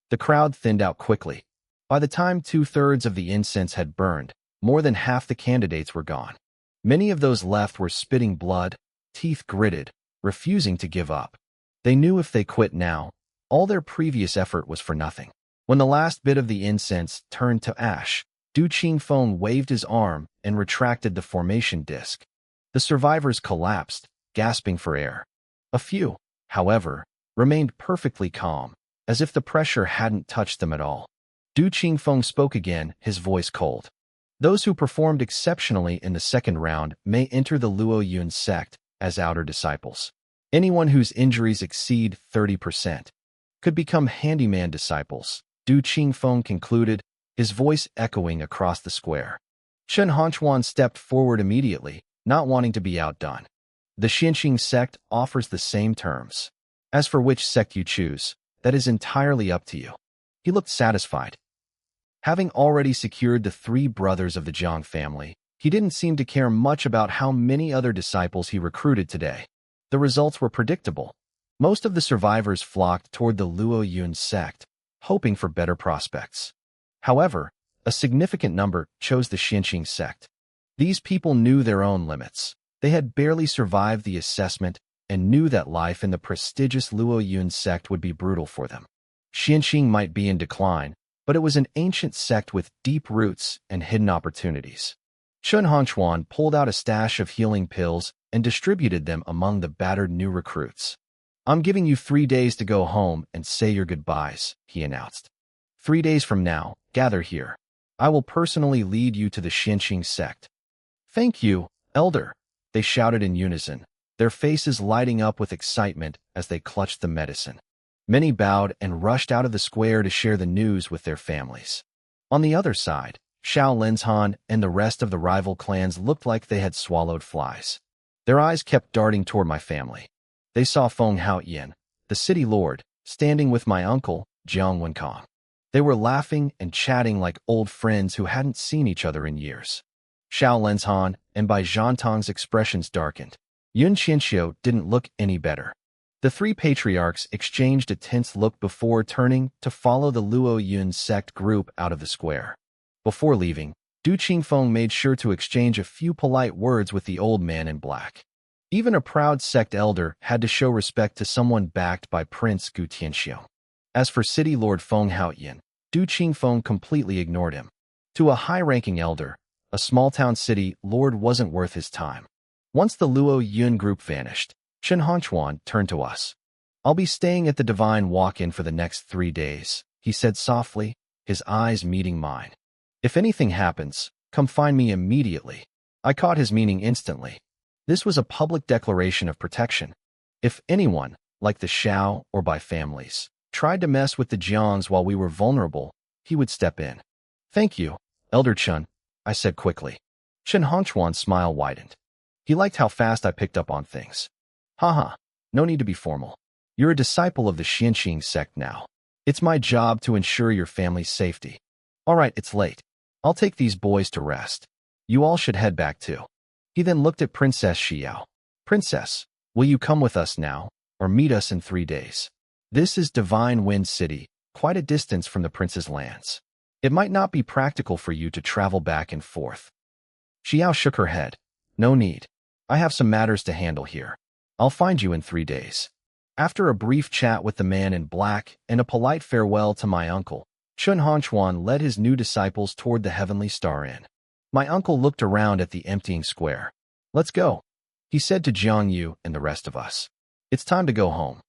The crowd thinned out quickly. By the time 2/3 of the incense had burned, more than half the candidates were gone. Many of those left were spitting blood, teeth gritted, refusing to give up. They knew if they quit now, all their previous effort was for nothing. When the last bit of the incense turned to ash, Du Qingfeng waved his arm and retracted the formation disc. The survivors collapsed, gasping for air. A few, however, remained perfectly calm, as if the pressure hadn't touched them at all. Du Qingfeng spoke again, his voice cold. Those who performed exceptionally in the second round may enter the Luo Yun sect as outer disciples. Anyone whose injuries exceed 30% could become handyman disciples, Du Qingfeng concluded, his voice echoing across the square. Qin Hanchuan stepped forward immediately, not wanting to be outdone. The Xianxing sect offers the same terms. As for which sect you choose, that is entirely up to you. He looked satisfied. Having already secured the 3 brothers of the Jiang family, he didn't seem to care much about how many other disciples he recruited today. The results were predictable. Most of the survivors flocked toward the Luo Yun sect, hoping for better prospects. However, a significant number chose the Xianqing sect. These people knew their own limits. They had barely survived the assessment and knew that life in the prestigious Luo Yun sect would be brutal for them. Xianqing might be in decline, but it was an ancient sect with deep roots and hidden opportunities. Chun Hongchuan pulled out a stash of healing pills and distributed them among the battered new recruits. "I'm giving you 3 days to go home and say your goodbyes," he announced. 3 days from now, gather here. I will personally lead you to the Xianqing sect." "Thank you, Elder," they shouted in unison, their faces lighting up with excitement as they clutched the medicine. Many bowed and rushed out of the square to share the news with their families. On the other side, Xiao Lenshan and the rest of the rival clans looked like they had swallowed flies. Their eyes kept darting toward my family. They saw Feng Haoyan, the city lord, standing with my uncle, Jiang Wenkong. They were laughing and chatting like old friends who hadn't seen each other in years. Xiao Lenshan and Bai Zhantang's expressions darkened. Yun Qianxiu didn't look any better. The 3 patriarchs exchanged a tense look before turning to follow the Luo Yun sect group out of the square. Before leaving, Du Qingfeng made sure to exchange a few polite words with the old man in black. Even a proud sect elder had to show respect to someone backed by Prince Gu Tianxiu. As for City Lord Feng Haoyan, Du Qingfeng completely ignored him. To a high-ranking elder, a small-town city lord wasn't worth his time. Once the Luo Yun group vanished, Chen Hongchuan turned to us. "I'll be staying at the Divine Walk-In for the next 3 days," he said softly, his eyes meeting mine. "If anything happens, come find me immediately." I caught his meaning instantly. This was a public declaration of protection. If anyone, like the Xiao or Bai families, tried to mess with the Jiangs while we were vulnerable, he would step in. "Thank you, Elder Chun," I said quickly. Chen Hongchuan's smile widened. He liked how fast I picked up on things. "Haha, no need to be formal. You're a disciple of the Xianqing sect now. It's my job to ensure your family's safety. All right, it's late. I'll take these boys to rest. You all should head back too." He then looked at Princess Xiao. "Princess, will you come with us now, or meet us in 3 days? This is Divine Wind City, quite a distance from the prince's lands. It might not be practical for you to travel back and forth." Xiao shook her head. "No need. I have some matters to handle here. I'll find you in 3 days." After a brief chat with the man in black and a polite farewell to my uncle, Chun Hongchuan led his new disciples toward the Heavenly Star Inn. My uncle looked around at the emptying square. "Let's go," he said to Jiang Yu and the rest of us. "It's time to go home."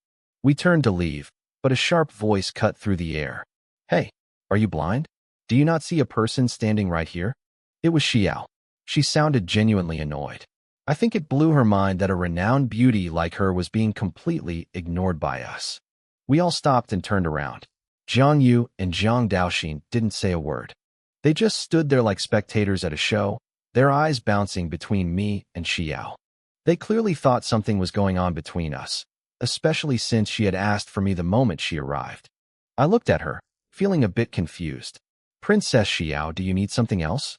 We turned to leave, but a sharp voice cut through the air. "Hey, are you blind? Do you not see a person standing right here?" It was Xiao. She sounded genuinely annoyed. I think it blew her mind that a renowned beauty like her was being completely ignored by us. We all stopped and turned around. Jiang Yu and Jiang Daoxin didn't say a word. They just stood there like spectators at a show, their eyes bouncing between me and Xiao. They clearly thought something was going on between us, especially since she had asked for me the moment she arrived. I looked at her, feeling a bit confused. "Princess Xiao, do you need something else?"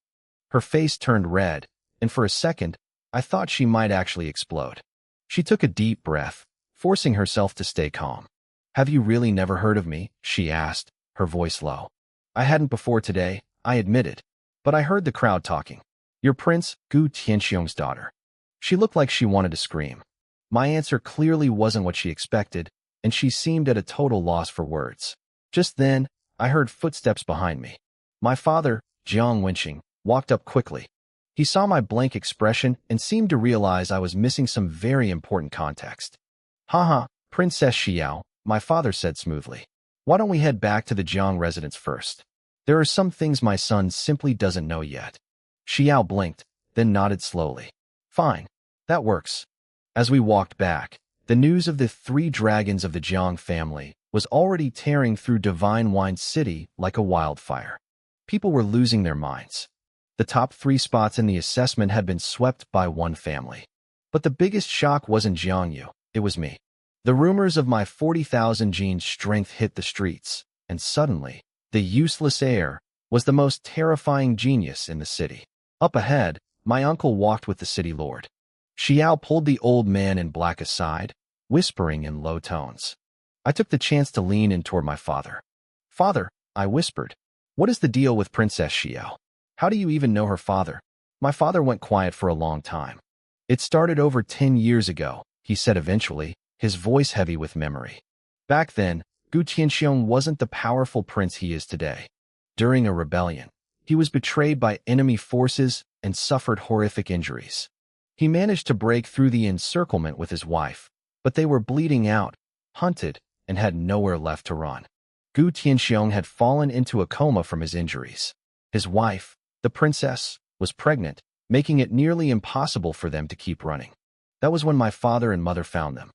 Her face turned red, and for a second, I thought she might actually explode. She took a deep breath, forcing herself to stay calm. "Have you really never heard of me?" she asked, her voice low. "I hadn't before today," I admitted, "but I heard the crowd talking. You're Prince Gu Tianxiong's daughter." She looked like she wanted to scream. My answer clearly wasn't what she expected, and she seemed at a total loss for words. Just then, I heard footsteps behind me. My father, Jiang Wenqing, walked up quickly. He saw my blank expression and seemed to realize I was missing some very important context. "Haha, Princess Xiao," my father said smoothly. "Why don't we head back to the Jiang residence first? There are some things my son simply doesn't know yet." Xiao blinked, then nodded slowly. "Fine, that works." As we walked back, the news of the 3 dragons of the Jiang family was already tearing through Divine Wine City like a wildfire. People were losing their minds. The top 3 spots in the assessment had been swept by one family. But the biggest shock wasn't Jiangyu, it was me. The rumors of my 40,000 gene strength hit the streets, and suddenly, the useless heir was the most terrifying genius in the city. Up ahead, my uncle walked with the city lord. Xiao pulled the old man in black aside, whispering in low tones. I took the chance to lean in toward my father. Father, I whispered, what is the deal with Princess Xiao? How do you even know her father? My father went quiet for a long time. It started over 10 years ago, he said eventually, his voice heavy with memory. Back then, Gu Tianxiong wasn't the powerful prince he is today. During a rebellion, he was betrayed by enemy forces and suffered horrific injuries. He managed to break through the encirclement with his wife, but they were bleeding out, hunted, and had nowhere left to run. Gu Tianxiong had fallen into a coma from his injuries. His wife, the princess, was pregnant, making it nearly impossible for them to keep running. That was when my father and mother found them.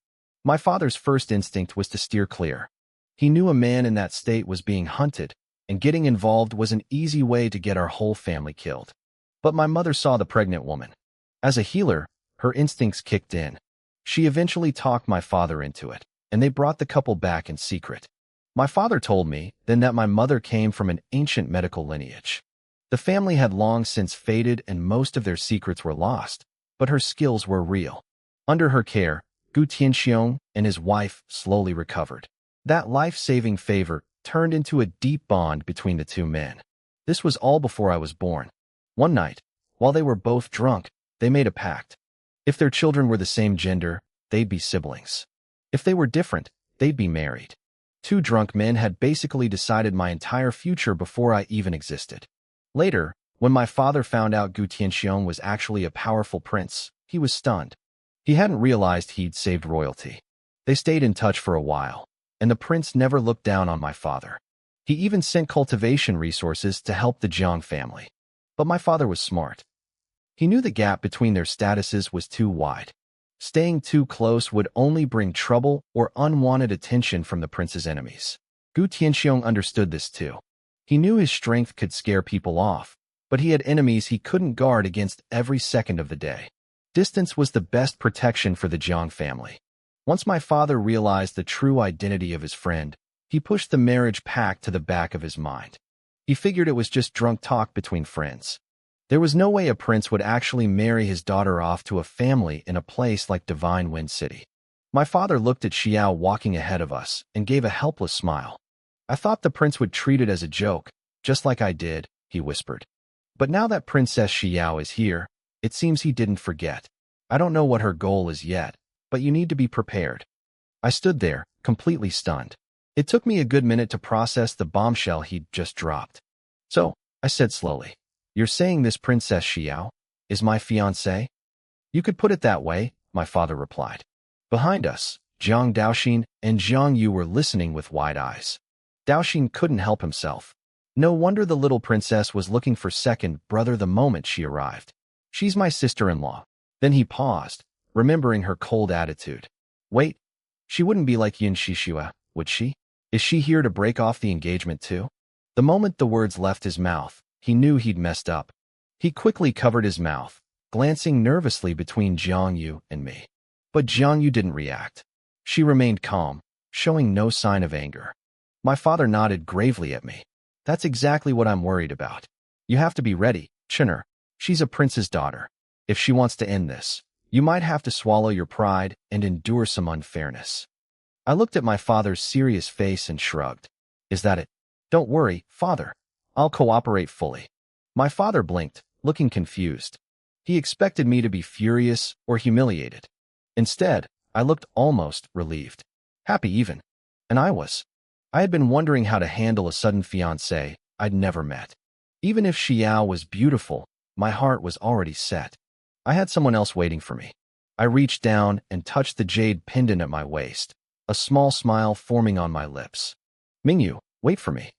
My father's first instinct was to steer clear. He knew a man in that state was being hunted, and getting involved was an easy way to get our whole family killed. But my mother saw the pregnant woman. As a healer, her instincts kicked in. She eventually talked my father into it, and they brought the couple back in secret. My father told me then that my mother came from an ancient medical lineage. The family had long since faded and most of their secrets were lost, but her skills were real. Under her care, Gu Tianxiong and his wife slowly recovered. That life-saving favor turned into a deep bond between the two men. This was all before I was born. One night, while they were both drunk, they made a pact. If their children were the same gender, they'd be siblings. If they were different, they'd be married. Two drunk men had basically decided my entire future before I even existed. Later, when my father found out Gu Tianxiong was actually a powerful prince, he was stunned. He hadn't realized he'd saved royalty. They stayed in touch for a while, and the prince never looked down on my father. He even sent cultivation resources to help the Jiang family. But my father was smart. He knew the gap between their statuses was too wide. Staying too close would only bring trouble or unwanted attention from the prince's enemies. Gu Tianxiong understood this too. He knew his strength could scare people off, but he had enemies he couldn't guard against every second of the day. Distance was the best protection for the Jiang family. Once my father realized the true identity of his friend, he pushed the marriage pact to the back of his mind. He figured it was just drunk talk between friends. There was no way a prince would actually marry his daughter off to a family in a place like Divine Wind City. My father looked at Xiao walking ahead of us and gave a helpless smile. I thought the prince would treat it as a joke, just like I did, he whispered. But now that Princess Xiao is here, it seems he didn't forget. I don't know what her goal is yet, but you need to be prepared. I stood there, completely stunned. It took me a good minute to process the bombshell he'd just dropped. So, I said slowly, you're saying this Princess Xiao is my fiancée? You could put it that way, my father replied. Behind us, Jiang Daoxin and Jiang Yu were listening with wide eyes. Daoxin couldn't help himself. No wonder the little princess was looking for second brother the moment she arrived. She's my sister-in-law. Then he paused, remembering her cold attitude. Wait, she wouldn't be like Yin Shishua, would she? Is she here to break off the engagement too? The moment the words left his mouth, he knew he'd messed up. He quickly covered his mouth, glancing nervously between Jiang Yu and me. But Jiang Yu didn't react. She remained calm, showing no sign of anger. My father nodded gravely at me. That's exactly what I'm worried about. You have to be ready, Chinner. She's a prince's daughter. If she wants to end this, you might have to swallow your pride and endure some unfairness. I looked at my father's serious face and shrugged. Is that it? Don't worry, father. I'll cooperate fully. My father blinked, looking confused. He expected me to be furious or humiliated. Instead, I looked almost relieved. Happy even. And I was. I had been wondering how to handle a sudden fiancé I'd never met. Even if Xiao was beautiful, my heart was already set. I had someone else waiting for me. I reached down and touched the jade pendant at my waist, a small smile forming on my lips. Mingyu, wait for me.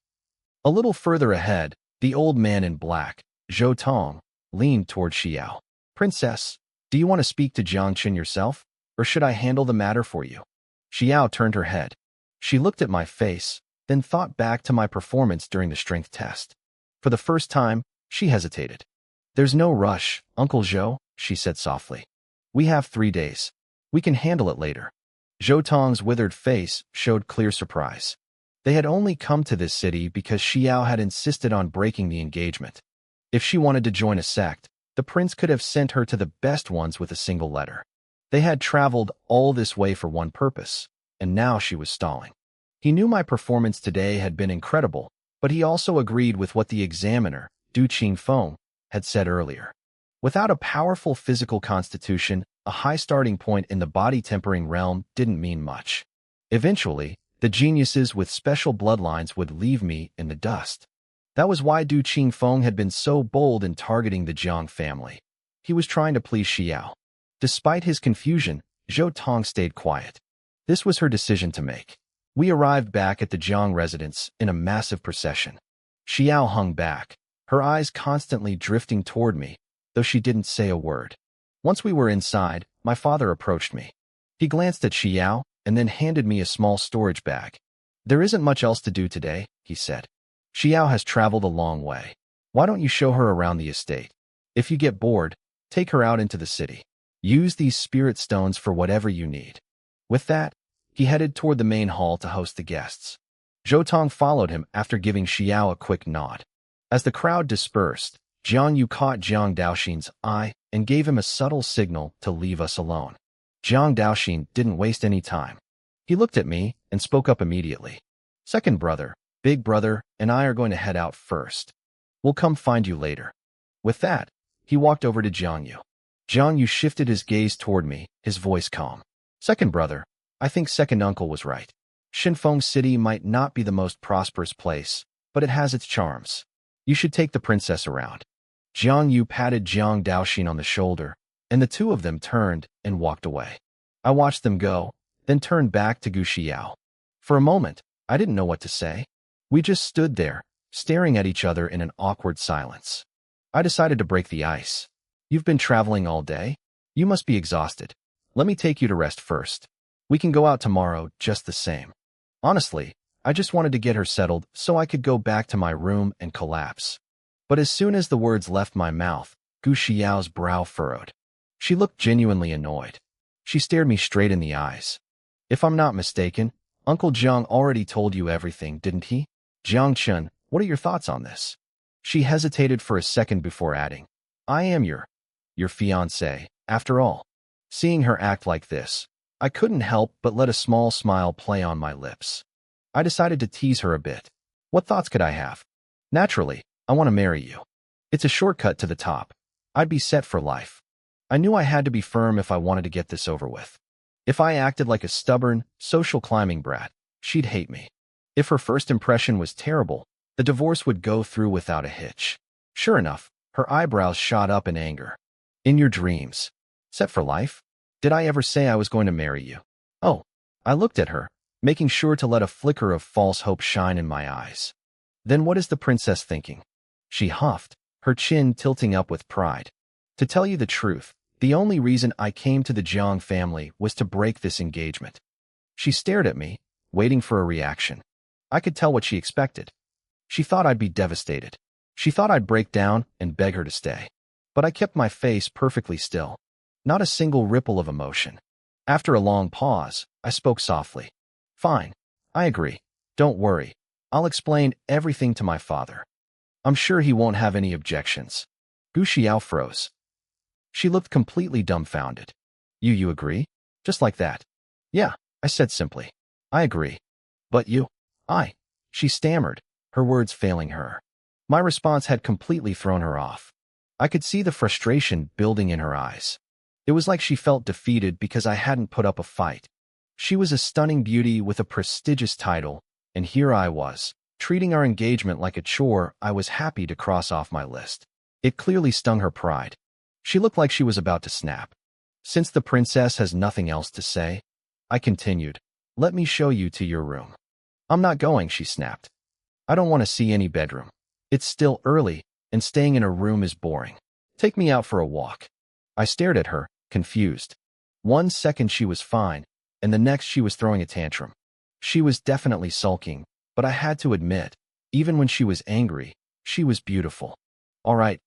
A little further ahead, the old man in black, Zhou Tong, leaned toward Xiao. Princess, do you want to speak to Jiangqin yourself, or should I handle the matter for you? Xiao turned her head. She looked at my face, then thought back to my performance during the strength test. For the first time, she hesitated. There's no rush, Uncle Zhou, she said softly. We have 3 days. We can handle it later. Zhou Tong's withered face showed clear surprise. They had only come to this city because Xiao had insisted on breaking the engagement. If she wanted to join a sect, the prince could have sent her to the best ones with a single letter. They had traveled all this way for one purpose, and now she was stalling. He knew my performance today had been incredible, but he also agreed with what the examiner, Du Qingfeng, had said earlier. Without a powerful physical constitution, a high starting point in the body-tempering realm didn't mean much. Eventually, the geniuses with special bloodlines would leave me in the dust. That was why Du Qingfeng had been so bold in targeting the Jiang family. He was trying to please Xiao. Despite his confusion, Zhou Tong stayed quiet. This was her decision to make. We arrived back at the Jiang residence in a massive procession. Xiao hung back, her eyes constantly drifting toward me, though she didn't say a word. Once we were inside, my father approached me. He glanced at Xiao and then handed me a small storage bag. "There isn't much else to do today," he said. "Xiao has traveled a long way. Why don't you show her around the estate? If you get bored, take her out into the city. Use these spirit stones for whatever you need." With that, he headed toward the main hall to host the guests. Zhou Tong followed him after giving Xiao a quick nod. As the crowd dispersed, Jiang Yu caught Jiang Daoxin's eye and gave him a subtle signal to leave us alone. Jiang Daoxin didn't waste any time. He looked at me and spoke up immediately. "Second brother, big brother, and I are going to head out first. We'll come find you later." With that, he walked over to Jiang Yu. Jiang Yu shifted his gaze toward me, his voice calm. "Second brother, I think second uncle was right. Shinfeng City might not be the most prosperous place, but it has its charms. You should take the princess around." Jiang Yu patted Jiang Daoxin on the shoulder, and the two of them turned and walked away. I watched them go, then turned back to Gu Xiao. For a moment, I didn't know what to say. We just stood there, staring at each other in an awkward silence. I decided to break the ice. "You've been traveling all day? You must be exhausted. Let me take you to rest first. We can go out tomorrow just the same." Honestly, I just wanted to get her settled so I could go back to my room and collapse. But as soon as the words left my mouth, Gu Xiao's brow furrowed. She looked genuinely annoyed. She stared me straight in the eyes. "If I'm not mistaken, Uncle Jiang already told you everything, didn't he? Jiang Chen, what are your thoughts on this?" She hesitated for a second before adding, "I am your fiancé, after all." Seeing her act like this, I couldn't help but let a small smile play on my lips. I decided to tease her a bit. What thoughts could I have? Naturally, I want to marry you. It's a shortcut to the top. I'd be set for life. I knew I had to be firm if I wanted to get this over with. If I acted like a stubborn, social climbing brat, she'd hate me. If her first impression was terrible, the divorce would go through without a hitch. Sure enough, her eyebrows shot up in anger. "In your dreams. Set for life? Did I ever say I was going to marry you?" Oh, I looked at her, making sure to let a flicker of false hope shine in my eyes. "Then what is the princess thinking?" She huffed, her chin tilting up with pride. "To tell you the truth, the only reason I came to the Jiang family was to break this engagement." She stared at me, waiting for a reaction. I could tell what she expected. She thought I'd be devastated. She thought I'd break down and beg her to stay. But I kept my face perfectly still. Not a single ripple of emotion. After a long pause, I spoke softly. "Fine. I agree. Don't worry. I'll explain everything to my father. I'm sure he won't have any objections." Gu Xiao froze. She looked completely dumbfounded. You agree? Just like that?" "Yeah," I said simply. "I agree." "But you?" She stammered, her words failing her. My response had completely thrown her off. I could see the frustration building in her eyes. It was like she felt defeated because I hadn't put up a fight. She was a stunning beauty with a prestigious title, and here I was, treating our engagement like a chore I was happy to cross off my list. It clearly stung her pride. She looked like she was about to snap. "Since the princess has nothing else to say," I continued, "let me show you to your room." "I'm not going," she snapped. "I don't want to see any bedroom. It's still early, and staying in a room is boring. Take me out for a walk." I stared at her, confused. 1 second she was fine, and the next she was throwing a tantrum. She was definitely sulking, but I had to admit, even when she was angry, she was beautiful. All right,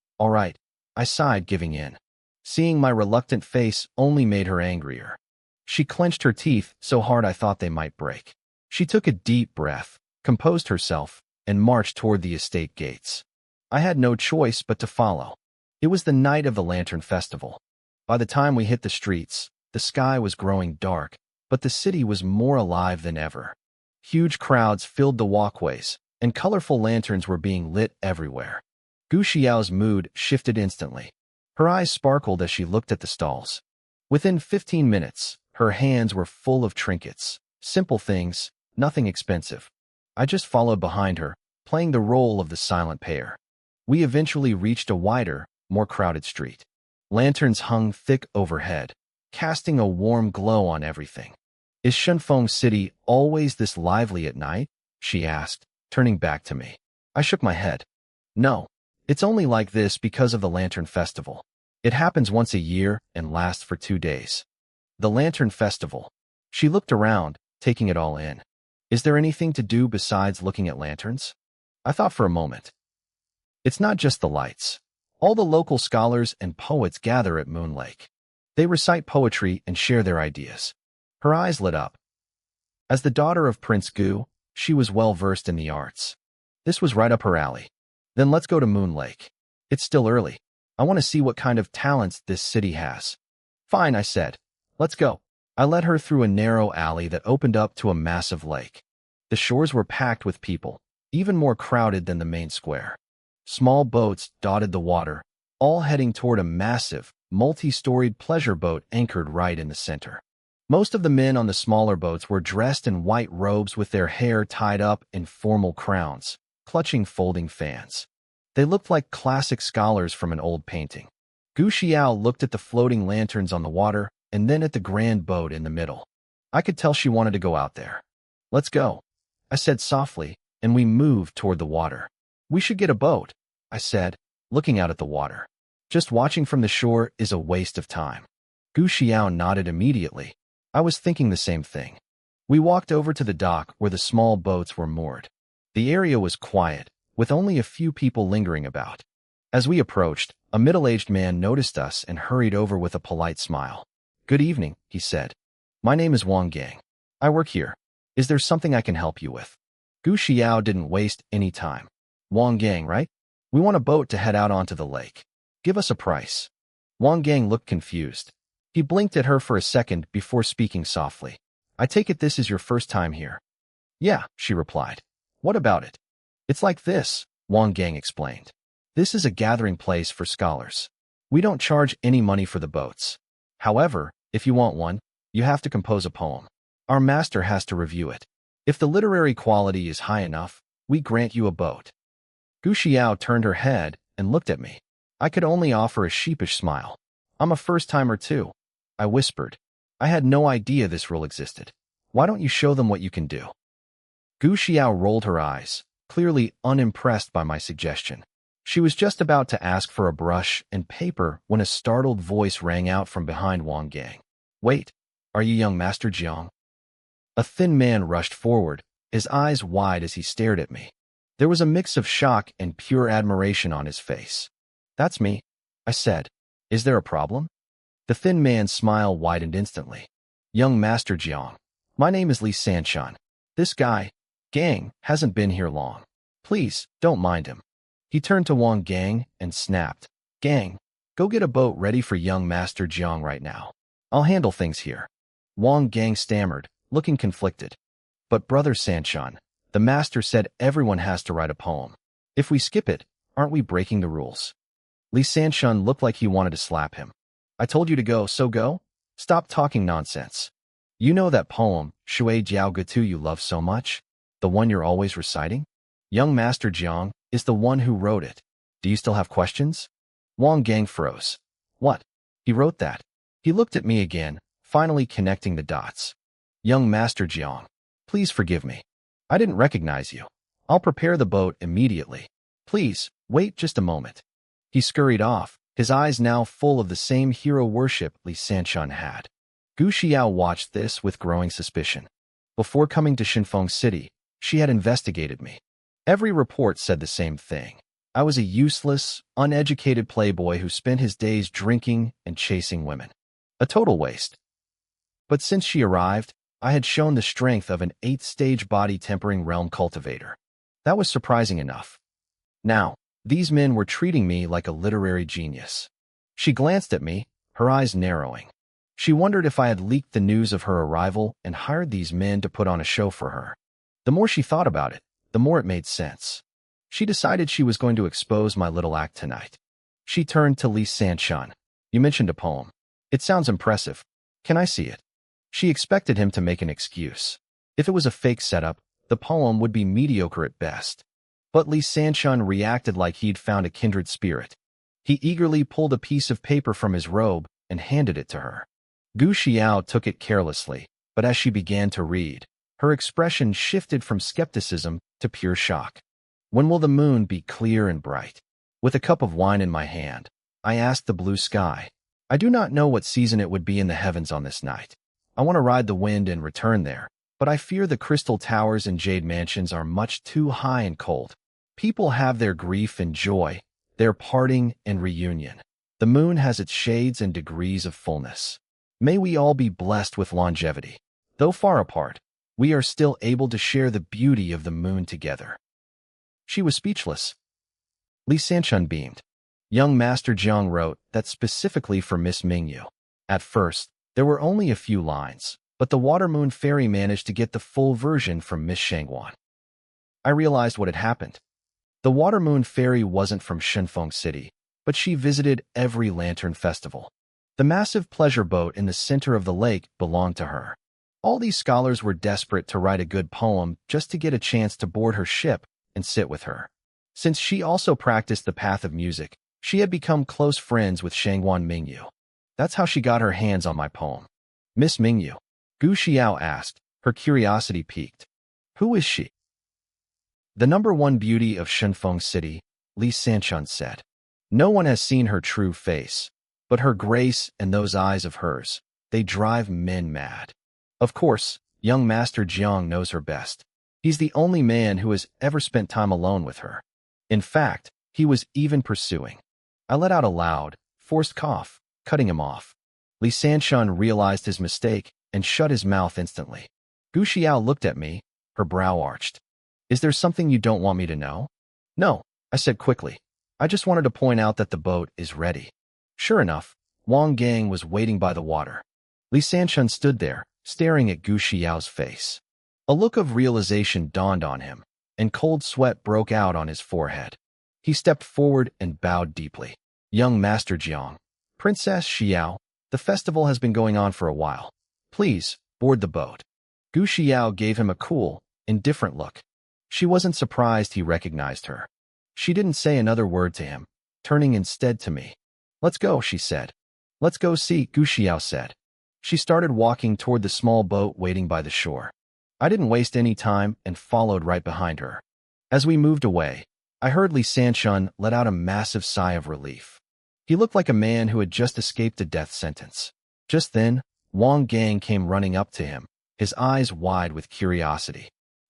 I sighed, giving in. Seeing my reluctant face only made her angrier. She clenched her teeth so hard I thought they might break. She took a deep breath, composed herself, and marched toward the estate gates. I had no choice but to follow. It was the night of the Lantern Festival. By the time we hit the streets, the sky was growing dark, but the city was more alive than ever. Huge crowds filled the walkways, and colorful lanterns were being lit everywhere. Gu Xiao's mood shifted instantly. Her eyes sparkled as she looked at the stalls. Within 15 minutes, her hands were full of trinkets, simple things, nothing expensive. I just followed behind her, playing the role of the silent payer. We eventually reached a wider, more crowded street. Lanterns hung thick overhead, casting a warm glow on everything. "Is Shenfeng City always this lively at night?" she asked, turning back to me. I shook my head. "No, it's only like this because of the Lantern Festival. It happens once a year and lasts for 2 days." The Lantern Festival. She looked around, taking it all in. "Is there anything to do besides looking at lanterns?" I thought for a moment. "It's not just the lights. All the local scholars and poets gather at Moon Lake. They recite poetry and share their ideas." Her eyes lit up. As the daughter of Prince Gu, she was well-versed in the arts. This was right up her alley. "Then let's go to Moon Lake. It's still early. I want to see what kind of talents this city has." "Fine," I said. "Let's go." I led her through a narrow alley that opened up to a massive lake. The shores were packed with people, even more crowded than the main square. Small boats dotted the water, all heading toward a massive, multi-storied pleasure boat anchored right in the center. Most of the men on the smaller boats were dressed in white robes with their hair tied up in formal crowns, clutching folding fans. They looked like classic scholars from an old painting. Gu Xiao looked at the floating lanterns on the water and then at the grand boat in the middle. I could tell she wanted to go out there. "Let's go," I said softly, and we moved toward the water. "We should get a boat," I said, looking out at the water. "Just watching from the shore is a waste of time." Gu Xiao nodded immediately. I was thinking the same thing. We walked over to the dock where the small boats were moored. The area was quiet, with only a few people lingering about. As we approached, a middle-aged man noticed us and hurried over with a polite smile. "Good evening," he said. "My name is Wang Gang. I work here. Is there something I can help you with?" Gu Xiao didn't waste any time. "Wang Gang, right? We want a boat to head out onto the lake. Give us a price." Wang Gang looked confused. He blinked at her for a second before speaking softly. "I take it this is your first time here?" "Yeah," she replied. "What about it?" "It's like this," Wang Gang explained. "This is a gathering place for scholars. We don't charge any money for the boats. However, if you want one, you have to compose a poem. Our master has to review it. If the literary quality is high enough, we grant you a boat." Gu Xiao turned her head and looked at me. I could only offer a sheepish smile. "I'm a first-timer too," I whispered. "I had no idea this rule existed. Why don't you show them what you can do?" Gu Xiao rolled her eyes, clearly unimpressed by my suggestion. She was just about to ask for a brush and paper when a startled voice rang out from behind Wang Gang. "Wait, are you young Master Jiang?" A thin man rushed forward, his eyes wide as he stared at me. There was a mix of shock and pure admiration on his face. "That's me," I said. "Is there a problem?" The thin man's smile widened instantly. "Young Master Jiang, my name is Li Sanshan. This guy, Gang, hasn't been here long. Please, don't mind him." He turned to Wang Gang and snapped, "Gang, go get a boat ready for young Master Jiang right now. I'll handle things here." Wang Gang stammered, looking conflicted. "But Brother Sanshan, the master said everyone has to write a poem. If we skip it, aren't we breaking the rules?" Li Sanshan looked like he wanted to slap him. "I told you to go, so go. Stop talking nonsense. You know that poem, Shui Jiao Gutu, you love so much? The one you're always reciting? Young Master Jiang is the one who wrote it. Do you still have questions?" Wang Gang froze. "What? He wrote that?" He looked at me again, finally connecting the dots. "Young Master Jiang, please forgive me. I didn't recognize you. I'll prepare the boat immediately. Please, wait just a moment." He scurried off, his eyes now full of the same hero worship Li Sanshan had. Gu Xiao watched this with growing suspicion. Before coming to Shenfeng City, she had investigated me. Every report said the same thing. I was a useless, uneducated playboy who spent his days drinking and chasing women. A total waste. But since she arrived, I had shown the strength of an 8th-stage body-tempering realm cultivator. That was surprising enough. Now, these men were treating me like a literary genius. She glanced at me, her eyes narrowing. She wondered if I had leaked the news of her arrival and hired these men to put on a show for her. The more she thought about it, the more it made sense. She decided she was going to expose my little act tonight. She turned to Lee Sanchun. You mentioned a poem. It sounds impressive. Can I see it? She expected him to make an excuse. If it was a fake setup, the poem would be mediocre at best. But Lee Sanchun reacted like he'd found a kindred spirit. He eagerly pulled a piece of paper from his robe and handed it to her. Gu Xiao took it carelessly, but as she began to read, her expression shifted from skepticism to pure shock. When will the moon be clear and bright? With a cup of wine in my hand, I asked the blue sky. I do not know what season it would be in the heavens on this night. I want to ride the wind and return there, but I fear the crystal towers and jade mansions are much too high and cold. People have their grief and joy, their parting and reunion. The moon has its shades and degrees of fullness. May we all be blessed with longevity. Though far apart, we are still able to share the beauty of the moon together. She was speechless. Lee Sanchun beamed. Young Master Jiang wrote that specifically for Miss Mingyu. At first, there were only a few lines, but the Water Moon Fairy managed to get the full version from Miss Shangwan. I realized what had happened. The Water Moon Fairy wasn't from Shenfeng City, but she visited every lantern festival. The massive pleasure boat in the center of the lake belonged to her. All these scholars were desperate to write a good poem just to get a chance to board her ship and sit with her. Since she also practiced the path of music, she had become close friends with Shangwan Mingyu. That's how she got her hands on my poem. Miss Mingyu, Gu Xiao asked, her curiosity piqued. Who is she? The #1 beauty of Shenfeng City, Lee Sanchun said. No one has seen her true face, but her grace and those eyes of hers, they drive men mad. Of course, young Master Jiang knows her best. He's the only man who has ever spent time alone with her. In fact, he was even pursuing. I let out a loud, forced cough, cutting him off. Lee Sanchun realized his mistake and shut his mouth instantly. Gu Xiao looked at me, her brow arched. Is there something you don't want me to know? No, I said quickly. I just wanted to point out that the boat is ready. Sure enough, Wang Gang was waiting by the water. Lee Sanchun stood there, staring at Gu Xiao's face. A look of realization dawned on him, and cold sweat broke out on his forehead. He stepped forward and bowed deeply. Young Master Jiang, Princess Xiao, the festival has been going on for a while. Please, board the boat. Gu Xiao gave him a cool, indifferent look. She wasn't surprised he recognized her. She didn't say another word to him, turning instead to me. Let's go, she said. Let's go see, Gu Xiao said. She started walking toward the small boat waiting by the shore. I didn't waste any time and followed right behind her. As we moved away, I heard Lee Sanchun let out a massive sigh of relief. He looked like a man who had just escaped a death sentence. Just then, Wang Gang came running up to him, his eyes wide with curiosity.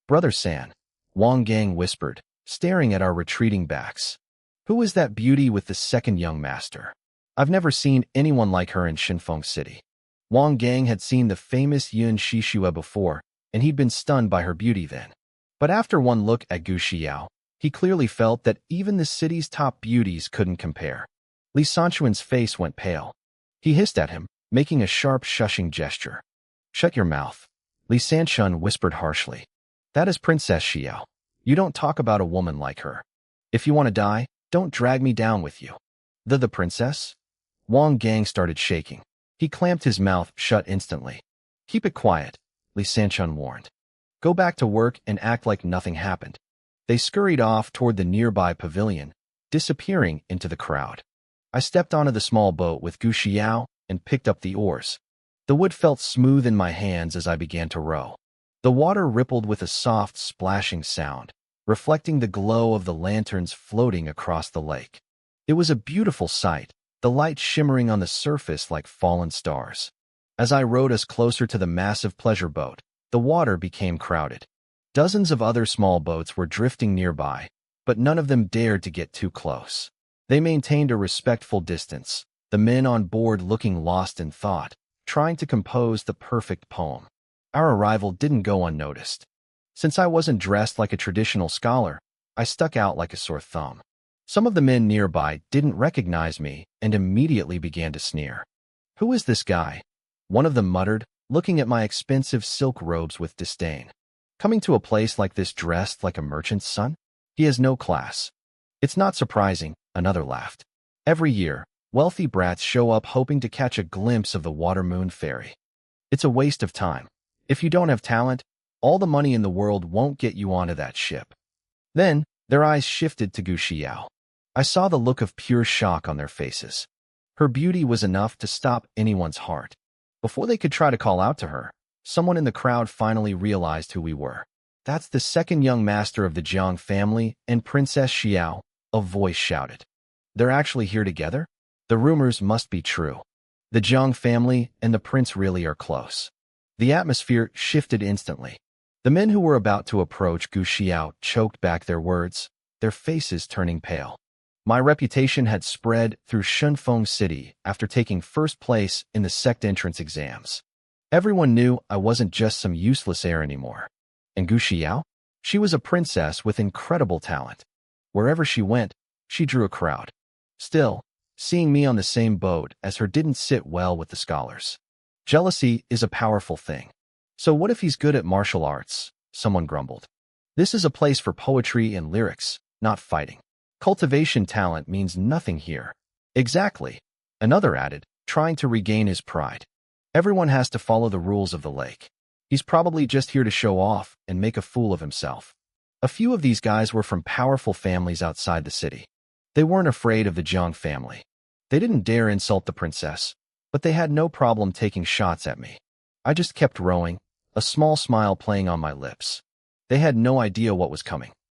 Brother San, Wang Gang whispered, staring at our retreating backs. Who is that beauty with the second young master? I've never seen anyone like her in Shenfeng City. Wang Gang had seen the famous Yun Shishua before, and he'd been stunned by her beauty then. But after one look at Gu Xiao, he clearly felt that even the city's top beauties couldn't compare. Lee Sanchun's face went pale. He hissed at him, making a sharp shushing gesture. Shut your mouth, Lee Sanchun whispered harshly. That is Princess Xiao. You don't talk about a woman like her. If you want to die, don't drag me down with you. The princess? Wang Gang started shaking. He clamped his mouth shut instantly. Keep it quiet, Lee Sanchun warned. Go back to work and act like nothing happened. They scurried off toward the nearby pavilion, disappearing into the crowd. I stepped onto the small boat with Gu Xiao and picked up the oars. The wood felt smooth in my hands as I began to row. The water rippled with a soft splashing sound, reflecting the glow of the lanterns floating across the lake. It was a beautiful sight, the light shimmering on the surface like fallen stars. As I rowed us closer to the massive pleasure boat, the water became crowded. Dozens of other small boats were drifting nearby, but none of them dared to get too close. They maintained a respectful distance, the men on board looking lost in thought, trying to compose the perfect poem. Our arrival didn't go unnoticed. Since I wasn't dressed like a traditional scholar, I stuck out like a sore thumb. Some of the men nearby didn't recognize me and immediately began to sneer. "Who is this guy?" one of them muttered, looking at my expensive silk robes with disdain. "Coming to a place like this dressed like a merchant's son? He has no class." "It's not surprising," another laughed. "Every year, wealthy brats show up hoping to catch a glimpse of the water moon fairy. It's a waste of time. If you don't have talent, all the money in the world won't get you onto that ship." Then, their eyes shifted to Gu Xiao. I saw the look of pure shock on their faces. Her beauty was enough to stop anyone's heart. Before they could try to call out to her, someone in the crowd finally realized who we were. "That's the second young master of the Jiang family and Princess Xiao," a voice shouted. "They're actually here together? The rumors must be true. The Jiang family and the prince really are close." The atmosphere shifted instantly. The men who were about to approach Gu Xiao choked back their words, their faces turning pale. My reputation had spread through Shunfeng City after taking first place in the sect entrance exams. Everyone knew I wasn't just some useless heir anymore. And Gu Xiao? She was a princess with incredible talent. Wherever she went, she drew a crowd. Still, seeing me on the same boat as her didn't sit well with the scholars. Jealousy is a powerful thing. "So what if he's good at martial arts?" someone grumbled. "This is a place for poetry and lyrics, not fighting. Cultivation talent means nothing here." "Exactly," another added, trying to regain his pride. "Everyone has to follow the rules of the lake. He's probably just here to show off and make a fool of himself." A few of these guys were from powerful families outside the city. They weren't afraid of the Jiang family. They didn't dare insult the princess, but they had no problem taking shots at me. I just kept rowing, a small smile playing on my lips. They had no idea what was coming.